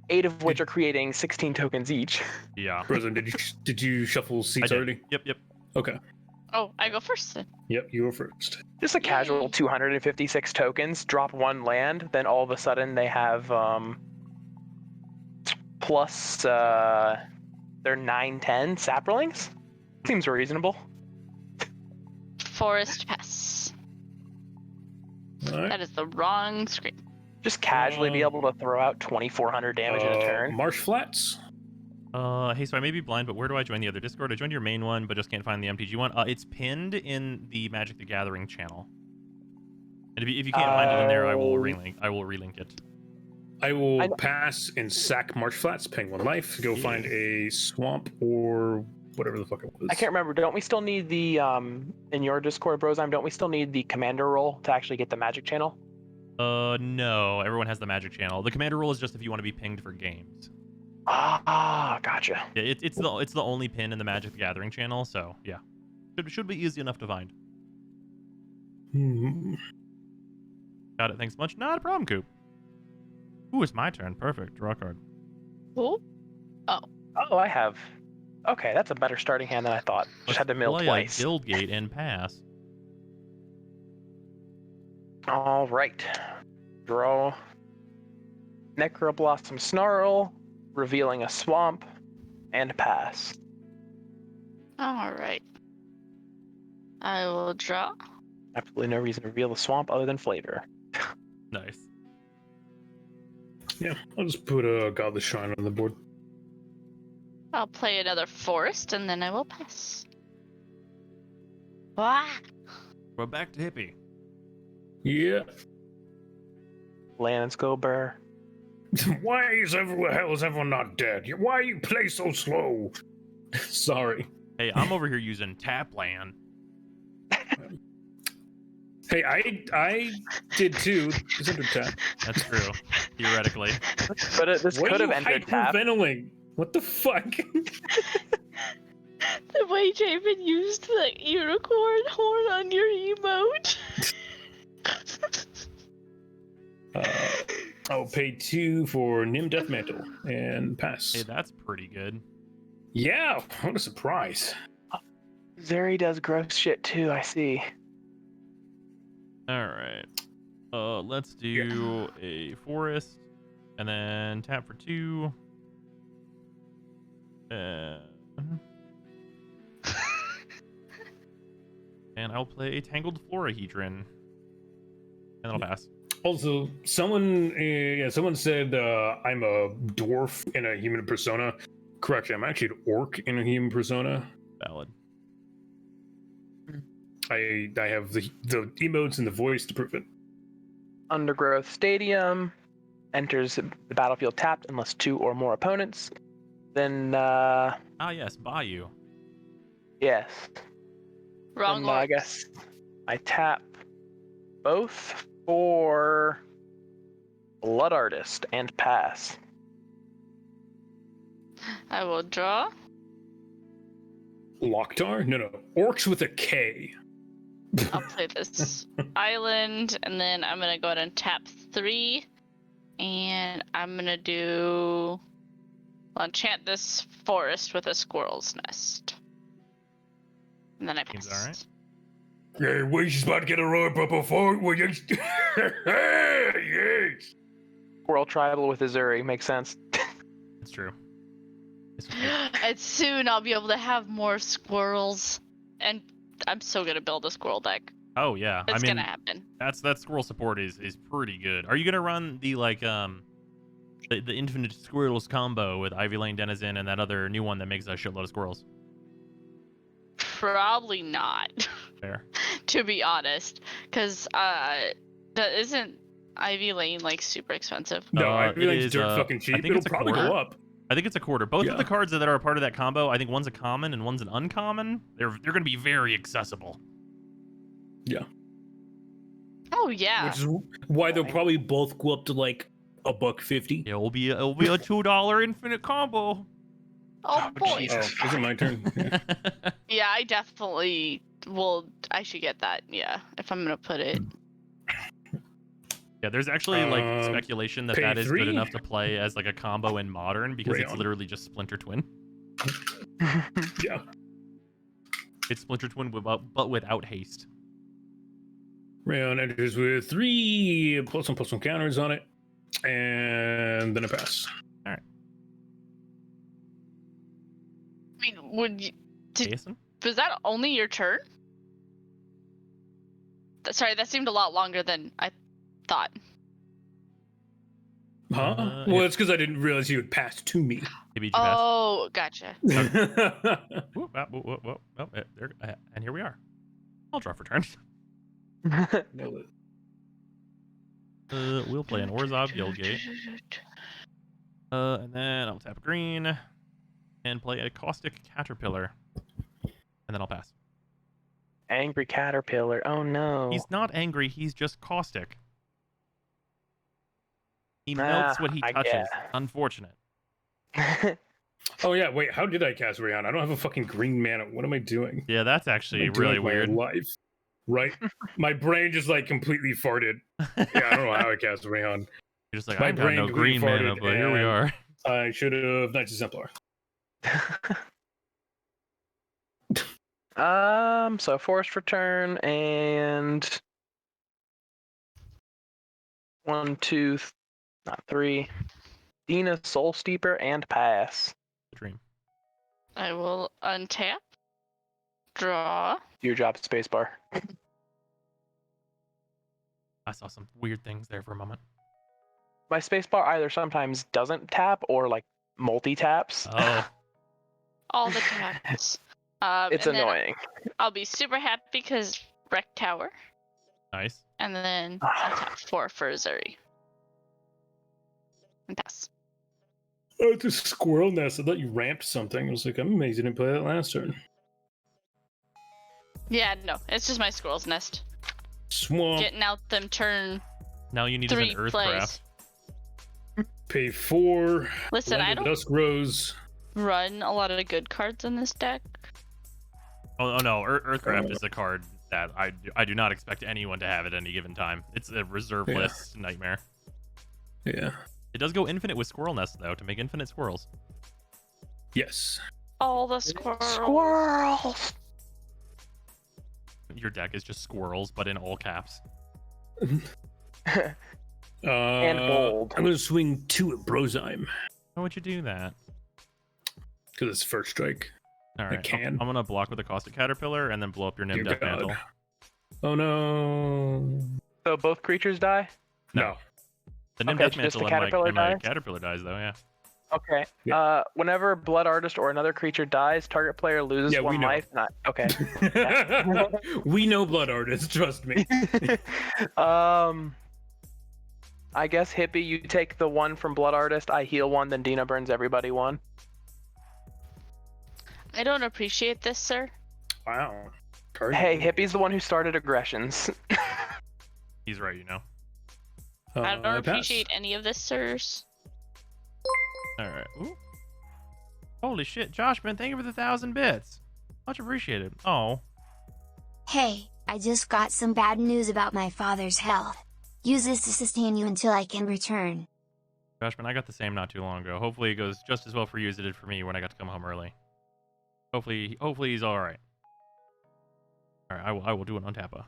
8 of which are creating 16 tokens each. Yeah. Frozen, did you shuffle I seats did. already? Yep. Okay. Oh, I go first then. Yep, you were first. Just a casual 256 tokens, drop 1 land, then all of a sudden they have plus their 9-10 saplings. Seems reasonable. Forest pass. All right. That is the wrong screen. Just casually be able to throw out 2,400 damage in a turn. Marsh Flats. Hey, so I may be blind, but where do I join the other Discord? I joined your main one, but just can't find the MTG one. It's pinned in the Magic the Gathering channel. And if you can't find it in there, I will relink it. I will I know- pass and sack Marsh Flats, paying 1 life, go find a swamp or whatever the fuck it was. I can't remember. Don't we still need the in your Discord, Brozime? Don't we still need the commander role to actually get the Magic channel? No, everyone has the Magic channel. The commander rule is just if you want to be pinged for games. Ah, gotcha. Yeah, it's the only pin in the Magic the Gathering channel, so yeah, should be easy enough to find. Hmm. Got it. Thanks so much. Not a problem, Coop. Ooh, it's my turn. Perfect. Draw a card. Oh, Oh, I have. Okay, that's a better starting hand than I thought. Just had to mill Play twice. a Guildgate and pass. All right. Draw. Necroblossom Snarl, revealing a swamp, and pass. all right. I will draw. Absolutely no reason to reveal the swamp other than flavor. Nice. Yeah, I'll just put a Godless Shrine on the board. I'll play another forest and then I will pass. Ah, We're back to hippie. Yeah. Lance Gober. Why is everyone not dead? Why you play so slow? Sorry. Hey, I'm over here using Tapland. Hey, I did too. It's under tap. That's true. Theoretically. But this Why could are have you entered tap. hyperventilating? What the fuck? the way Jamin used the unicorn horn on your emote. I'll pay 2 for Nim Death Mantle and pass. Hey, that's pretty good. Yeah, what a surprise. Zeri does gross shit too, I see. All right. Let's do a forest, and then tap for 2. And I'll play Tangled Florahedron, and then I'll pass. Also, someone said I'm a dwarf in a human persona. Correct, I'm actually an orc in a human persona. Valid. I have the emotes and the voice to prove it. Undergrowth Stadium enters the battlefield tapped unless 2 or more opponents. Then, Ah, yes, Bayou. yes. Wrong Then, I orc. guess I tap both for Blood Artist and pass. I will draw. Locktar? No. Orcs with a K. I'll play this island, and then I'm gonna go ahead and tap 3, and I'm gonna I'll enchant this forest with a squirrel's nest, and then I Seems pass. alright. Yeah, we're just about to get a rope up a fort. Yes. Squirrel tribal with Azuri makes sense. It's true. This was good. And soon I'll be able to have more squirrels, and I'm so gonna build a squirrel deck. Oh yeah, It's I mean gonna happen. that squirrel support is pretty good. Are you gonna run the the infinite squirrels combo with Ivy Lane Denizen and that other new one that makes a shitload of squirrels? Probably not, Fair. to be honest, because that isn't Ivy Lane like super expensive. No, Uh, I it feel like is, it's dirt fucking I cheap. think It'll it's a probably quarter. go up. I think it's a quarter. Both Yeah. of the cards that are a part of that combo, I think one's a common and one's an uncommon. They're gonna be very accessible. Oh yeah. Which is why they'll probably both go up to like $1.50. It'll be a $2 infinite combo. Oh boy. Jesus. Oh, is it my turn? Yeah. Yeah, I definitely will. I should get that. Yeah, if I'm gonna put it. Yeah, there's actually like Um, speculation that pay that is good 3? enough to play as like a combo in modern because it's Rayon. literally just Splinter Twin. Yeah. It's Splinter Twin but without haste. Rayon enters with 3 +1/+1 counters on it, and then a pass. I mean, would you? Jason? Was that only your turn? Sorry, that seemed a lot longer than I thought. Huh? Well, it's because I didn't realize he would pass to me. He beat you past. Oh, gotcha. Whoop, whoop. Oh, and here we are. I'll draw for turn. We'll play an Orzhov Guildgate. And then I'll tap a green and play a Caustic Caterpillar. And then I'll pass. Angry caterpillar. Oh no. He's not angry, he's just caustic. He melts what he I touches. get. Unfortunate. Oh yeah, wait. How did I cast Rayon? I don't have a fucking green mana. What am I doing? Yeah, that's actually What am I really doing with weird. my life, right? My brain just like completely farted. Yeah, I don't know how I cast Rayon. You're just like, My I got brain no completely green mana, farted but here we and- are. I should have Knights of Templar. So forced return and 1, 2, not 3. Dina Soul Steeper and pass. Dream. I will untap, draw. Do your job, spacebar. I saw some weird things there for a moment. My spacebar either sometimes doesn't tap or like multi-taps. Oh, All the taps. It's and then annoying. I'll be super happy because Wreck Tower, nice. and then I'll tap 4 for Azuri. And pass. Oh, it's a squirrel nest. I thought you ramped something. I was like, I'm amazed you didn't play that last turn. Yeah, no, it's just my squirrel's nest. Swamp. Getting out them turn Now you need 3 an Earthcraft. plays. Pay 4. Listen, Land I of don't Dusk Rose. run a lot of good cards in this deck. Oh no, Earthcraft is a card that I do not expect anyone to have at any given time. It's a reserve Yeah. list nightmare. Yeah. It does go infinite with Squirrel Nest though to make infinite squirrels. Yes. All the squirrels. Squirrels! Your deck is just squirrels, but in all caps. And gold. I'm going to swing 2 at Brozyme Why would you do that? because it's first strike. All right, can. I'm gonna block with a Caustic Caterpillar and then blow up your Nim Dear Death God. Mantle. Oh no. So both creatures die? No. The Nim Okay, Death just the Mantle Caterpillar and my dies? Caterpillar dies though, yeah. Okay. Yeah. Whenever Blood Artist or another creature dies, target player loses Yeah, we 1 know. life. Not okay. We know Blood Artists, trust me. I guess Hippie, you take the 1 from Blood Artist. I heal 1, then Dina burns everybody 1. I don't appreciate this, sir. Wow. Card. Hey, Hippie's the one who started aggressions. He's right, you know. I don't pass. appreciate any of this, sirs. All right. Ooh. Holy shit, Josh, man! Thank you for the 1,000 bits. Much appreciated. Oh, Hey, I just got some bad news about my father's health. Use this to sustain you until I can return. Joshman, I got the same not too long ago. Hopefully it goes just as well for you as it did for me when I got to come home early. Hopefully he's all right. All right, I will do an untappa.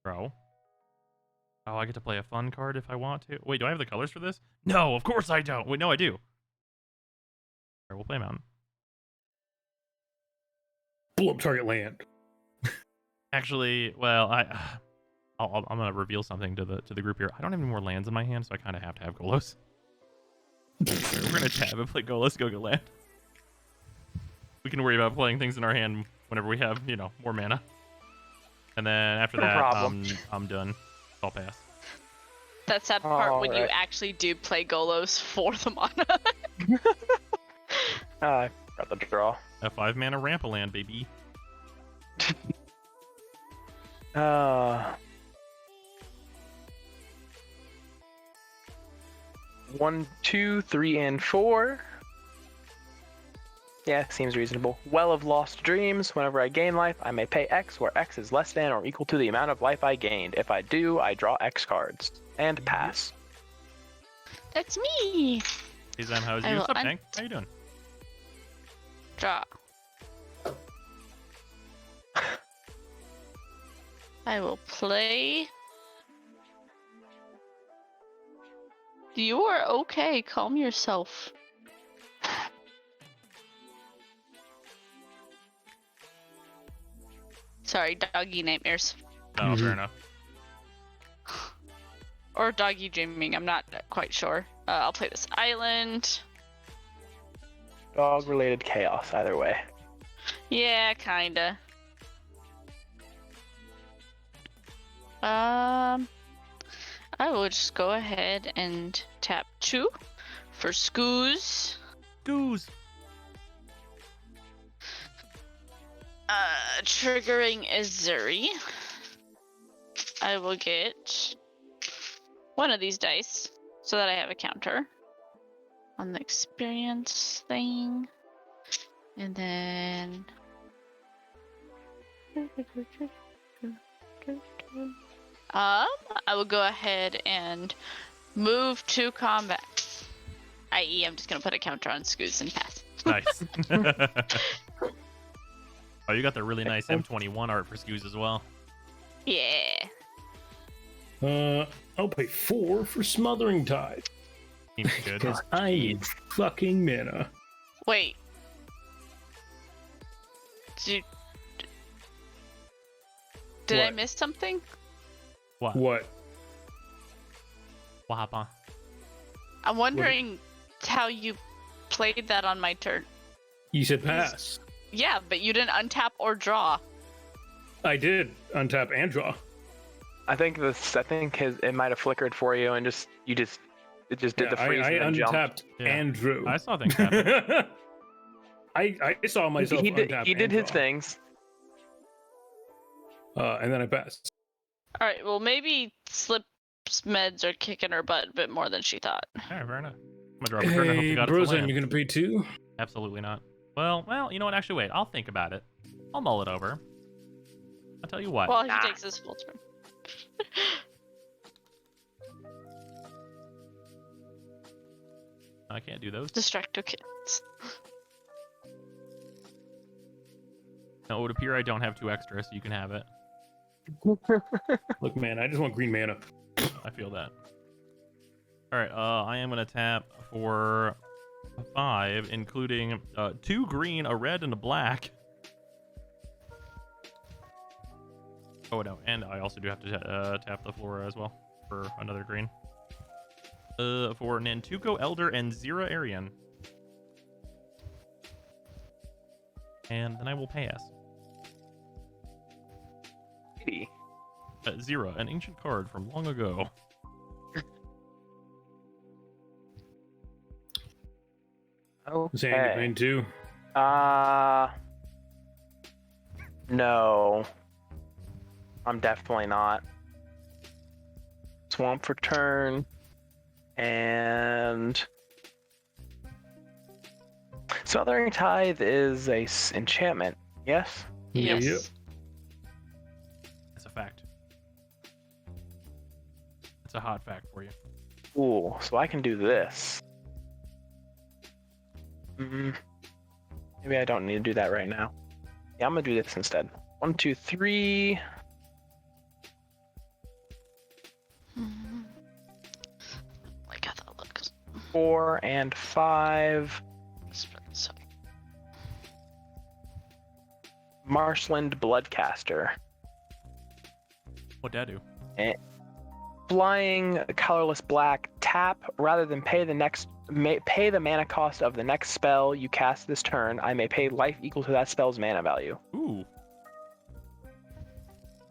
Bro. Oh, I get to play a fun card if I want to. Wait, do I have the colors for this? No, of course I don't. Wait, no, I do. All right, we'll play Mountain. Blow up target land. Actually, well, I'm gonna reveal something to the group here. I don't have any more lands in my hand, so I kind of have to have Golos. We're gonna tab and play Golos, go get land. We can worry about playing things in our hand whenever we have, more mana. And then after that, I'm done. I'll pass. That sad part when you Alright. actually do play Golos for the mana. I got the draw. A 5-mana Rampa land, baby. One, two, three, and 4. Yeah, seems reasonable. Well of Lost Dreams. Whenever I gain life, I may pay X, where X is less than or equal to the amount of life I gained. If I do, I draw X cards. And pass. That's me. Hey Zem, how's I you? will What's up, Tank? How you doing? Draw. I will play. You are okay. Calm yourself. Sorry, doggy nightmares. No, fair enough. Or doggy dreaming, I'm not quite sure. I'll play this island. Dog-related chaos, either way. Yeah, kinda. I will just go ahead and tap 2 for Scoos. Goose. Triggering Azuri. I will get one of these dice so that I have a counter on the experience thing. And then I will go ahead and move to combat. i.e. I'm just gonna put a counter on Scoos and pass. Nice. Oh, you got the really nice M21 art for Scoos as well. Yeah. I'll pay 4 for Smothering Tide. Seems good. Because I need fucking mana. Wait. Did I What? miss something? What? What? What happened? I'm wondering how you played that on my turn. You said pass. Yeah, but you didn't untap or draw. I did untap and draw. I think it might have flickered for you and it just did the freeze I and then jumped. untapped Yeah. and drew. I saw things happen. I saw myself He did untap he did and his draw. things. And then I passed. All right, well, maybe Slip's meds are kicking her butt a bit more than she thought. All right, fair enough. I'm gonna draw a return. I hope Hey, you got it for Brozan, land. you're gonna pay 2? Absolutely not. Well, you know what? Actually, wait. I'll think about it. I'll mull it over. I'll tell you what. Well, he takes his full turn. I can't do those. Distracto kids. No, it would appear I don't have 2 extra, so you can have it. Look, man, I just want green mana. I feel that. All right, I am gonna tap for 5, including 2 green, a red, and a black. Oh no, and I also do have to tap the flora as well for another green. For Nantuko Elder and Zira Arian. And then I will pass. Zira, an ancient card from long ago. Zan, you're paying 2. No. I'm definitely not. Swamp for turn. And Smothering Tithe is a enchantment, yes? Yeah, Yes. yeah. That's a fact. That's a hot fact for you. Ooh, so I can do this. Maybe I don't need to do that right now. Yeah, I'm gonna do this instead. 1, 2, 3. Like how that looks. 4 and 5. So, Marshland Bloodcaster. What'd that do? Flying colorless black, tap rather than pay the mana cost of the next spell you cast this turn. I may pay life equal to that spell's mana value. Ooh.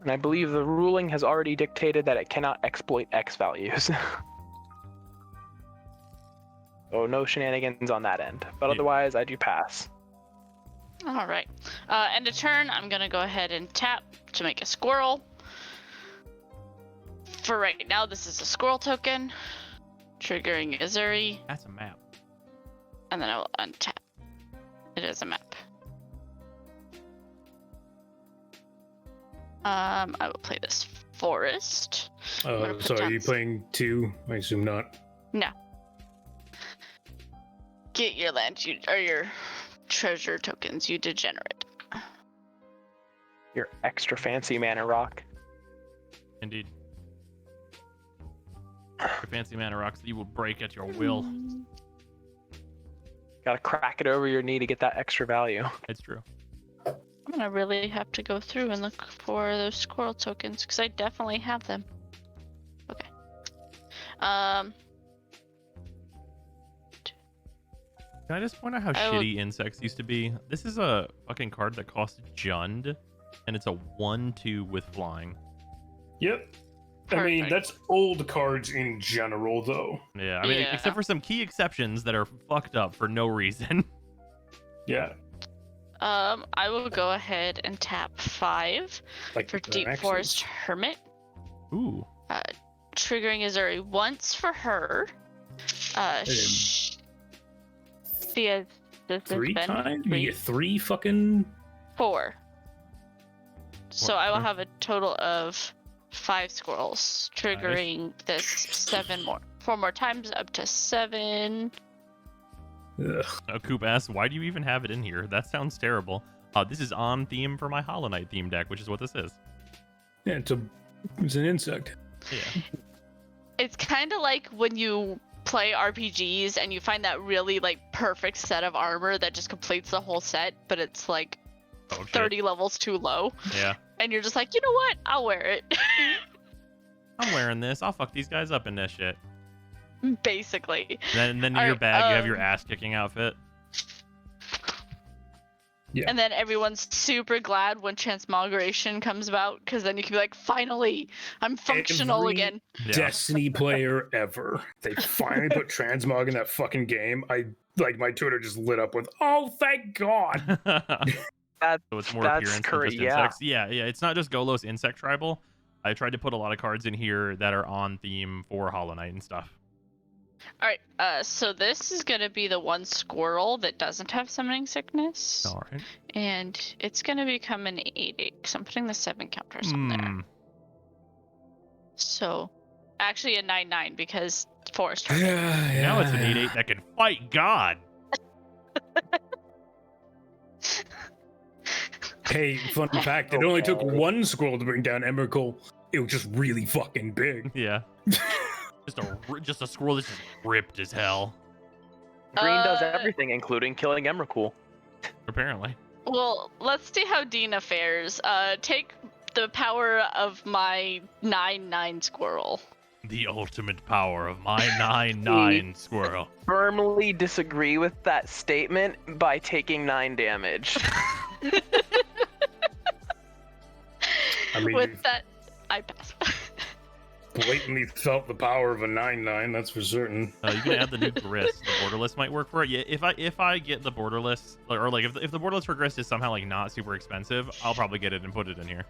And I believe the ruling has already dictated that it cannot exploit X values. So no shenanigans on that end. But Yeah. otherwise, I do pass. all right. End of turn, I'm gonna go ahead and tap to make a squirrel. For right now, this is a squirrel token, triggering Azuri, That's a map. and then I will untap. It is a map. I will play this forest. I'm gonna put So are down you playing 2? I assume not. No. Get your land, or your treasure tokens, you degenerate. Your extra fancy mana rock. Indeed. Your fancy mana rocks that you will break at your will. Gotta crack it over your knee to get that extra value. It's true. I'm gonna really have to go through and look for those squirrel tokens because I definitely have them. Okay. Can I just point out how I will- shitty insects used to be? This is a fucking card that costs Jund, and it's a 1/2 with flying. Yep. I mean, Perfect. that's old cards in general, though. Yeah, I mean, Yeah. except for some key exceptions that are fucked up for no reason. Yeah. I will go ahead and tap 5 Like for the Deep Axis. Forest Hermit. Ooh. Triggering Azuri once for her. Thea, does this 3 bend? times? You Three? get 3 fucking... 4. So I will Okay. have a total of 5 squirrels, triggering this 4 more times, up to 7. Ugh. Coop asks, why do you even have it in here? That sounds terrible. This is on theme for my Hollow Knight theme deck, which is what this is. Yeah, it's an insect. Yeah. It's kind of like when you play RPGs and you find that really like perfect set of armor that just completes the whole set, but it's like Oh, shit. 30 levels too low, Yeah. and you're just like, you know what? I'll wear it. I'm wearing this. I'll fuck these guys up in this shit. Basically. And then in All your right, bag, you have your ass kicking outfit. Yeah. And then everyone's super glad when Transmogration comes about, because then you can be like, finally, I'm functional Every again. Yeah. Destiny player ever. They finally put transmog in that fucking game. My Twitter just lit up with, oh, thank God. So it's more That's appearance than correct, just yeah. insects. Yeah, it's not just Golos Insect Tribal. I tried to put a lot of cards in here that are on theme for Hollow Knight and stuff. All right, so this is going to be the one squirrel that doesn't have summoning sickness. All right. And it's going to become an 8/8, because I'm putting the 7 counters on there. Hmm. So, actually a 9/9, because Forest. Yeah, Now it's an 8/8 that can fight God. Hey, fun fact, it only took one squirrel to bring down Emrakul. It was just really fucking big. Yeah. just a squirrel that's just ripped as hell. Green does Uh, everything, including killing Emrakul. Apparently. Well, let's see how Dina fares. Take the power of my 9/9 squirrel. The ultimate power of my 9/9 squirrel. Firmly disagree with that statement by taking 9 damage. I mean, With that, I pass. blatantly felt the power of a 9/9, that's for certain. You can add the new Grist. The borderless might work for it. Yeah, if I get the borderless, or like if the borderless for Grist is somehow like not super expensive, I'll probably get it and put it in here.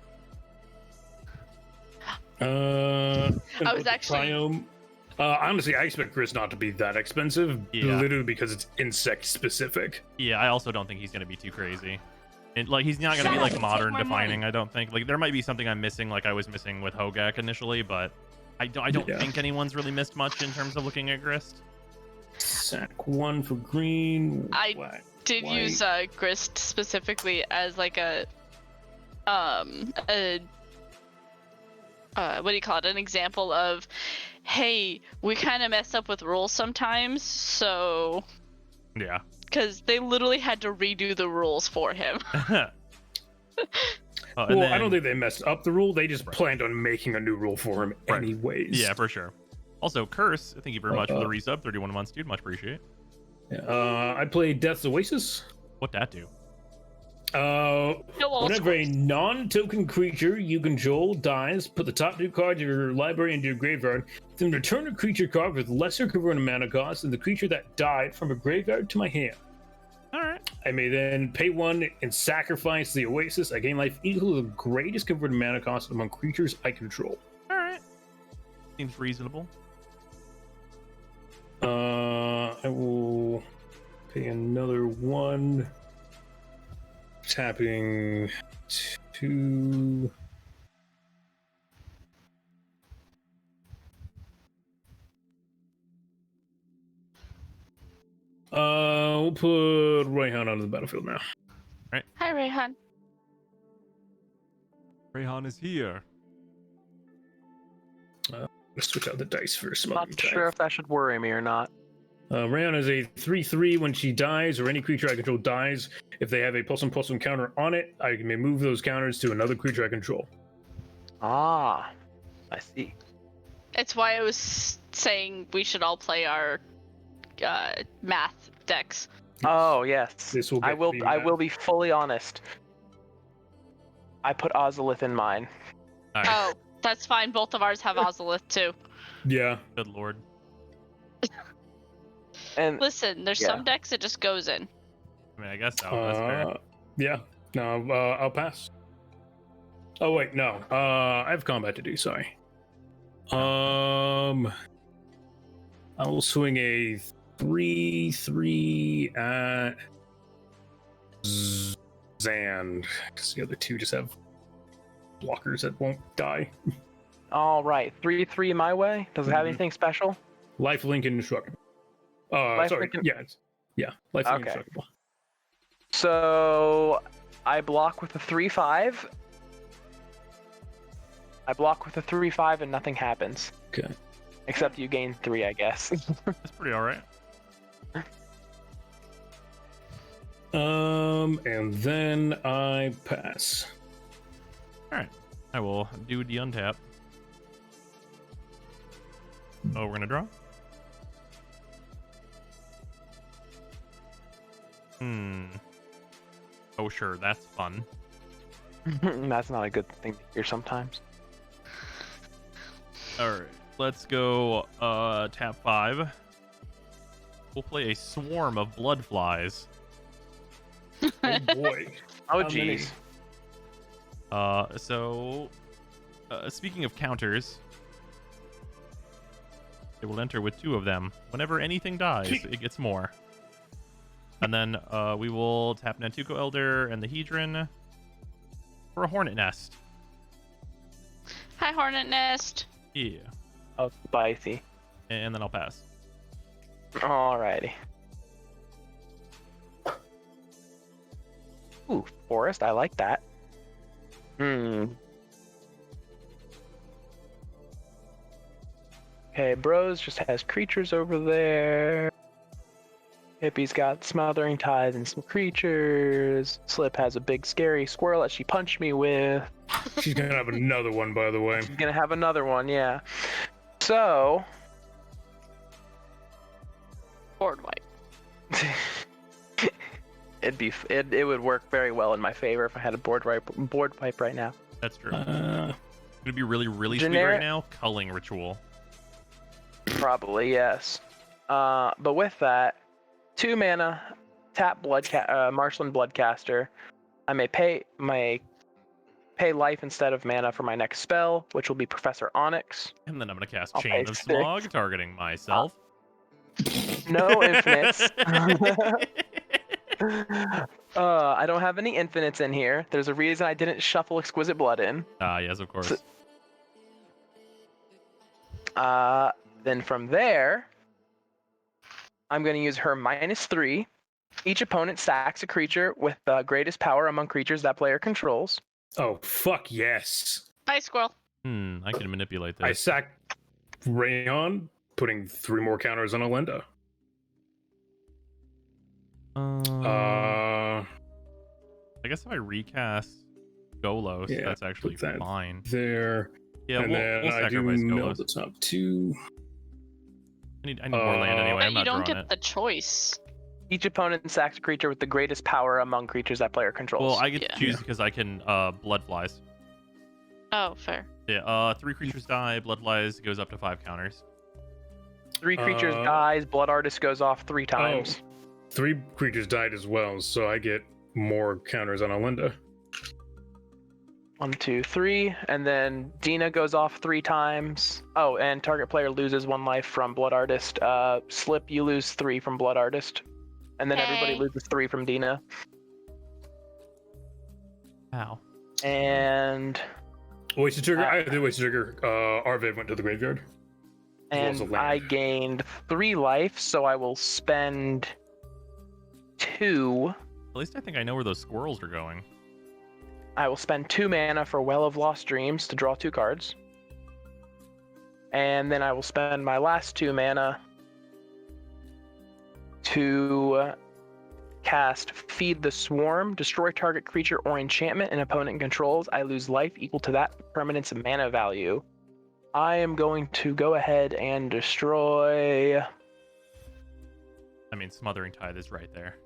I was actually- Triome. Honestly, I expect Grist not to be that expensive, Yeah. literally because it's insect specific. Yeah, I also don't think he's gonna be too crazy. And like he's not gonna be Shut like up, modern take my defining. I don't think. Like there might be something I'm missing, like I was missing with Hogak initially, but I don't Yeah. think anyone's really missed much in terms of looking at Grist. Sack 1 for green. I black, Did white. use Grist specifically as like a what do you call it? An example of, hey, we kind of mess up with rules sometimes, so Yeah. because they literally had to redo the rules for him. And Well, I then- don't think they messed up the rule. They just Right. planned on making a new rule for him Right. anyways. Yeah, for sure. Also, Curse, thank you very much for the resub. 31 months, dude. Much appreciate. I played Death's Oasis. What'd that do? No old Whenever a schools. non-token creature you control dies, put the top 2 cards of your library into your graveyard, then return a creature card with lesser converted mana cost than the creature that died from a graveyard to my hand. Alright. I may then pay 1 and sacrifice the Oasis. I gain life equal to the greatest converted mana cost among creatures I control. Alright. Seems reasonable. I will pay another 1. Tapping 2. We'll put Rayhan onto the battlefield now. Hi, Rayhan. Rayhan is here. Let's switch out the dice for Smoking Not Tide. sure if that should worry me or not. Rayhan is a 3/3 when she dies, or any creature I control dies. If they have a +1/+1 counter on it, I may move those counters to another creature I control. Ah, I see. It's why I was saying we should all play our math decks. Oh yes, This will I get will. the I math. will be fully honest. I put Ozolith in mine. Alright. Oh, that's fine. Both of ours have Ozolith too. Yeah. Good lord. And Listen, there's Yeah. some decks it just goes in. I mean, I guess so. That's fair. Yeah. No, I'll pass. Oh wait, no. I have combat to do. Sorry. I will swing a 3/3 at Zand, because the other 2 just have blockers that won't die. all right, 3/3 my way. Does it have Mhm. anything special? Lifelink indestructible. Lifelink Sorry. in- Yeah. Lifelink Okay. indestructible. So I block with a 3/5. I block with a 3/5 and nothing happens. Okay. Except you gain 3, I guess. That's pretty alright. And then I pass. Alright. I will do the untap. Oh, we're gonna draw? Oh, sure. That's fun. That's not a good thing to hear sometimes. Alright. Let's go tap 5. We'll play a swarm of blood flies. Oh boy. Oh How many? jeez. Speaking of counters, it will enter with 2 of them. Whenever anything dies, it gets more. And then we will tap Nantuko Elder and the Hedron for a Hornet Nest. Hi, Hornet Nest. Yeah. Oh, spicy. And then I'll pass. Alrighty. Ooh, forest. I like that. Okay, Bros just has creatures over there. Hippie's got Smothering Tide and some creatures. Slip has a big scary squirrel that she punched me with. She's gonna have another one, by the way. She's gonna have another one, yeah. So, Board wipe. it would work very well in my favor if I had a board wipe right now. That's true. It's gonna be really, really sweet Generic- right now. Culling Ritual. Probably yes. But with that, 2 mana, tap Marshland Bloodcaster. I may pay my pay life instead of mana for my next spell, which will be Professor Onyx. And then I'm gonna cast I'll Chain pay of 6. Smog, targeting myself. No infinites. I don't have any infinites in here. There's a reason I didn't shuffle Exquisite Blood in. Yes, of course. Then from there, I'm going to use her -3. Each opponent stacks a creature with the greatest power among creatures that player controls. Oh, fuck yes. Bye, squirrel. I can manipulate I this. sack Rayon, putting 3 more counters on Alinda. I guess if I recast Golos, Yeah, that's actually put that fine. there. Yeah, And then we'll I do sacrifice mill Golos. the top 2. I need more land anyway. But I'm you not don't drawing get it. the choice. Each opponent stacks a creature with the greatest power among creatures that player controls. Well, I get to Yeah. choose because I can Blood Flies. Oh, fair. Yeah, 3 creatures die, Blood Flies goes up to 5 counters. 3 creatures dies, Blood Artist goes off 3 times. 3 creatures died as well, so I get more counters on Alinda. 1, 2, 3, and then Dina goes off 3 times. Oh, and target player loses 1 life from Blood Artist. Slip, you lose 3 from Blood Artist, and then everybody Hey. loses 3 from Dina. Ow. And Wasted trigger. I did wasted trigger. Arvid went to the graveyard. As well as a I land. gained 3 life, so I will spend 2. At least I think I know where those squirrels are going. I will spend 2 mana for Well of Lost Dreams to draw 2 cards. And then I will spend my last 2 mana to cast Feed the Swarm. Destroy target creature or enchantment an opponent controls. I lose life equal to that permanent's mana value. I am going to go ahead and destroy... I mean, Smothering Tithe is right there.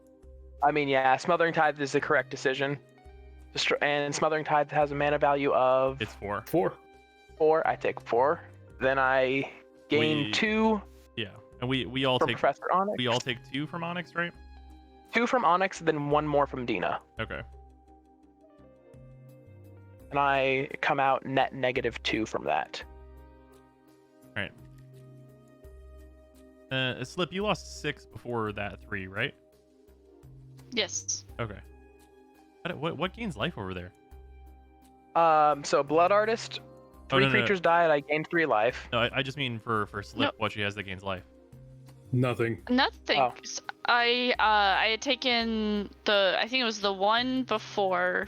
I mean, yeah, Smothering Tithe is the correct decision. And Smothering Tithe has a mana value of It's 4. 4. 4. I take 4. Then I gain We- 2 Yeah, and we all from take Professor Onyx. we all take 2 from Onyx, right? 2 from Onyx, then 1 more from Dina. Okay. And I come out net -2 from that. All right. Slip, you lost 6 before that 3, right? Yes. Okay. What gains life over there? So Blood Artist, 3 no. creatures died, I gained 3 life. No, I just mean for Slip, No. what she has that gains life. Nothing. Nothing. Oh. I had taken I think it was the one before.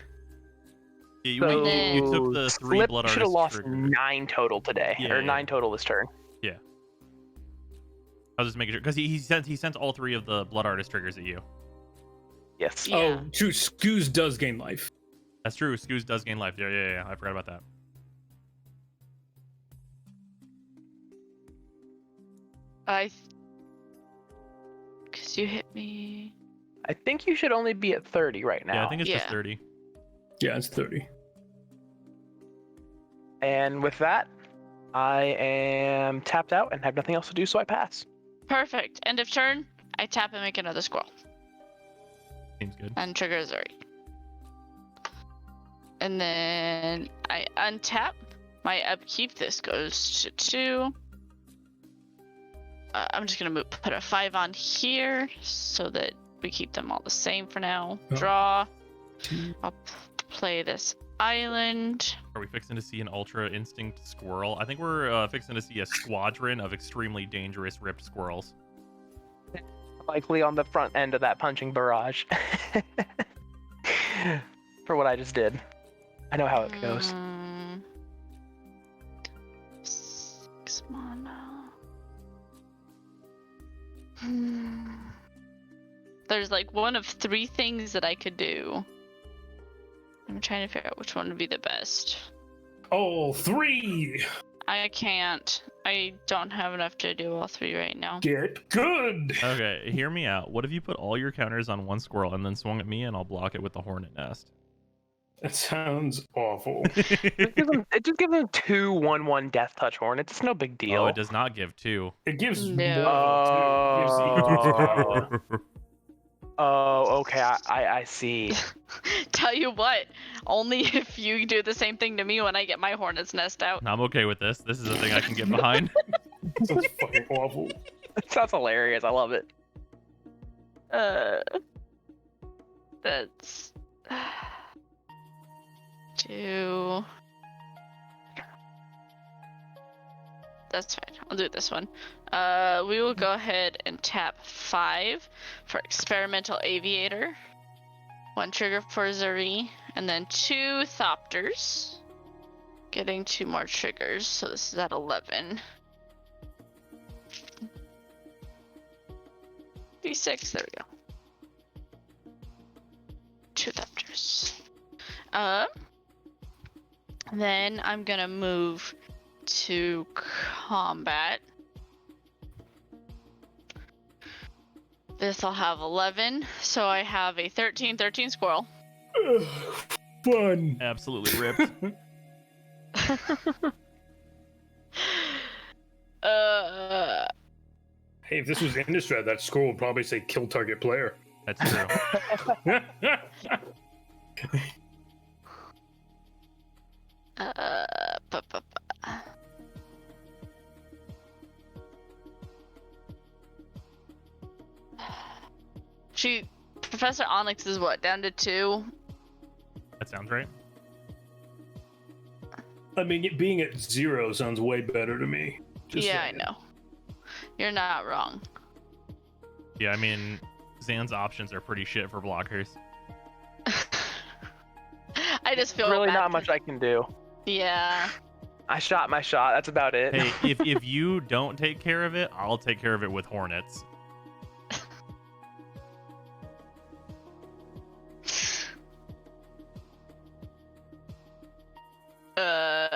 Yeah, you, So you took the 3 Slip Blood should have Artist lost trigger. 9 total today, Yeah, or yeah. 9 total this turn. I was just making sure because he sent all 3 of the Blood Artist triggers at you. Yes. Yeah. Oh, true. Scoos does gain life. That's true. Scoos does gain life. Yeah. I forgot about that. Because you hit me. I think you should only be at 30 right now. Yeah, I think it's just Yeah. 30. Yeah, it's 30. And with that, I am tapped out and have nothing else to do, so I pass. Perfect. End of turn. I tap and make another squirrel. Seems good. And trigger Zuri. And then I untap. My upkeep. This goes to 2. I'm just gonna put a 5 on here so that we keep them all the same for now. Oh. Draw. I'll play this island. Are we fixing to see an Ultra Instinct squirrel? I think we're fixing to see a squadron of extremely dangerous ripped squirrels. Likely on the front end of that punching barrage. For what I just did. I know how it goes. 6 mana. There's like one of 3 things that I could do. I'm trying to figure out which one would be the best. All 3. I can't. I don't have enough to do all 3 right now. Get good. Okay, hear me out. What if you put all your counters on one squirrel and then swung at me and I'll block it with the hornet nest? That sounds awful. It just gives them 2 1/1 Death Touch Hornets. It's no big deal. Oh, it does not give 2. It gives No. more, too. It gives equal to power. Oh, okay. I see. Tell you what, only if you do the same thing to me when I get my hornet's nest out. I'm okay with this. This is a thing I can get behind. Sounds fucking awful. That sounds hilarious. I love it. That's 2. That's fine. I'll do this one. We will go ahead and tap 5 for experimental aviator. 1 trigger for Zuri, and then 2 Thopters. Getting 2 more triggers, so this is at 11. D6, there we go. 2 Thopters. Then I'm gonna move to combat. This will have 11, so I have a 13 squirrel. Fun. Absolutely ripped. Hey, if this was Innistrad, that score would probably say kill target player. That's true. Professor Onyx is what, down to 2? That sounds right. I mean, it being at 0 sounds way better to me. Just Yeah, saying. I know. You're not wrong. Yeah, I mean, Zan's options are pretty shit for blockers. I just feel Really bad not for- much I can do. Yeah. I shot my shot. That's about it. Hey, if you don't take care of it, I'll take care of it with hornets.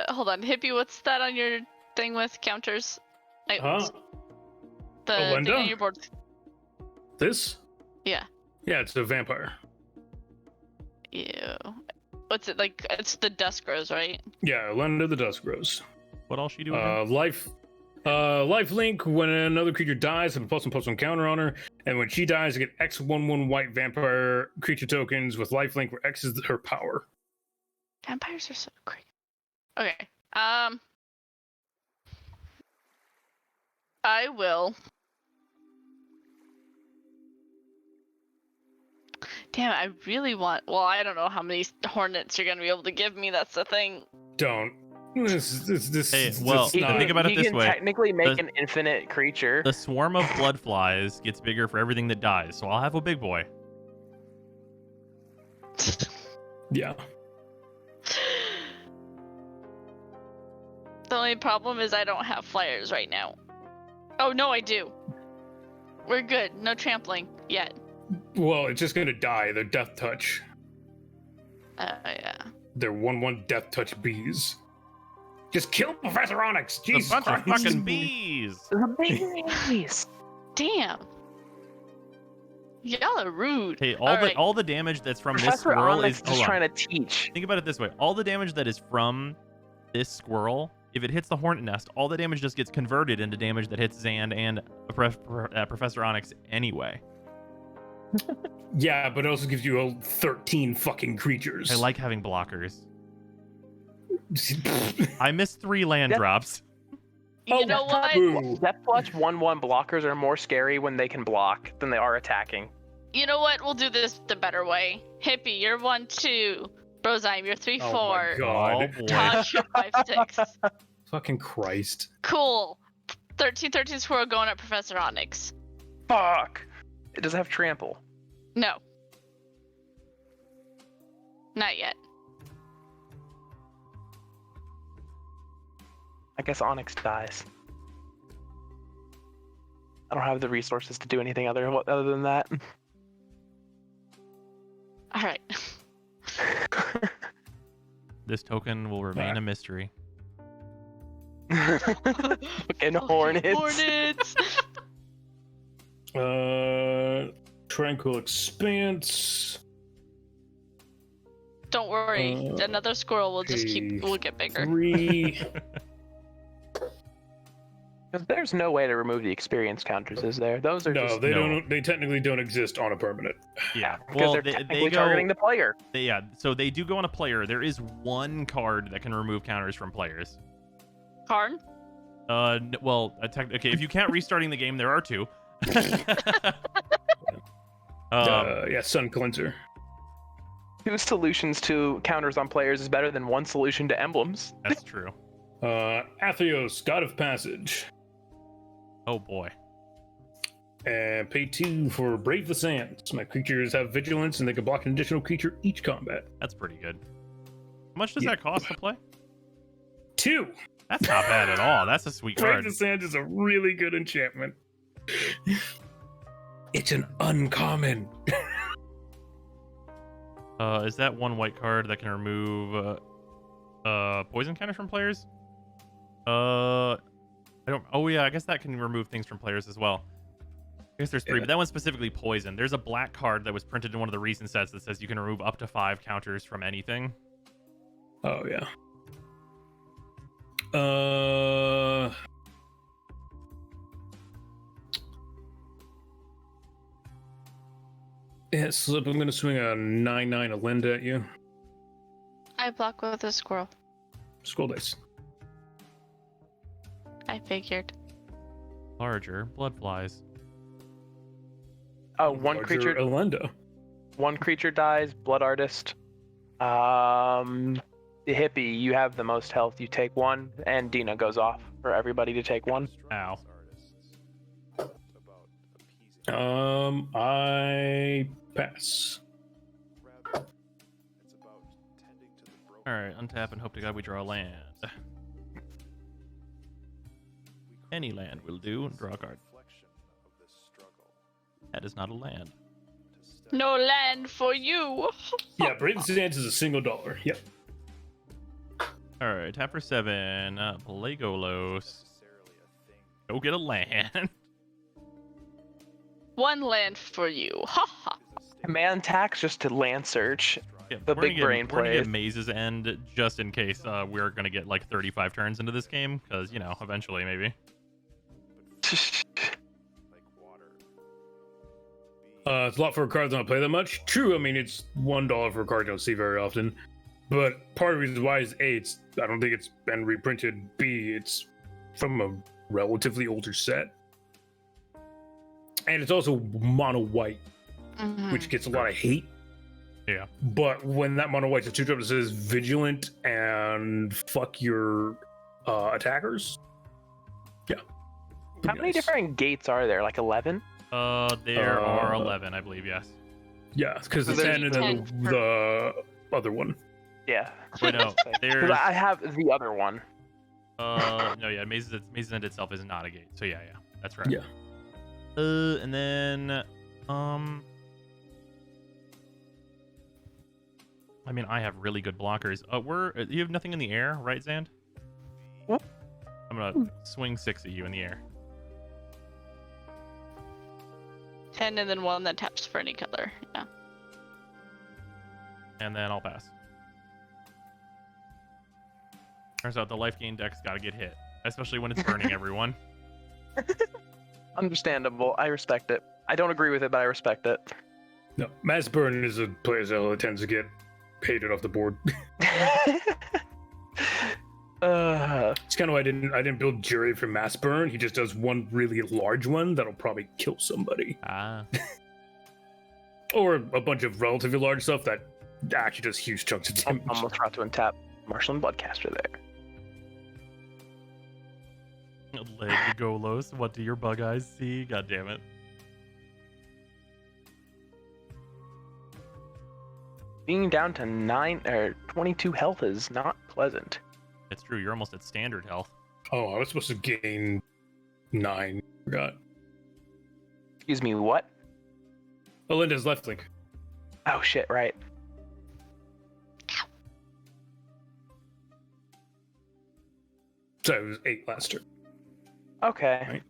Hold on, Hippie, what's that on your thing with counters? Huh? The thing Linda? on your board. This? Yeah. Yeah, it's a vampire. Ew. What's it like? It's the Dusk Rose, right? Yeah, Lenda the Dusk Rose. What else she do? again? Life link, when another creature dies, have a +1/+1 counter on her, and when she dies, you get X11 white vampire creature tokens with life link, where X is her power. Vampires are so great. Okay. I will. Damn, I really want. Well, I don't know how many hornets you're gonna be able to give me. That's the thing. Don't. This. Hey, this well, not- think about it he this can way. technically make The- an infinite creature. The swarm of blood flies gets bigger for everything that dies, so I'll have a big boy. Yeah. The only problem is I don't have flyers right now. Oh no, I do. We're good. No trampling yet. Well, it's just gonna die. They're death touch. Yeah. They're 1/1 death touch bees. Just kill Professor Onyx. It's Jesus a bunch Christ. of fucking bees. Nice. Damn. Y'all are rude. Hey, Alright. all the damage that's from this Professor squirrel Onyx is is hold on. trying to teach. Think about it this way: all the damage that is from this squirrel, if it hits the hornet nest, all the damage just gets converted into damage that hits Zan and Professor Onyx anyway. Yeah, but it also gives you a 13 fucking creatures. I like having blockers. I missed 3 land Yep. drops. You know what? Boo. Death Touch 1/1 blockers are more scary when they can block than they are attacking. You know what? We'll do this the better way. Hippie, you're 1-2. Brozyme, you're 3-4. Oh my god. Oh, boy. Tosh, you're 5-6. Fucking Christ. Cool. 13 squirrel going at Professor Onyx. Fuck. It doesn't have trample. No. Not yet. I guess Onyx dies. I don't have the resources to do anything other than that. Alright. This token will remain a mystery. Fucking hornets. Hornets! Tranquil Expanse. Don't worry. Another squirrel will just okay. will get bigger. 3. Because there's no way to remove the experience counters, is there? Those are No, just they No. don't. They technically don't exist on a permanent. Yeah. because Well, they're they technically go. targeting the player. Yeah. So they do go on a player. There is one card that can remove counters from players. Karn? Well, okay. If you count restarting the game, there are two. Yeah, Sun Cleanser. 2 solutions to counters on players is better than 1 solution to emblems. That's true. Atheos, God of Passage. Oh boy. And pay 2 for Brave the Sands. My creatures have vigilance and they can block an additional creature each combat. That's pretty good. How much does Yeah. that cost to play? 2. That's not bad at all. That's a sweet Brave card. the Sands is a really good enchantment. It's an uncommon. Is that one white card that can remove poison counters from players? I don't. Oh yeah, I guess that can remove things from players as well. I guess there's 3, Yeah. but that one's specifically poison. There's a black card that was printed in one of the recent sets that says you can remove up to 5 counters from anything. Oh yeah. Yeah, Slip, I'm gonna swing a 9/9 Alinda at you. I block with a squirrel. Scroll dice. I figured. Larger blood flies. Oh, one Larger creature. Alinda. One creature dies. Blood Artist. The hippie. You have the most health. You take 1, and Dina goes off for everybody to take 1. Ow. I pass. All right, untap and hope to God we draw a land. Any land will do. Draw a card. That is not a land. No land for you. Yeah, Brave the Sands is a $1. Yep. All right, tap for 7. Pelagolos. Go get a land. 1 land for you. Ha ha. Command tax just to land search. Yeah, The we're big gonna get, brain we're gonna get plays. Maze's End just in case we're gonna get like 35 turns into this game, because you know, eventually maybe. It's a lot for a card that don't play that much. True, I mean it's $1 for a card you don't see very often. But part of the reason why is A, I don't think it's been reprinted. B, it's from a relatively older set. And it's also mono white, Mhm. which gets a lot of hate. Yeah. But when that mono white's a 2-drop that says vigilant and fuck your attackers. Yeah. How Pretty many nice. different gates are there? Like 11? There are 11, I believe. Yes. Yeah, because the So there's 10 and then 10 the other one. Yeah. Wait, no. 'Cause There's. I have the other one. No, yeah. Maze's End itself is not a gate. So yeah, that's right. Yeah. And then, I mean, I have really good blockers. You have nothing in the air, right, Zand? What? I'm gonna swing 6 at you in the air. 10 and then 1 that taps for any color. Yeah. And then I'll pass. Turns out the life gain deck's gotta get hit, especially when it's burning everyone. Understandable. I respect it. I don't agree with it, but I respect it. No, Mass Burn is a play cell that tends to get hated off the board. It's kind of why I didn't build Jury for Mass Burn. He just does one really large one that'll probably kill somebody, Ah. or a bunch of relatively large stuff that actually does huge chunks of I'm damage. almost about to untap Marshall and Bloodcaster there. Legolos, what do your bug eyes see? God damn it. Being down to 9 or 22 health is not pleasant. It's true, you're almost at standard health. Oh, I was supposed to gain 9. Forgot. Excuse me, what? Alinda's left link. Oh shit, right. So it was 8 last turn. Okay. Right.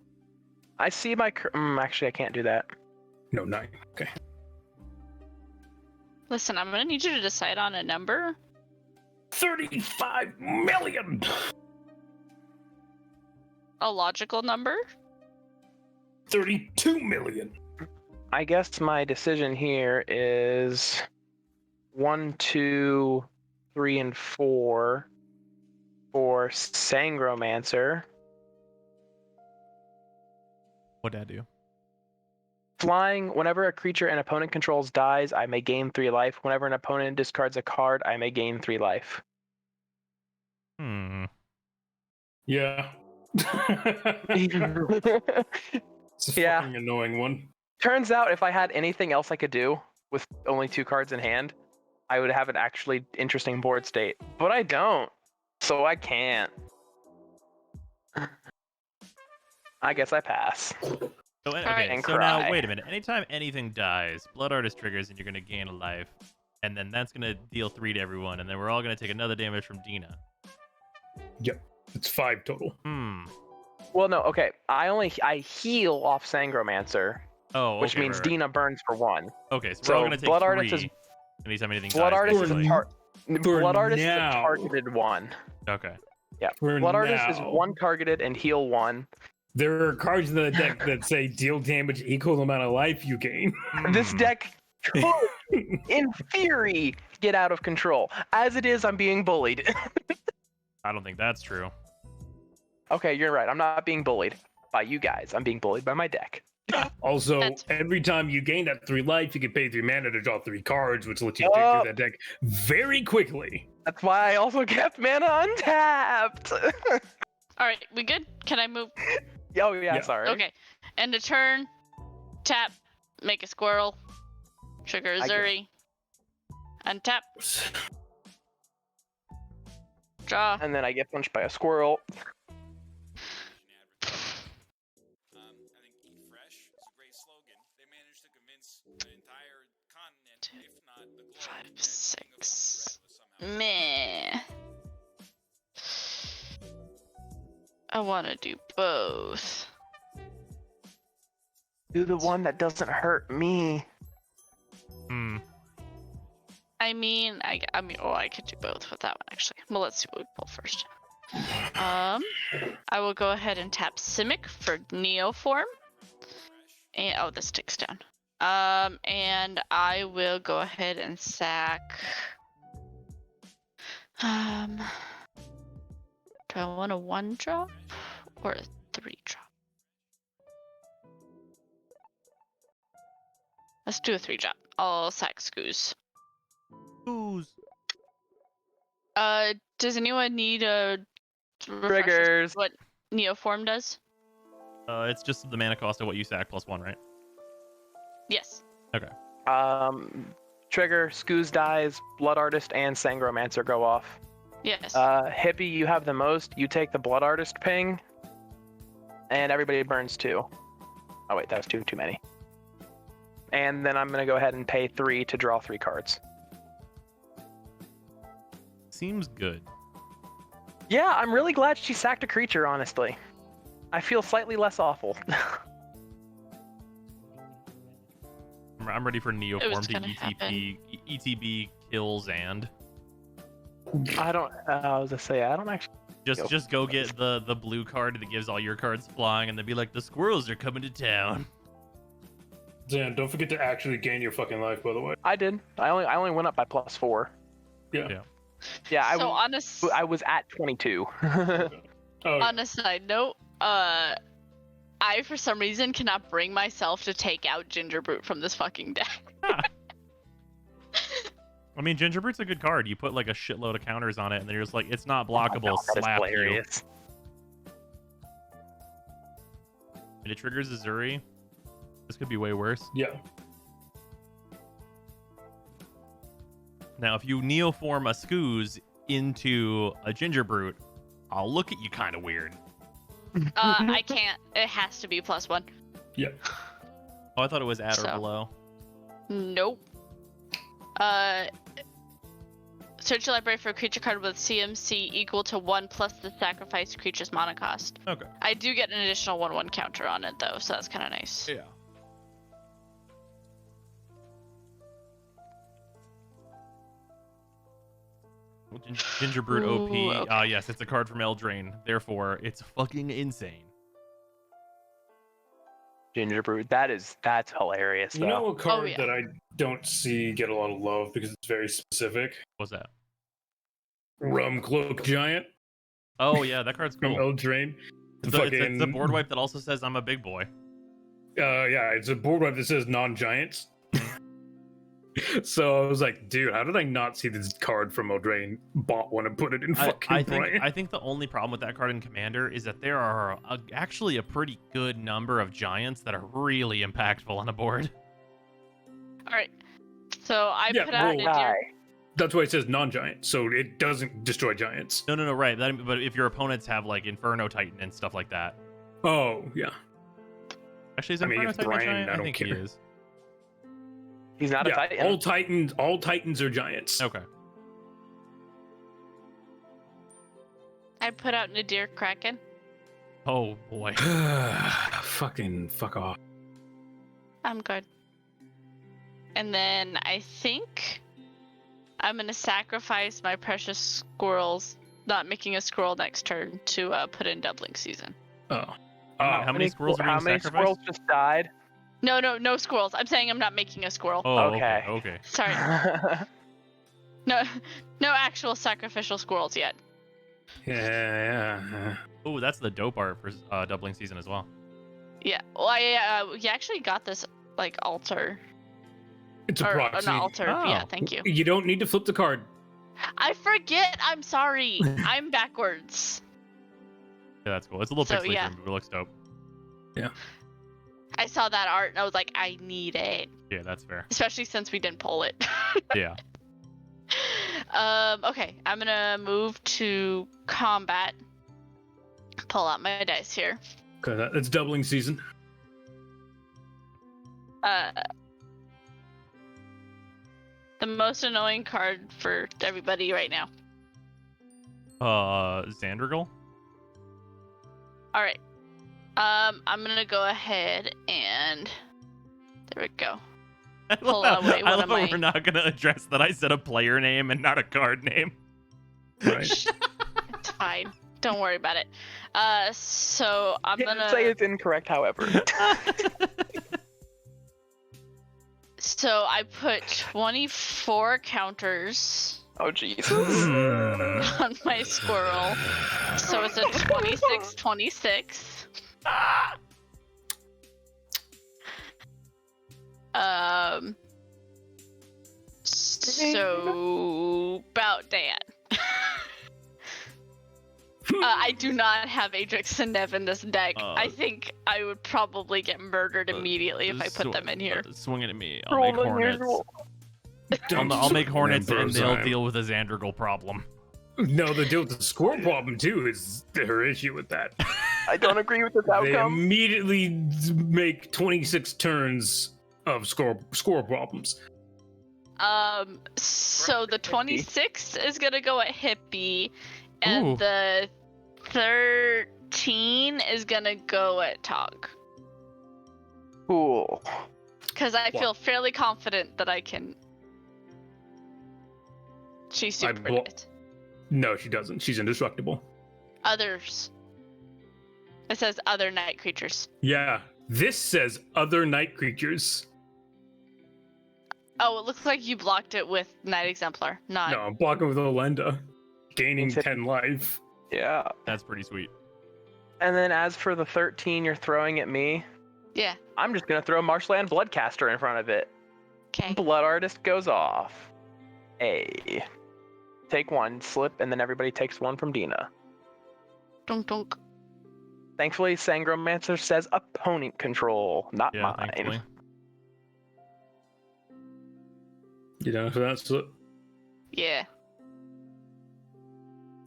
I see my. Actually, I can't do that. No, 9. Okay. Listen, I'm gonna need you to decide on a number. 35 million. a logical number? 32 million. I guess my decision here is 1, 2, 3, and 4 for Sangromancer. What'd that do? Flying, whenever a creature an opponent controls dies, I may gain 3 life. Whenever an opponent discards a card, I may gain 3 life. Yeah. It's a Yeah. fucking annoying one. Turns out if I had anything else I could do with only 2 cards in hand, I would have an actually interesting board state. But I don't, so I can't. I guess I pass. So, okay, and so now, cry. wait a minute. Anytime anything dies, Blood Artist triggers and you're going to gain a life. And then that's going to deal 3 to everyone. And then we're all going to take another damage from Dina. Yep. It's 5 total. Well, no, okay. I heal off Sangromancer, Oh, which okay, means right, right. Dina burns for 1. Okay, so we're So all going to take Blood 3 Artist is anytime anything Blood dies. Artist is a basically. Blood Artist is a now. targeted 1. Okay. Yeah. For Blood Artist is now. 1 targeted and heal 1. There are cards in the deck that say deal damage equal amount of life you gain. This deck could, in theory, get out of control. As it is, I'm being bullied. I don't think that's true. Okay, you're right. I'm not being bullied by you guys. I'm being bullied by my deck. Also, That's- every time you gain that 3 life, you can pay 3 mana to draw 3 cards, which lets you dig through that deck very quickly. That's why I also kept mana untapped. All right, we good? Can I move? Oh yeah, Yeah. sorry. Okay. End of turn. Tap. Make a squirrel. Trigger I get- Zuri. Untap. Draw. And then I get punched by a squirrel. I think Eat Fresh is a great slogan. They managed to convince the entire continent, if not the globe, 5, that being a food 6. threat was somehow Meh. I want to do both. Do the one that doesn't hurt me. I mean, I could do both with that one actually. Well, let's see what we pull first. I will go ahead and tap Simic for Neoform. And oh, this ticks down. And I will go ahead and sack. Do I want a 1 drop or a 3 drop? Let's do a 3 drop. I'll sack Scoos. Ooze. Does anyone need a refresher Triggers. what Neoform does? It's just the mana cost of what you sack plus 1, right? Yes. Okay. Trigger, Scoos dies, Blood Artist, and Sangromancer go off. Yes. Hippie, you have the most. You take the Blood Artist ping, and everybody burns 2. Oh wait, that was too many. And then I'm gonna go ahead and pay 3 to draw 3 cards. Seems good. Yeah, I'm really glad she sacked a creature, honestly. I feel slightly less awful. I'm ready for Neoform to gonna ETB kills and I don't. I was gonna say I don't actually. just go get the blue card that gives all your cards flying, and then be like, the squirrels are coming to town. Dan, don't forget to actually gain your fucking life, by the way. I did. I only went up by +4. Yeah. Yeah. so I was at 22. Oh, on a side note, I for some reason cannot bring myself to take out Gingerbrute from this fucking deck. I mean, Gingerbrute's a good card. You put like a shitload of counters on it, and then you're just like, it's not blockable. Oh that is Slap you. hilarious. And it triggers Azuri. This could be way worse. yeah. Now, if you Neoform a Scoos into a Gingerbrute, I'll look at you kind of weird. I can't. It has to be +1. Yeah. Oh, I thought it was at or So. below. Nope. Search your library for a creature card with CMC equal to 1 plus the sacrificed creature's mana cost. Okay. I do get an additional 1/1 counter on it though, so that's kind of nice. Yeah. Gingerbrute Ooh, OP. okay. Yes, it's a card from Eldraine. Therefore, it's fucking insane. Gingerbread. That's hilarious. You though. know a card yeah. that I don't see get a lot of love because it's very specific? What's that? Rum Cloak Giant Oh yeah, that card's from cool. Eldraine. It's the board wipe that also says I'm a big boy. Yeah, it's a board wipe that says non-giants. So I was like, dude, how did I not see this card from Eldraine? Bought one and put it in fucking Brian. I think the only problem with that card in Commander is that there are actually a pretty good number of giants that are really impactful on a board. All right. So I Yeah, put out well, Nadir. That's why it says non-giant, so it doesn't destroy giants. No, right. But if your opponents have like Inferno Titan and stuff like that. Oh, yeah. Actually, is I mean, Inferno if Titan a Brian, giant? I I don't think he care. is. He's not a Titan. All Titans are giants. Okay. I put out Nadir Kraken. Oh boy. Fucking fuck off. I'm good. And then I think I'm gonna sacrifice my precious squirrels, not making a squirrel next turn, to put in Doubling Season. Oh. How many squirrels are being How many sacrificed? squirrels just died? No squirrels. I'm saying I'm not making a squirrel. Oh, Okay. okay. Sorry. No actual sacrificial squirrels yet. Yeah. Oh, that's the dope art for Doubling Season as well. Yeah. Well, you actually got this like altar. It's a Or proxy. not altar. Oh. Yeah, thank you. You don't need to flip the card. I forget. I'm sorry. I'm backwards. Yeah, that's cool. It's a little So, pixelated, yeah. but it looks dope. I saw that art and I was like, I need it. Yeah, that's fair. Especially since we didn't pull it. Yeah. Okay, I'm gonna move to combat. Pull out my dice here. Okay, that's doubling season. The most annoying card for everybody right now. Xandragul? Alright. I'm gonna go ahead and there we go. Pull away I one love of how my we're not gonna address that I said a player name and not a card name. Right. It's fine. Don't worry about it. So I'm gonna say it's incorrect, however. So I put 24 counters Oh Jesus. on my squirrel. So it's a 26-26. So about that. I do not have Ajax and Nev in this deck. I think I would probably get murdered immediately if I put them in here. Swing it at me. I'll make hornets. I'll make hornets and they'll deal with a Xandragul problem. No, they deal with the score problem too. Is her issue with that? I don't agree with this They outcome. immediately make 26 turns of score problems. So the 26 is gonna go at Hippie, and Ooh. the 13 is gonna go at Tog. Cool. Because I feel fairly confident that I can. She's super good. No, she doesn't. She's indestructible. Others. It says other night creatures. Yeah, this says other night creatures. Oh, it looks like you blocked it with Night Exemplar. Not. No, I'm blocking with Olenda, gaining Except- 10 life. Yeah. That's pretty sweet. And then as for the 13 you're throwing at me, Yeah. I'm just gonna throw Marshland Bloodcaster in front of it. Okay. Blood Artist goes off. A. Take one, slip, and then everybody takes one from Dina. Dunk dunk. Thankfully, Sangromancer says opponent control, not Yeah, mine. thankfully. You know, so that's it. Yeah.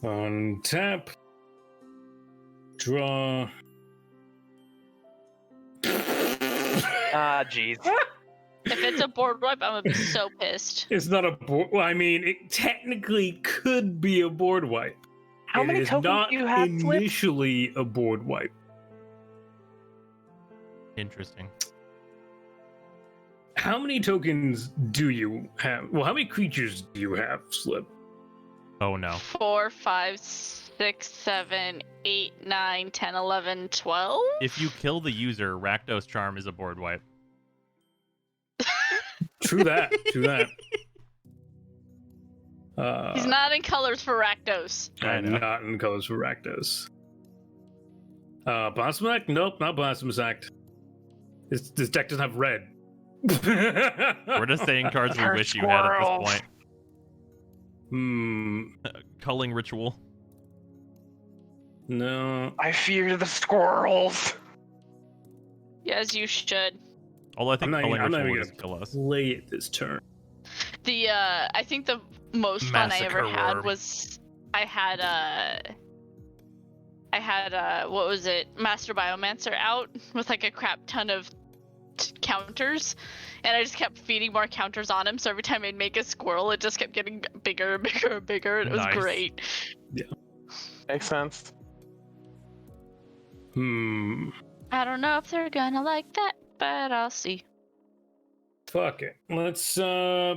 On tap. Draw. Ah, jeez. If it's a board wipe, I'm gonna be so pissed. It's not a board. Well, I mean, it technically could be a board wipe. How many It is tokens not do you have, Flip? initially a board wipe. Interesting. How many tokens do you have? Well, how many creatures do you have, Slip? Oh no. 4, 5, 6, 7, 8, 9, 10, 11, 12. If you kill the user, Rakdos Charm is a board wipe. True that. True that. He's not in colors for Rakdos. I know. Not in colors for Rakdos. Blossom Act? Nope, not Blossom Act. This deck doesn't have red. We're just saying cards we wish you had at this point. Culling Ritual. No. I fear the squirrels. Yes, you should. Although I think I'm Culling not Ritual even would gonna just kill us. play it this turn. The I think the most fun I ever Massacre had Worm. was I had what was it, Master Biomancer out with like a crap ton of counters, and I just kept feeding more counters on him, so every time I'd make a squirrel it just kept getting bigger and bigger and bigger, and it was Nice. great. Makes sense. I don't know if they're gonna like that, but I'll see. Fuck it. Let's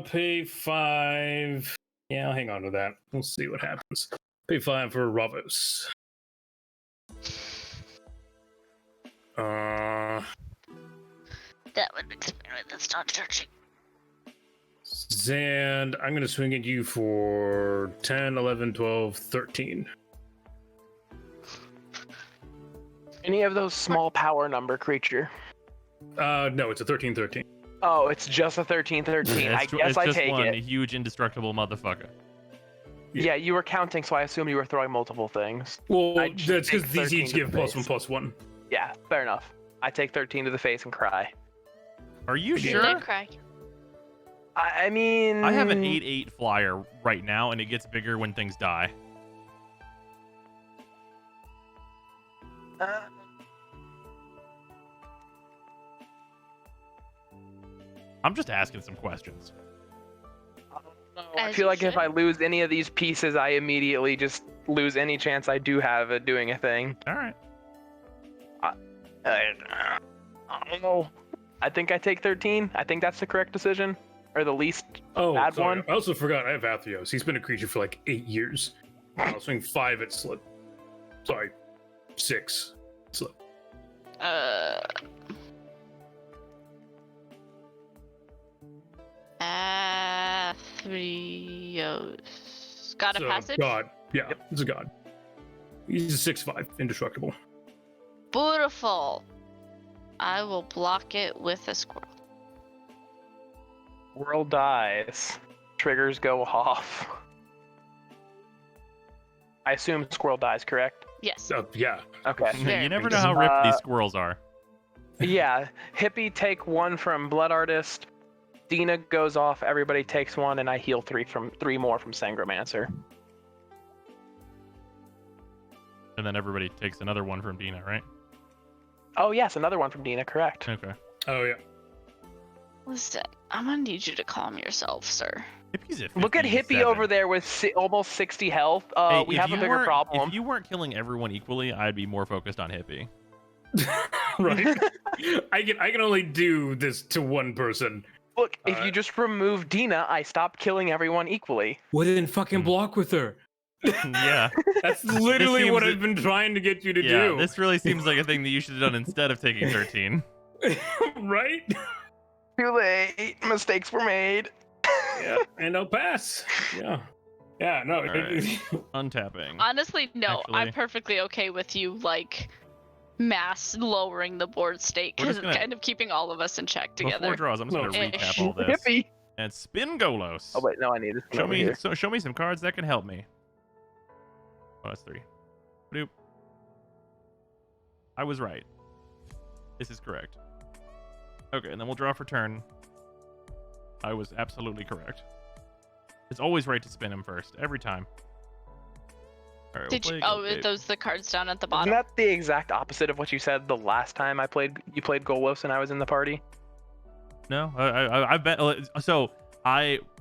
pay 5. Yeah, I'll hang on to that. We'll see what happens. Pay 5 for Ravos. That would explain why that's not searching. Zand, I'm going to swing at you for 10, 11, 12, 13. Any of those small power number creature? No, it's a 13-13. Oh, it's just a 13-13. I guess I just take one it. huge indestructible motherfucker. Yeah, you were counting, so I assumed you were throwing multiple things. Well, I that's just because take these 13 each to give the face. +1/+1. Yeah, fair enough. I take 13 to the face and cry. Are you You sure? did cry. I mean... I have an 8/8 flyer right now, and it gets bigger when things die. I'm just asking some questions. I As feel you like if should. I lose any of these pieces, I immediately just lose any chance I do have at doing a thing. All right. I don't know. I think I take 13. I think that's the correct decision. Or the least Oh, bad sorry. one. I also forgot I have Athreos. He's been a creature for like 8 years. I'll swing 5 at Slip. Sorry, 6. Slip. Athreos. Got a So, passage? God. Yeah, it's a god. He's a 6/5, indestructible. Beautiful. I will block it with a squirrel. World dies. Triggers go off. I assume squirrel dies, correct? Yes. Yeah. Okay. Fair. You never know how ripped these squirrels are. Yeah. Hippie take 1 from Blood Artist. Dina goes off, everybody takes 1, and I heal 3 more from Sangromancer. And then everybody takes another one from Dina, right? Oh yes, another 1 from Dina, correct. Okay. Oh, yeah. Listen, I'm gonna need you to calm yourself, sir. Hippie's at Look at Hippie 57. over there with almost 60 health. Hey, We if have a you bigger weren't- problem. If you weren't killing everyone equally, I'd be more focused on Hippie. Right? I can only do this to one person. Look, if you just remove Dina, I stop killing everyone equally. Well, then fucking block with her. Yeah. That's literally seems what like- I've been trying to get you to Yeah, do. this really seems like a thing that you should have done instead of taking 13. Right? Too late. Mistakes were made. Yeah, and I'll pass. Yeah. Yeah, no. Alright. Untapping. Honestly, no. Actually- I'm perfectly okay with you, like, mass lowering the board state, We're because just it's gonna- kind of keeping all of us in check Before together. draws, I'm just No. gonna Ish. recap all this. Hippie. And spin Golos. Oh wait, no, I need this. Show over me, here. show me some cards that can help me. Oh, that's 3. Bloop. I was right. This is correct. Okay, and then we'll draw for turn. I was absolutely correct. It's always right to spin him first, every time. All right, Did you? we'll Oh, play are those the cards down at the Isn't bottom? that the exact opposite of what you said the last time you played Golos and I was in the party? No, I've been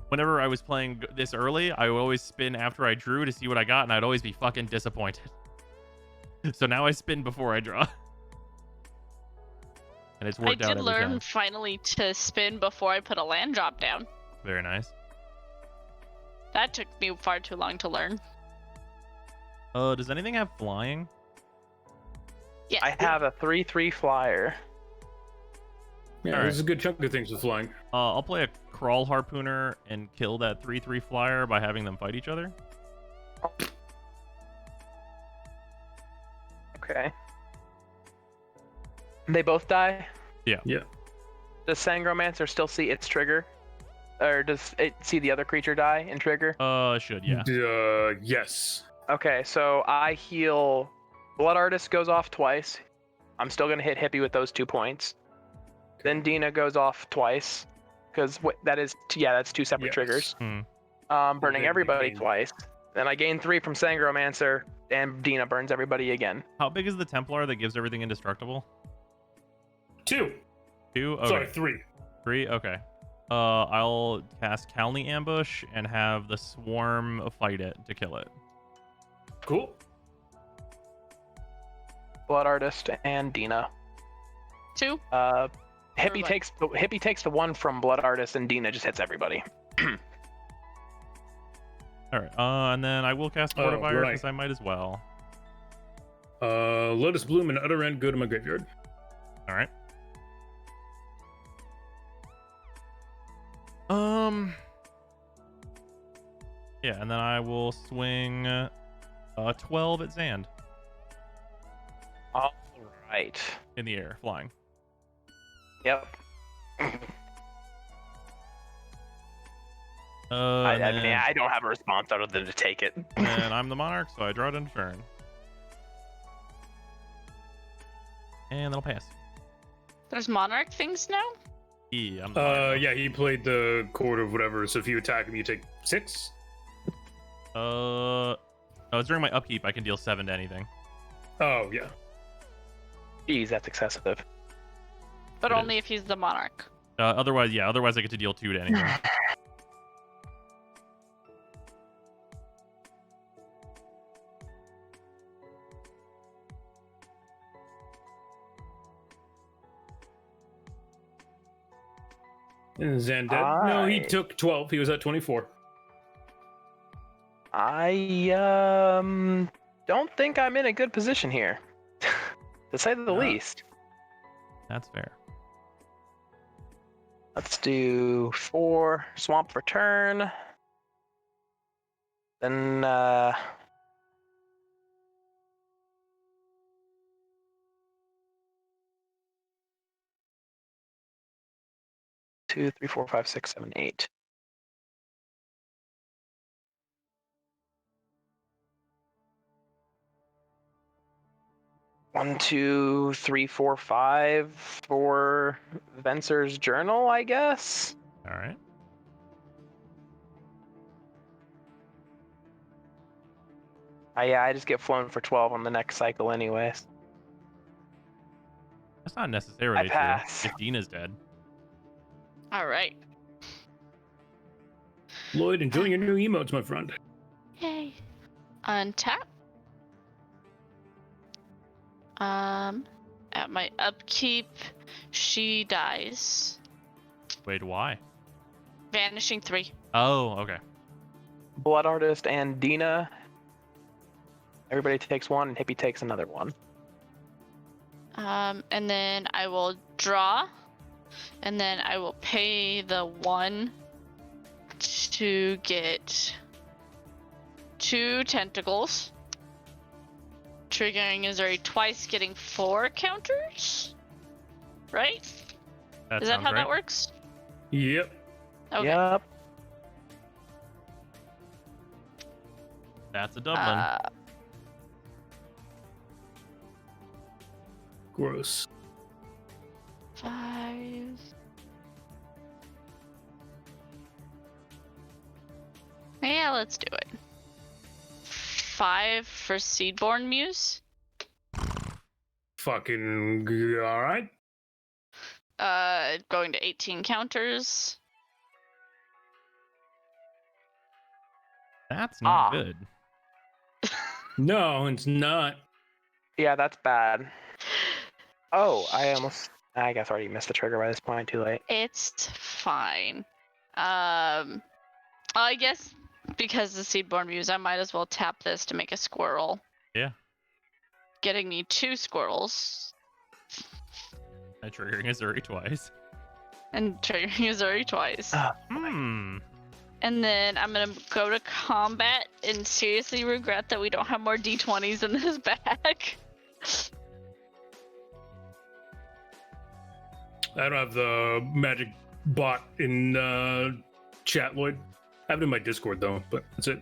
whenever I was playing this early, I would always spin after I drew to see what I got, and I'd always be fucking disappointed. So now I spin before I draw, and it's I worked out did every learn time. finally to spin before I put a land drop down. Very nice. That took me far too long to learn. Does anything have flying? Yes. I have a 3/3 flyer. Yeah, All there's a good chunk of things with flying. I'll play a crawl harpooner and kill that 3/3 flyer by having them fight each other. Okay. They both die? Yeah. Yeah. Does Sangromancer still see its trigger? Or does it see the other creature die and trigger? It should, yeah. Yes. Okay, so I heal. Blood Artist goes off twice. I'm still gonna hit Hippie with those 2 points. Then Dina goes off twice, because that's 2 separate Yes. triggers. Hmm. Burning then everybody gain- twice. Then I gain 3 from Sangromancer, and Dina burns everybody again. How big is the Templar that gives everything indestructible? 2. 2? Okay. Sorry, 3. 3? Okay. I'll cast Calney Ambush and have the Swarm fight it to kill it. Cool. Blood Artist and Dina. 2. Hippie takes the 1 from Blood Artist, and Dina just hits everybody. Alright, and then I will cast Fortifier right. because I might as well. Lotus Bloom and Utter End go to my graveyard. Alright. Yeah, and then I will swing 12 at Zand All right. in the air, flying. Yep. I I don't have a response other than to take it. And I'm the Monarch, so I draw it in turn. And that'll pass. There's Monarch things now? Yeah, I'm the Monarch. Yeah, he played the Court of whatever, so if you attack him, you take 6. Oh, during my upkeep, I can deal 7 to anything. Oh, yeah. Jeez, that's excessive. But It only if he's the Monarch. Otherwise I get to deal 2 to anything. And Zan dead? No, he I- took 12. He was at 24. I don't think I'm in a good position here, to say the least. That's fair. Let's do 4 Swamp for turn. Then 2, 3, 4, 5, 6, 7, 8. One, 2, 3, 4, 5 for Venser's Journal, I guess. All right. I just get flown for 12 on the next cycle, anyways. That's not necessarily true. pass. If Dina's dead. All right. Lloyd, enjoying your new emotes, my friend. Yay. Untap. At my upkeep, she dies. Wait, why? Vanishing 3. Oh, okay. Blood Artist and Dina. Everybody takes 1, and Hippie takes another 1. And then I will draw, and then I will pay the 1 to get 2 tentacles. Triggering Azuri twice, getting 4 counters. Right? That Is that sounds how right. that works? Yep. Okay. Yep. That's a Dublin. Gross. 5. Yeah, let's do it. 5 for Seedborn Muse. Fucking alright. Going to 18 counters. That's not Ah. good. No, it's not. Yeah, that's bad. Oh, I guess I already missed the trigger by this point. Too late. It's fine. I guess because the Seedborn Muse, I might as well tap this to make a squirrel. Yeah. Getting me 2 squirrels. And triggering Azuri twice. And triggering Azuri twice. Hmm. And then I'm gonna go to combat and seriously regret that we don't have more D20s in this bag. I don't have the magic bot in chat, Lloyd. I have it in my Discord though, but that's it.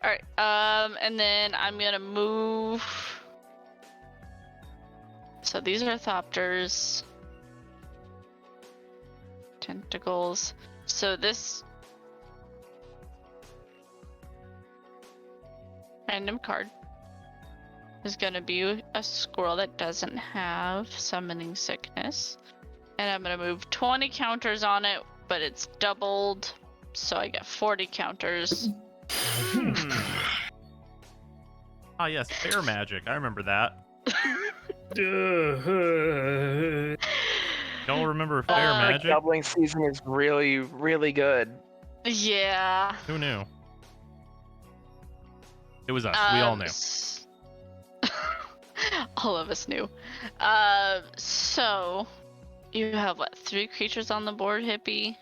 Alright, and then I'm gonna move. So these are Thopters. Tentacles. So this random card is gonna be a squirrel that doesn't have summoning sickness. And I'm gonna move 20 counters on it, but it's doubled. So I get 40 counters. Ah, yes, fair magic. I remember that. Y'all remember fair magic? Doubling season is really, really good. Yeah. Who knew? It was us. We all knew. All of us knew. So you have what? 3 creatures on the board, Hippie?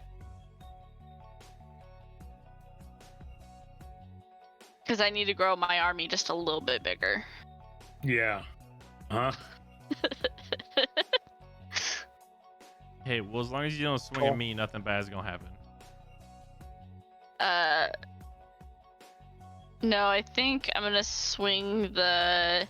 Because I need to grow my army just a little bit bigger. Yeah. Huh? Hey, well, as long as you don't swing at me, nothing bad is gonna happen. No, I think I'm gonna swing the.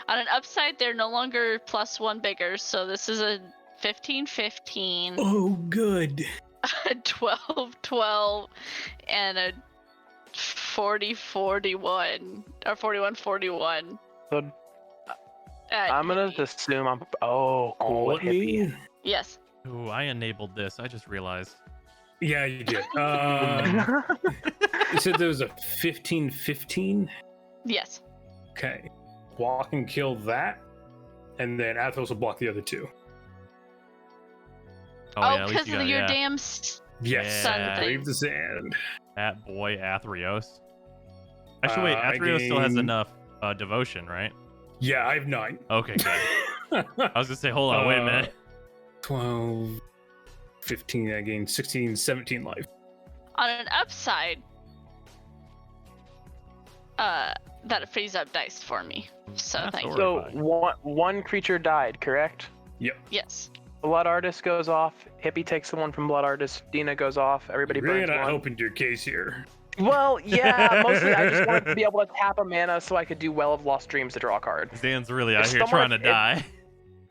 On an upside, they're no longer +1 bigger, so this is a 15-15. Oh, good. A 12-12, and a 40-41 or 41-41. So I'm gonna assume I'm. Oh, cool. Let me. Yes. Ooh, I enabled this. I just realized. Yeah, you did. You said there was a 15-15. Yes. Okay. Block and kill that, and then Athos will block the other 2. Oh, yeah, at least because you of got it, your yeah. damn Yes. sun Yeah. thing. Brave the sand. That boy Athreos. Actually, wait, I Athreos still has gain- enough devotion, right? Yeah, I have 9. Okay, good. I was gonna say, hold on, wait a minute. 12, 15. I gained 16, 17 life. On an upside, that frees up dice for me. So That's thank you. So one creature died, correct? Yep. Yes. Blood Artist goes off. Hippie takes the one from Blood Artist. Dina goes off. Everybody Really burns not one. helping your case here. Well, yeah, mostly I just wanted to be able to tap a mana so I could do Well of Lost Dreams to draw a card. Zan's really out If here someone- trying to die.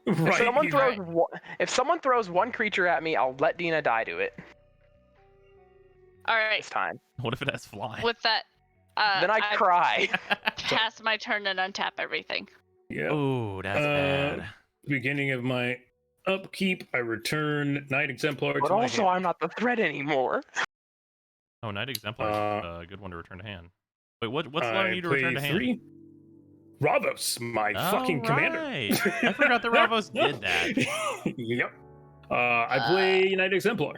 If someone throws one creature at me, I'll let Dina die to it All right. this time. What if it has fly? With that, Then I cry. pass my turn and untap everything. Yeah. Ooh, that's bad. Beginning of my upkeep, I return Night Exemplar But to my also, hand. I'm not the threat anymore. Oh, Night Exemplar is a good one to return to hand. Wait, what's allowing you to play return to hand? 3. Ravos, my fucking commander. Right. I forgot that Ravos did that. Yep. I play Night Exemplar.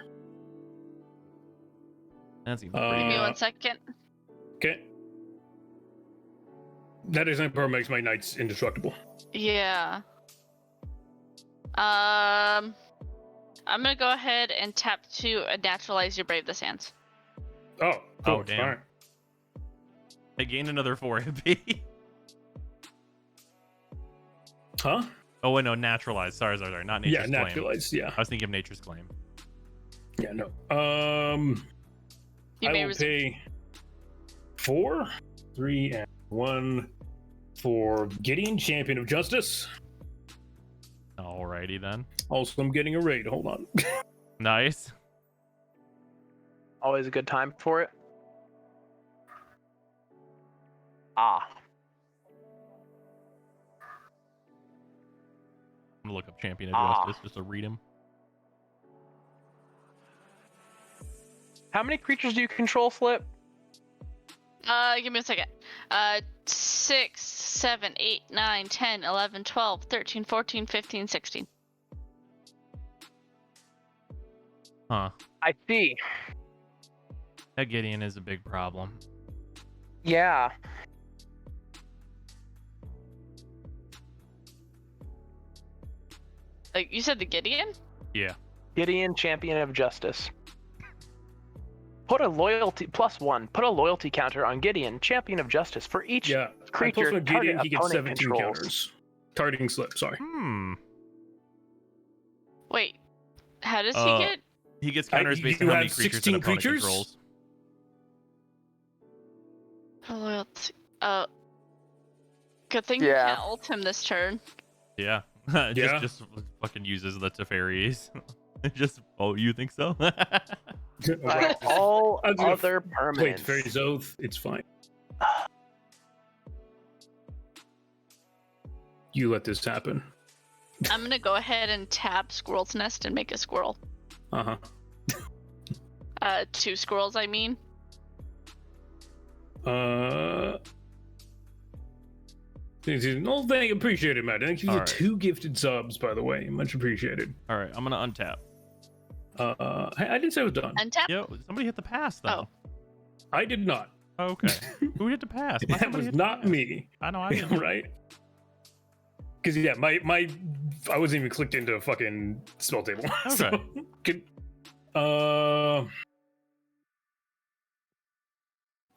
That seems Give me 1 second. Okay. Night Exemplar makes my knights indestructible. Yeah. I'm gonna go ahead and tap to naturalize your Brave the Sands. Oh, cool. Oh, damn. All right. They gained another 4 HP. Huh? Oh, wait, no, naturalized. Sorry, not Nature's Yeah, Claim. naturalized. Yeah. I was thinking of Nature's Claim. Yeah, no. You I may will pay 4, 3, and 1 for Gideon, Champion of Justice. Alrighty then. Also, I'm getting a raid. Hold on. Nice. Always a good time for it. Ah. I'm gonna look up Champion of Justice just to read him. How many creatures do you control, Flip? Give me a second. 6, 7, 8, 9, 10, 11, 12, 13, 14, 15, 16. Huh. I see. That Gideon is a big problem. Yeah. Like you said, the Gideon. Yeah. Gideon, champion of justice. Put a loyalty +1. Put a loyalty counter on Gideon, champion of justice, for each Yeah. creature Plus Gideon, target he gets opponent 17 controls. counters. Targeting slip, sorry. Wait, how does he get? He gets counters based on you how many have creatures 16 an opponent creatures? controls. Loyalty. Good thing Yeah. you can't ult him this turn. Yeah. Yeah. just fucking uses the Teferis. Just, oh, you think so? Right. All I was gonna other Wait, permanents. Fairy's Oath, it's fine. You let this happen. I'm gonna go ahead and tap Squirrel's Nest and make a squirrel. Uh-huh. 2 squirrels, I mean. No, thank appreciate it, Matt. Thank you for Alright. 2 gifted subs, by the way. Much appreciated. All right, I'm gonna untap. I didn't say I was done. Untap. Yo, somebody hit the pass though. I did not. Oh. Okay. Who hit the pass? Must That somebody was hit the not pass. me. I know. I didn't. Right? Because yeah, my I wasn't even clicked into a fucking spell table. So, Okay. good.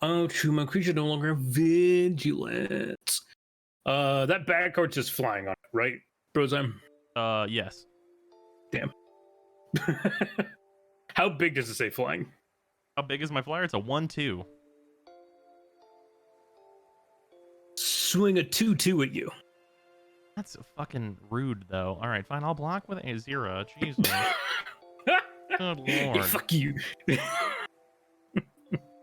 Oh, true. My creature no longer have vigilance. That bad card's just flying on it, right, Brozime? Yes. Damn. How big does it say flying? How big is my flyer? It's a 1/2. Swing a 2/2 at you. That's fucking rude, though. All right, fine. I'll block with Azira. Jesus. Good Hey, lord. fuck you.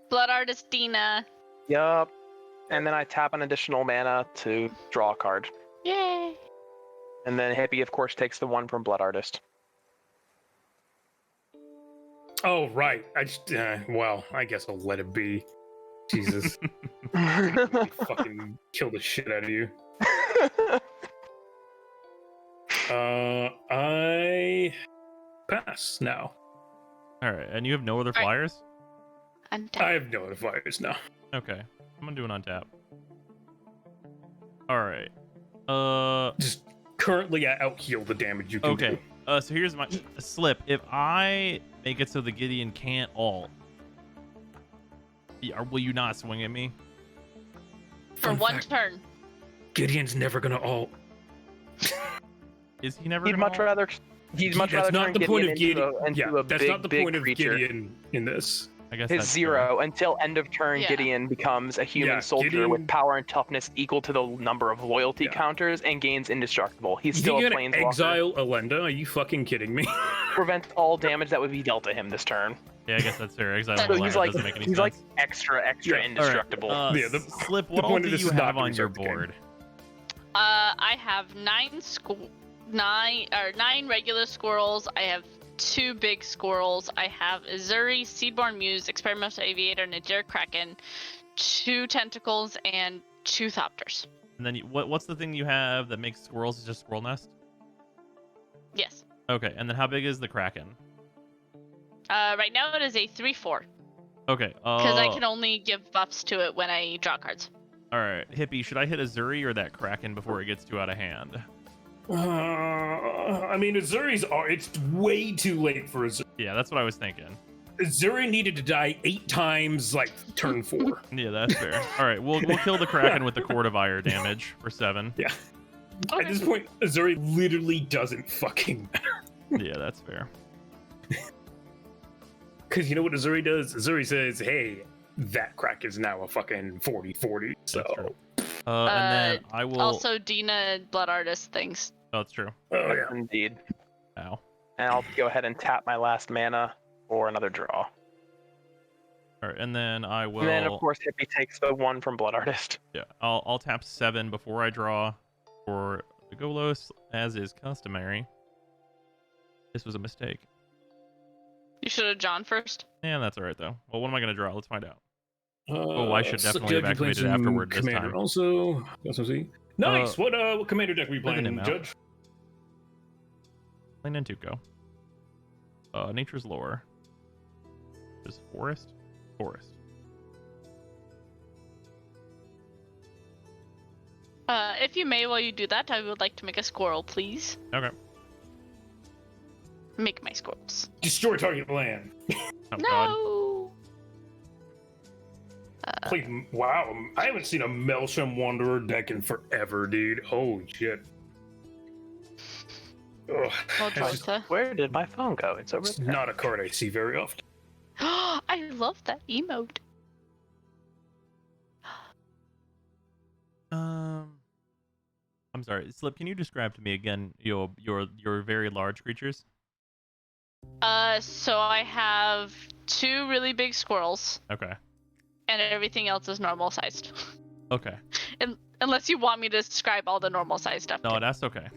Blood Artist Dina. Yup. And then I tap an additional mana to draw a card. Yay. And then Hippie, of course, takes the 1 from Blood Artist. Oh, right. I just, well, I guess I'll let it be. Jesus. Fucking kill the shit out of you. I pass now. All right, and you have no other right. flyers? Untap. I have no other flyers now. Okay, I'm gonna do an untap. All right. Just currently I out-heal the damage you can Okay. do. So here's my slip. If I make it so the Gideon can't ult, will you not swing at me? For Fun 1 fact, turn. Gideon's never gonna ult. Is he never? He'd gonna much ult? rather. He'd much That's rather not turn the point Gideon of Gideon. into Yeah, a that's big, not the big point of creature. Gideon in this. I guess His that's 0 until end of turn. Yeah. Gideon becomes a human Yeah, soldier Gideon- with power and toughness equal to the number of loyalty Yeah. counters and gains indestructible. He's You still think a you're gonna planeswalker. exile Elenda? Are you fucking kidding me? Prevents all damage that would be dealt to him this turn. Yeah, I guess that's fair. Exiling So So Elena he's like doesn't make any he's sense. like extra Yeah, all right. indestructible. Yeah, the- Slip. the What all point do of this you is not have to on your restart the game. board? I have 9 regular squirrels. I have 2 big squirrels. I have Azuri, Seedborn Muse, Experimental Aviator, Nadir Kraken, 2 tentacles, and 2 Thopters. And then what's the thing you have that makes squirrels just squirrel nest? Yes. Okay, and then how big is the Kraken? Right now it is a 3/4 Okay. because I can only give buffs to it when I draw cards. All right, Hippie. Should I hit Azuri or that Kraken before it gets too out of hand? I mean, Azuri's. It's way too late for Azuri. Yeah, that's what I was thinking. Azuri needed to die 8 times, like turn 4. Yeah, that's fair. All right, we'll kill the Kraken with the Cord of Ire damage for 7. Yeah. Okay. At this point, Azuri literally doesn't fucking matter. Yeah, that's fair. Because you know what Azuri does? Azuri says, hey, that crack is now a fucking 40/40. So, That's true. And then I will. Also, Dina Blood Artist things. Oh, it's true. oh yeah. Indeed. Ow. And I'll go ahead and tap my last mana for another draw. All right, and then I will. And then, of course, Hippie takes the 1 from Blood Artist. Yeah, I'll tap 7 before I draw for the Golos, as is customary. This was a mistake. You should have drawn first. Yeah, that's all right though. Well, what am I gonna draw? Let's find out. Oh, I should definitely have activated afterward this Commander time. also. Let's see. Nice. What commander deck are we look at playing, him out. Judge? Plain and Tuco. Nature's Lore. Is Forest? forest. If you may, while you do that, I would like to make a squirrel, please. Okay. Make my squirrels. Destroy target land. Oh, God. No. Please, wow, I haven't seen a Melsham Wanderer deck in forever, dude. Holy shit. Ugh, Well, it's just Drota. Where did my phone go? It's over there. not a card I see very often. I love that emote. I'm sorry, Slip. Can you describe to me again your very large creatures? So I have 2 really big squirrels, Okay. and everything else is normal sized. Okay. Unless you want me to describe all the normal sized stuff. No, too. that's okay.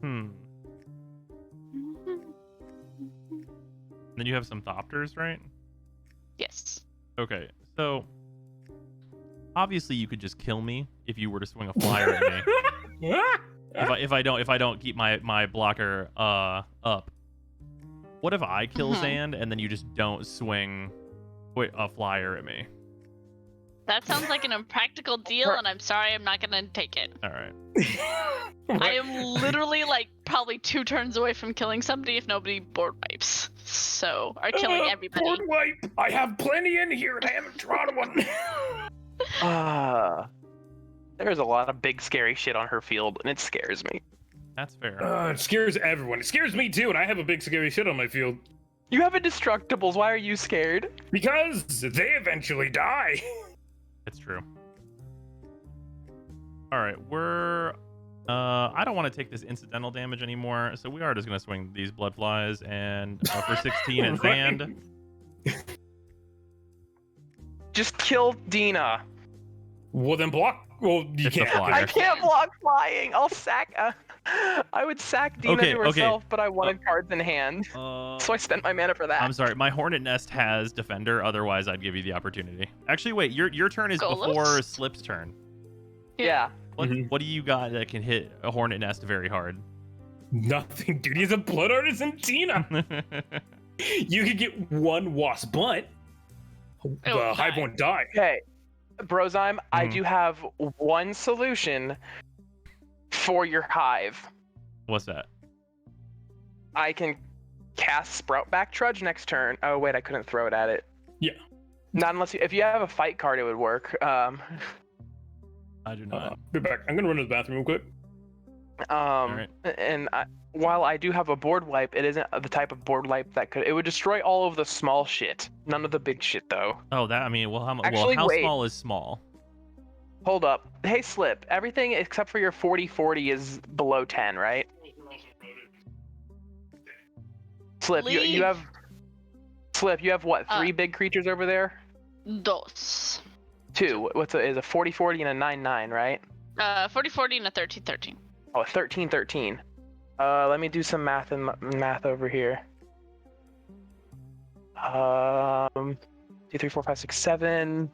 And then you have some Thopters, right? Yes. Okay, so obviously you could just kill me if you were to swing a flyer at me. If I don't keep my blocker up. What if I kill Zand and then you just don't swing a flyer at me? That sounds like an impractical deal, and I'm sorry, I'm not gonna take it. All right. I am literally like probably 2 turns away from killing somebody if nobody board wipes. So, or killing everybody. Board wipe! I have plenty in here and I haven't drawn one. There's a lot of big scary shit on her field, and it scares me. That's fair. It scares everyone. It scares me too, and I have a big scary shit on my field. You have Indestructibles. Why are you scared? Because they eventually die. It's true. All right, we're I don't want to take this incidental damage anymore, so we are just gonna swing these blood flies and for 16 at Zand. Just kill Dina. Well, then block. Well, you It's the can't. flyer. I can't block flying. I'll sack. I would sack Dina Okay, to okay. herself, but I wanted cards in hand, so I spent my mana for that. I'm sorry, my Hornet Nest has Defender, otherwise I'd give you the opportunity. Actually, wait, your turn is Golos? before Slip's turn. Yeah. What do you got that can hit a Hornet Nest very hard? Nothing, dude. He's a blood artisan, Tina. You could get 1 wasp, but the hive won't die. Okay, Brozyme, I do have one solution for your hive. What's that? I can cast Sproutback Trudge next turn. Oh wait, I couldn't throw it at it. Yeah. Not unless if you have a fight card, it would work. I do not. Be back. I'm gonna run to the bathroom real quick. And while I do have a board wipe, it isn't the type of board wipe that it would destroy all of the small shit. None of the big shit though. Oh, that I mean, well, Actually, how wait. small is small? Hold up. Hey, Slip. Everything except for your 40/40 is below 10, right? Slip, you have. Slip, you have what? 3 big creatures over there? Dos. 2. Is a 40/40 and a 9/9, right? 40/40 and a 13/13. Oh, 13/13. Let me do some math over here. 2, 3, 4, 5, 6, 7.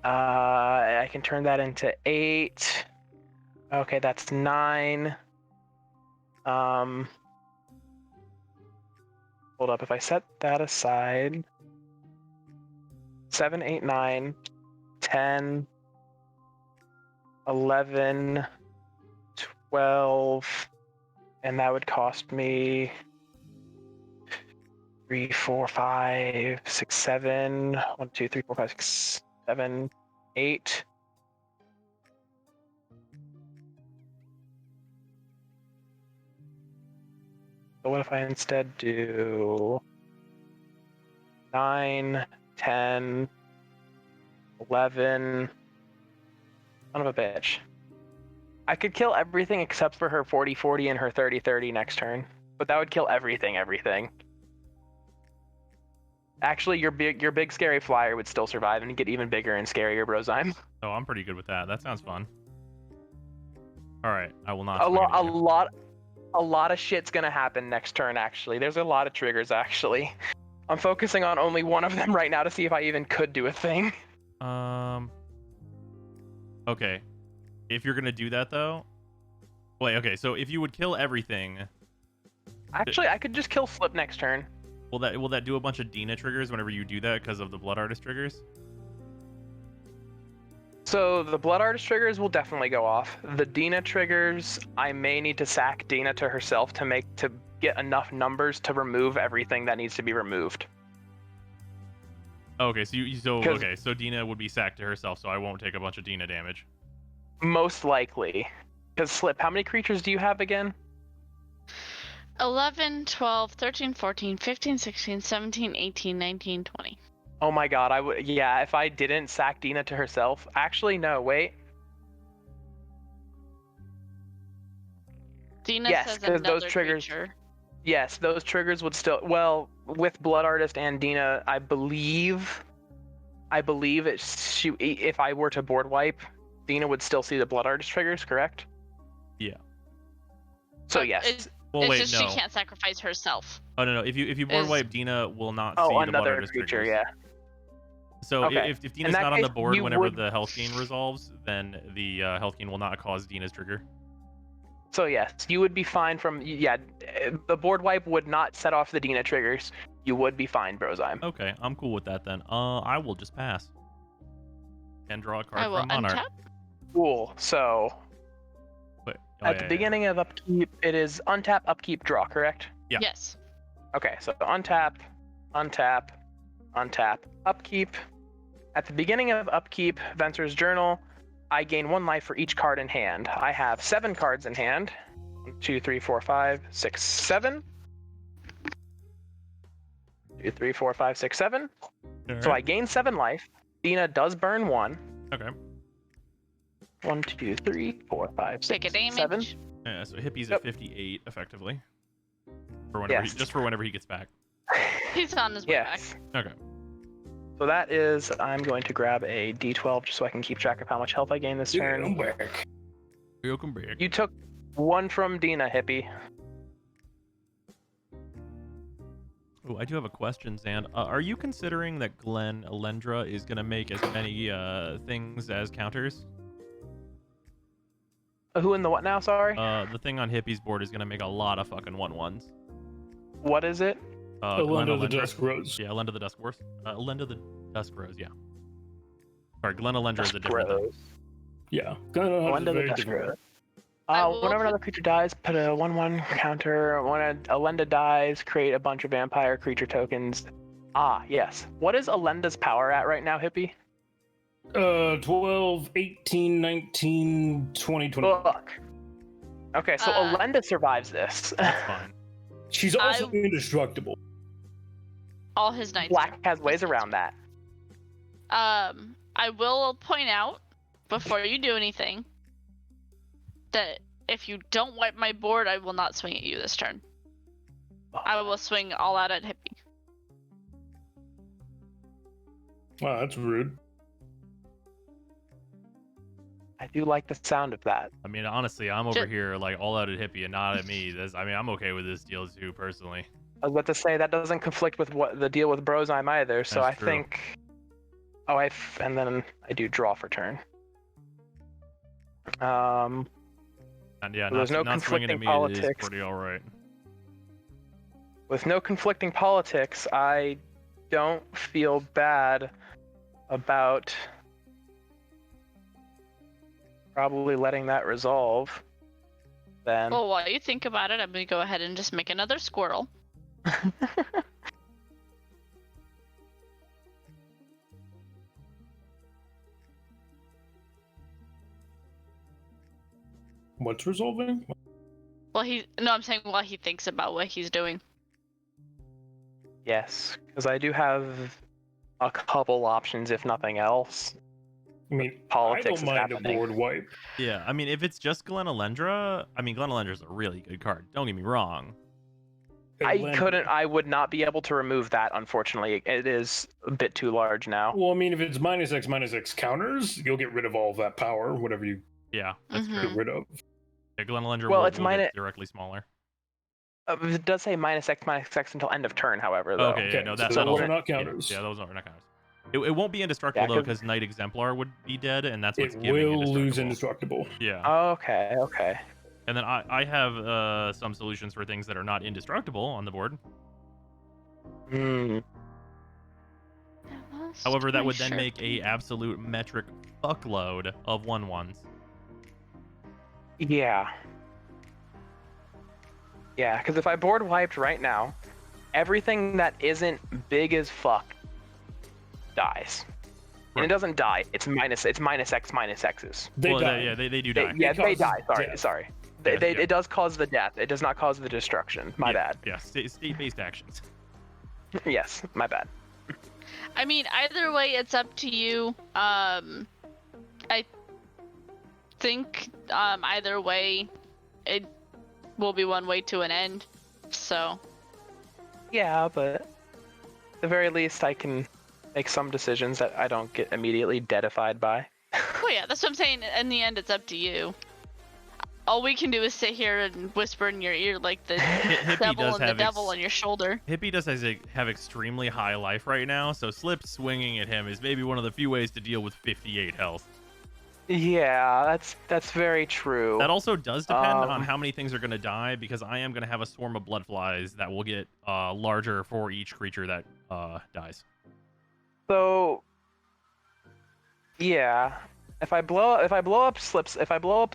I can turn that into 8. Okay, that's 9. Hold up, if I set that aside. 7, 8, 9, 10, 11, 12, and that would cost me 3, 4, 5, 6, 7. 1, 2, 3, 4, 5, 6, 7, 8. So what if I instead do 9, 10, 11? Son of a bitch. I could kill everything except for her 40/40 and her 30/30 next turn, but that would kill everything. Actually, your big scary flyer would still survive and get even bigger and scarier, Brozyme. Oh, I'm pretty good with that. That sounds fun. All right, I will not. A lot of shit's gonna happen next turn. Actually, there's a lot of triggers. Actually, I'm focusing on only one of them right now to see if I even could do a thing. Okay. If you're gonna do that though, wait. Okay, so if you would kill everything, Actually, I could just kill Slip next turn. Will that do a bunch of Dina triggers whenever you do that because of the Blood Artist triggers? So the Blood Artist triggers will definitely go off. The Dina triggers, I may need to sack Dina to herself to get enough numbers to remove everything that needs to be removed. Okay, so Dina would be sacked to herself, so I won't take a bunch of Dina damage. Most likely. Because Slip, how many creatures do you have again? 11, 12, 13, 14, 15, 16, 17, 18, 19, 20. Oh my god, I would. Yeah, if I didn't sack Dina to herself. Actually, no, wait. Dina Yes, says 'cause another those triggers- creature. Yes, those triggers would still. Well, with Blood Artist and Dina, I believe if I were to board wipe, Dina would still see the Blood Artist triggers, correct? Yeah. So But yes. Well, It's wait, just no. she can't sacrifice herself. Oh no. If you board Is- wipe, Dina will not see Oh, the Blood another Artist creature, triggers. yeah. So Okay. if In Dina's that not on the case, board you whenever would- the Health Gain resolves, then the Health Gain will not cause Dina's trigger. So yes, you would be fine from the board wipe would not set off the Dina triggers. You would be fine, Brozyme. Okay, I'm cool with that then. I will just pass. And draw a card I will from Monarch. untap. Cool. So Wait, at the beginning of upkeep, it is untap, upkeep, draw, correct? Yeah. Yes. Okay, so untap, untap, untap, upkeep. At the beginning of upkeep, Venser's Journal, I gain 1 life for each card in hand. I have 7 cards in hand. 1, 2, 3, 4, 5, 6, 7. 2, 3, 4, 5, 6, 7. So I gain 7 life. Dina does burn 1. Okay. 1, 2, 3, 4, 5, 6, Take a damage. 7. Yeah, so Hippie's Yep. at 58 effectively. For whenever Yes. just for whenever he gets back. He's on his way Yes. back. Okay. So that is, I'm going to grab a D12 just so I can keep track of how much health I gain this turn. Welcome back. You took 1 from Dina, Hippie. Oh, I do have a question, Zand. Are you considering that Glen Elendra is gonna make as many things as counters? Who in the what now, sorry? The thing on Hippie's board is gonna make a lot of fucking 1/1s. What is it? Glen Elenda the Elendra. Dusk Rose. Yeah, Elenda the Dusk Rose. Elenda the Dusk Rose, yeah. Sorry, Glen Elendra is a different thing. Yeah. Elenda the Very Dusk different. Rose. I will Whenever put- another creature dies, put a 1/1 counter. When Elenda dies, create a bunch of vampire creature tokens. Ah, yes. What is Elenda's power at right now, Hippie? 12, 18, 19, 20, 21. Look. Okay, so Elenda survives this. That's fine. She's also indestructible. All his knights. Black has ways around that. I will point out before you do anything that if you don't wipe my board, I will not swing at you this turn. I will swing all out at Hippie. Wow, that's rude. I do like the sound of that. I mean, honestly, I'm over here like all out at Hippie and not at me. I'm okay with this deal too, personally. I was about to say that doesn't conflict with what the deal with Brozyme either, so That's I true. think. Oh, and then I do draw for turn. And yeah, There's no not swinging at conflicting me is politics. pretty all right. With no conflicting politics, I don't feel bad about probably letting that resolve. Then. Well, while you think about it, I'm gonna go ahead and just make another squirrel. What's resolving? I'm saying while he thinks about what he's doing. Yes, because I do have a couple options, if nothing else. I mean, Politics I don't is mind happening. a board wipe. Yeah, I mean, if it's just Glen Elendra, Glen Elendra's a really good card. Don't get me wrong. I would not be able to remove that, unfortunately. It is a bit too large now. Well, I mean, if it's -X counters, you'll get rid of all of that power, whatever you Yeah, that's Mhm. true. get rid of. Yeah, Glen Elendra Well, will, it's will get minus- directly smaller. It does say -X until end of turn, however, though. Okay, yeah, no, so that'll those are not counters. Yeah, those are not counters. It won't be indestructible Yeah, though, 'cause- because Knight Exemplar would be dead, and that's what's It giving will lose indestructible. indestructible. Yeah. Okay. And then I have some solutions for things that are not indestructible on the board. Hmm. However, that would then make a absolute metric fuckload of 1/1s. Yeah. Yeah, because if I board wiped right now, everything that isn't big as fuck dies. And it doesn't die. It's minus X minus X's. They die. Yeah, they do die. They die. death. Sorry. Yeah, yeah. It does cause the death. It does not cause the destruction. My bad. Yeah, state-based actions. Yes, my bad. I mean, either way, it's up to you. I think either way, it will be one way to an end. So. Yeah, but at the very least, I can make some decisions that I don't get immediately deadified by. Well, yeah, that's what I'm saying. In the end, it's up to you. All we can do is sit here and whisper in your ear like the devil and the devil on your shoulder. Hippie does have extremely high life right now, so Slip swinging at him is maybe one of the few ways to deal with 58 health. Yeah, that's very true. That also does depend on how many things are going to die, because I am going to have a swarm of blood flies that will get larger for each creature that dies. So, yeah, if I blow up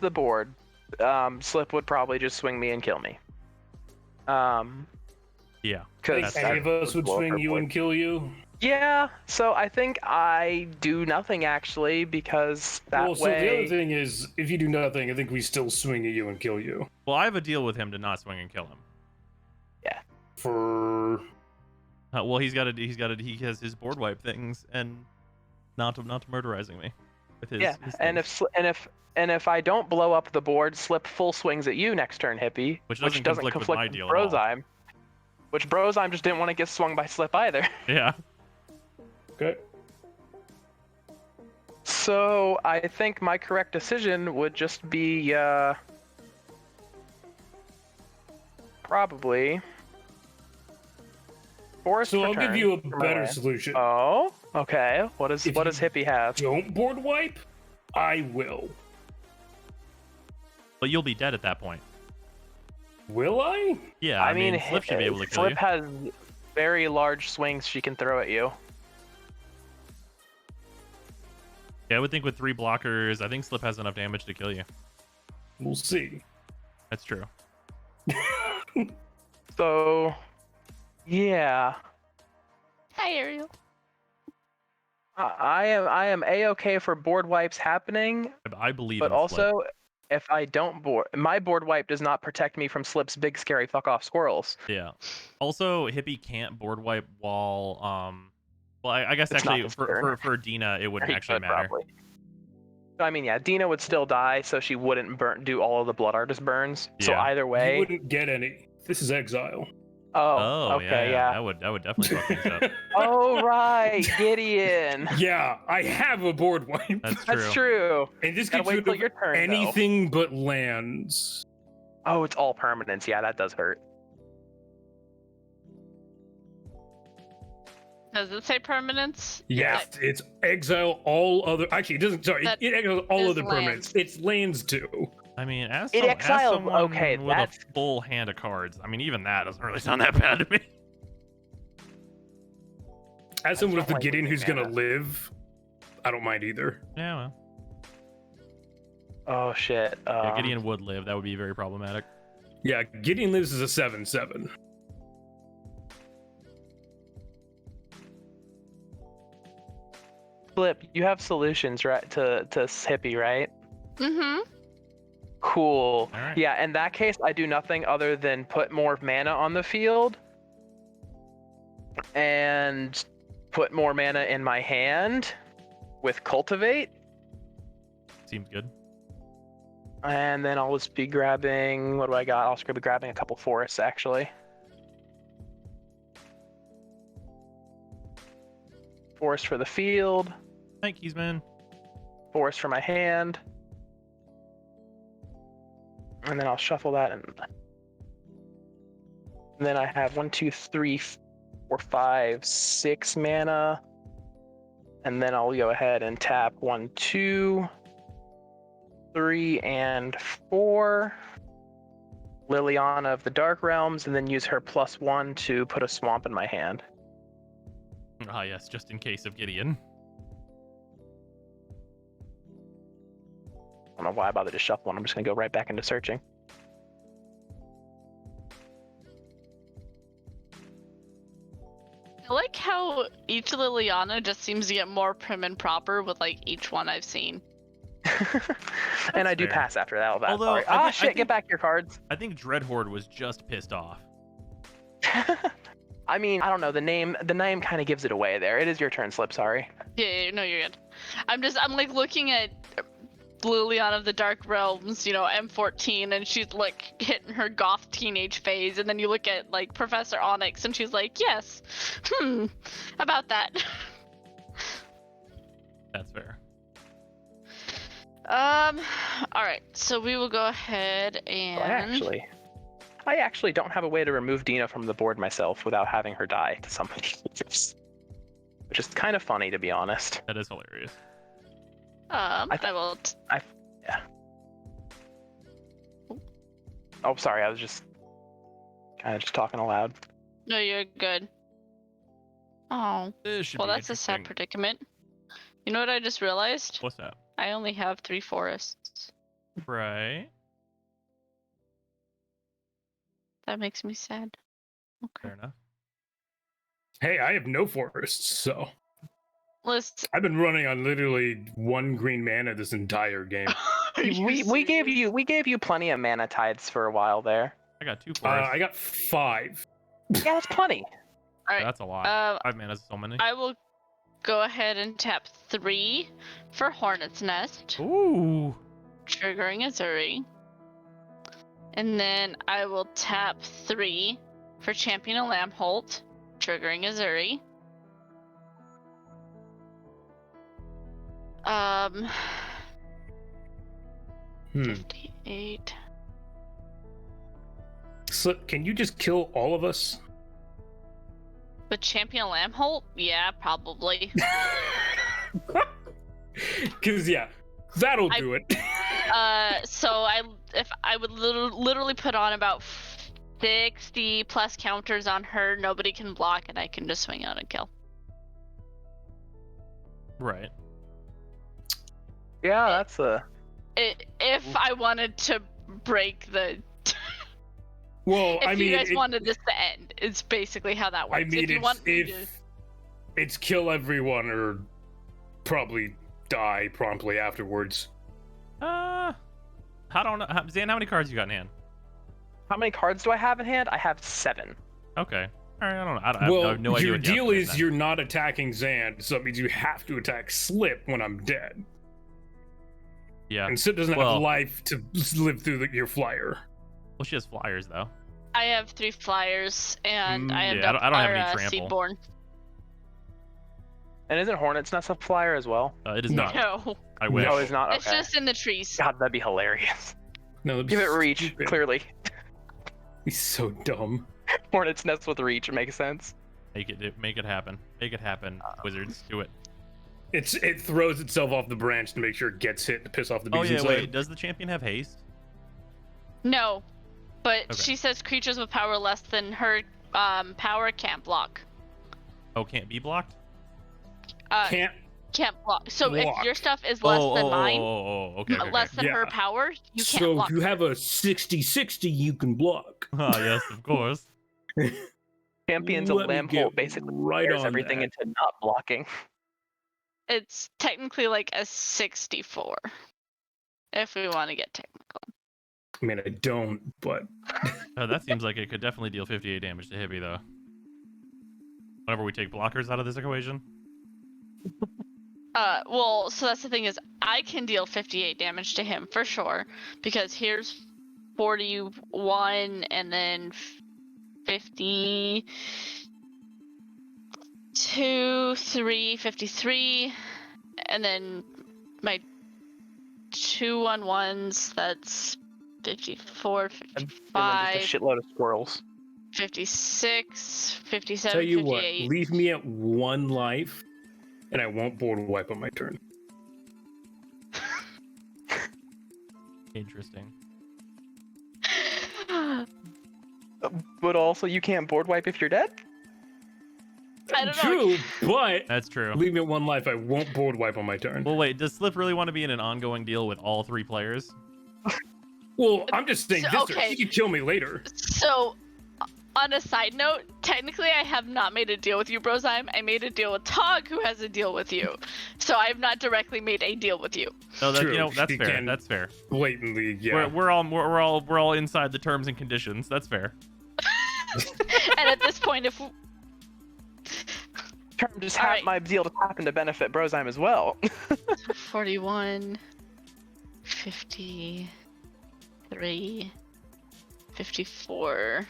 the board, Slip would probably just swing me and kill me. Yeah. Because Any of us would swing you and kill you. Yeah, so I think I do nothing actually, because that So the other thing is, if you do nothing, I think we still swing at you and kill you. Well, I have a deal with him to not swing and kill him. Yeah. For well, he has his board wipe things and not murderizing me with his. Yeah, his and if I don't blow up the board, Slip full swings at you next turn, Hippie, which doesn't conflict with my deal at all. Brozyme. Which Brozyme just didn't want to get swung by Slip either. Yeah. Okay. So I think my correct decision would just be probably Forest So I'll Return give you a for my better land. solution. Oh, okay. What does Hippie have? Don't board wipe. I will. But you'll be dead at that point. Will I? Yeah, I mean Slip should be able to kill Slip you. has very large swings she can throw at you. Yeah, I would think with 3 blockers, I think Slip has enough damage to kill you. We'll see. That's true. So, yeah. Hi, Ariel. I am a-okay for board wipes happening, I believe but in also Slip. if I don't board, my board wipe does not protect me from Slip's big scary fuck off squirrels. Yeah. Also, Hippie can't board wipe while well, I guess It's not actually his turn. for Dina it wouldn't He actually could, matter. probably. I mean, yeah, Dina would still die, so she wouldn't do all of the Blood Artist burns. So Yeah. either You way. wouldn't get any. This is exile. Oh, okay, yeah. That would definitely fuck things up. Oh right, Gideon. Yeah, I have a board wipe. That's true. That's true. And this Gotta gets rid wait till of your turn, though. anything but lands. Oh, it's all permanents. Yeah, that does hurt. Does it say permanence? Yeah, it's exile all other. Actually, it doesn't. Sorry, That it exiles all is other permanents. It's lands too. I mean, as It exiled- someone okay, with that's- a full hand of cards, I mean, even that doesn't really sound that bad to me. As someone with the not like Gideon looking who's at gonna it. live, I don't mind either. Yeah, well, Oh shit. yeah, Gideon would live. That would be very problematic. Yeah, Gideon lives as a 7/7. Flip, you have solutions, right? To Hippie, right? Mm-hmm. Cool. All right. Yeah, in that case, I do nothing other than put more mana on the field and put more mana in my hand with Cultivate, Seems good. and then I'll just be grabbing. What do I got? I'll just be grabbing a couple forests actually. Forest for the field, Thank you, man. forest for my hand, and then I'll shuffle that and then I have 1, 2, 3, 4, 5, 6 mana, and then I'll go ahead and tap 1, 2, 3, and 4, Liliana of the Dark Realms, and then use her +1 to put a swamp in my hand. Ah, yes, just in case of Gideon. I don't know why I bothered to shuffle one. I'm just gonna go right back into searching. I like how each Liliana just seems to get more prim and proper with like each one I've seen. And I do fair. pass after that. Although, Part. I Shit, think- get back your cards. I think Dreadhorde was just pissed off. I mean, I don't know. The name kind of gives it away there. It is your turn, Slip. Sorry. Yeah, no, you're good. I'm like looking at Liliana of the Dark Realms, you know, M14, and she's like hitting her goth teenage phase, and then you look at like Professor Onyx, and she's like, yes, about that. That's fair. All right, so we will go ahead and. I actually don't have a way to remove Dina from the board myself without having her die to somebody, which is kind of funny, to be honest. That is hilarious. I will. Yeah. Oh, sorry. I was just kind of just talking aloud. No, you're good. Oh, This should well, be that's a sad interesting. predicament. You know what I just realized? What's that? I only have 3 forests. Right. That makes me sad. Okay. Fair enough. Hey, I have no forests, so List. I've been running on literally 1 green mana this entire game. We gave you plenty of mana tides for a while there. I got 2 forests. I got 5. Yeah, that's plenty. All right. That's a lot. 5 mana is so many. I will go ahead and tap 3 for Hornet's Nest, Ooh. triggering Azuri. And then I will tap 3 for Champion of Lamholt, triggering Azuri. Hmm. 58. Slip, can you just kill all of us? With Champion of Lamholt? Yeah, probably. Because, yeah, that'll do it. So if I would literally put on about 60 plus counters on her, nobody can block, and I can just swing out and kill. Right. Yeah, that's a. If I wanted to break the. Well, if I mean, you guys wanted this to end, it's basically how that works. I mean, if you want me to- it's kill everyone or probably die promptly afterwards. I don't know. Zan, how many cards you got in hand? How many cards do I have in hand? I have 7. Okay. All right, I don't know. I Well, have no idea. your what the deal outcome is then. you're not attacking Zan, so that means you have to attack Slip when I'm dead. Yeah. And Slip doesn't Well- have life to live through your flyer. Well, she has flyers though. I have 3 flyers, and I have yeah, I don't have any trample. Seedborn. And isn't Hornet's Nest a flyer as well? It is No. not. No, I wish. No, it's not. Okay. it's just in the trees. God, that'd be hilarious. No, Give it reach, stupid. clearly. He's so dumb. Hornet's Nest with reach makes sense. Make it happen. Make it happen, wizards. Do it. It throws itself off the branch to make sure it gets hit to piss off the bees Oh yeah, inside. wait. Does the champion have haste? No, but Okay. she says creatures with power less than her power can't block. Oh, can't be blocked? Can't block. So if block. your stuff is less than mine, Okay. less than her Yeah. power, you can't So block. if you have a 60-60, you can block. Ah, yes, of course. Champions of Let me Lamholt get basically right tears on everything that. into not blocking. It's technically like a 64, if we want to get technical. I mean, I don't, but That seems like it could definitely deal 58 damage to Hippie though. Whenever we take blockers out of this equation. Well, so that's the thing is, I can deal 58 damage to him for sure, because here's 41 and then 52, 3, 53, and then my 2/1/1s, that's 54, And then 55, just a shitload of squirrels. 56, 57, tell you 58. what, leave me at 1 life, and I won't board wipe on my turn. Interesting. But also, you can't board wipe if you're dead? I don't know. True, but That's true. leave me at 1 life. I won't board wipe on my turn. Well, wait. Does Slip really want to be in an ongoing deal with all 3 players? Well, I'm just saying So, this. okay. He can kill me later. So, on a side note, technically I have not made a deal with you, Brozyme. I made a deal with Tog, who has a deal with you. So I have not directly made a deal with you. So that, True, that's you fair. can- That's fair. Blatantly, yeah. We're all inside the terms and conditions. That's fair. And at this point, if Term just Alright. my deal to happen to benefit Brozyme as well. 41, 53, 54,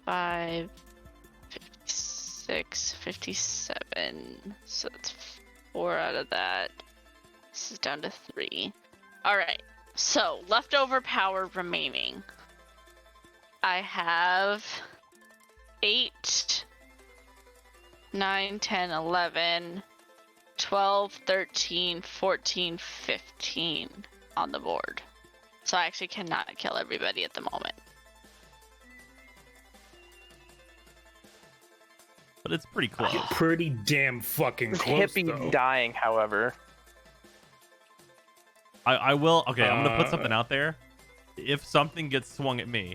5, 56, 57. So that's 4 out of that. This is down to 3. Alright, so leftover power remaining. I have 8, 9, 10, 11, 12, 13, 14, 15 on the board. So I actually cannot kill everybody at the moment. But it's pretty close. Pretty damn fucking close, Hippie though. dying, however. I will. Okay, I'm gonna put something out there. If something gets swung at me,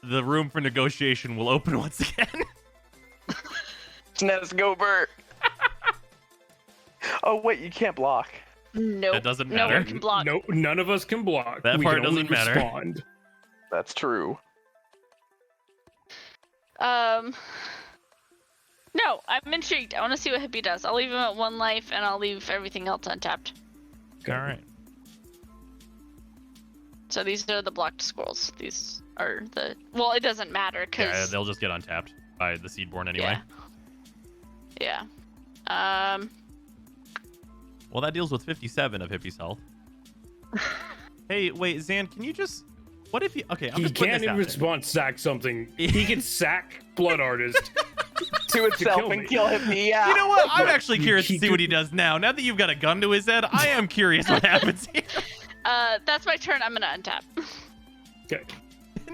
the room for negotiation will open once again. Let's go, Bert. Oh wait, you can't block. Nope. That doesn't No matter. one can block. Nope, none of us can block. That We part can only doesn't matter. Respond. That's true. No, I'm intrigued. I want to see what Hippie does. I'll leave him at 1 life, and I'll leave everything else untapped. All right. So these are the blocked squirrels. These are the... Well, it doesn't matter, because... Yeah, they'll just get untapped by the Seedborn anyway. Yeah. Well, that deals with 57 of Hippie's health. Hey, wait, Zan, can you just... What if you... Okay, I'm He just putting can't this in out there. response sack something. He can sack Blood Artist. To itself kill and me. kill Hippie, yeah. You know what? I'm But actually curious to he see what he does now. Now that you've got a gun to his head, I am curious what happens here. That's my turn. I'm gonna untap. Okay.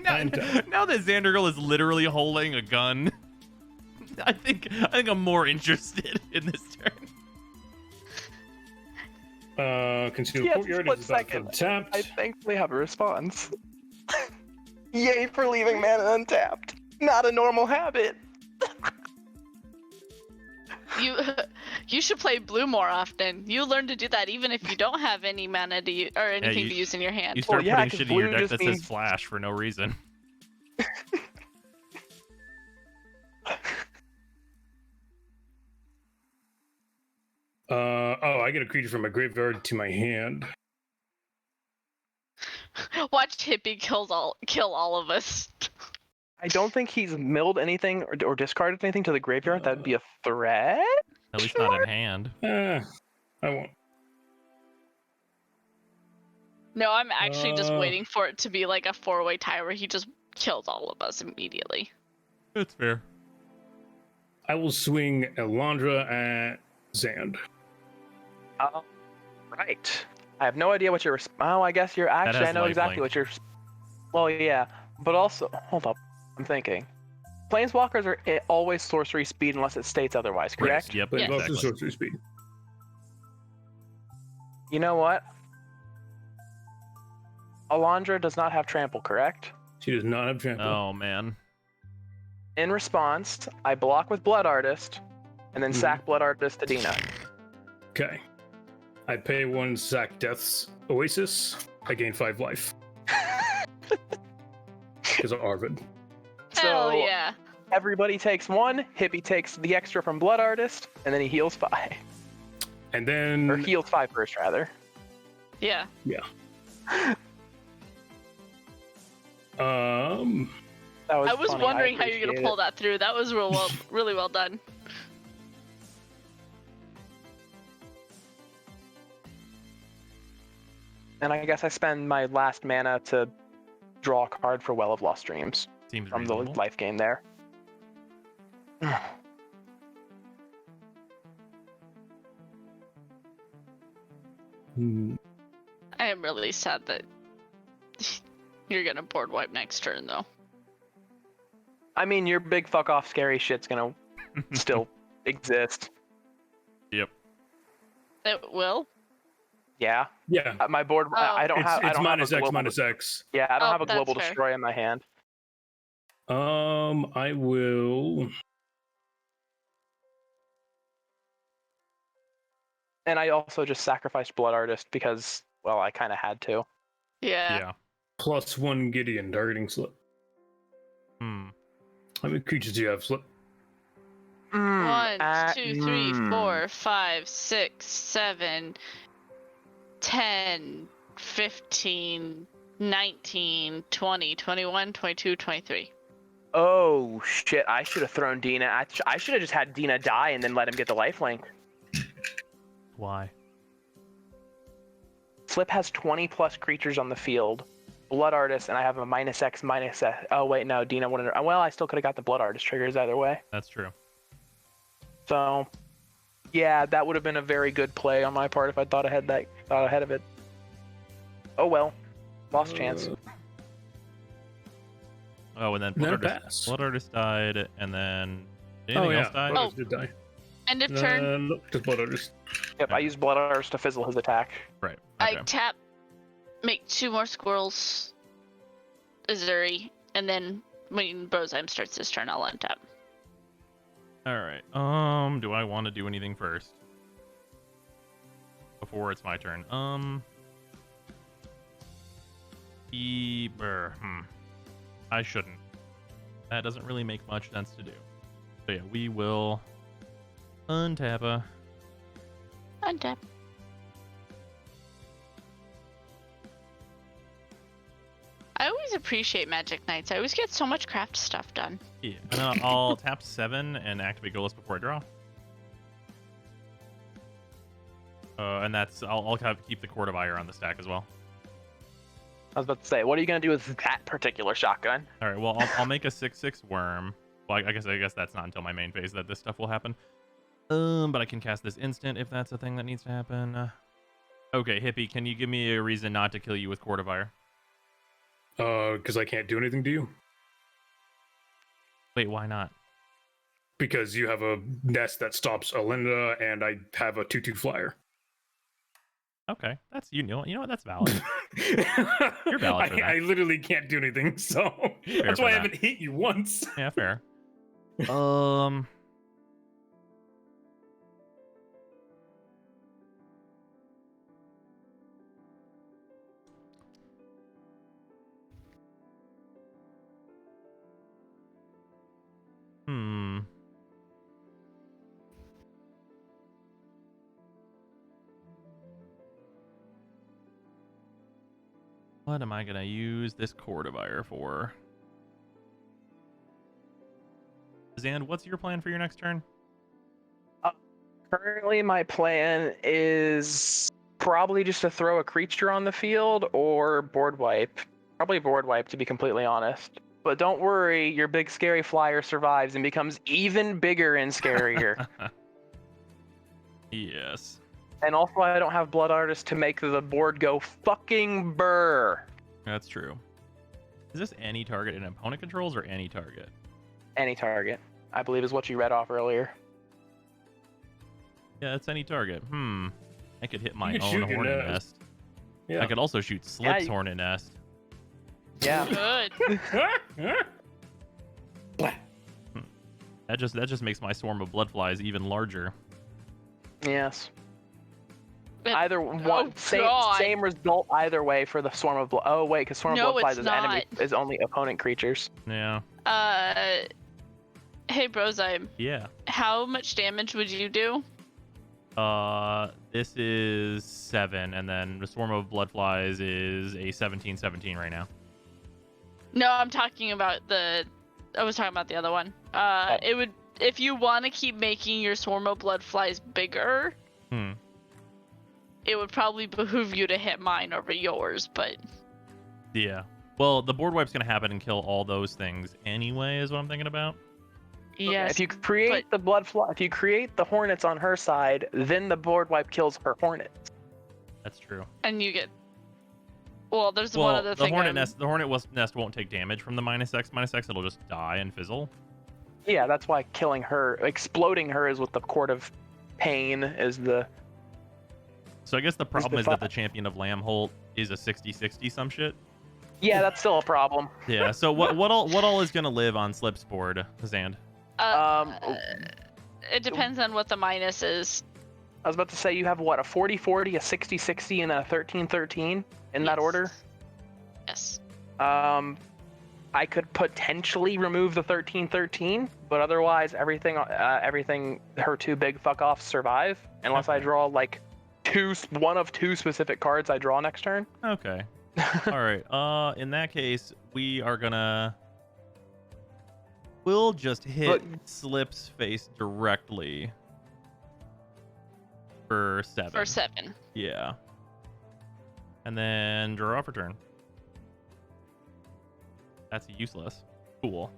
Now, Untap. now that Xandergirl is literally holding a gun, I think I'm more interested in this turn. Conceal Yes, courtyard split is about second. tapped. I thankfully have a response. Yay for leaving mana untapped. Not a normal habit. You should play blue more often. You learn to do that even if you don't have any mana to or anything you- to use in your hand. You start yeah, putting 'cause shit in your blue deck just that means- says flash for no reason. Oh, I get a creature from my graveyard to my hand. Watch Hippie kill all of us. I don't think he's milled anything or discarded anything to the graveyard. That'd be a threat. At least not in hand. I won't. No, I'm actually just Uh. waiting for it to be like a 4-way tie where he just kills all of us immediately. That's fair. I will swing Elandra at Zand. Right. I have no idea what your. Oh, I guess you're actually. has I know exactly lifelink. what you're. Well, yeah, but also hold up. I'm thinking. Planeswalkers are always sorcery speed unless it states otherwise. Correct. Yep. But Yes. also Exactly. sorcery speed. You know what? Alondra does not have trample, correct? She does not have trample. Oh man. In response, I block with Blood Artist, and then sack Blood Artist to Dina. Okay. I pay 1 sack Death's Oasis. I gain 5 life. Because of Arvid. Hell So yeah. everybody takes 1. Hippie takes the extra from Blood Artist, and then he heals 5. And then Or heals 5 first, rather. Yeah. That was I was funny. wondering how you're gonna appreciate pull it. that through. That was really well done. And I guess I spend my last mana to draw a card for Well of Lost Dreams Seems from the reasonable. life gain there. I am really sad that you're gonna board wipe next turn though. I mean, your big fuck off scary shit's gonna still exist. Yep. It will. Yeah. Yeah. My board. I don't have. I It's don't minus have a X global, minus X. Yeah, I don't Oh, have a that's global fair. destroy in my hand. I will. And I also just sacrificed Blood Artist because, well, I kind of had to. Yeah. Yeah. +1 Gideon targeting slip. Hmm. How many creatures do you have, Slip? 1, 2, 3, 4, 5, 6, 7, 10, 15, 19, 20, 21, 22, 23. Oh shit! I should have thrown Dina. I should have just had Dina die and then let him get the lifelink. Why? Slip has 20 plus creatures on the field. Blood Artist, and I have a minus X minus S. Oh wait, no, Dina wouldn't. Well, I still could have got the Blood Artist triggers either way. That's true. So, yeah, that would have been a very good play on my part if I thought ahead of it. Oh well, lost chance. Oh, and then Then Blood it Artist, passed. Blood Artist died, and then anything else died? Blood Artist did die. End of turn. No, just Blood Artist. Yep, I used Blood Artist to fizzle his attack. Right. I Okay. tap, make 2 more squirrels, Azuri, and then when Brozheim starts his turn, I'll untap. All right. Do I want to do anything first before it's my turn? I shouldn't. That doesn't really make much sense to do. So yeah, we will untap. Untap. I always appreciate Magic Nights. I always get so much craft stuff done. Yeah, and I'll tap 7 and activate Golos before I draw. And that's I'll kind of keep the Court of Ire on the stack as well. I was about to say, what are you gonna do with that particular shotgun? All right. Well, I'll make a 6/6 worm. Well, I guess that's not until my main phase that this stuff will happen. But I can cast this instant if that's a thing that needs to happen. Okay, Hippie, can you give me a reason not to kill you with Court of Ire? Because I can't do anything to you. Wait, why not? Because you have a nest that stops Alinda, and I have a 2/2 flyer. Okay, that's you know what, that's valid. You're valid for that. I literally can't do anything, so Fair that's for why I that. haven't hit you once. Yeah, fair. Hmm. What am I gonna use this Court of Ire for? Zand, what's your plan for your next turn? Currently, my plan is probably just to throw a creature on the field or board wipe. Probably board wipe, to be completely honest. But don't worry, your big scary flyer survives and becomes even bigger and scarier. Yes. And also, I don't have Blood Artist to make the board go fucking burr. That's true. Is this any target in opponent controls or any target? Any target, I believe, is what you read off earlier. Yeah, it's any target. I could hit my could own shoot your Hornet nest. Nest. Yeah. I could also shoot Slip's you- Hornet Nest. Yeah. Good. That just makes my swarm of bloodflies even larger. Yes. It- Either one, God. same result either way for the swarm of blood. Oh wait, because swarm No, of bloodflies it's is enemy not. is only opponent creatures. Yeah. Hey Brozheim, Yeah. how much damage would you do? This is 7, and then the swarm of bloodflies is a 17/17 right now. No, I'm talking about I was talking about the other one. It would, if you want to keep making your swarm of bloodflies bigger, it would probably behoove you to hit mine over yours, but Yeah. Well, the board wipe's gonna happen and kill all those things anyway, is what I'm thinking about. yes. If you create the bloodfly, if you create the hornets on her side, then the board wipe kills her hornets. That's true. And you get Well, there's one other the thing. hornet nest, the hornet nest won't take damage from the -X. It'll just die and fizzle. Yeah, that's why killing her, exploding her is what the Court of Pain is the. So I guess the problem is that the Champion of Lambholt is a 60/60 some shit. Yeah, that's still a problem. Yeah. So what all is gonna live on Slip's board, Zand? It depends on what the minus is. I was about to say you have what, a 40/40, a 60/60, and a 13/13 in that order. Yes. I could potentially remove the 13/13, but otherwise everything her two big fuck offs survive unless I draw like one of two specific cards I draw next turn. Okay. All right. In that case, we'll just hit Slip's face directly for 7. For 7. Yeah. And then draw off return. That's useless. Cool.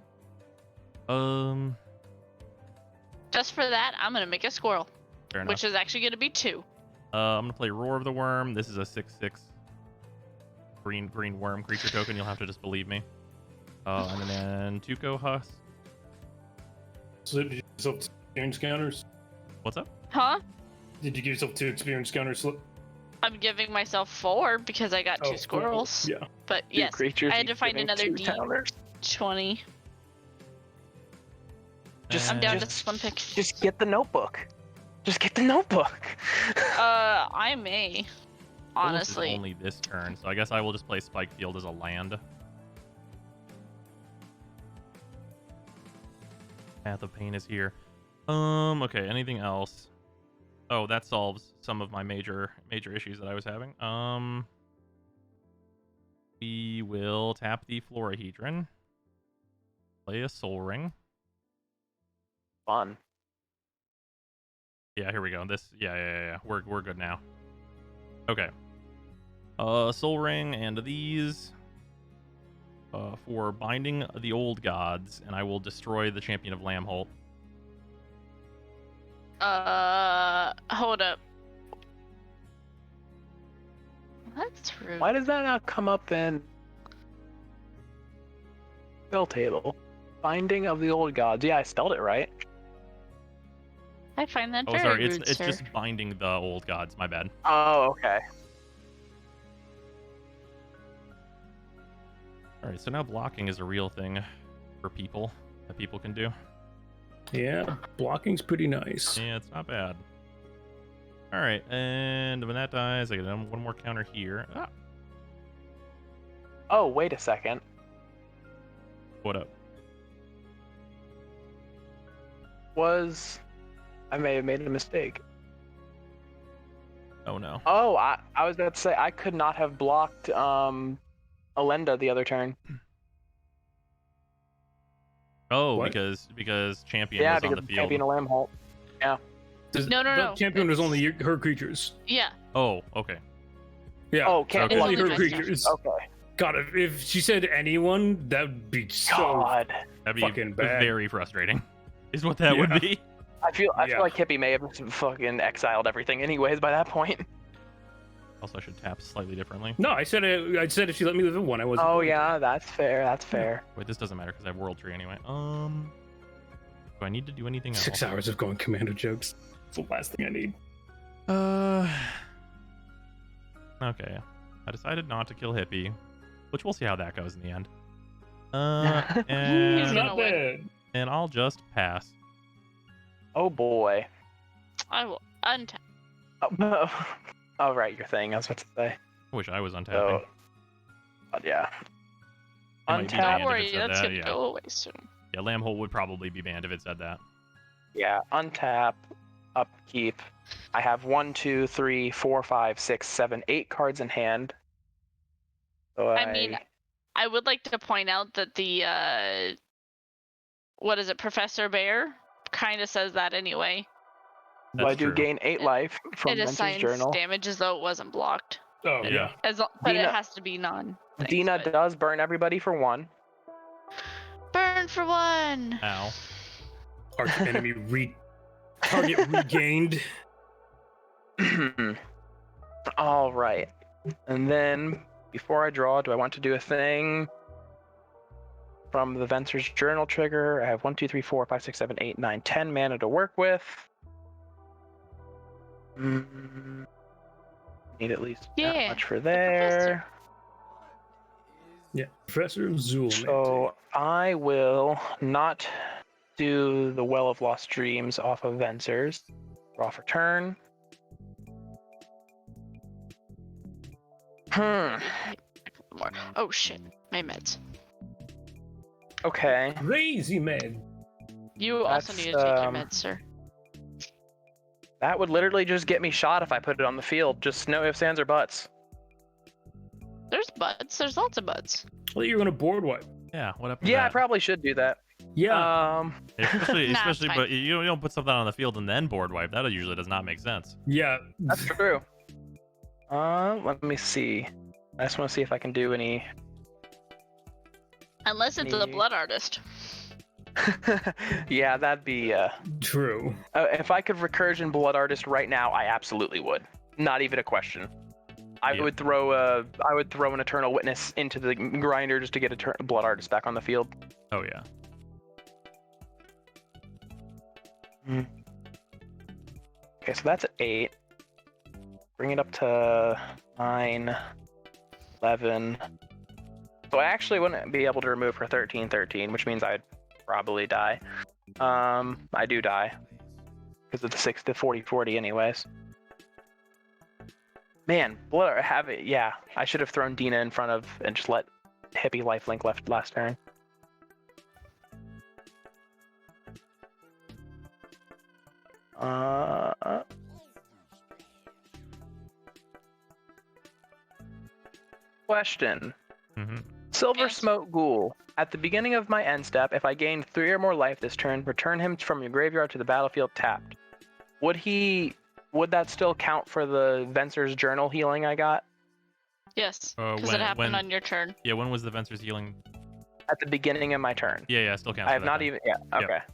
Just for that, I'm gonna make a squirrel, Fair enough. which is actually gonna be 2. I'm gonna play Roar of the Worm. This is a 6/6 green worm creature token. You'll have to just believe me. And then Tuco Husk. So did you give yourself 2 experience counters? What's up? Huh? Did you give yourself 2 experience counters? I'm giving myself 4 because I got 2 squirrels. Yeah. But Two yes, creatures I had to each find giving another 2 counters. D20. I'm down to this one pick. Just get the notebook. Just get the notebook. I may. This is Honestly. only this turn, so I guess I will just play Spike Field as a land. Path of Pain is here. Okay, anything else? Oh, that solves some of my major issues that I was having. We will tap the Florahedron. Play a Soul Ring. Fun. Yeah, here we go. Yeah. We're good now. Okay. Soul Ring and these for binding the old gods, and I will destroy the Champion of Lambholt. Hold up. That's rude. Why does that not come up in spell table? Binding of the Old Gods. Yeah, I spelled it right. I find that Oh, very sorry, rude, it's sir. just binding the old gods. My bad. Oh, okay. All right, so now blocking is a real thing for people that people can do. Yeah, blocking's pretty nice. Yeah, it's not bad. All right, and when that dies, I get one more counter here. Ah, Oh, wait a second. what up? I may have made a mistake. Oh no. Oh, I was about to say I could not have blocked Elenda the other turn. Oh, What? because champion Yeah, was on because the field. Champion of Lambholt. Yeah. No. Champion was only her creatures. Yeah. Oh, okay. Yeah. Oh, can't Okay. block Only her my creatures. Okay. God, if she said anyone, that would be so. God. That'd be Fucking bad. very frustrating. Is what that Yeah. would be. I feel Yeah. like Hippie may have fucking exiled everything anyways by that point. Also, I should tap slightly differently. No, I said if she let me live in one, I wasn't. Oh going to. yeah, that's fair. That's fair. Wait, this doesn't matter because I have World Tree anyway. Do I need to do anything else? 6 hours of going commando jokes. It's the last thing I need. Okay. I decided not to kill Hippie, which we'll see how that goes in the end. And, He's gonna Not win. bad. and I'll just pass. Oh boy. I will untap. Oh right, your thing. I was about to say. I wish I was untapping. So, but yeah. It might be Untap. banned Don't if worry, it said that's that, gonna yeah. go away soon. Yeah, Lambholt would probably be banned if it said that. Yeah, untap, upkeep. I have 1, 2, 3, 4, 5, 6, 7, 8 cards in hand. So I mean, I would like to point out that the what is it, Professor Bear, kind of says that anyway. I That's do true. gain 8 life from It Vintage assigns Journal. damage as though it wasn't blocked. Oh Yeah. yeah. But Dina- it has to be non. Dina does burn everybody for 1. Burn for 1. Ow. Arch enemy target regained. All right. And then before I draw, do I want to do a thing from the Venser's Journal trigger? I have 1, 2, 3, 4, 5, 6, 7, 8, 9, 10 mana to work with. Need at least that much for there. Yeah, Professor Zool. So I will not do the Well of Lost Dreams off of Venser's. Draw for turn. More. Oh shit, my meds. Okay. Crazy man. You also need to take your meds, sir. That would literally just get me shot if I put it on the field. Just no ifs, ands, or buts. There's buds. There's lots of buds. Well, you're gonna board wipe. Yeah, what happened? Yeah, I probably should do that. Yeah. Especially, Nah, especially, it's but you don't put something on the field and then board wipe. That usually does not make sense. Yeah. That's true. Let me see. I just want to see if I can do any. Unless it's the Blood Artist. Yeah, that'd be true. If I could recursion Blood Artist right now, I absolutely would. Not even a question. I would throw an Eternal Witness into the grinder just to get a Blood Artist back on the field. Oh yeah. Okay, so that's 8. Bring it up to 9, 11. So I actually wouldn't be able to remove for 13, which means I'd probably die. I do die because of the 6 to 40 anyways. Man, yeah, I should have thrown Dina in front of and just let Hippie lifelink left last turn. Question. Silver Smoke Ghoul. At the beginning of my end step, if I gain 3 or more life this turn, return him from your graveyard to the battlefield tapped. Would that still count for the Venser's Journal healing I got? Yes, because it happened on your turn. Yeah, when was the Venser's healing? At the beginning of my turn. Yeah, still counts. I have not even. Yeah. Okay. Yep.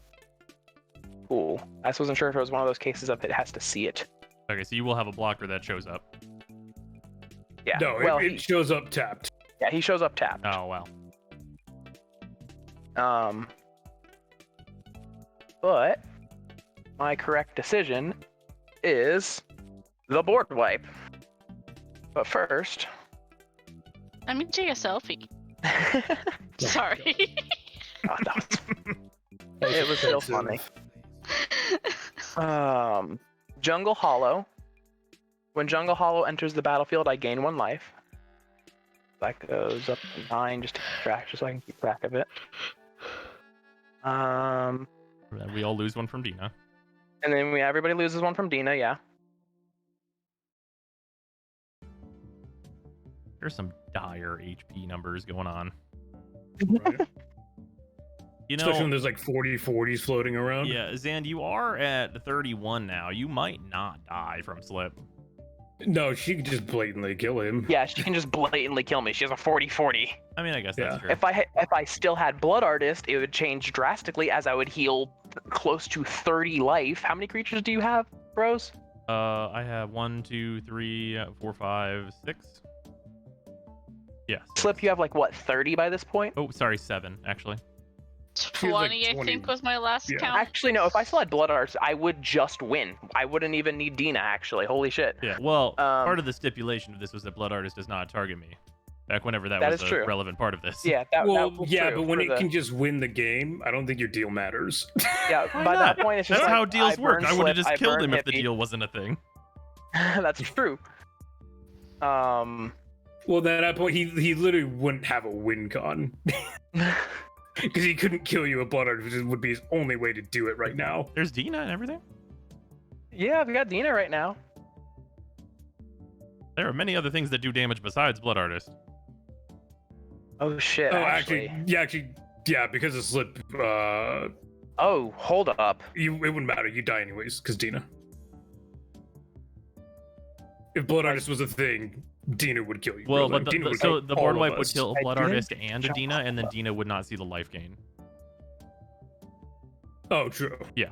Cool. I just wasn't sure if it was one of those cases of it has to see it. Okay, so you will have a blocker that shows up. Yeah. No, well, it shows up tapped. Yeah, he shows up tapped. Oh wow. But my correct decision is the board wipe. But first, let me take a selfie. Sorry. Oh, it was still funny. Jungle Hollow. When Jungle Hollow enters the battlefield, I gain 1 life. That goes up to 9 just to keep track, just so I can keep track of it. We all lose 1 from Dina. And then everybody loses 1 from Dina, yeah. There's some dire HP numbers going on. Right. You know, especially when there's like 40/40s floating around. Yeah, Zand, you are at 31 now. You might not die from slip. No, she could just blatantly kill him. Yeah, she can just blatantly kill me. She has a 40/40. I mean, I guess that's true. If I still had Blood Artist, it would change drastically as I would heal close to 30 life. How many creatures do you have, bros? I have 1, 2, 3, 4, 5, 6. Yes. Slip, you have like what, 30 by this point? Oh, sorry, 7 actually. 20, I think, was my last count. Actually, no. If I still had Blood Arts, I would just win. I wouldn't even need Dina. Actually, holy shit. Yeah. Well, part of the stipulation of this was that Blood Artist does not target me. Back whenever that was a relevant part of this. Yeah. But when it can just win the game, I don't think your deal matters. Yeah. By that point, it's just that's like, how deals work. I would have just killed him if the Hippie. deal wasn't a thing. That's true. Well, then at that point, he literally wouldn't have a win con. Because he couldn't kill you with Blood Artist, which would be his only way to do it right now. There's Dina and everything? Yeah, we got Dina right now. There are many other things that do damage besides Blood Artist. Oh shit. Oh, actually, because of slip. Oh, hold up. It wouldn't matter. You die anyways, because Dina. If Blood Artist was a thing, Dina would kill you. Well, but the board wipe would kill Blood Artist and Dina, and then Dina would not see the life gain. Oh, true. Yeah.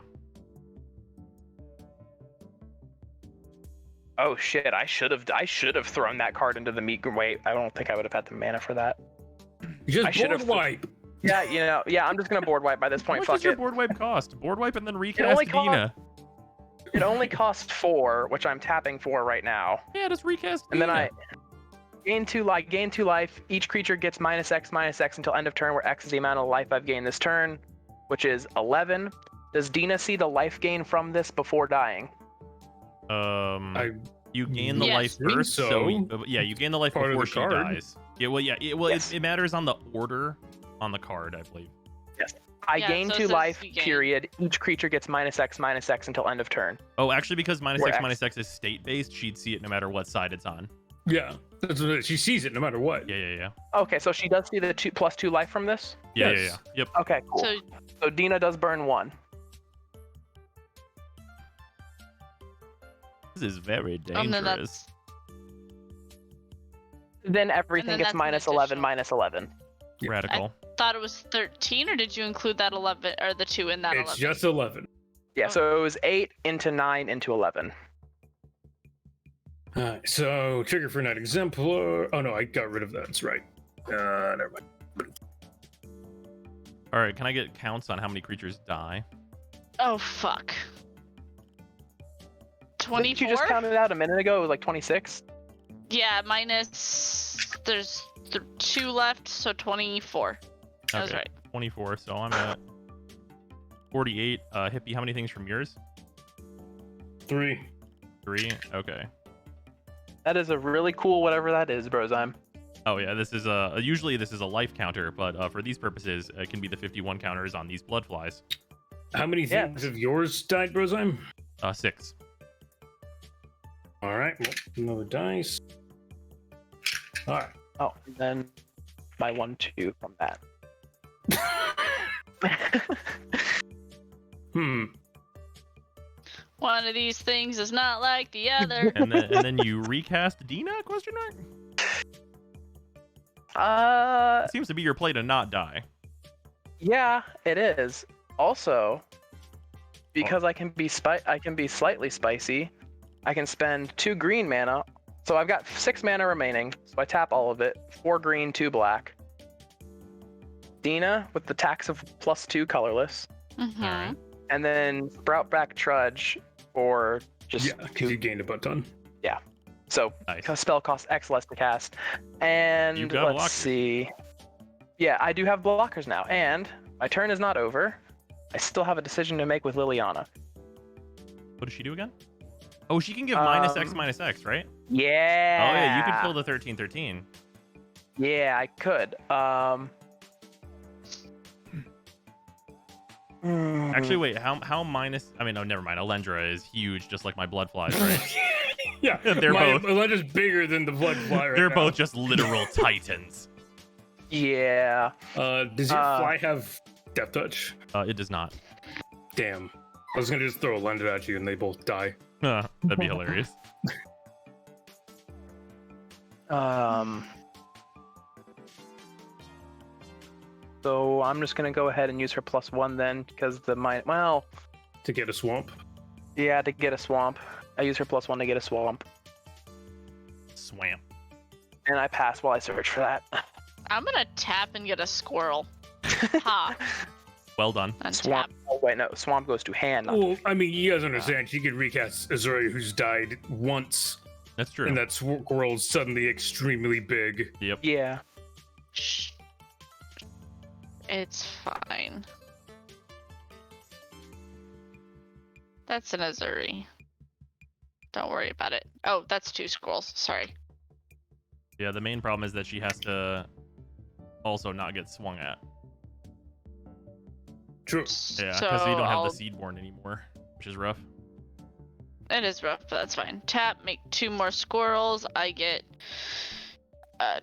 Oh shit! I should have thrown that card into the meat. Wait, I don't think I would have had the mana for that. You I just should've- board wipe. Yeah, I'm just gonna board wipe by this How point. much Fuck does your it. board wipe cost? Board wipe and then recast only cost- Dina. It only costs 4, which I'm tapping for right now. Yeah, just recast And Dina. then I gain 2 life. Each creature gets -X until end of turn, where X is the amount of life I've gained this turn, which is 11. Does Dina see the life gain from this before dying? You gain the Yes. life think first, so. yeah, you gain the life Part of before the she card. dies. Yeah, well, Yes. it matters on the order on the card, I believe. I Yeah, gain so it 2 says life, you gain. period. Each creature gets -X until end of turn. Oh, actually, because Where -X is state based, she'd see it no matter what side it's on. Yeah, that's what it is. She sees it no matter what. Yeah. Okay, so she does see the +2 life from this? Yeah. Yes. Yep. Okay, cool. So So Dina does burn 1. This is very and then dangerous. that's Then everything then gets that's an -11, additional. -11. Radical. thought it was 13, or did you include that 11 or the 2 in that It's 11? just 11. Yeah, so it was 8 into 9 into 11. Alright, so trigger for Night Exemplar. Oh no, I got rid of that. That's right. Never mind. All right, can I get counts on how many creatures die? Oh fuck. Didn't you 24? just counted out a minute ago? It was like 26. Yeah, there's 2 left, so 24. That was Okay, right. 24. So I'm at 48. Hippie, how many things from yours? 3. 3. Okay. That is a really cool whatever that is, Brozyme. Oh yeah, this is usually this is a life counter, but for these purposes, it can be the 51 counters on these blood flies. How many Yeah. things of yours died, Brozyme? 6. Alright, well, another dice. Alright. Oh, and then my 1/2 from that. One of these things is not like the other. And then you recast Dina? Question mark. It seems to be your play to not die. Yeah, it is. Also, because I can be slightly spicy, I can spend 2 green mana. So I've got 6 mana remaining. So I tap all of it. 4 green, 2 black. Dina with the tax of +2 colorless. Mm-hmm. Alright. And then Sproutback Trudge or just Yeah, because you gained a butt ton. so Nice. spell costs X less to cast. And You've got let's blockers. see. Yeah, I do have blockers now. And my turn is not over. I still have a decision to make with Liliana. What does she do again? Oh, she can give -X -X, right? Yeah. Oh yeah, you could pull the 13/13. Yeah, I could. Actually, wait. How minus? I mean, no, never mind. Alendra is huge, just like my blood flies, right? Yeah, They're my both- Elendra's bigger than the blood fly right They're now. both just literal titans. Yeah. Does your fly have Death Touch? It does not. Damn. I was gonna just throw Elendra at you and they both die. That'd be hilarious. So I'm just gonna go ahead and use her +1 then, because To get a swamp. yeah, to get a swamp. I use her +1 to get a swamp, Swamp. and I pass while I search for that. I'm gonna tap and get a squirrel. Ha. Well done. And Swamp. tap. Oh wait, no, swamp goes to hand. Not Well, I mean, you guys understand, she could recast Azuri, who's died once, That's true. and that squirrel's suddenly extremely big. Yep. yeah. Shh. It's fine. That's an Azuri. Don't worry about it. Oh, that's 2 squirrels. Sorry. Yeah. The main problem is that she has to also not get swung at. True. Yeah, because So you don't have I'll- the Seedborn anymore, which is rough. It is rough, but that's fine. Tap, make 2 more squirrels. I get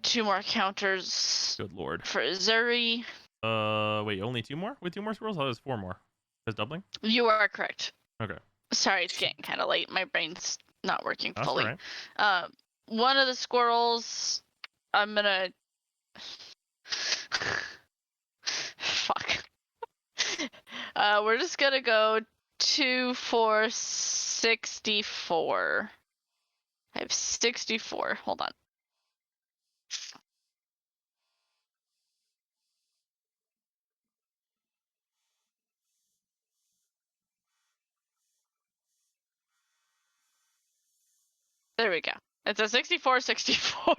2 more counters Good lord. for Azuri. Wait, only 2 more? With 2 more squirrels? I thought it was 4 more. That's doubling? You are correct. Okay. Sorry, it's getting kind of late. My brain's not working That's fully. alright. One of the squirrels, I'm gonna. Fuck. We're just gonna go 2 for 64. I have 64. Hold on. There we go. It's a 64, 64.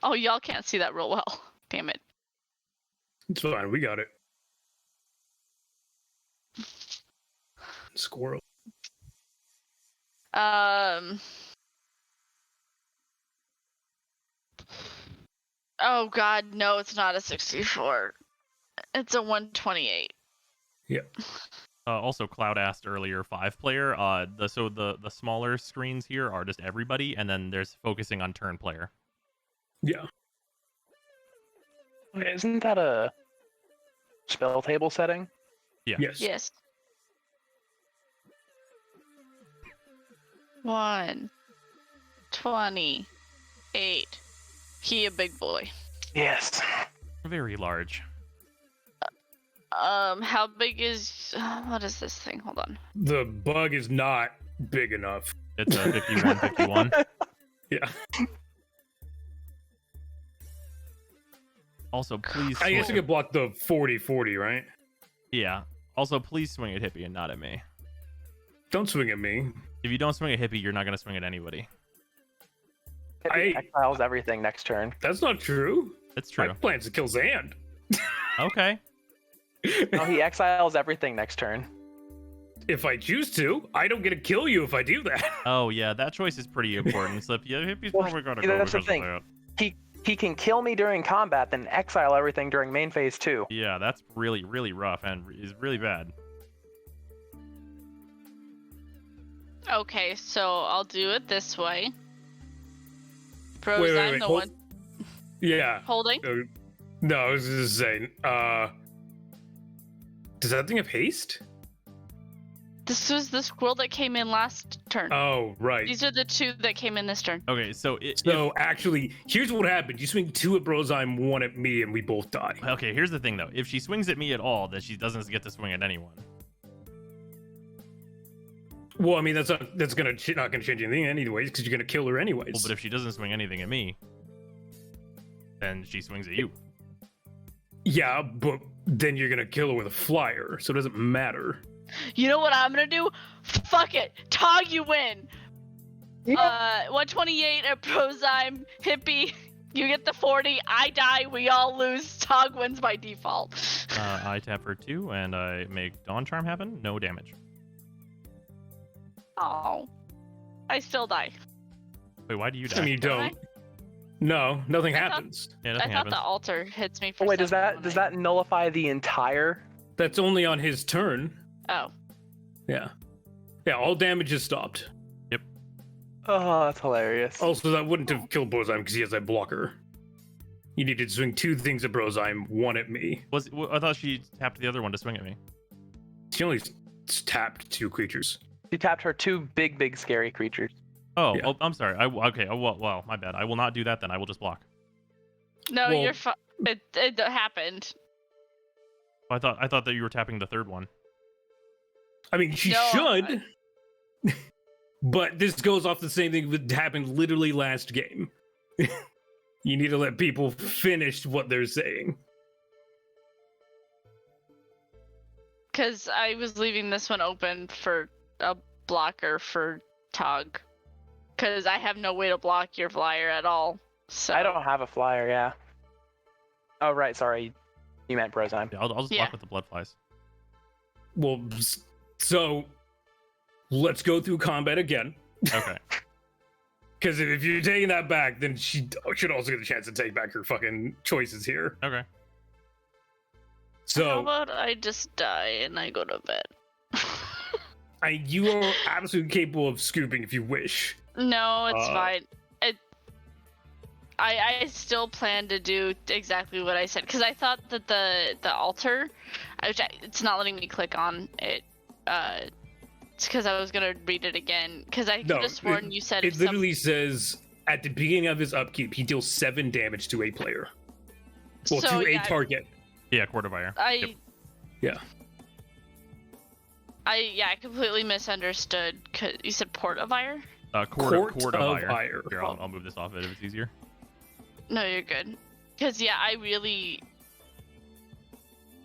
Oh, y'all can't see that real well. Damn it. It's fine. We got it. Squirrel. Oh God, no, it's not a 64. It's a 128. Yeah. Also, Cloud asked earlier, 5-player. The smaller screens here are just everybody, and then there's focusing on turn player. Yeah. Okay, isn't that a spell table setting? Yeah. Yes. Yes. 128. He a big boy. Yes. Very large. How big is what is this thing? Hold on. The bug is not big enough. It's a 51, 51. Yeah. Also, please. I guess you could block the 40-40, right? Yeah. Also, please swing at Hippie and not at me. Don't swing at me. If you don't swing at Hippie, you're not gonna swing at anybody. Hippie exiles everything next turn. That's not true. It's true. My plan's to kill Zand. Okay. No, he exiles everything next turn. If I choose to, I don't get to kill you if I do that. Oh yeah, that choice is pretty important. So yeah, Hippie's Well, probably gonna see, go that's the because of thing. that. He can kill me during combat, then exile everything during main phase 2. Yeah, that's really, really rough and is really bad. Okay, so I'll do it this way. Pros, Wait, I'm the hold- one Yeah. holding. No, I was just saying. Does that thing have haste? This was the squirrel that came in last turn. Oh, right. These are the 2 that came in this turn. Okay, so Actually, here's what happened. You swing 2 at Brozyme, 1 at me, and we both die. Okay, here's the thing though. If she swings at me at all, then she doesn't get to swing at anyone. Well, I mean, that's not gonna change anything anyways, because you're gonna kill her anyways. Well, but if she doesn't swing anything at me, then she swings at you. Yeah, but then you're gonna kill her with a flyer, so it doesn't matter. You know what I'm gonna do? Fuck it. Tog, you win. 128 at Prozyme. Hippie, you get the 40. I die. We all lose. Tog wins by default. I tap for 2 and I make Dawn Charm happen. No damage. Oh. I still die. Wait, why do you die? I mean, you don't. No, nothing I thought- happens. Yeah, I nothing thought happens. the altar hits me for Oh wait, does 7 that nullify the entire? That's only on his turn. Oh. Yeah. Yeah, all damage is stopped. Oh, that's hilarious. Also, that wouldn't have killed Brozyme because he has that blocker. You needed to swing 2 things at Brozyme, 1 at me. I thought she tapped the other one to swing at me. She only tapped 2 creatures. She tapped her 2 big scary creatures. Oh, Yeah. I'm sorry. Okay. Oh, well, my bad. I will not do that then. I will just block. No, Well- you're fine. It happened. I thought that you were tapping the third one. I mean, she No, should. But this goes off the same thing that happened literally last game. You need to let people finish what they're saying. Because I was leaving this one open for a blocker for Tog. Because I have no way to block your flyer at all. So I don't have a flyer, yeah. Oh, right, sorry. You meant Brozyme. Yeah, I'll just Yeah. block with the blood flies. Well, so let's go through combat again. Okay. Because if you're taking that back, then she should also get a chance to take back her fucking choices here. Okay. How So about I just die and I go to bed? you are absolutely capable of scooping if you wish. No, it's Uh, fine. I still plan to do exactly what I said because I thought that the altar, it's not letting me click on it. It's because I was gonna read it again because I could have sworn you said it if some- literally says at the beginning of his upkeep, he deals 7 damage to a player. Well, So, to yeah, a target. Yeah, Quarterfire. I Yep. Yeah. I completely misunderstood. 'Cause you said Portavire. Court of of Ire. Ire. Here, I'll move this off it if it's easier. No, you're good. Because, yeah,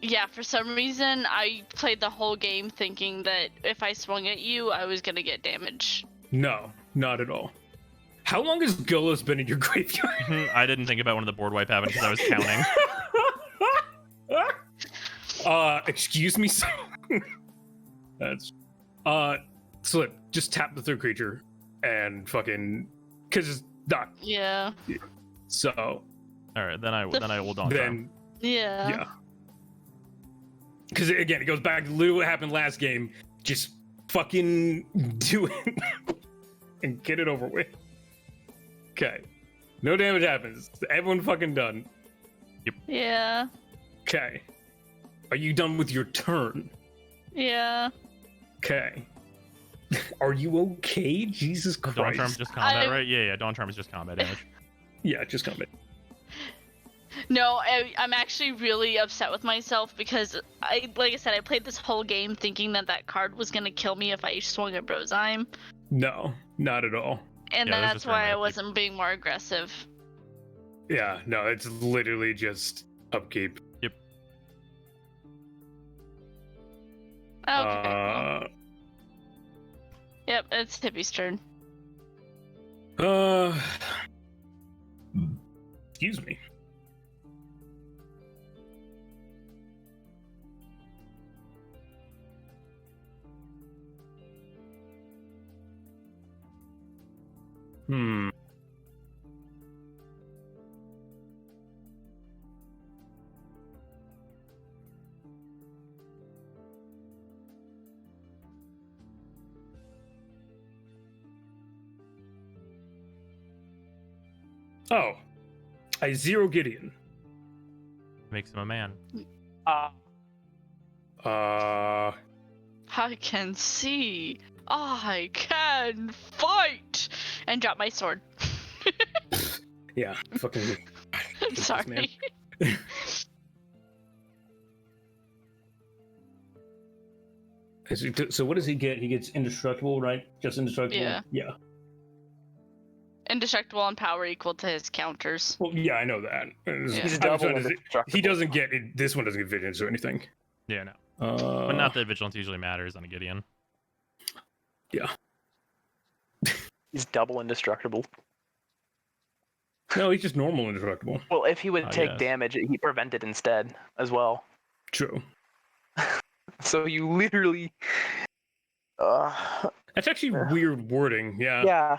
Yeah, for some reason, I played the whole game thinking that if I swung at you, I was going to get damage. No, not at all. How long has Golos been in your graveyard? I didn't think about when the board wipe happened because I was counting. Excuse me, sir? That's... Slip, just tap the third creature and fucking... Because it's not... Yeah. So... Alright, then I will Dawn Charm. Then... Yeah. Yeah. Because, again, it goes back to literally what happened last game. Just fucking do it and get it over with. Okay. No damage happens. Everyone fucking done. Yeah. Okay. Are you done with your turn? Yeah. Okay. Are you okay? Jesus Christ. Dawn Charm's just combat, right? Yeah, Dawn Charm is just combat damage. Yeah, just combat. No, I'm actually really upset with myself because like I said, I played this whole game thinking that card was gonna kill me if I swung at Brozyme. No, not at all. And Yeah, that's why I wasn't being more aggressive. Yeah, no, it's literally just upkeep. Yep. Okay. Yep, it's Hippie's turn. Excuse me. Oh, I zero Gideon. Makes him a man. I can see. I can fight. And drop my sword. Yeah, fucking. I'm sorry. So what does he get? He gets indestructible, right? Just indestructible? Yeah. Yeah. Indestructible and power equal to his counters. Well, yeah, I know that. He's double indestructible. He doesn't get it. This one doesn't get vigilance or anything. Yeah, no. But not that vigilance usually matters on a Gideon. Yeah. He's double indestructible. No, he's just normal indestructible. Well, if he would take yes. damage, he prevented instead as well. True. So you literally. That's actually weird wording. Yeah. Yeah.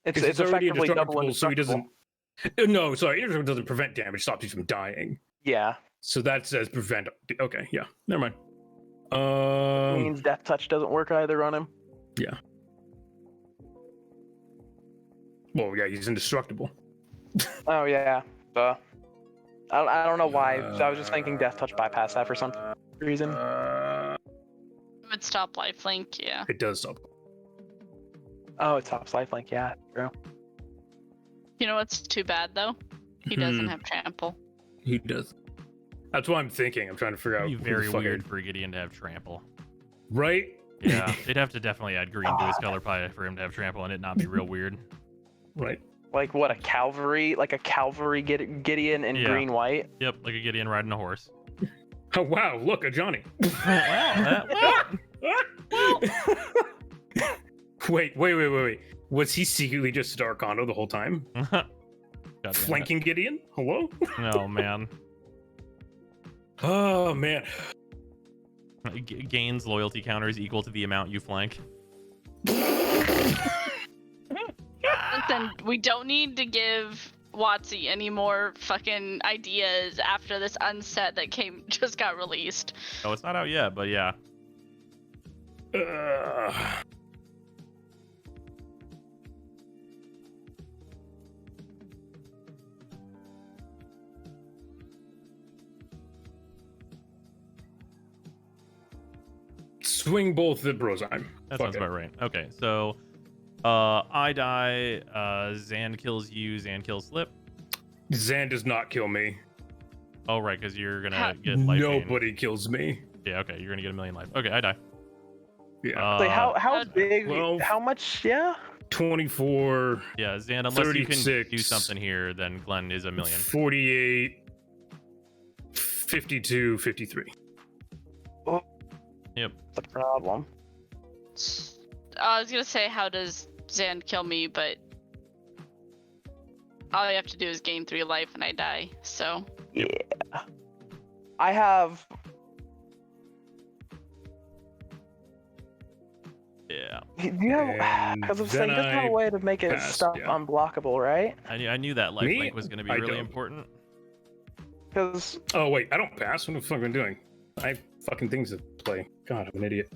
It's already effectively double indestructible, so he indestructible. doesn't. No, sorry, indestructible doesn't prevent damage; stops you from dying. Yeah. So that says prevent. Okay, yeah, never mind. Means death touch doesn't work either on him. Yeah. Well, yeah, he's indestructible. Oh yeah. I don't know why. I was just thinking death touch bypass that for some reason. It would stop lifelink, yeah. It does stop. Oh, it stops lifelink. Yeah, true. You know what's too bad though? He doesn't have trample. He does. That's what I'm thinking. I'm trying to figure out. It'd be very weird for Gideon to have trample. Right? Yeah, they'd have to definitely add green to his color pie for him to have trample and it not be real weird. Right. Like what? A cavalry Gideon in Yeah. green white. Yep, like a Gideon riding a horse. Oh wow! Look, a Johnny. Wait. Was he secretly just Darkondo the whole time? Flanking Gideon? Hello? Oh man. Oh man. Gains loyalty counters equal to the amount you flank. Listen, we don't need to give WotC any more fucking ideas after this unset that just got released. Oh, it's not out yet, but yeah. Swing both at Brozyme. That Fuck sounds it. about right. Okay, so I die, Zan kills you, Zan kills Slip. Zan does not kill me. Oh, right, because you're gonna get life gain. Nobody kills me. Yeah, okay, you're gonna get 1,000,000 life. Okay, I die. Yeah. Like how big? well- How much? Yeah. 24, Yeah, Zan, unless you can do 36. something here, then Glenn is a million. 48, 52, 53. Yep. The problem. I was gonna say, how does Zan kill me, but all you have to do is gain 3 life and I die, so. Yeah. I have. Yeah. You have. Because of saying, he doesn't have a way to make it pass, stuff yeah. unblockable, right? I knew that life Me? link was going to be I really don't. important. Because. Oh, wait, I don't pass. What the fuck am I doing? I have fucking things to play. God, I'm an idiot.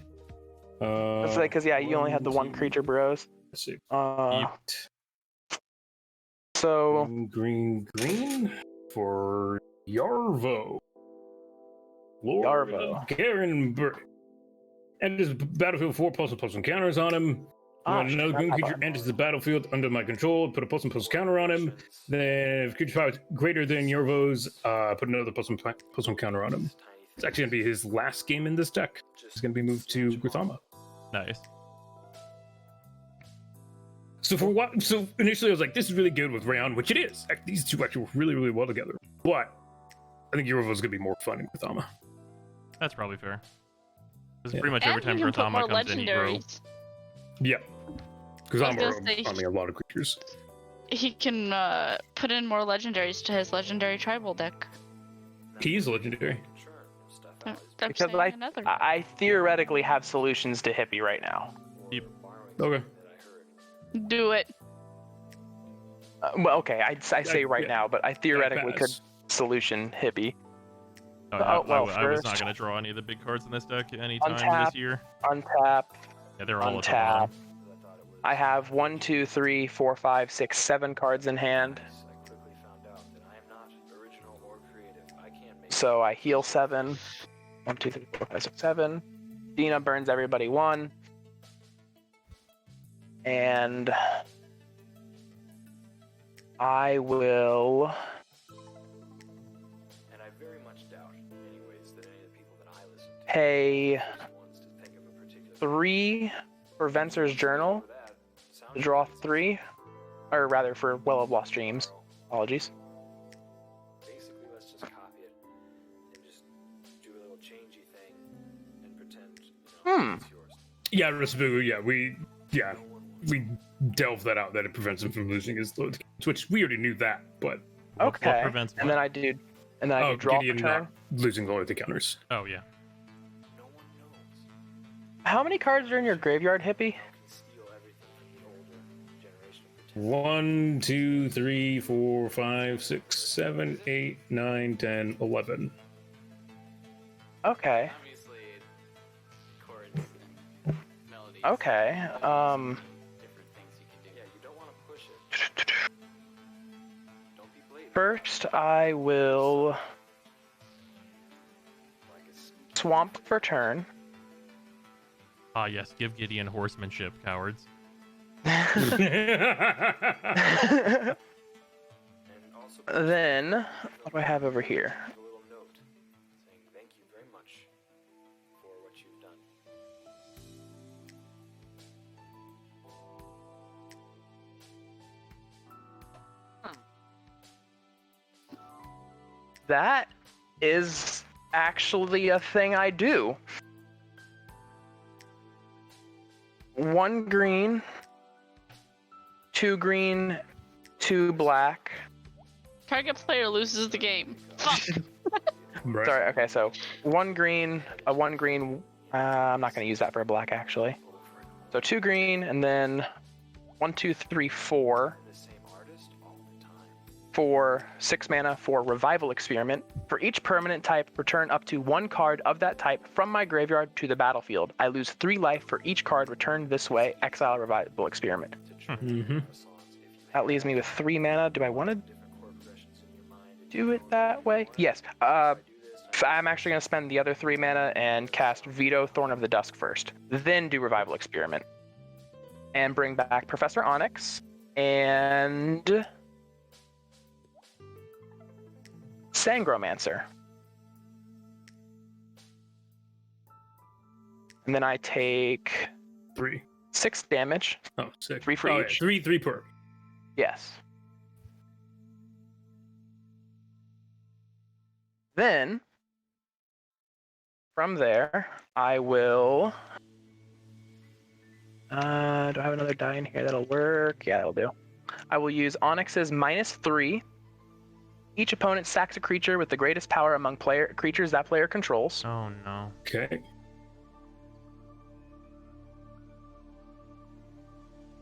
Because, yeah, you only had the one creature, bros. Let's see. So. Green for Yarvo. Lord Yarvo. Garenberg. Enters the battlefield 4+++ encounters on him. When another green creature enters the battlefield under my control, put a +++ counter on him. Then if creature power is greater than Yarvo's, put another +++ counter on him. It's actually going to be his last game in this deck. It's going to be moved to Guthama. Nice. So so initially I was like, this is really good with Rayon, which it is. These two actually work really, really well together. But I think Yarvo's going to be more fun in Guthama. That's probably fair. Because Yeah. pretty much And every time you can put more Grothama comes in, you grow. legendaries. Yeah. Because I I'm was gonna say- farming a lot of creatures. He can put in more legendaries to his legendary tribal deck. He's legendary. I'm Because saying another. I theoretically have solutions to Hippie right now. Okay. Do it. Well, okay, I say right yeah. now, but I theoretically could pass. solution Hippie. Oh, Oh, well, I was not first- going to draw any of the big cards in this deck anytime Untap. this year. Untap. Yeah, they're all at the Untap. bottom. I have 1, 2, 3, 4, 5, 6, 7 cards in hand. So I heal 7. 1, 2, 3, 4, 5, 6, 7. Dina burns everybody 1. And I will. Pay 3 for Venser's Journal to draw 3, or rather for Well of Lost Dreams. Apologies. Basically, let's just copy it and just do a little changey thing and pretend it's yours. Yeah, Recipe, we delved that out that it prevents him from losing his load, which we already knew that, but Okay. prevents And then I do draw for Gideon turn. not losing loyalty counters. Oh, yeah. How many cards are in your graveyard, Hippie? 1, 2, 3, 4, 5, 6, 7, 8, 9, 10, 11. Okay. Okay. First, I will swamp for turn. Ah, yes. Give Gideon horsemanship, cowards. Then, what do I have over here? A little note saying thank you very much for what you've done. That is actually a thing I do. 1 green, 2 green, 2 black. Target player loses the game. Fuck. Right. Sorry, okay, so 1 green, I'm not going to use that for a black actually. So 2 green, and then 1, 2, 3, 4. For 6 mana for Revival Experiment. For each permanent type, return up to 1 card of that type from my graveyard to the battlefield. I lose 3 life for each card returned this way. Exile Revival Experiment. Mm-hmm. That leaves me with 3 mana. Do I want to do it that way? Yes. I'm actually going to spend the other 3 mana and cast Veto Thorn of the Dusk first. Then do Revival Experiment. And bring back Professor Onyx. And Sangromancer. And then I take 3. 6 damage. Oh, 6. 3 for oh, each. Yeah, 3 per. Yes. Then, from there, I will. Do I have another die in here that'll work? Yeah, that'll do. I will use Onyx's -3. Each opponent sacks a creature with the greatest power among creatures that player controls. Oh no. Okay.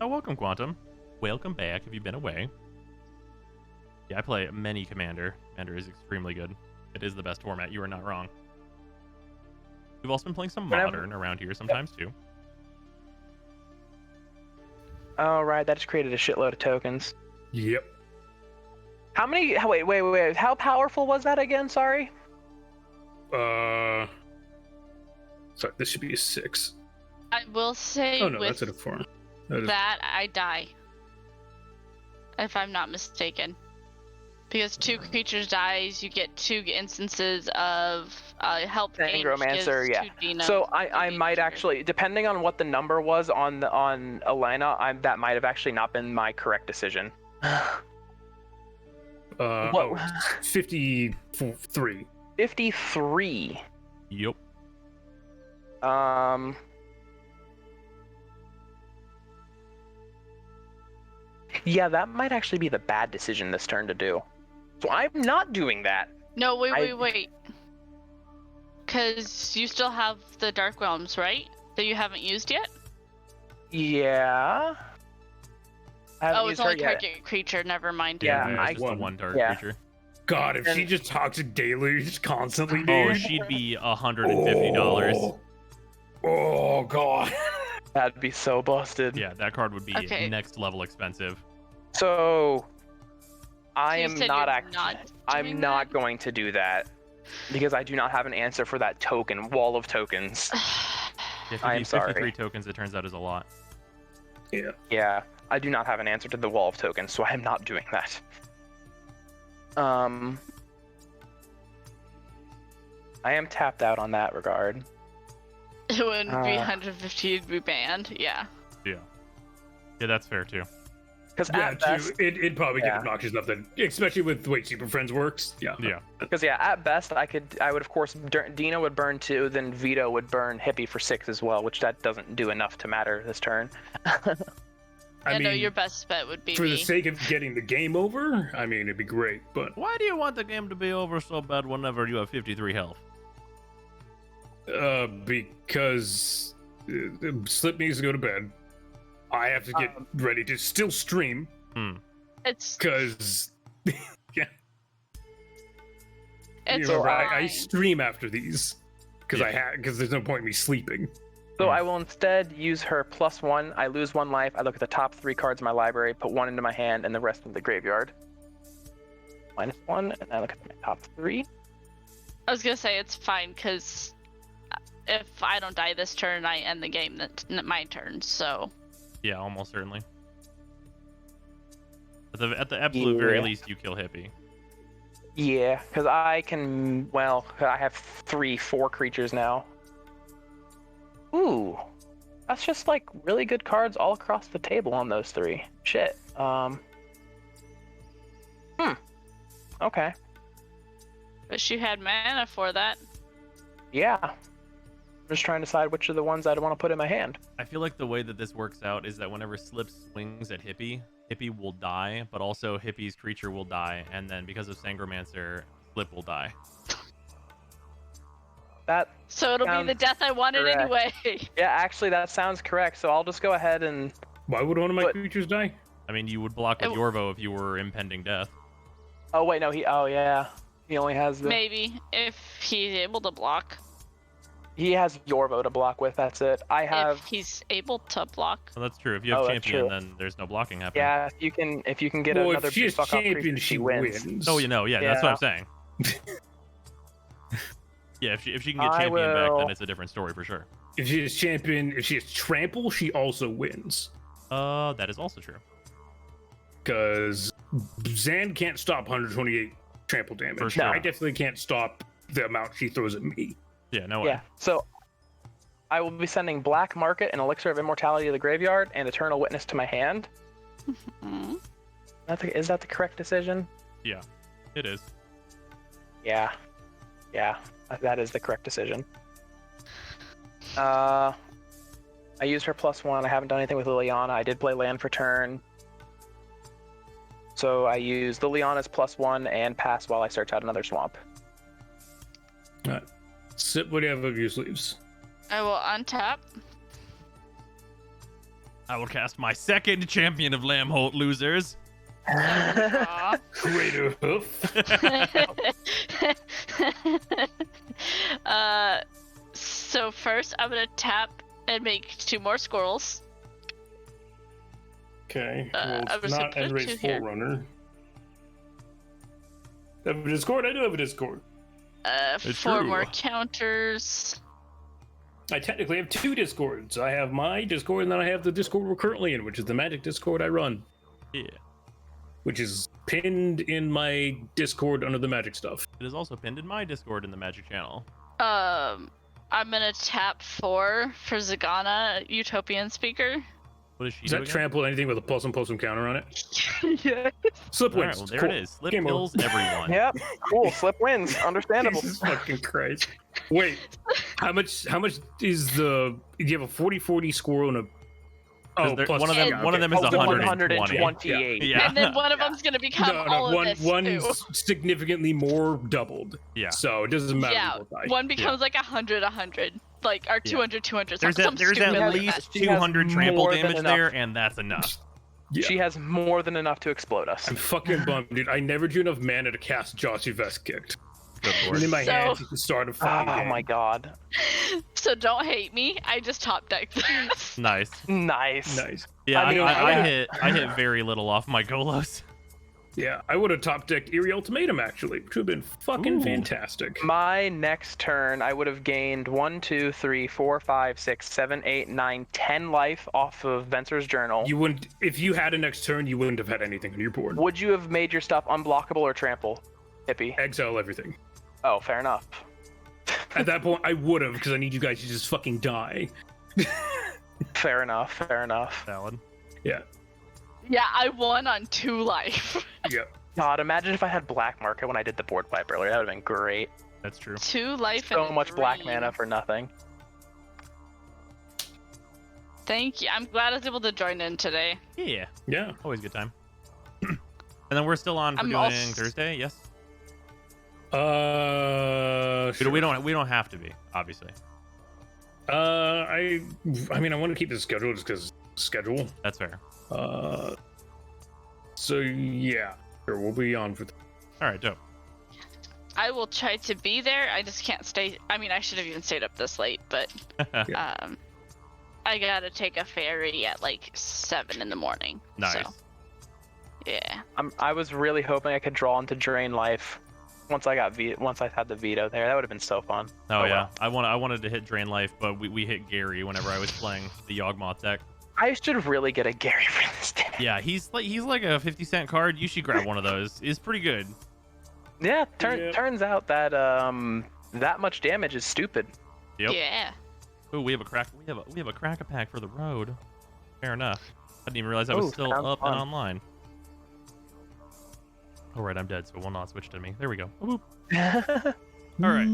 Oh, welcome, Quantum. Welcome back. Have you been away? Yeah, I play many Commander. Commander is extremely good. It is the best format. You are not wrong. We've also been playing some Modern around here sometimes too. Oh, right. That just created a shitload of tokens. Yep. How many? Wait. How powerful was that again? Sorry. Sorry, this should be a 6. I will say Oh no, with that's at a 4. that I die. If I'm not mistaken. Because 2 creatures dies, you get 2 instances of help gain, which gives Sangromancer, yeah. 2 Dino. So I might actually, depending on what the number was on Elena, that might have actually not been my correct decision. What? 53. 53. Yep. Yeah, that might actually be the bad decision this turn to do. So I'm not doing that. No, wait. Because you still have the Dark Realms, right? That you haven't used yet? Yeah. Oh, it's only target creature. Never mind. Yeah, just the one target creature. God, if she just talks to Deluge constantly, dude. Oh, she'd be $150. Oh God. That'd be so busted. Yeah, that card would be next level expensive. So I you am said not you're actually. not I'm doing not going to do that because I do not have an answer for that token wall of tokens. Yeah, I am 53 sorry. tokens, it turns out, is a lot. Yeah. Yeah, I do not have an answer to the wall of tokens, so I am not doing that. I am tapped out on that regard. It wouldn't be 150 to be banned. Yeah. Yeah, that's fair too. Because Yeah, at best, it'd probably get obnoxious enough that, especially with the way Super Friends works. Yeah. Yeah. Because at best, I would of course, Dino would burn 2, then Vito would burn Hippie for 6 as well, which that doesn't do enough to matter this turn. I know your best bet would be for me. the sake of getting the game over, I mean, it'd be great, but Why do you want the game to be over so bad whenever you have 53 health? because Slip needs to go to bed. I have to get ready to still stream. It's because yeah. It's You remember, I fine. stream after these because because there's no point in me sleeping. So I will instead use her +1. I lose 1 life. I look at the top 3 cards in my library, put 1 into my hand, and the rest into the graveyard. -1, and I look at my top 3. I was gonna say it's fine because if I don't die this turn, I end the game. That's my turn. So Yeah, almost certainly. At the absolute very least, you kill Hippie. Yeah, because I can. Well, I have 4 creatures now. Ooh, that's just like really good cards all across the table on those 3. Shit. Okay. Wish you had mana for that. Yeah. I'm just trying to decide which are the ones I'd want to put in my hand. I feel like the way that this works out is that whenever Slip swings at Hippie, Hippie will die, but also Hippie's creature will die, and then because of Sangromancer, Slip will die. So it'll be the death I wanted correct. anyway. Yeah, actually, that sounds correct. So I'll just go ahead and. Why would one of my creatures die? I mean, you would block with Yorvo if you were impending death. Oh wait, no, he. Oh yeah, he only has the. Maybe if he's able to block. He has Yorvo to block with. That's it. I have. If he's able to block. Well, that's true. If you have Oh, that's champion, true. then there's no blocking happening. Yeah, if you can get Well, another if she big has fuck off champion, creature, she she wins. Oh, that's what I'm saying. Yeah, if she can get champion back, then it's a different story for sure. If she is champion, if she is trample, she also wins. That is also true. Because Zan can't stop 128 trample damage. For sure. I definitely can't stop the amount she throws at me. Yeah, no way. Yeah. So I will be sending Black Market and Elixir of Immortality to the graveyard and Eternal Witness to my hand. Is that the correct decision? Yeah, it is. Yeah, that is the correct decision. I used her +1. I haven't done anything with Liliana. I did play land for turn. So I use Liliana's +1 and pass while I search out another swamp. All right. Sip, what do you have up your sleeves? I will untap. I will cast my second Champion of Lambholt losers. Aw. Greater Hoof. So first I'm gonna tap and make 2 more squirrels. Okay. I'm Well, just it's gonna not put a End Race 2 here. Forerunner. Have a Discord? I do have a Discord. 4 more counters. I technically have 2 Discords. I have my Discord, and then I have the Discord we're currently in, which is the Magic Discord I run. Yeah. Which is pinned in my Discord under the Magic stuff. It is also pinned in my Discord in the Magic channel. I'm gonna tap 4 for Zagana, Utopian Speaker. What is she Does doing? that trample anything with a +1/+1 counter on it? Yeah. Slip All wins. right, well, there Cool. it is. Slip Game over. kills everyone. Yep, cool. Slip wins. Understandable. Jesus fucking Christ. Wait, how much is the? Do you have a 40/40 squirrel and a? Oh, There- plus one of them. And- One of them is Oh, the 120. 128. Yeah. And then one of them's gonna become all of this too. one's significantly more doubled. Yeah. So it doesn't matter. Yeah, what die. one becomes like 100, like or 200, 200. There's some there's stupid at like least that. She has 200 trample more than damage enough. there, and that's enough. Yeah. She has more than enough to explode us. I'm fucking bummed, dude. I never drew enough mana to cast Joshy Vest Kicked. Good And lord. in my So- hands, you can start a fucking Oh game. my god. So don't hate me. I just top decked this. Nice. Nice. Nice. Yeah, I mean, I hit very little off my Golos. Yeah, I would have top decked Eerie Ultimatum actually, which would have been fucking Ooh. fantastic. My next turn, I would have gained 1, 2, 3, 4, 5, 6, 7, 8, 9, 10 life off of Venser's Journal. You wouldn't, if you had a next turn, you wouldn't have had anything on your board. Would you have made your stuff unblockable or trample, Hippie? Exile everything. Oh, fair enough. At that point, I would have, because I need you guys to just fucking die. Fair enough. Fair enough. Valid. Yeah. Yeah, I won on 2 life. Yeah. God, imagine if I had Black Market when I did the board wipe earlier. That would have been great. That's true. 2 life. So and a much black dream. mana for nothing. Thank you. I'm glad I was able to join in today. Yeah. Yeah. Always a good time. And then we're still on for I'm doing also- Thursday. Yes. Sure. We don't have to be, obviously. I mean, I want to keep the schedule just because schedule. That's fair. So yeah, sure, we'll be on for. All right, dope. I will try to be there. I just can't stay. I mean, I should have even stayed up this late, but I gotta take a ferry at like 7 in the morning. Nice. So, yeah. I was really hoping I could draw into Drain Life once I had the veto there. That would have been so fun. Oh, yeah. well. I wanted to hit Drain Life, but we hit Gary whenever I was playing the Yawgmoth deck. I should really get a Gary for this deck. Yeah, he's like a 50-cent card. You should grab one of those. It's pretty good. Yeah, turns out that that much damage is stupid. Yep. Yeah. Ooh, we have a Crack-a-Pack for the road. Fair enough. I didn't even realize I was Ooh, still sounds up fun. and online. All right, I'm dead, so it will not switch to me. There we go. Whoop. All right.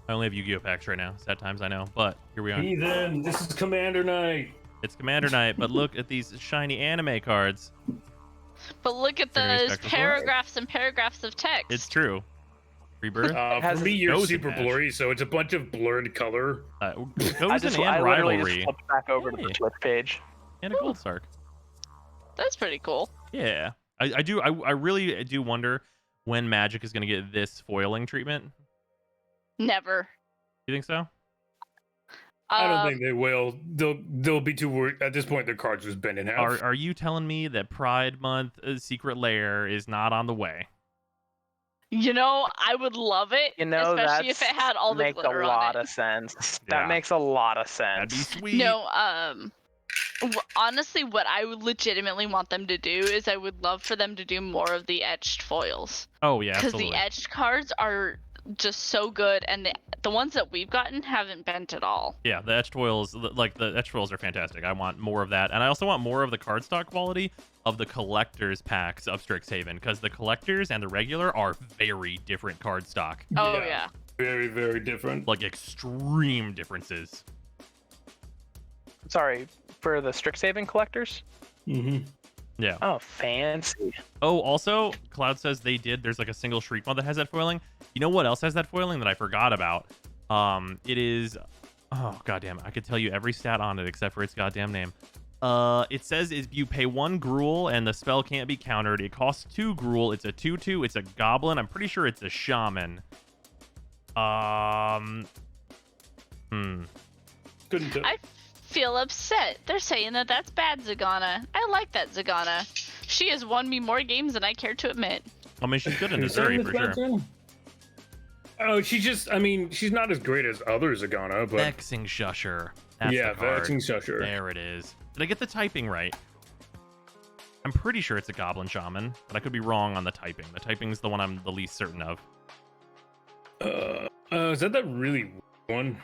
I only have Yu-Gi-Oh packs right now. Sad times, I know, but here we are. Heathen, this is Commander Night. It's Commander Night, but look at these shiny anime cards. But look at Very the spectacle. paragraphs and paragraphs of text. It's true. Rebirth. For me, you're Gozen super Ash. blurry, so it's a bunch of blurred color. Gozen I and literally Rivalry. just flipped back over to Hey. the Twitch page. And a Gold Sark. That's pretty cool. Yeah. I really do wonder when Magic is going to get this foiling treatment. Never. You think so? I don't think they will. They'll be too worried at this point. Their cards just bend in half. Are you telling me that Pride Month Secret Lair is not on the way? You know, I would love it. You know, especially if it had all the makes a glitter lot on it. of sense. Yeah. That makes a lot of That'd sense. be sweet. No, honestly, what I would legitimately want them to do is I would love for them to do more of the etched foils. Oh yeah, Because absolutely. the etched cards are just so good, and the ones that we've gotten haven't bent at all. Yeah, the etched foils, like the etched foils are fantastic. I want more of that, and I also want more of the cardstock quality of the collectors packs of Strixhaven, because the collectors and the regular are very different cardstock. Oh yeah. Very, very different. Like extreme differences. Sorry, for the Strixhaven collectors? Mm-hmm. Yeah. Oh, fancy. Oh, also, Cloud says there's like a single Shriek mod that has that foiling. You know what else has that foiling that I forgot about? It is, oh goddamn, I could tell you every stat on it except for its goddamn name. It says if you pay 1 gruel and the spell can't be countered, it costs 2 gruel. It's a 2/2. It's a goblin. I'm pretty sure it's a shaman. Couldn't tell. I feel upset. They're saying that that's bad, Zagana. I like that Zagana. She has won me more games than I care to admit. I mean, she's good in You're Missouri saying for this sure. bad, Sam? Oh, she's not as great as others, Zagana, but Vexing Shusher. That's yeah, the card. Vexing Shusher. There it is. Did I get the typing right? I'm pretty sure it's a Goblin Shaman, but I could be wrong on the typing. The typing's the one I'm the least certain of. Is that really one?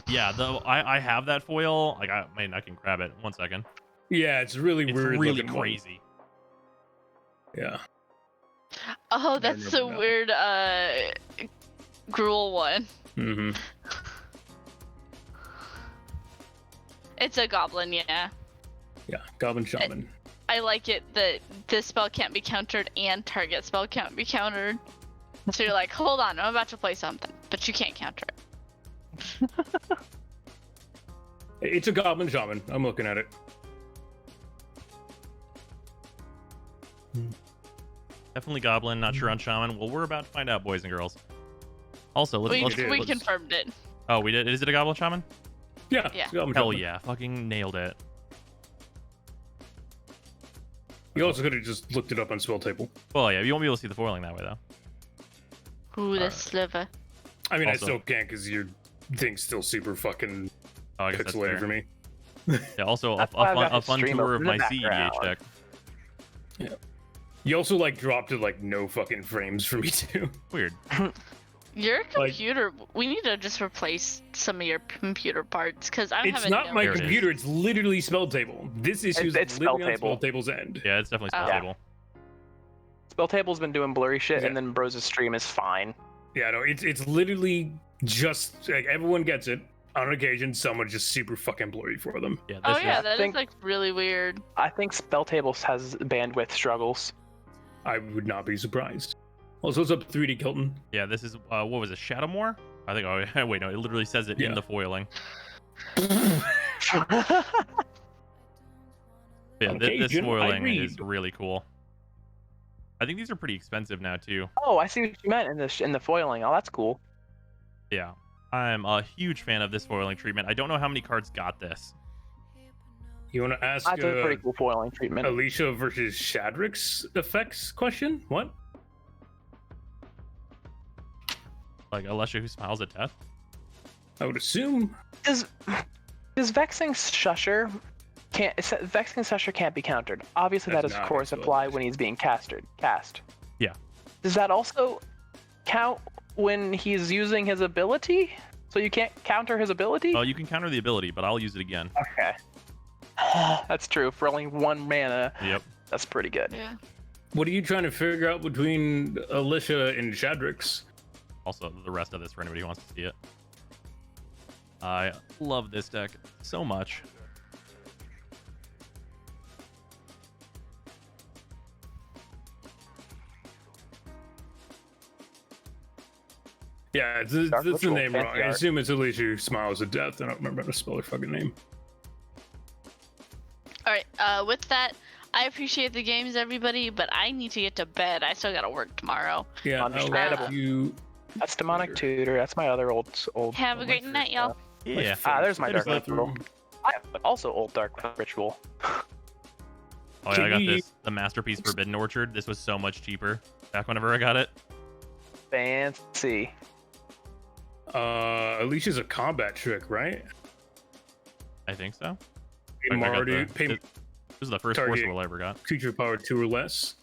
Yeah, I have that foil. Like I can grab it. 1 second. Yeah, it's really It's weird. really looking one. crazy. Yeah. Oh, that's the weird gruel one. Mm-hmm. It's a goblin, yeah. Yeah, Goblin Shaman. I like it that this spell can't be countered and target spell can't be countered. So you're like, hold on, I'm about to play something, but you can't counter it. It's a Goblin Shaman. I'm looking at it. Definitely Goblin. Not sure on Shaman. Well, we're about to find out, boys and girls. Also, let's We confirmed it. Oh, we did. Is it a Goblin Shaman? Yeah. Yeah. it's a Goblin Hell Shaman. yeah! Fucking nailed it. You also could have just looked it up on Spell Table. Well, yeah, you won't be able to see the foiling that way though. Ooh, the sliver. I mean, Also- I still can't because your thing's still super fucking Oh, I guess that's pixelated fair. for me. Yeah. Also, a That's why I've got fun the stream tour of open in my the CEDH background. deck. You also like dropped it like no fucking frames for me too. Weird. Your Like- computer, we need to just replace some of your computer parts because I'm It's having not no my There it is. computer. It's literally Spell Table. This issue is It's literally Spell on Spell Table. Table's end. Yeah, it's definitely spell Oh. table. Spell Table's been doing blurry shit, Yeah. and then Bros' stream is fine. Yeah, no, it's literally just like everyone gets it. On occasion, someone just super fucking blurry for them. Yeah. This Oh is, yeah, that is think- like really weird. I think Spell Tables has bandwidth struggles. I would not be surprised. Also, what's up, 3D Kilton? Yeah, this is what was it? Shadowmoor? I think. Oh, wait, no. It literally says it in Yeah. the foiling. Yeah, On this occasion, I foiling read. is really cool. I think these are pretty expensive now too. Oh, I see what you meant in the foiling. Oh, that's cool. Yeah, I'm a huge fan of this foiling treatment. I don't know how many cards got this. You want to ask That's a pretty cool foiling treatment. Alicia versus Shadrick's effects question? What? Like Alessia who smiles at death. I would assume. Does Vexing Shusher Vexing Shusher can't be countered? Obviously, That's that does of not course a spell apply test. when he's being cast. Yeah. Does that also count when he's using his ability? So you can't counter his ability? Oh, you can counter the ability, but I'll use it again. Okay. That's true. For only 1 mana, Yep. that's pretty good. Yeah. What are you trying to figure out between Alicia and Shadrick's? Also, the rest of this for anybody who wants to see it. I love this deck so much. Yeah, it's Dark the Ritual, name wrong. fancy I art. assume it's Alicia who smiles at death. I don't remember how to spell her fucking name. All right. With that, I appreciate the games, everybody, but I need to get to bed. I still gotta work tomorrow. Yeah, Understandable. You That's Demonic Tutor. That's my other old. Have a great night, y'all. Yeah. There's my There's Dark that Ritual. I have also old Dark Ritual. Oh yeah, I got this. The Masterpiece Forbidden Orchard. This was so much cheaper back whenever I got it. Fancy. Alicia's a combat trick, right? I think so. Pay I got Marty, the- pay this is the first target Force Will I ever got. creature power 2 or less.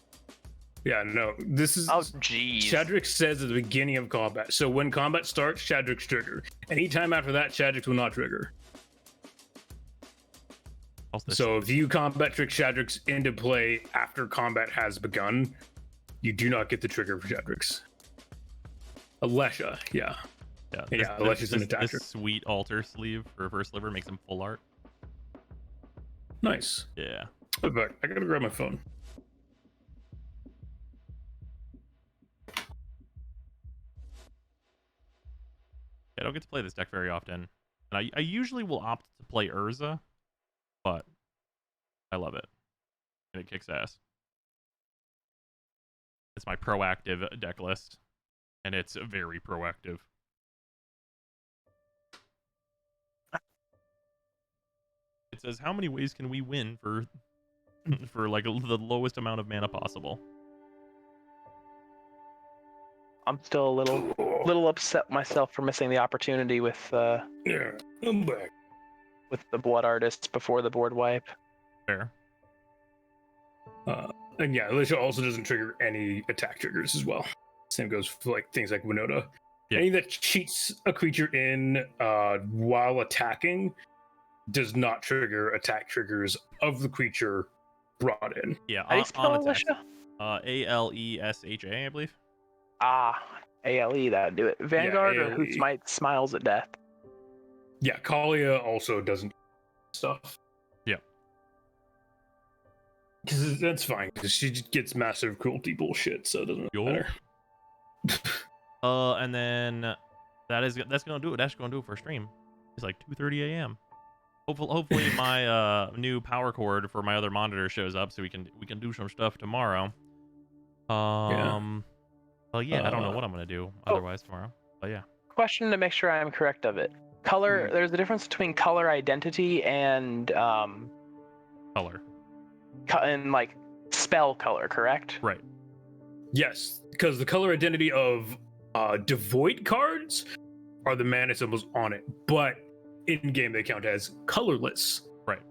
Yeah, no. This is. Oh, jeez. Shadrix says at the beginning of combat. So when combat starts, Shadrix trigger. Anytime after that, Shadrix will not trigger. So if you combat trick Shadrix into play after combat has begun, you do not get the trigger for Shadrix. Alesha, yeah. Yeah, Alesha's an attacker. This sweet altar sleeve for first liver makes him full art. Nice. Yeah. I gotta grab my phone. I don't get to play this deck very often. And I usually will opt to play Urza, but I love it. And it kicks ass. It's my proactive deck list. And it's very proactive. It says, how many ways can we win for like the lowest amount of mana possible? I'm still a little upset myself for missing the opportunity with yeah, I'm back. With the Blood Artists before the board wipe. Fair. And yeah, Alicia also doesn't trigger any attack triggers as well. Same goes for like things like Winota. Yeah. Anything that cheats a creature in while attacking does not trigger attack triggers of the creature brought in. Yeah, How do you spell on attacks. Alicia? Alesha, I believe. Ah, ALE, that'd do it. Vanguard or ALE. Hoots Might Smiles at Death. Yeah, Kalia also doesn't stuff. Yeah. Because that's fine, because she just gets massive cruelty bullshit, so it doesn't matter. And then that's gonna do it. That's gonna do it for stream. It's like 2:30 a.m. Hopefully my new power cord for my other monitor shows up, so we can do some stuff tomorrow. Well, yeah, I don't know what I'm gonna do otherwise tomorrow, but yeah. Question to make sure I'm correct of it. Color. There's a difference between color identity and Color. And like spell color, correct? Right. Yes, because the color identity of devoid cards are the mana symbols on it, but in game they count as colorless. Right.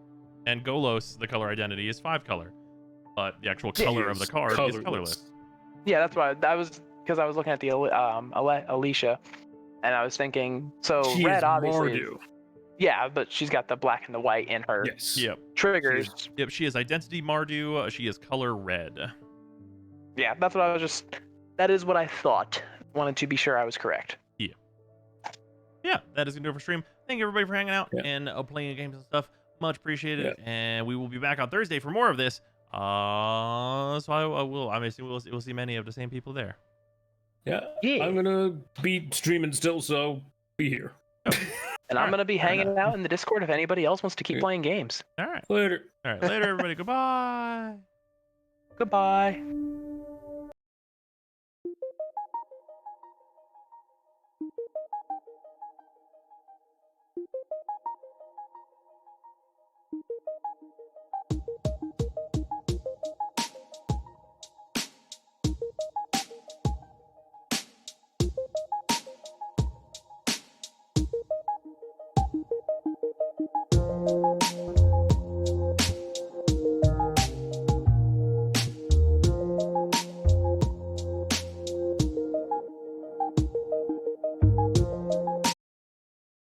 And Golos, the color identity is 5 color, but the actual color of the card is colorless. Yeah, that's why I was, because I was looking at the Alicia, and I was thinking, so She red is obviously. Mardu. Yeah, but she's got the black and the white in her Yes. Yep. triggers. Yep. She is identity Mardu. She is color red. Yeah, that's what I was just. That is what I thought. Wanted to be sure I was correct. Yeah, that is gonna do it for stream. Thank you everybody for hanging out and playing games and stuff. Much appreciated. And we will be back on Thursday for more of this. So I'm assuming we'll see many of the same people there. Yeah. I'm gonna be streaming still, so be here. And I'm gonna be hanging out in the Discord if anybody else wants to keep playing games. All right. Later. All right. Later, everybody. Goodbye. Goodbye.